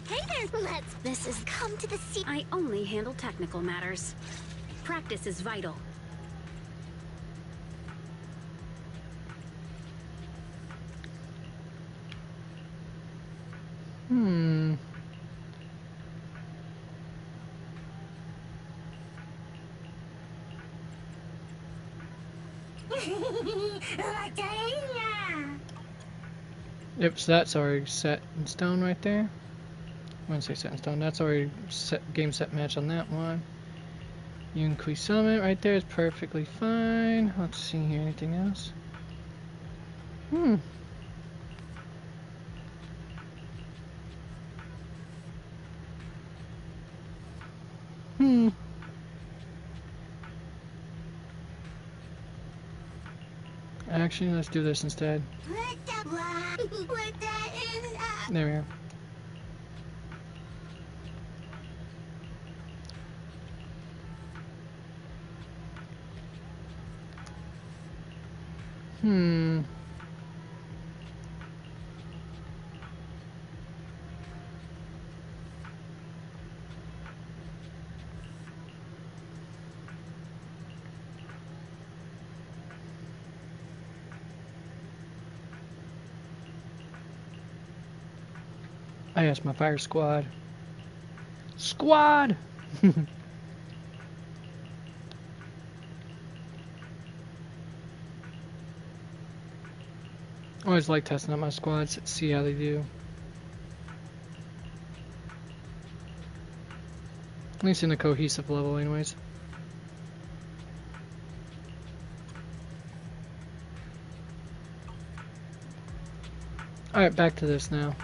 Hey there, This is come to the sea. I only handle technical matters. Practice is vital. Yep, so that's already set in stone right there. I wouldn't say set in stone, that's already set game set match on that one. Yunqui Summit right there is perfectly fine. Let's see here, anything else? Actually, let's do this instead. There we are. I asked my fire squad. Squad! Always like testing out my squads, see how they do. At least in a cohesive level anyways. Alright, back to this now.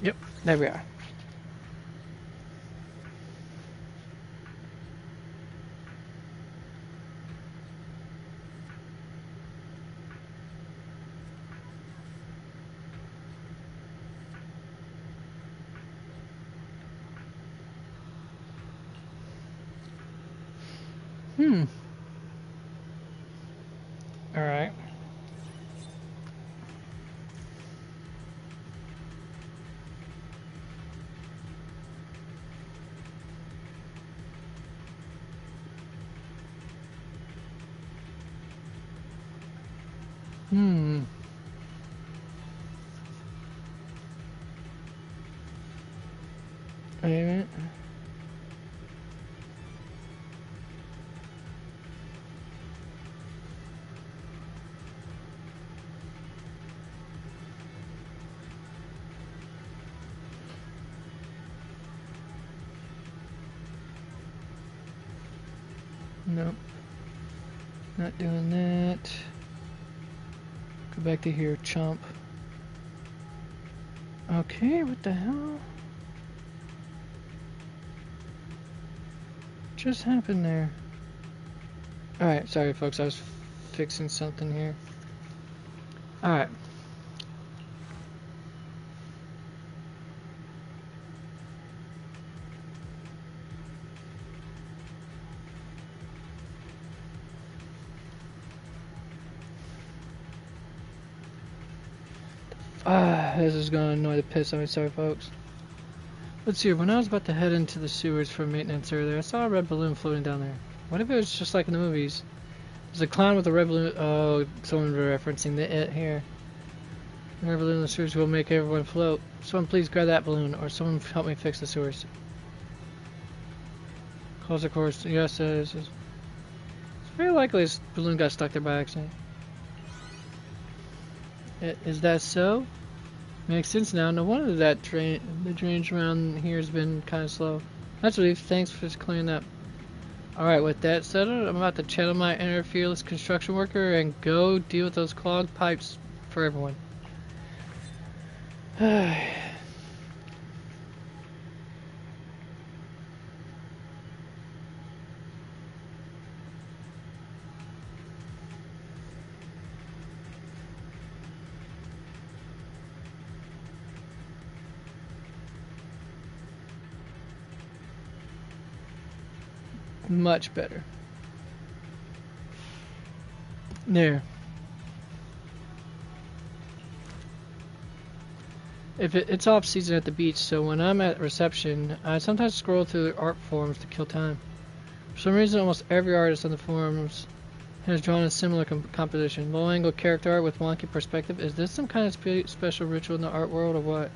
Yep, there we are. All right. Wait a minute. Nope. Not doing that. Go back to here, chump. Okay, what the hell? just happened there? Alright, sorry folks, I was fixing something here. Alright. This is gonna annoy the piss out of me, sorry folks. Let's see, when I was about to head into the sewers for maintenance earlier, I saw a red balloon floating down there. What if it was just like in the movies? There's a clown with a red balloon. Oh, someone referencing the It here. The red balloon in the sewers will make everyone float. Someone please grab that balloon, or someone help me fix the sewers. Close the course. Yes, it's very likely this balloon got stuck there by accident. Is that so? Makes sense now. No wonder that the drainage around here has been kind of slow. That's relief. Thanks for clearing up. Alright, with that settled, I'm about to channel my inner fearless construction worker and go deal with those clogged pipes for everyone. Much better. There. It's off season at the beach, so when I'm at reception, I sometimes scroll through the art forums to kill time. For some reason, almost every artist on the forums has drawn a similar composition. Low-angle character art with wonky perspective. Is this some kind of special ritual in the art world, or what?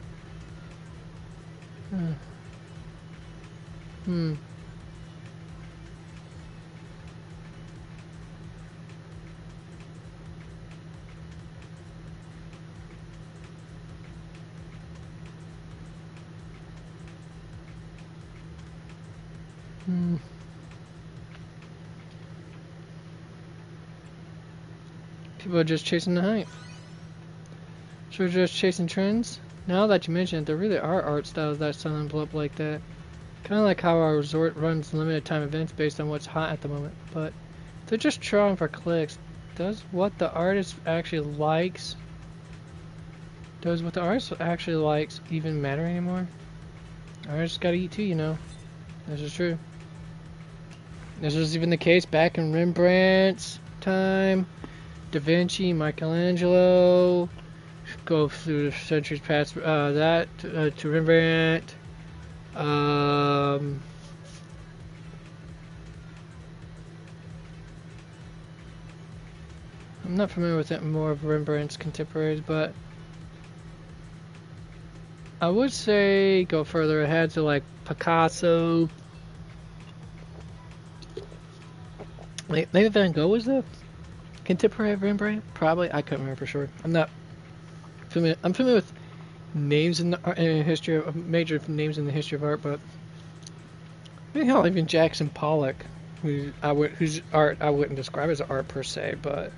People are just chasing the hype. Sure, just chasing trends. Now that you mention it, there really are art styles that suddenly blow up like that. Kind of like how our resort runs limited time events based on what's hot at the moment. But if they're just trying for clicks, does what the artist actually likes even matter anymore? Artists gotta eat too, you know. This is true. This was even the case back in Rembrandt's time. Da Vinci, Michelangelo, go through the centuries past that to Rembrandt. I'm not familiar with it more of Rembrandt's contemporaries, but I would say go further ahead to like Picasso. Maybe Van Gogh was the contemporary of Rembrandt? Probably. I couldn't remember for sure. I'm not familiar. I'm familiar with names in the history of major names in the history of art, but hell, even Jackson Pollock, whose art I wouldn't describe as art per se, but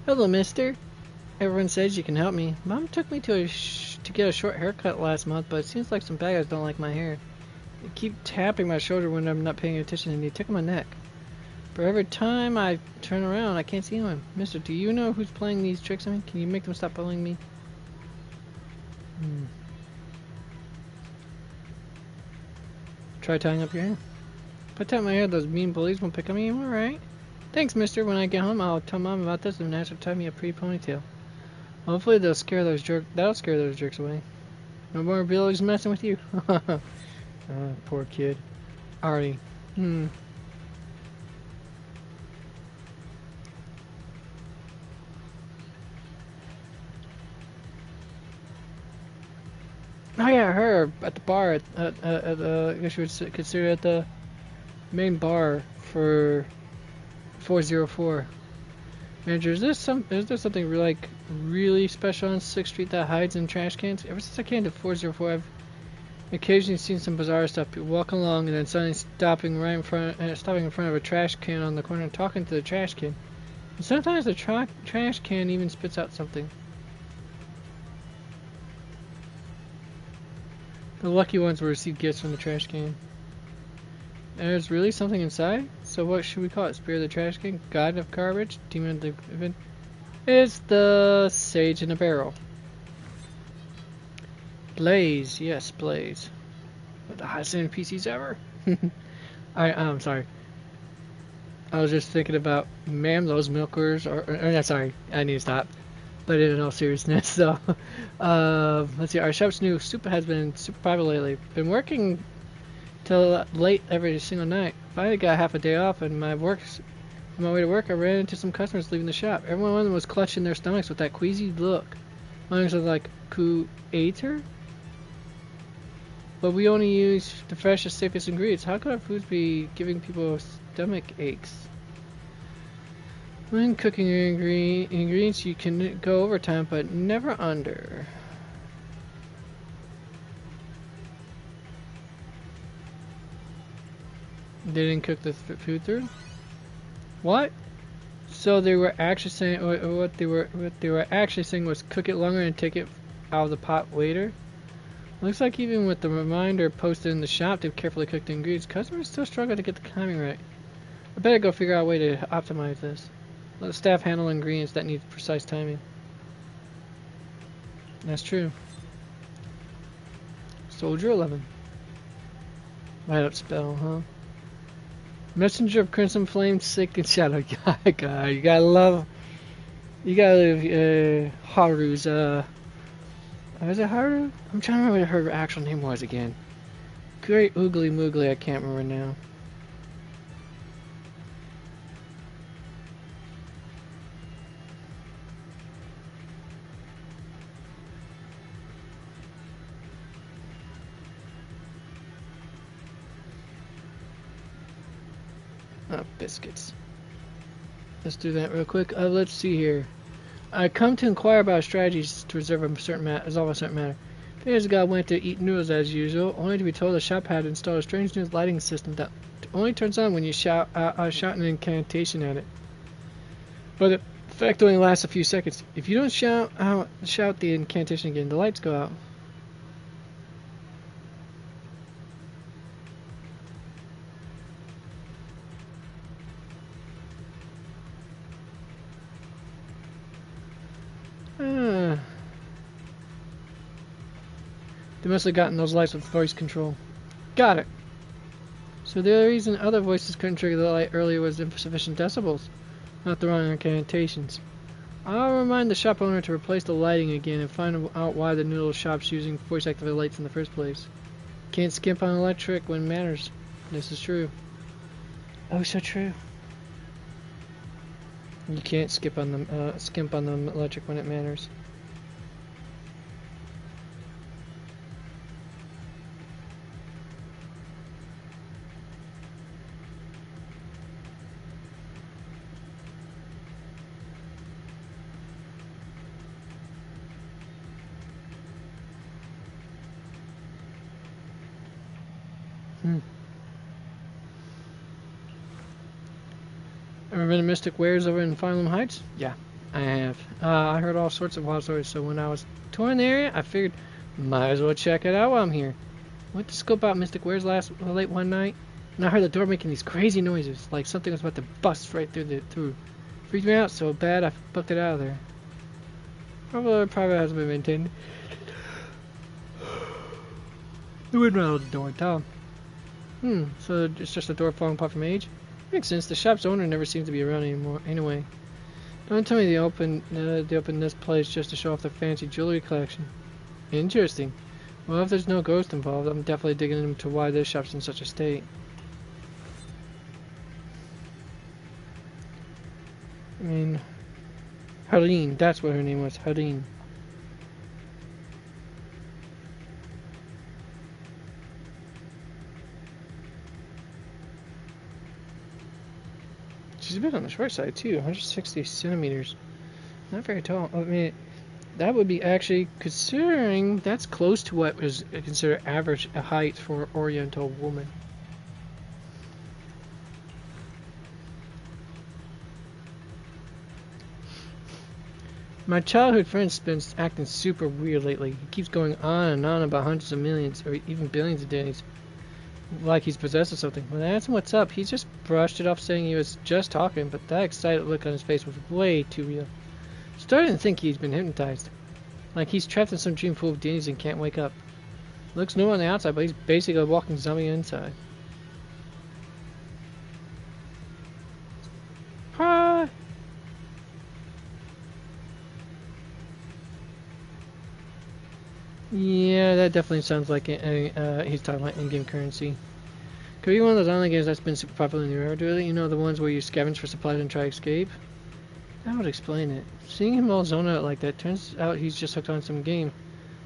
Hello, mister. Everyone says you can help me. Mom took me to get a short haircut last month, but it seems like some bad guys don't like my hair. They keep tapping my shoulder when I'm not paying attention, and they tickle my neck. But every time I turn around, I can't see anyone. Mister, do you know who's playing these tricks on me? Can you make them stop bullying me? Try tying up your hair. If I tie my hair, those mean bullies won't pick on me. Alright. Thanks, mister. When I get home, I'll tell Mom about this and ask her to tie me a pretty ponytail. Hopefully that'll scare those jerks away. No more bullies messing with you. Poor kid. Artie. Oh yeah, her at the bar I guess you would consider it the main bar for 404. Manager, is there something really like really special on 6th Street that hides in trash cans? Ever since I came to 404, I've occasionally seen some bizarre stuff. People walking along and then suddenly stopping in front of a trash can on the corner and talking to the trash can. And sometimes the trash can even spits out something. The lucky ones will receive gifts from the trash can. There's really something inside? So what should we call it? Spirit of the trash can? God of garbage? Demon of the event? It's the Sage in a Barrel. Blaze, yes, Blaze. One of the highest end PCs ever. I'm sorry. I was just thinking about, ma'am, those milkers are sorry, I need to stop. But in all seriousness, so let's see. Our shop's new super has been super popular lately. Been working till late every single night. Finally got half a day off, and on my way to work, I ran into some customers leaving the shop. Every one of them was clutching their stomachs with that queasy look. One was like, "Creator? But we only use the freshest, safest ingredients. How could our foods be giving people stomach aches?" When cooking your ingredients, you can go overtime, but never under. They didn't cook the food through? What? So they were actually saying what they were actually saying was cook it longer and take it out of the pot later. Looks like even with the reminder posted in the shop to carefully cook the ingredients, customers still struggle to get the timing right. I better go figure out a way to optimize this. Let the staff handle ingredients that need precise timing. That's true. Soldier 11. Light up spell, huh? Messenger of Crimson Flame, Sick and Shadow. God, you gotta love Haru's, is it Haru? I'm trying to remember what her actual name was again. Great Oogly Moogly, I can't remember now. Oh, biscuits. Let's do that real quick. Let's see here. I come to inquire about strategies to resolve a certain matter. 3 years ago, I went to eat noodles as usual, only to be told the shop had installed a strange new lighting system that only turns on when you shout an incantation at it. But the effect only lasts a few seconds. If you don't shout the incantation again, the lights go out. They must have gotten those lights with voice control. Got it. So the other reason other voices couldn't trigger the light earlier was insufficient decibels, not the wrong incantations. I'll remind the shop owner to replace the lighting again and find out why the noodle shop's using voice-activated lights in the first place. Can't skimp on electric when it matters. This is true. Oh, so true. You can't skimp on the electric when it matters. Ever been to Mystic Wares over in Farnham Heights? Yeah, I have. I heard all sorts of wild stories, so when I was touring the area, I figured might as well check it out while I'm here. Went to scope out Mystic Wares late one night, and I heard the door making these crazy noises, like something was about to bust right through. Freaked me out so bad I booked it out of there. Probably private hasn't been maintained. The wind rattled the door, Tom. So it's just a door falling apart from age? Makes sense. The shop's owner never seems to be around anymore. Anyway, don't tell me they opened this place just to show off their fancy jewelry collection. Interesting. Well, if there's no ghost involved, I'm definitely digging into why this shop's in such a state. I mean, Helene. That's what her name was. Helene. She's a bit on the short side too, 160 centimeters. Not very tall. I mean, that would be actually, considering that's close to what is considered average height for an Oriental woman. My childhood friend's been acting super weird lately. He keeps going on and on about hundreds of millions, or even billions of days, like he's possessed of something. When I asked him what's up, he just brushed it off, saying he was just talking, but that excited look on his face was way too real. Starting to think he's been hypnotized, like he's trapped in some dream full of demons and can't wake up. Looks normal on the outside, but he's basically a walking zombie inside. Hi. Yeah, that definitely sounds like he's talking about in-game currency. Could be one of those online games that's been super popular in the era, really. You know, the ones where you scavenge for supplies and try to escape? That would explain it. Seeing him all zone out like that, turns out he's just hooked on some game.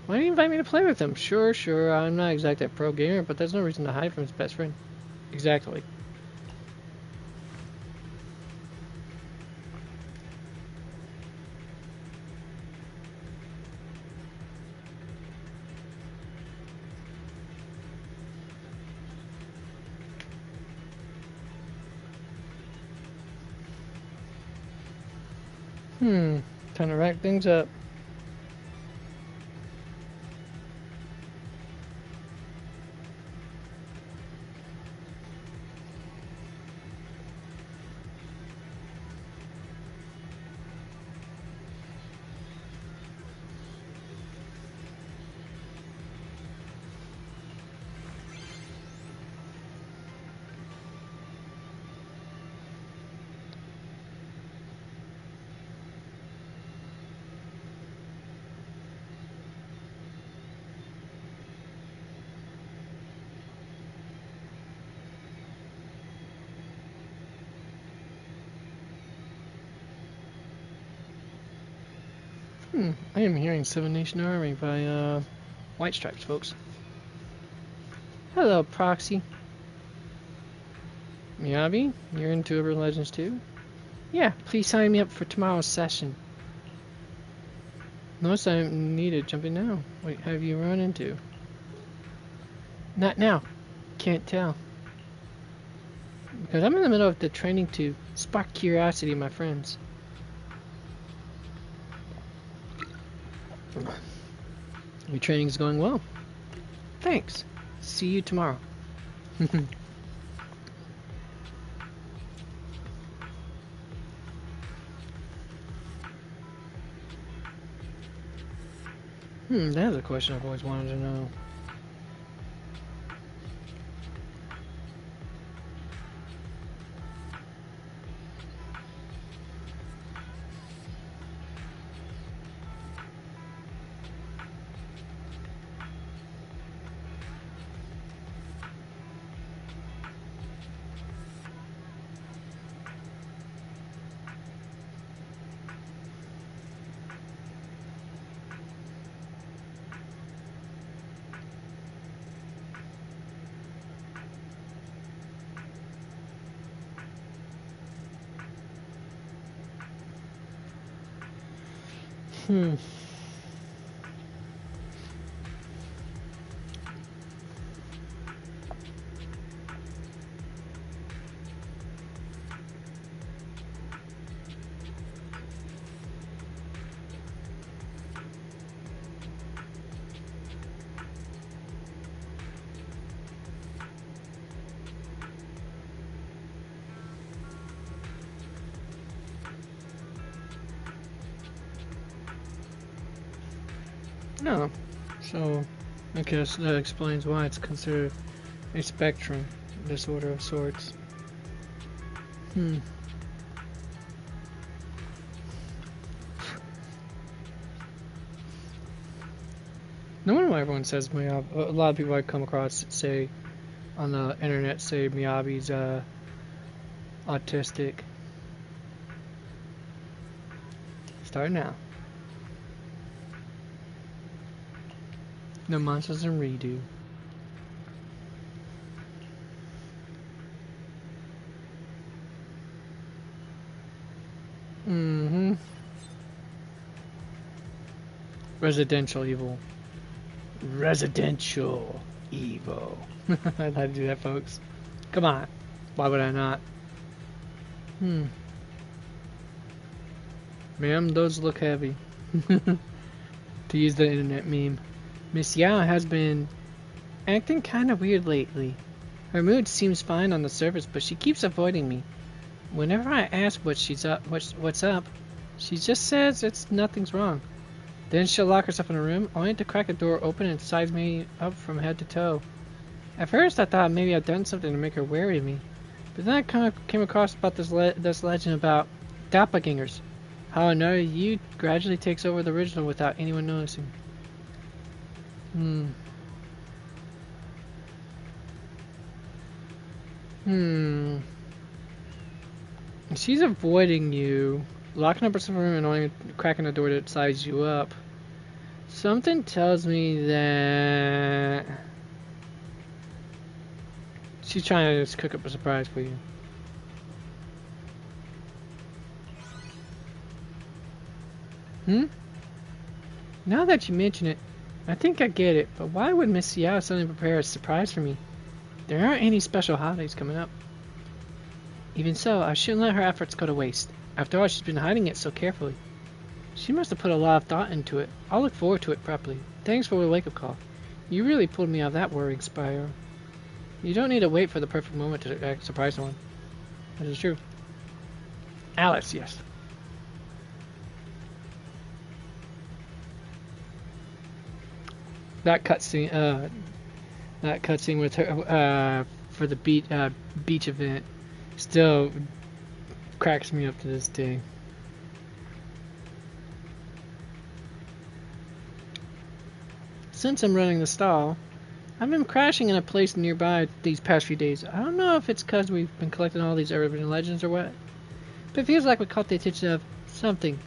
Why didn't he invite me to play with him? Sure, I'm not exactly a pro gamer, but there's no reason to hide from his best friend. Exactly. Time to wrap things up. I am hearing Seven Nation Army by White Stripes, folks. Hello, Proxy. Miyabi, you're into Urban Legends too? Yeah, please sign me up for tomorrow's session. Notice I'm needed jumping now. What have you run into? Not now. Can't tell. Because I'm in the middle of the training to spark curiosity in my friends. Your training is going well. Thanks. See you tomorrow. That's a question I've always wanted to know. No. So, I guess that explains why it's considered a spectrum disorder of sorts. No wonder why everyone says Miyabi. A lot of people I come across say on the internet say Miyabi's autistic. Start now. No monsters and redo. Residential evil. Residential evil. I'd like to do that, folks. Come on. Why would I not? Ma'am, those look heavy. To use the internet meme. Miss Yao has been acting kind of weird lately. Her mood seems fine on the surface, but she keeps avoiding me. Whenever I ask what's up, she just says nothing's wrong. Then she'll lock herself in a room, only to crack a door open and size me up from head to toe. At first I thought maybe I'd done something to make her wary of me, but then I came across about this legend about doppelgangers. How another you gradually takes over the original without anyone noticing. She's avoiding you, locking up herself in a room and only cracking a door to size you up. Something tells me that she's trying to just cook up a surprise for you. Now that you mention it, I think I get it, but why would Miss Yao suddenly prepare a surprise for me? There aren't any special holidays coming up. Even so, I shouldn't let her efforts go to waste. After all, she's been hiding it so carefully. She must have put a lot of thought into it. I'll look forward to it properly. Thanks for the wake-up call. You really pulled me out of that worrying spiral. You don't need to wait for the perfect moment to surprise someone. That is true. Alice, yes. That cutscene with her for the beach event still cracks me up to this day. Since I'm running the stall, I've been crashing in a place nearby these past few days. I don't know if it's because we've been collecting all these urban legends or what, but it feels like we caught the attention of something.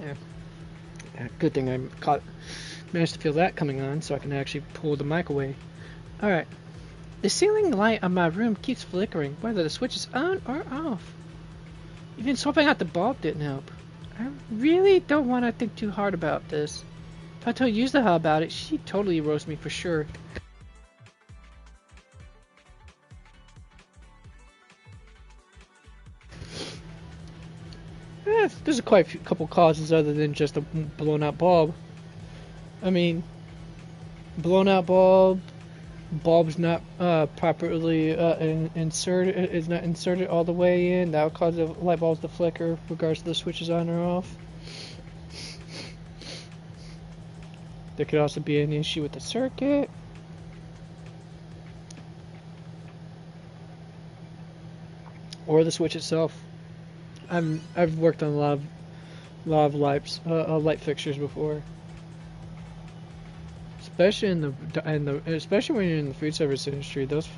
Yeah. Good thing I managed to feel that coming on so I can actually pull the mic away. Alright. The ceiling light of my room keeps flickering, whether the switch is on or off. Even swapping out the bulb didn't help. I really don't want to think too hard about this. If I told Yuzuha about it, she'd totally roast me for sure. There's quite a couple causes other than just a blown out bulb. I mean, blown out bulb, bulb's not properly inserted, is not inserted all the way in. That would cause the light bulbs to flicker, regardless of the switch is on or off. There could also be an issue with the circuit. Or the switch itself. I've worked on a lot of light fixtures before, especially especially when you're in the food service industry. Those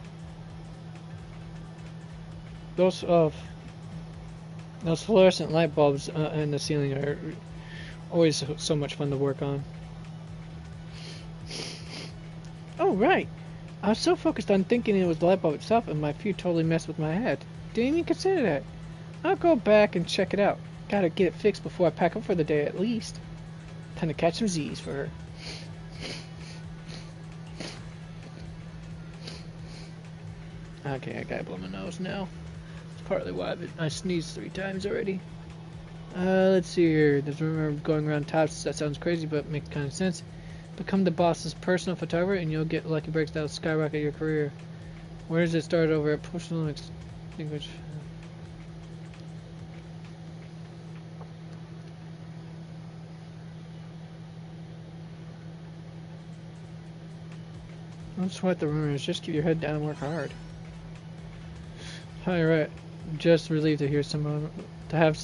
fluorescent light bulbs in the ceiling are always so much fun to work on. Oh right, I was so focused on thinking it was the light bulb itself, and my fear totally messed with my head. Didn't even consider that. I'll go back and check it out. Gotta get it fixed before I pack up for the day at least. Time to catch some Z's for her. Okay, I gotta blow my nose now. It's partly why I sneezed 3 times already. Let's see here. There's a rumor going around tops. That sounds crazy, but makes kind of sense. Become the boss's personal photographer and you'll get lucky breaks that'll skyrocket your career. Where does it start over at Personal Extinguish? Don't sweat the rumors, just keep your head down and work hard. Alright, just relieved to hear to have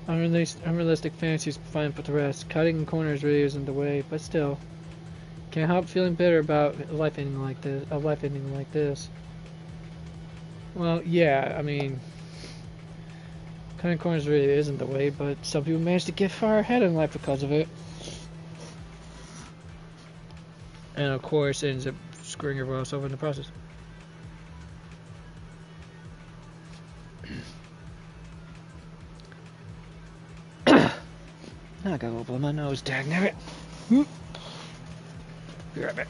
unrealistic fantasies fine put to rest. Cutting corners really isn't the way, but still. Can't help feeling bitter about a life ending like this. Well, yeah, I mean, cutting corners really isn't the way, but some people manage to get far ahead in life because of it. And of course, it ends up screwing everyone else over in the process. I gotta go blow my nose, dagnabbit. Be right back.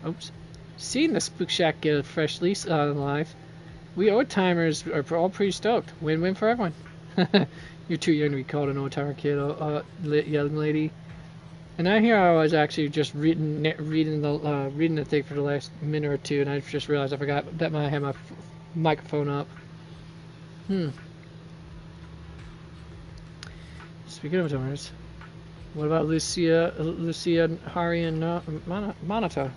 Oops. Seeing the Spook Shack get a fresh lease on life, we old-timers are all pretty stoked. Win-win for everyone. You're too young to be called an old-timer, kid, young lady. And I hear I was actually just reading the thing for the last minute or two, and I just realized I forgot that I had my microphone up. Speaking of old-timers, what about Lucia, Hari, and Monota?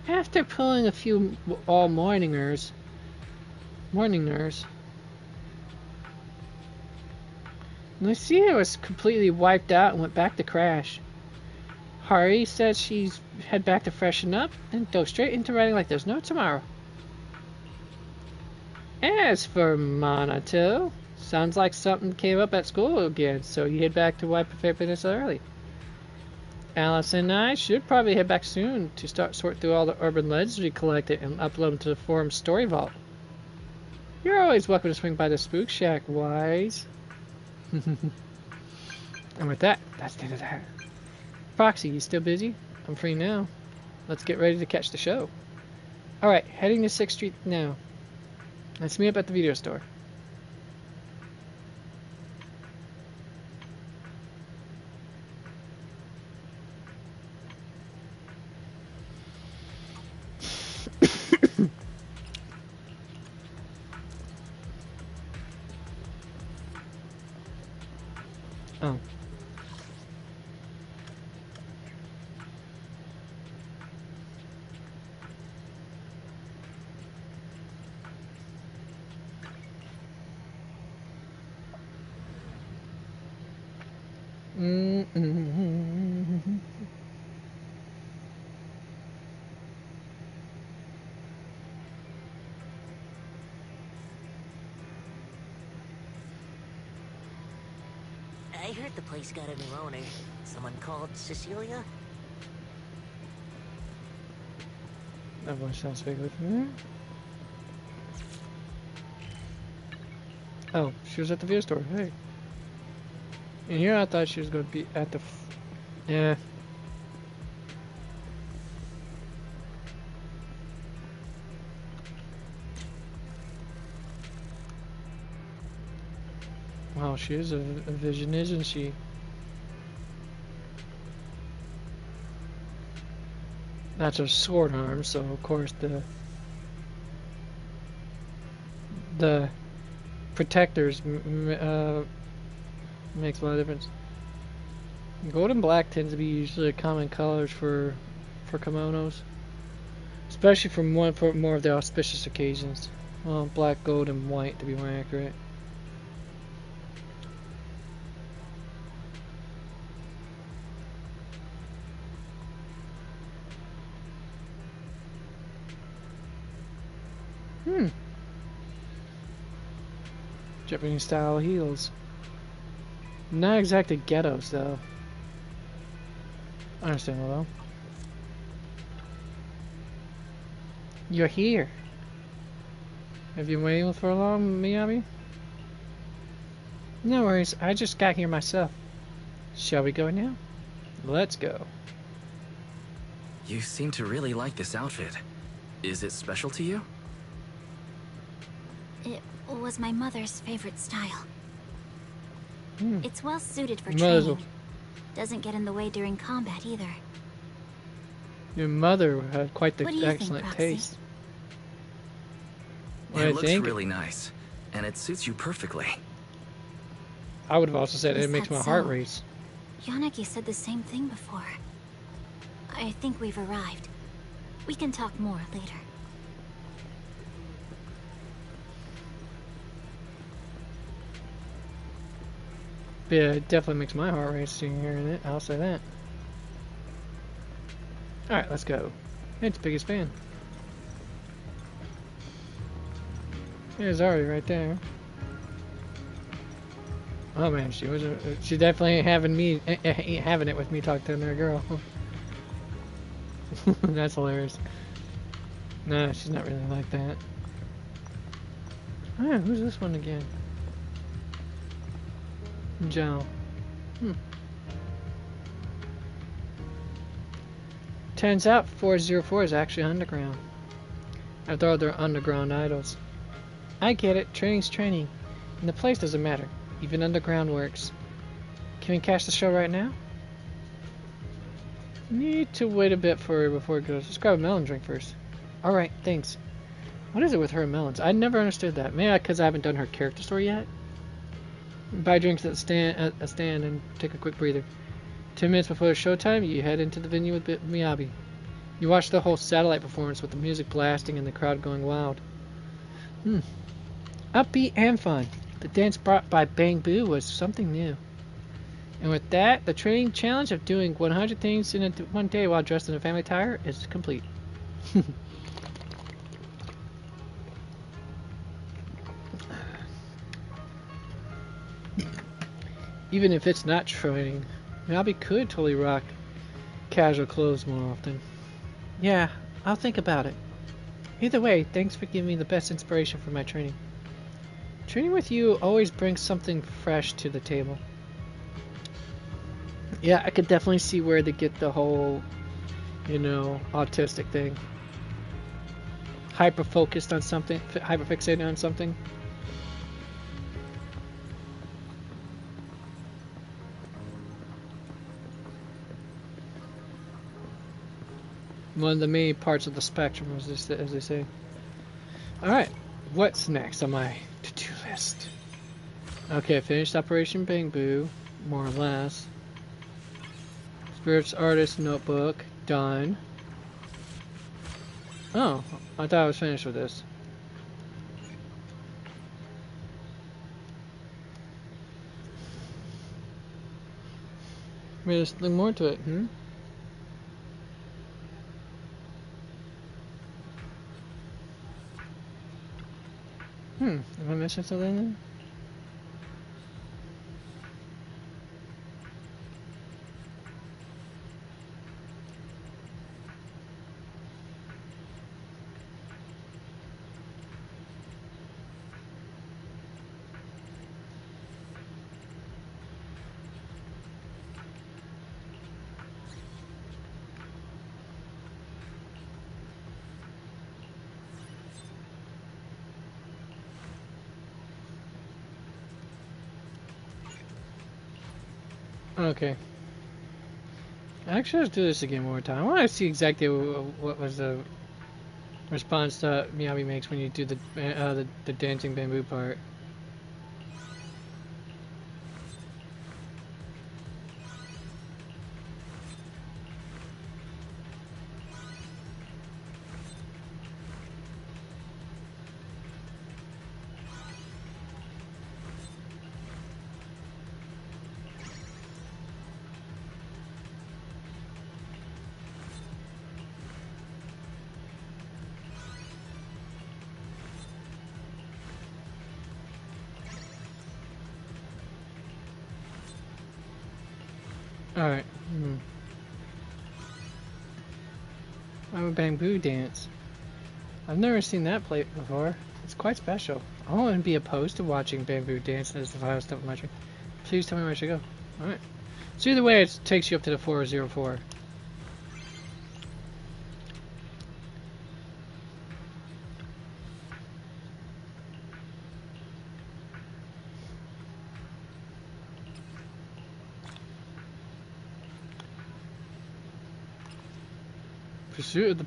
After pulling a few morningers, Lucia was completely wiped out and went back to crash. Hari said she's head back to freshen up and go straight into writing like there's no tomorrow. As for Monato, sounds like something came up at school again, so you head back to wipe your happiness early. Alice and I should probably head back soon to start sorting through all the urban legends we collected and upload them to the forum story vault. You're always welcome to swing by the Spook Shack, Wise. And with that, that's the end of that. Proxy, you still busy? I'm free now. Let's get ready to catch the show. Alright, heading to 6th Street now. Let's meet up at the video store. Oh. I heard the place got a new owner. Someone called Cecilia? That voice sounds vaguely familiar. Oh, she was at the video store. Hey. And here I thought she was going to be at the... Yeah. Wow, she is a vision, isn't she? That's her sword arm, so of course the protectors makes a lot of difference. Gold and black tends to be usually common colors for kimonos, especially for more of the auspicious occasions. Well, black, gold, and white to be more accurate. Japanese style heels. Not exactly ghettos though. Understandable though. You're here. Have you been waiting for long, Miyabi? No worries, I just got here myself. Shall we go now? Let's go. You seem to really like this outfit. Is it special to you? It was my mother's favorite style. It's well suited for Muzzle. training. Doesn't get in the way during combat either. Your mother had quite the What do you think, excellent Proxy? taste. What It I looks think, really nice, and it suits you perfectly. I would have also said Is it makes that my heart so? race. Yanagi said the same thing before. I think we've arrived. We can talk more later. But yeah, it definitely makes my heart race seeing hearing it. I'll say that. Alright, let's go. It's biggest fan. There's Ari right there. Oh man, she definitely having it with me talking to another girl. That's hilarious. Nah, she's not really like that. Oh, who's this one again? Joe. Turns out 404 is actually underground. After all, they're underground idols. I get it, training's training. And the place doesn't matter. Even underground works. Can we catch the show right now? Need to wait a bit before it goes. Let's grab a melon drink first. Alright, thanks. What is it with her and melons? I never understood that. Maybe because I haven't done her character story yet? Buy drinks at a stand and take a quick breather. 10 minutes before the showtime, you head into the venue with Miyabi. You watch the whole satellite performance with the music blasting and the crowd going wild. Upbeat and fun. The dance brought by Bang Boo was something new. And with that, the training challenge of doing 100 things in one day while dressed in a family attire is complete. Even if it's not training, Miyabi could totally rock casual clothes more often. Yeah, I'll think about it. Either way, thanks for giving me the best inspiration for my training. Training with you always brings something fresh to the table. Yeah, I could definitely see where they get the whole, autistic thing. Hyper-focused on something, hyper-fixated on something. One of the main parts of the spectrum, as they say. Alright, what's next on my to-do list? Okay, finished Operation Bang Boo, more or less. Spirits Artist Notebook, done. Oh, I thought I was finished with this. Maybe there's something more to it, Am I missing something then? Okay. Actually, let's do this again one more time. I want to see exactly what was the response that Miyabi makes when you do the dancing bamboo part. Alright. I'm a bamboo dance. I've never seen that play before. It's quite special. I wouldn't be opposed to watching bamboo dance as the final step of my training. Please tell me where I should go. Alright. So either way, it takes you up to the 404. Pursuit of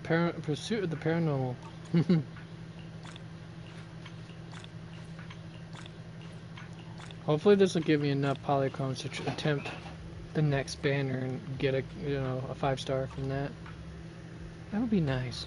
the paranormal. Hopefully this will give me enough polychromes to attempt the next banner and get a 5-star from that. That would be nice,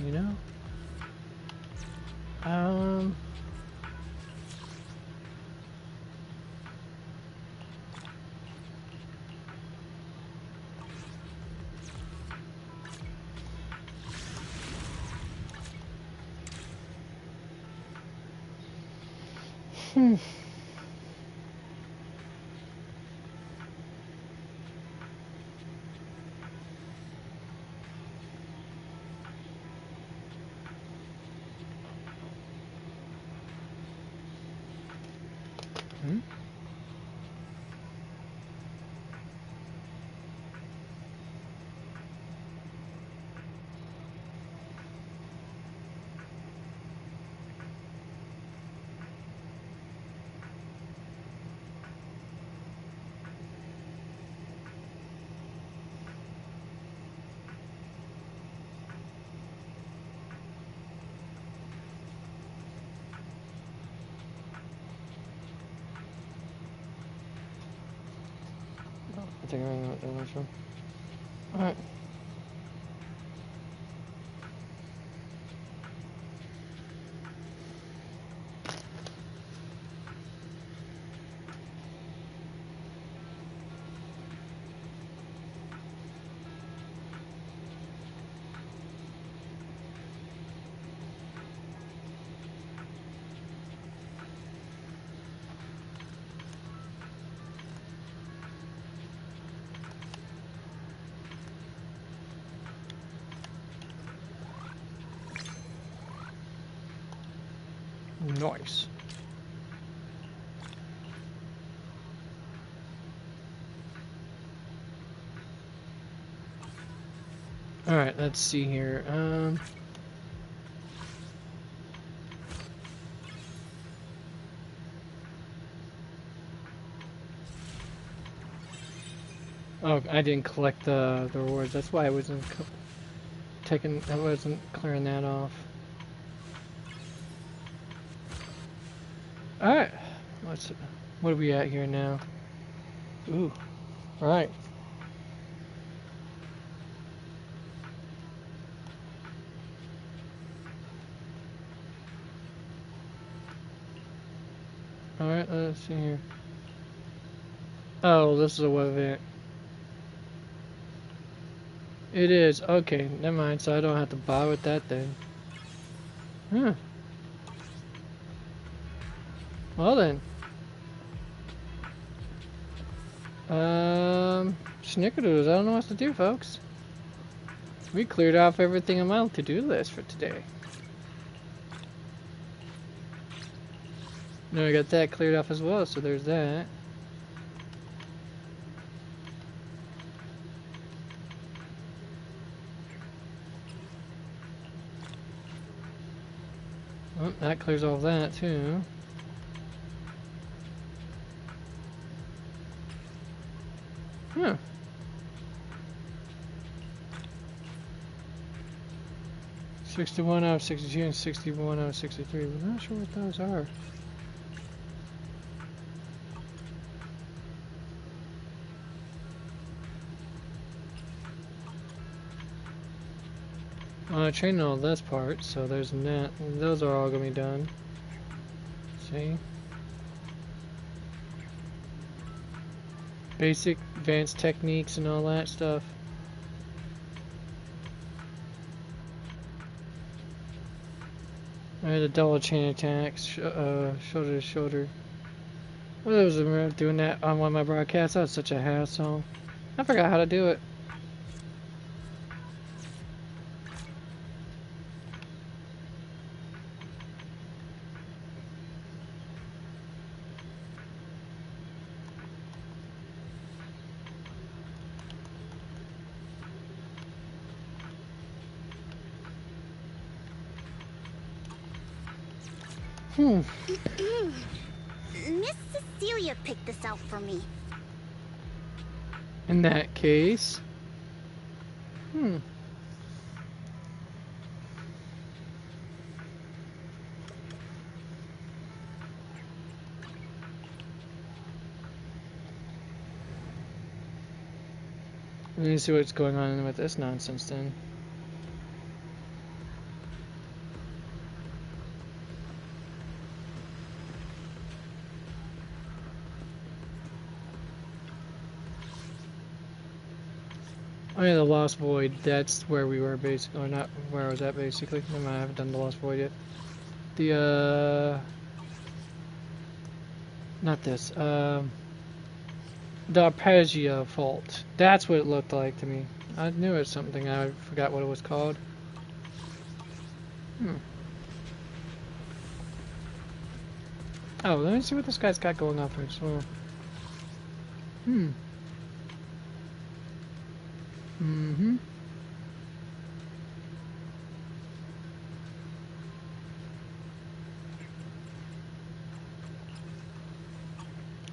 I think I know what that was from. Alright. Nice. Alright, let's see here. Oh, I didn't collect the rewards. That's why I wasn't I wasn't clearing that off. Alright. What are we at here now? Ooh. Alright. Alright, let's see here. Oh, this is a web event. It is. Okay, never mind. So I don't have to buy with that then. Huh. Well then. Snickerdoodles. I don't know what to do, folks. We cleared off everything on my to-do list for today. No, I got that cleared off as well, so there's that. Oh, that clears all that too. Huh. $61 out of 62 and 61 out of 63. We're not sure what those are. I trained all this part, so there's that. Those are all gonna be done. See? Basic, advanced techniques and all that stuff. The double chain attacks, shoulder to shoulder. Well, I was doing that on one of my broadcasts. That was such a hassle. I forgot how to do it. Miss Cecilia picked this out for me. In that case... Let me see what's going on with this nonsense then. Oh yeah, the Lost Void, that's where we were basically, or not where I was at basically. Never mind, I haven't done the Lost Void yet. Not this, the Arpeggio Fault. That's what it looked like to me. I knew it was something, I forgot what it was called. Oh, let me see what this guy's got going on for as well.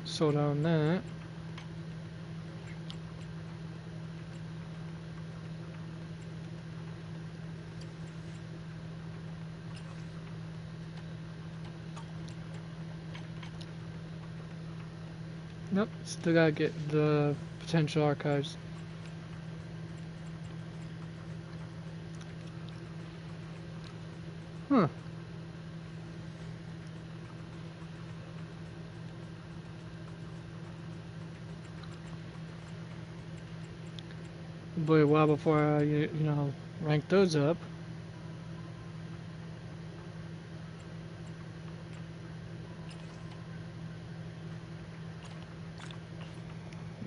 Slow down that. Nope, still gotta get the potential archives. Huh. Boy, a while before I, you know, rank those up.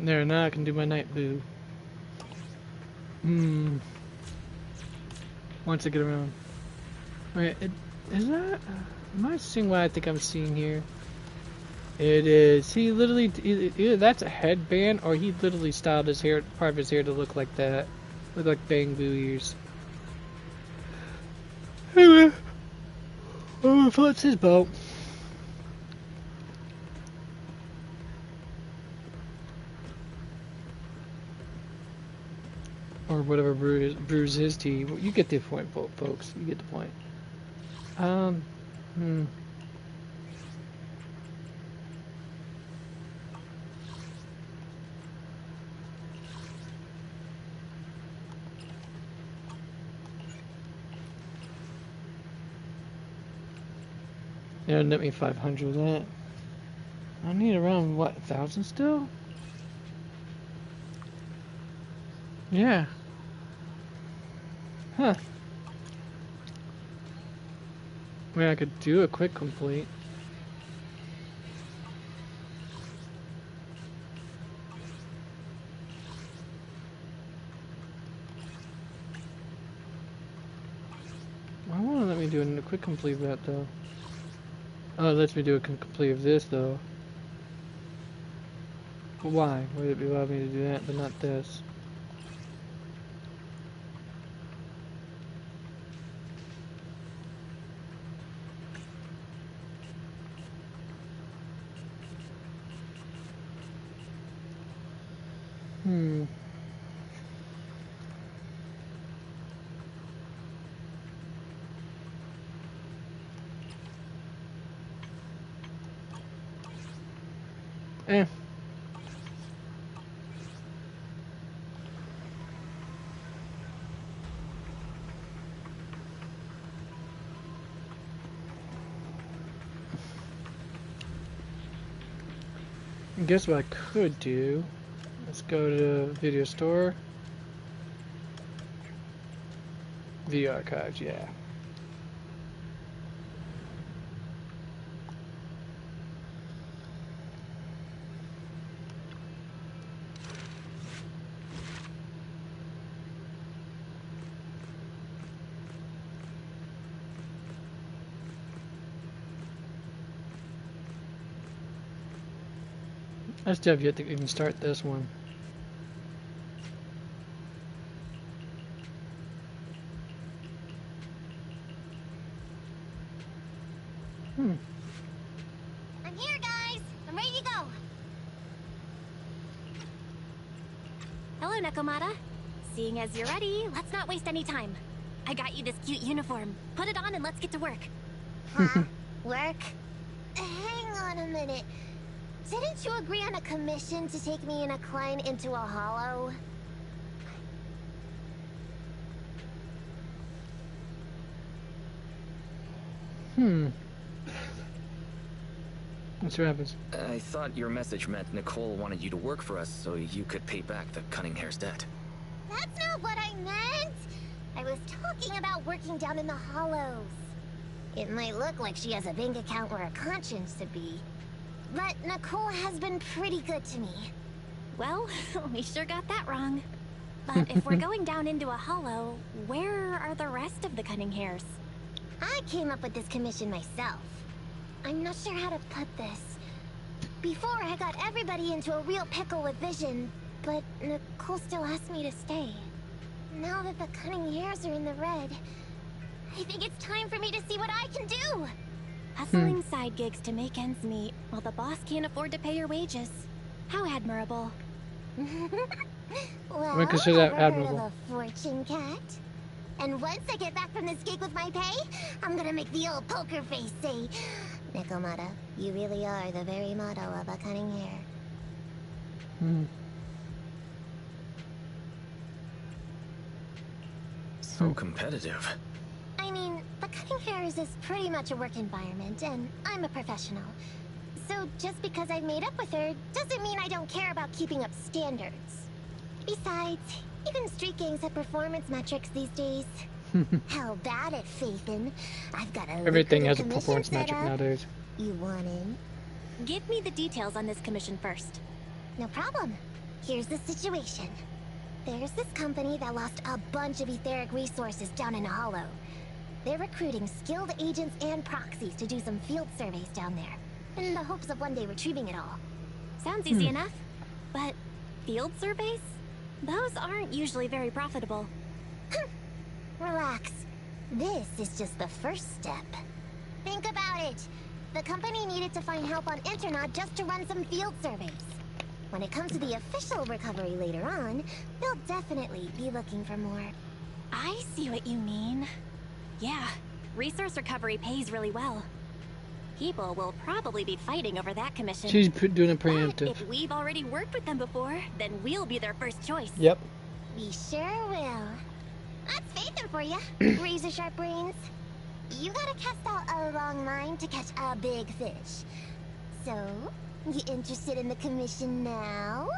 There, now I can do my night boo. Once I get around. Wait, is that... am I seeing what I think I'm seeing here? It is. He literally... either that's a headband, or he literally styled his hair, part of his hair to look like that. Look like Bang Boo ears. Anyway. Oh, floats his boat. Or whatever brews his tea. You get the point, folks. You get the point. Yeah, net me 500 of that. I need around, what, 1,000 still? Yeah. Huh. I mean, I could do a quick complete. Why won't it let me do a quick complete of that, though? Oh, it lets me do a complete of this, though. But why? Would it allow me to do that, but not this? Eh. Guess what I could do? Let's go to video store. Video archives, yeah. I still have yet to even start this one. I'm here, guys. I'm ready to go. Hello, Nekomata. Seeing as you're ready, let's not waste any time. I got you this cute uniform. Put it on and let's get to work. Huh? Work? Hang on a minute. Didn't you agree on a commission to take me and a client into a hollow? What's what happens? I thought your message meant Nicole wanted you to work for us so you could pay back the Cunninghair's debt. That's not what I meant! I was talking about working down in the hollows. It might look like she has a bank account or a conscience to be, but Nicole has been pretty good to me. Well, we sure got that wrong. But if we're going down into a hollow, where are the rest of the Cunninghairs? I came up with this commission myself. I'm not sure how to put this. Before, I got everybody into a real pickle with Vision, but Nicole still asked me to stay. Now that the Cunninghairs are in the red, I think it's time for me to see what I can do! Hustling side gigs to make ends meet, while the boss can't afford to pay your wages. How admirable. Well, I consider that ever heard admirable. of a fortune cat? And once I get back from this gig with my pay, I'm gonna make the old poker face say, Nekomata, you really are the very motto of a Cunninghair. So competitive. I mean, the cutting hairs is pretty much a work environment, and I'm a professional. So just because I've made up with her doesn't mean I don't care about keeping up standards. Besides, even street gangs have performance metrics these days. How bad at Faithin? I've got a Everything has a commission performance set metric up. nowadays. You want in? Give me the details on this commission first. No problem. Here's the situation. There's this company that lost a bunch of etheric resources down in a hollow. They're recruiting skilled agents and proxies to do some field surveys down there, in the hopes of one day retrieving it all. Sounds easy enough, but field surveys? Those aren't usually very profitable. Relax. This is just the first step. Think about it. The company needed to find help on Internet just to run some field surveys. When it comes to the official recovery later on, they'll definitely be looking for more. I see what you mean. Yeah, resource recovery pays really well. People will probably be fighting over that commission. She's doing a But preemptive. if we've already worked with them before, then we'll be their first choice. Yep. We sure will. That's Faithin for you, razor sharp brains. You gotta cast out a long line to catch a big fish. So, you interested in the commission now?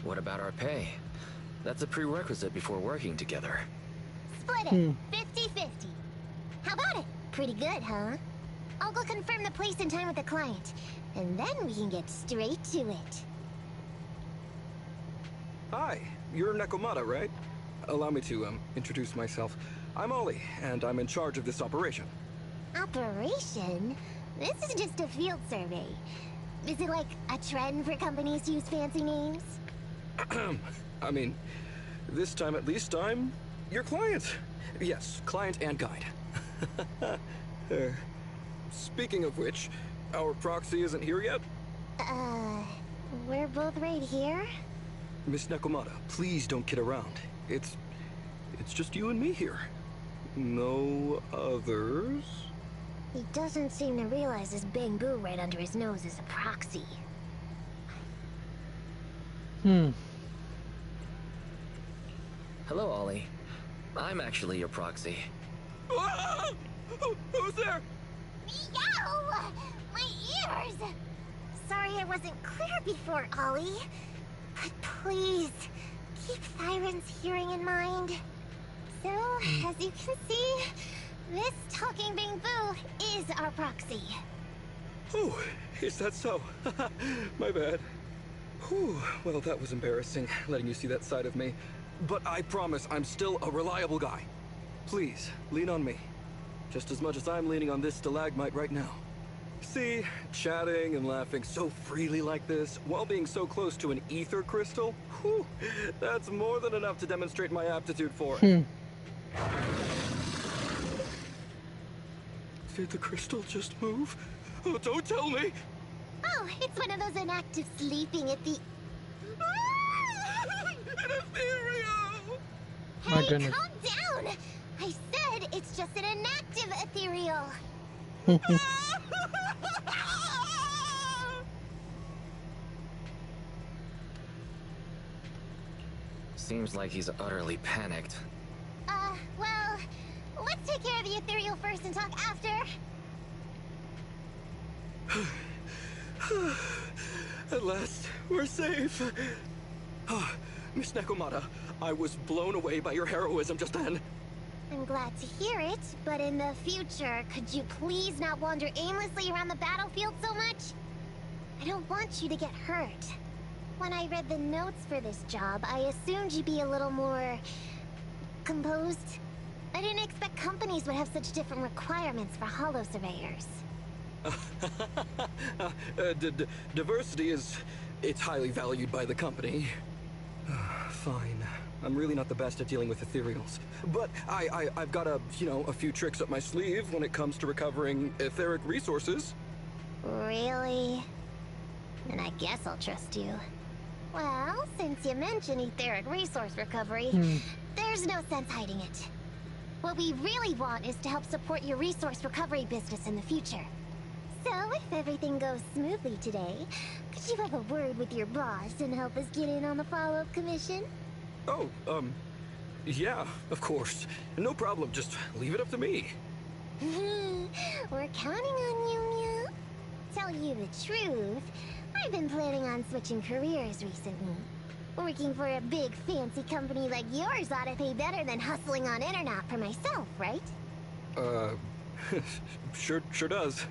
What about our pay? That's a prerequisite before working together. Split it, 50-50. How about it? Pretty good, huh? I'll go confirm the place and time with the client, and then we can get straight to it. Hi, you're Nekomata, right? Allow me to, introduce myself. I'm Ollie, and I'm in charge of this operation. Operation? This is just a field survey. Is it like a trend for companies to use fancy names? I mean, this time at least I'm your client. Yes, client and guide. Speaking of which, our proxy isn't here yet? We're both right here? Miss Nekomata, please don't kid around. It's just you and me here. No others? He doesn't seem to realize this bamboo right under his nose is a proxy. Hello, Ollie. I'm actually your proxy. Who's there? Meow! My ears! Sorry I wasn't clear before, Ollie. But please, keep Siren's hearing in mind. So, as you can see, this talking bamboo is our proxy. Oh, is that so? My bad. Whew, well, that was embarrassing, letting you see that side of me. But I promise I'm still a reliable guy. Please, lean on me. Just as much as I'm leaning on this stalagmite right now. See, chatting and laughing so freely like this, while being so close to an ether crystal, whew, that's more than enough to demonstrate my aptitude for it. Did the crystal just move? Oh, don't tell me! Oh, it's one of those inactive sleeping at the... An ethereal! My Hey, goodness. calm down! I said it's just an inactive ethereal. Seems like he's utterly panicked. Well, let's take care of the ethereal first and talk after. At last, we're safe. Miss Nekomata, I was blown away by your heroism just then. I'm glad to hear it, but in the future, could you please not wander aimlessly around the battlefield so much? I don't want you to get hurt. When I read the notes for this job, I assumed you'd be a little more... composed. I didn't expect companies would have such different requirements for holo surveyors. Diversity it's highly valued by the company. Fine. I'm really not the best at dealing with ethereals. But I've got a few tricks up my sleeve when it comes to recovering etheric resources. Really? Then I guess I'll trust you. Well, since you mentioned etheric resource recovery, there's no sense hiding it. What we really want is to help support your resource recovery business in the future. So, if everything goes smoothly today, could you have a word with your boss and help us get in on the follow-up commission? Oh, yeah, of course. No problem, just leave it up to me. We're counting on you, Mew. Tell you the truth, I've been planning on switching careers recently. Working for a big fancy company like yours ought to pay better than hustling on internet for myself, right? Sure does.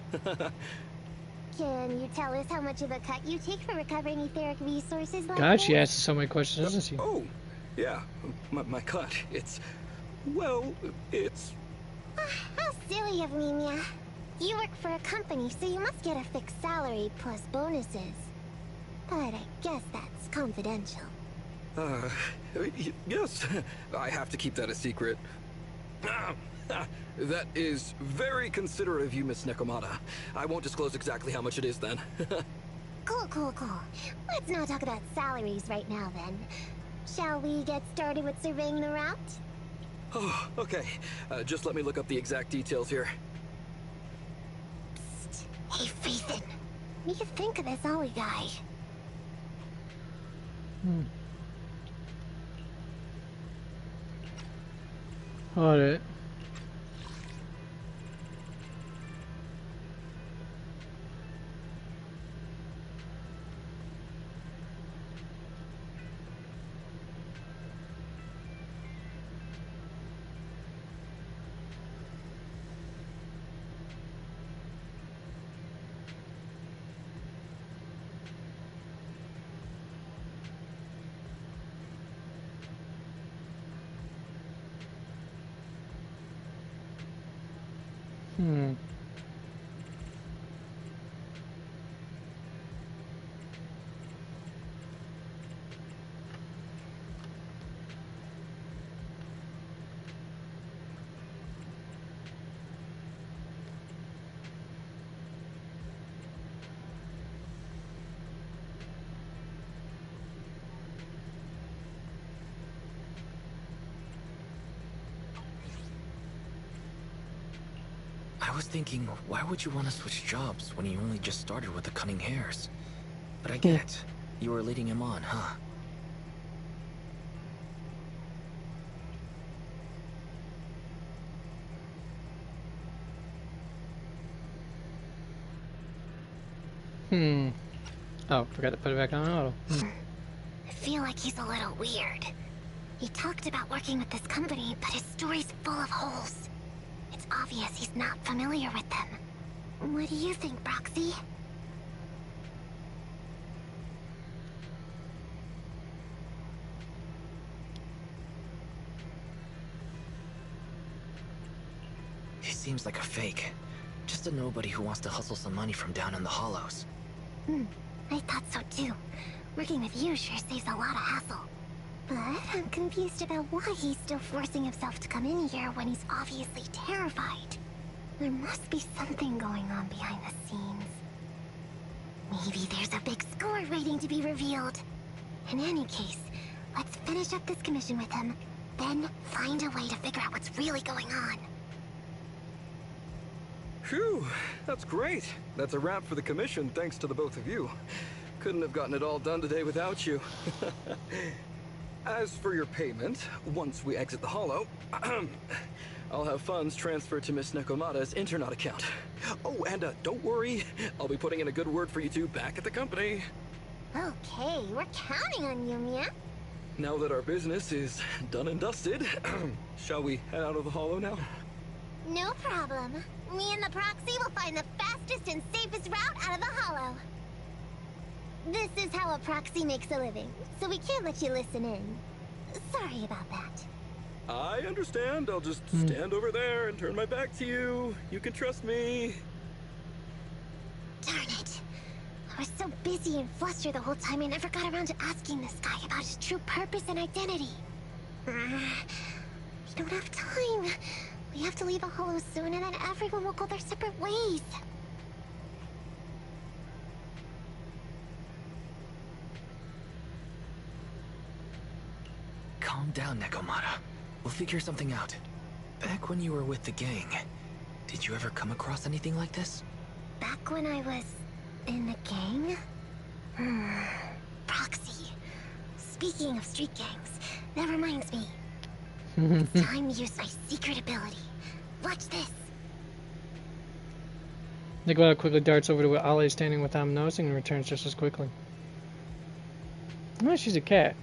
Can you tell us how much of a cut you take for recovering etheric resources like God, this? she asks so many questions, doesn't she? Oh, yeah, my cut, well, it's... How silly of me, Mia. You work for a company, so you must get a fixed salary plus bonuses. But I guess that's confidential. Yes, I have to keep that a secret. That is very considerate of you, Miss Nekomata. I won't disclose exactly how much it is then. Cool. Let's not talk about salaries right now then. Shall we get started with surveying the route? Oh, okay. Just let me look up the exact details here. Psst. Hey, Ethan. What do you think of this Ollie guy? Alright. I was thinking, why would you want to switch jobs when you only just started with the cunning hairs? But I get it. You were leading him on, huh? Oh, forgot to put it back on auto. I feel like he's a little weird. He talked about working with this company, but his story's full of holes. It's obvious he's not familiar with them. What do you think, Broxy? He seems like a fake. Just a nobody who wants to hustle some money from down in the hollows. I thought so too. Working with you sure saves a lot of hassle. But I'm confused about why he's still forcing himself to come in here when he's obviously terrified. There must be something going on behind the scenes. Maybe there's a big score waiting to be revealed. In any case, let's finish up this commission with him, then find a way to figure out what's really going on. Phew, that's great. That's a wrap for the commission, thanks to the both of you. Couldn't have gotten it all done today without you. As for your payment, once we exit the hollow, I'll have funds transferred to Miss Nekomata's Internet account. Oh, and don't worry, I'll be putting in a good word for you two back at the company. Okay, we're counting on you, Mia. Now that our business is done and dusted, shall we head out of the hollow now? No problem. Me and the proxy will find the fastest and safest route out of the hollow. This is how a proxy makes a living, so we can't let you listen in. Sorry about that. I understand. I'll just stand over there and turn my back to you. You can trust me. Darn it. I was so busy and flustered the whole time I never got around to asking this guy about his true purpose and identity. We don't have time. We have to leave a hollow soon and then everyone will go their separate ways. Calm down, Nekomata. We'll figure something out. Back when you were with the gang, did you ever come across anything like this? back when I was in the gang? Proxy. Speaking of street gangs, that reminds me. It's time to use my secret ability. Watch this. Nicola quickly darts over to where Ollie is standing without him noticing and returns just as quickly. Oh, she's a cat.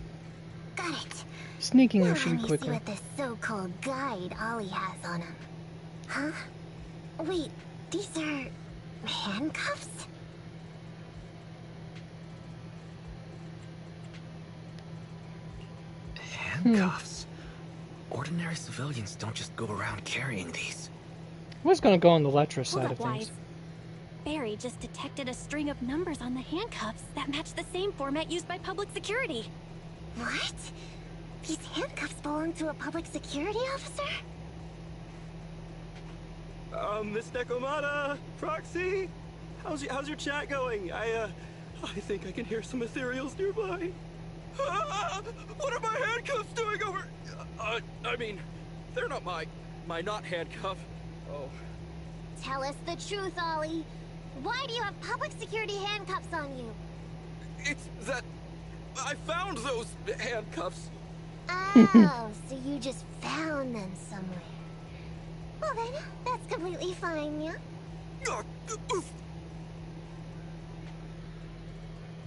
Got it. Sneaking now machine let me quickly. see what this so-called guide Ollie has on him. Huh? Wait, these are handcuffs? Handcuffs? Ordinary civilians don't just go around carrying these. What's gonna go on the Letra Hold side up, of things? Wise. Barry just detected a string of numbers on the handcuffs that match the same format used by public security. What? These handcuffs belong to a public security officer? Miss Nekomata, Proxy, how's your chat going? I think I can hear some ethereals nearby. What are my handcuffs doing over? I mean, they're not my not handcuff. Oh. Tell us the truth, Ollie. Why do you have public security handcuffs on you? It's that I found those handcuffs. Oh, so you just found them somewhere. Well then, that's completely fine, yeah?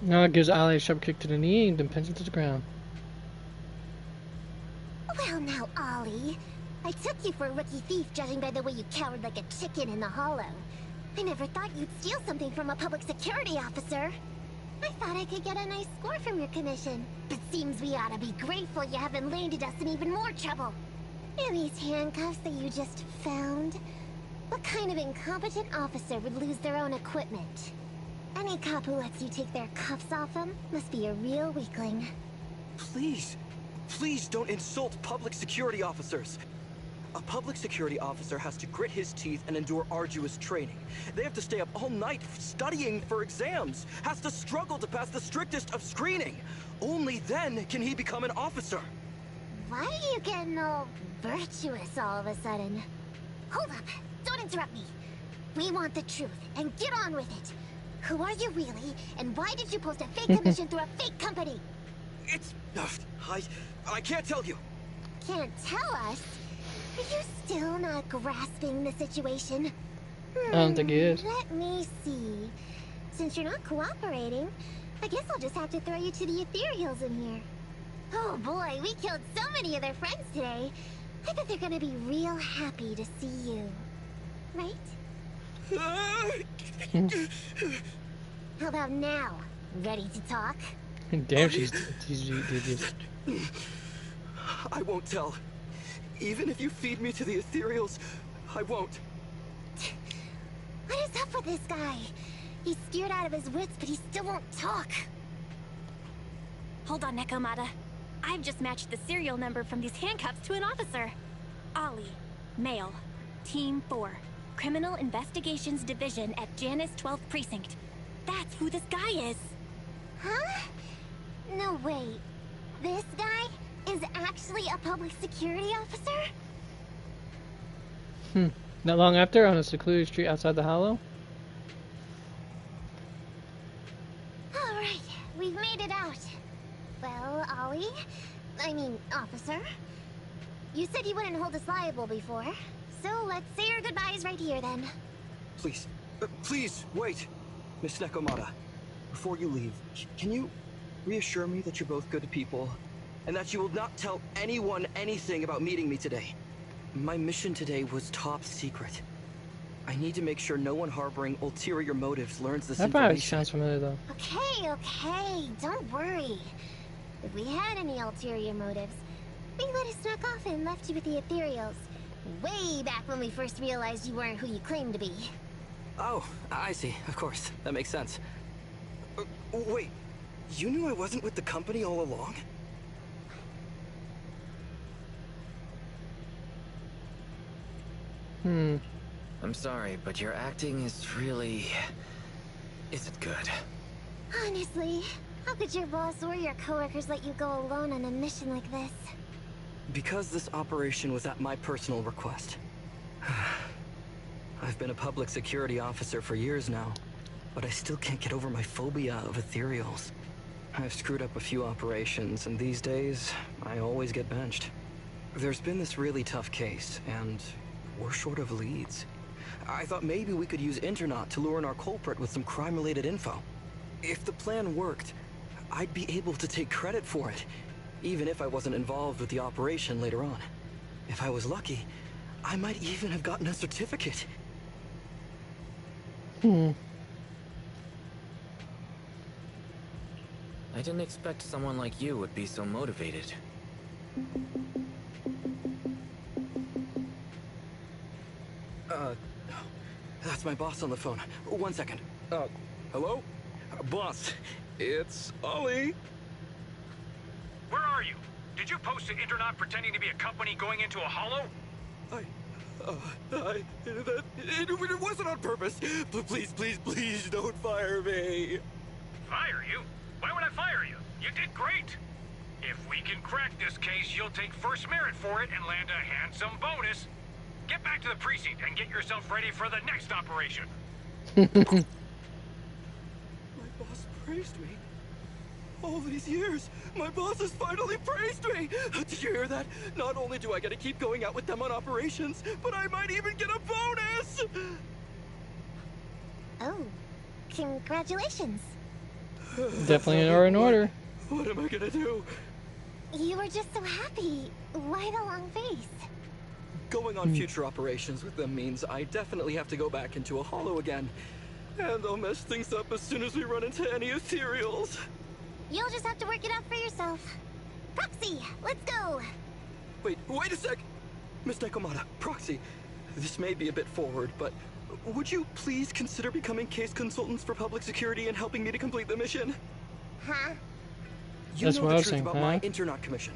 Now gives Ollie a sharp kick to the knee and then pins him to the ground. Well now, Ollie. I took you for a rookie thief judging by the way you cowered like a chicken in the hollow. I never thought you'd steal something from a public security officer. I thought I could get a nice score from your commission. But seems we ought to be grateful you haven't landed us in even more trouble. And these handcuffs that you just found? What kind of incompetent officer would lose their own equipment? Any cop who lets you take their cuffs off them must be a real weakling. Please don't insult public security officers. A public security officer has to grit his teeth and endure arduous training. They have to stay up all night studying for exams, has to struggle to pass the strictest of screening. Only then can he become an officer. Why are you getting all virtuous all of a sudden? Hold up, don't interrupt me. We want the truth, and get on with it. Who are you really, and why did you post a fake commission through a fake company? It's... I can't tell you. Can't tell us? Are you still not grasping the situation? I don't think he is. Let me see. Since you're not cooperating, I guess I'll just have to throw you to the ethereals in here. Oh boy, we killed so many of their friends today. I bet they're gonna be real happy to see you. Right? How about now? Ready to talk? Damn, she's just... I won't tell. Even if you feed me to the ethereals, I won't. What is up with this guy? He's scared out of his wits, but he still won't talk. Hold on, Nekomata. I've just matched the serial number from these handcuffs to an officer. Ollie, male, Team 4, Criminal Investigations Division at Janus 12th Precinct. That's who this guy is. Huh? No, wait. This guy is actually a public security officer? Not long after, on a secluded street outside the Hollow. Alright, we've made it out. Well, Ollie, officer, you said you wouldn't hold us liable before, so let's say our goodbyes right here then. Please, wait. Miss Nekomata, before you leave, can you reassure me that you're both good people, and that you will not tell anyone anything about meeting me today? My mission today was top secret. I need to make sure no one harboring ulterior motives learns this That probably information. sounds familiar though. Okay, don't worry. If we had any ulterior motives, we would have snuck off and left you with the ethereals. Way back when we first realized you weren't who you claimed to be. Oh, I see. Of course. That makes sense. Wait, you knew I wasn't with the company all along? I'm sorry, but your acting is really... isn't good. Honestly, how could your boss or your coworkers let you go alone on a mission like this? Because this operation was at my personal request. I've been a public security officer for years now, but I still can't get over my phobia of ethereals. I've screwed up a few operations, and these days, I always get benched. There's been this really tough case, and we're short of leads. I thought maybe we could use Internaut to lure in our culprit with some crime-related info. If the plan worked, I'd be able to take credit for it, even if I wasn't involved with the operation later on. If I was lucky, I might even have gotten a certificate. I didn't expect someone like you would be so motivated. That's my boss on the phone. 1 second. Hello? Boss, it's Ollie. Where are you? Did you post to Internaut pretending to be a company going into a hollow? It wasn't on purpose. Please don't fire me. Fire you? Why would I fire you? You did great. If we can crack this case, you'll take first merit for it and land a handsome bonus. Get back to the precinct and get yourself ready for the next operation. My boss praised me. All these years, my boss has finally praised me! Did you hear that? Not only do I get to keep going out with them on operations, but I might even get a bonus! Oh, congratulations. Definitely in order. What am I gonna do? You were just so happy. Why the long face? Going on future operations with them means I definitely have to go back into a hollow again. And I'll mess things up as soon as we run into any ethereals. You'll just have to work it out for yourself. Proxy, let's go! Wait a sec! Miss Nekomata, Proxy, this may be a bit forward, but would you please consider becoming case consultants for public security and helping me to complete the mission? Huh? You know the truth about my Internaut commission.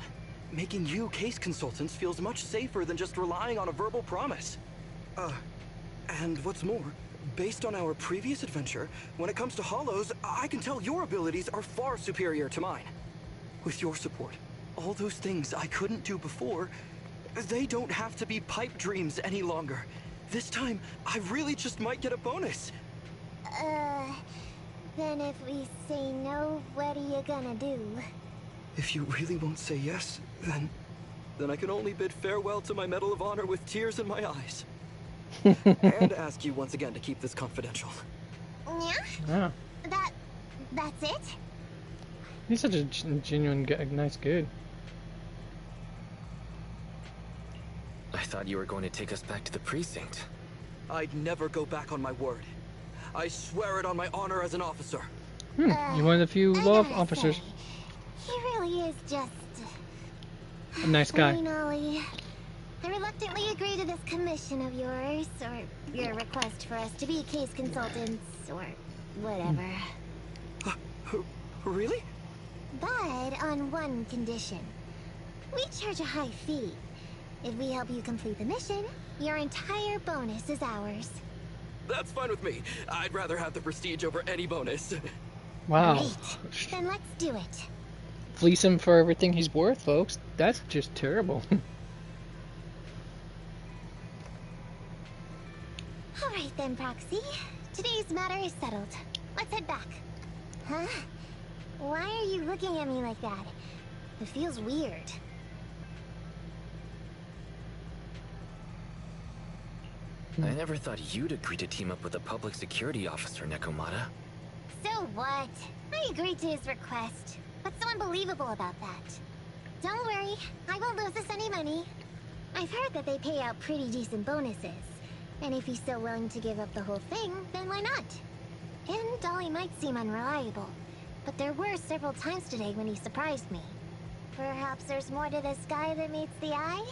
Making you case consultants feels much safer than just relying on a verbal promise. And what's more, based on our previous adventure, when it comes to hollows, I can tell your abilities are far superior to mine. With your support, all those things I couldn't do before, they don't have to be pipe dreams any longer. This time, I really just might get a bonus. Then if we say no, what are you gonna do? If you really won't say yes, then I can only bid farewell to my Medal of Honor with tears in my eyes. And ask you once again to keep this confidential. Yeah? That's it? He's such a genuine, nice dude. I thought you were going to take us back to the precinct. I'd never go back on my word. I swear it on my honor as an officer. You're one of the few officers. He really is just... a nice guy. Ollie, I reluctantly agree to this commission of yours, or your request for us to be case consultants, or whatever. Really? But on one condition. We charge a high fee. If we help you complete the mission, your entire bonus is ours. That's fine with me. I'd rather have the prestige over any bonus. Wow. Great. Then let's do it. Fleece him for everything he's worth, folks. That's just terrible. Alright then, Proxy. Today's matter is settled. Let's head back. Huh? Why are you looking at me like that? It feels weird. I never thought you'd agree to team up with a public security officer, Nekomata. So what? I agreed to his request. What's so unbelievable about that? Don't worry, I won't lose us any money. I've heard that they pay out pretty decent bonuses. And if he's so willing to give up the whole thing, then why not? And Dolly might seem unreliable, but there were several times today when he surprised me. Perhaps there's more to this guy than meets the eye?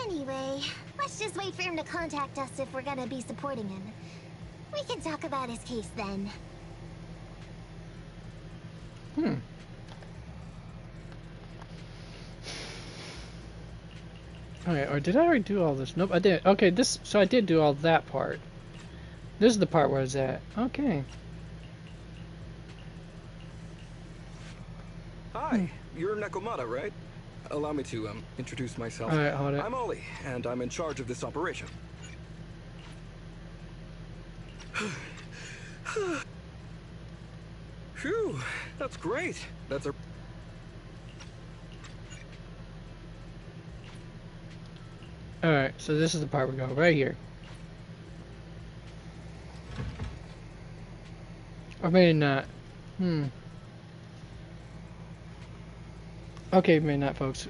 Anyway, let's just wait for him to contact us if we're gonna be supporting him. We can talk about his case then. Okay, or did I already do all this? Nope, I did. Okay, so I did do all that part. This is the part where it's at. Okay. Hi, you're Nekomata, right? Allow me to introduce myself. Alright, hold it. I'm Ollie, and I'm in charge of this operation. Phew, that's great. That's a... Alright, so this is the part we go right here. Or maybe not. Okay, maybe not, folks.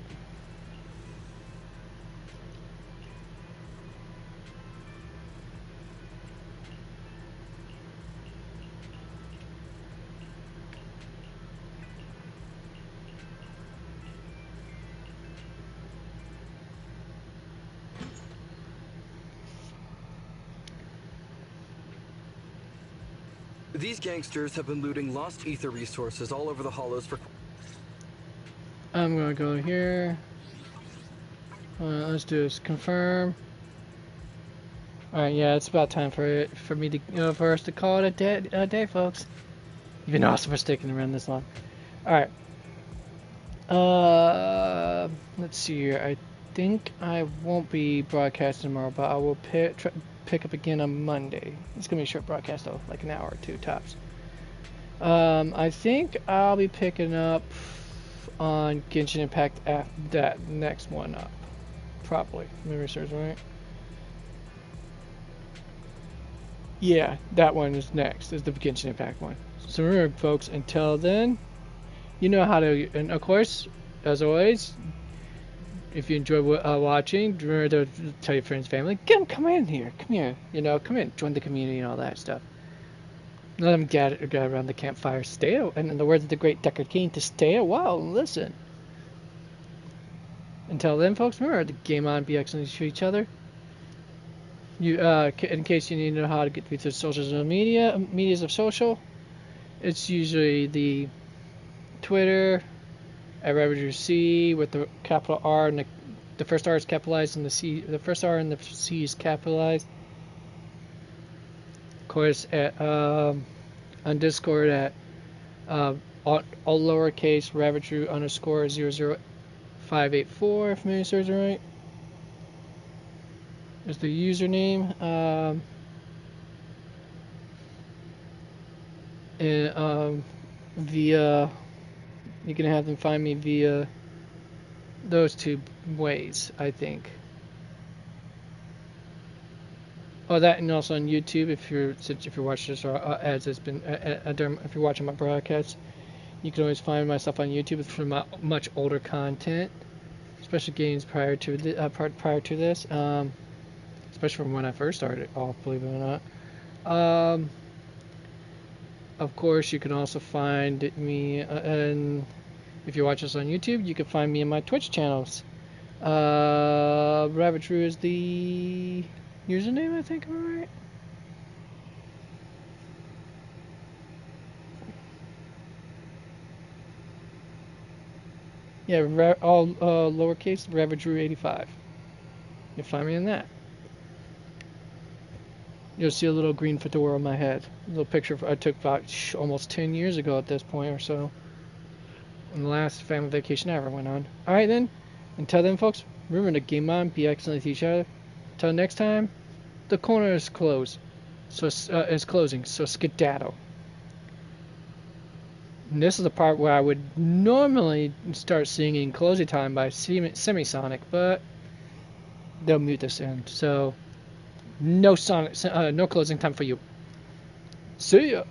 These gangsters have been looting lost ether resources all over the hollows for... I'm gonna go here. Let's do this. Confirm. Alright, yeah, it's about time for me to for us to call it a day, folks. You've been awesome for sticking around this long. Alright. Let's see here. I think I won't be broadcasting tomorrow, but I will pick up again on Monday. It's gonna be a short broadcast though, like an hour or two tops. I think I'll be picking up on Genshin Impact after that next one up. Probably. Memory serves right. Yeah, that one is next. Is the Genshin Impact one. So remember, folks, until then, you know how to. And of course, as always, if you enjoy watching, remember to tell your friends, family, come in here, come here. You know, come in, join the community and all that stuff. Let them gather around the campfire, and in the words of the great Deckard King, to stay a while and listen. Until then, folks, remember to game on, be excellent to each other. You, in case you need to know how to get through the social medias of social, it's usually the Twitter at @RavagerC with the capital R and the first R is capitalized and the first R and the C is capitalized. Of course, at on Discord at all lowercase Ravager _00584 if memory serves right. Is the username. And via, you can have them find me via those two ways, I think. Oh, that, and also on YouTube, if you're watching this, or as it's been, if you're watching my broadcast, you can always find myself on YouTube for my much older content, especially games prior to this, especially from when I first started off, believe it or not. Of course, you can also find me, and if you watch us on YouTube, you can find me in my Twitch channels. Ravager is the username, I think, am I right? Yeah, all lowercase, Ravager85. You'll find me in that. You'll see a little green fedora on my head. A little picture I took about almost 10 years ago at this point or so. On the last family vacation I ever went on. Alright then, until then folks, remember to game on, be excellent to each other. Until next time, the corner is closed. So is closing, so skedaddle. And this is the part where I would normally start singing Closing Time by Semisonic, but they'll mute this in. So no closing time for you. See ya!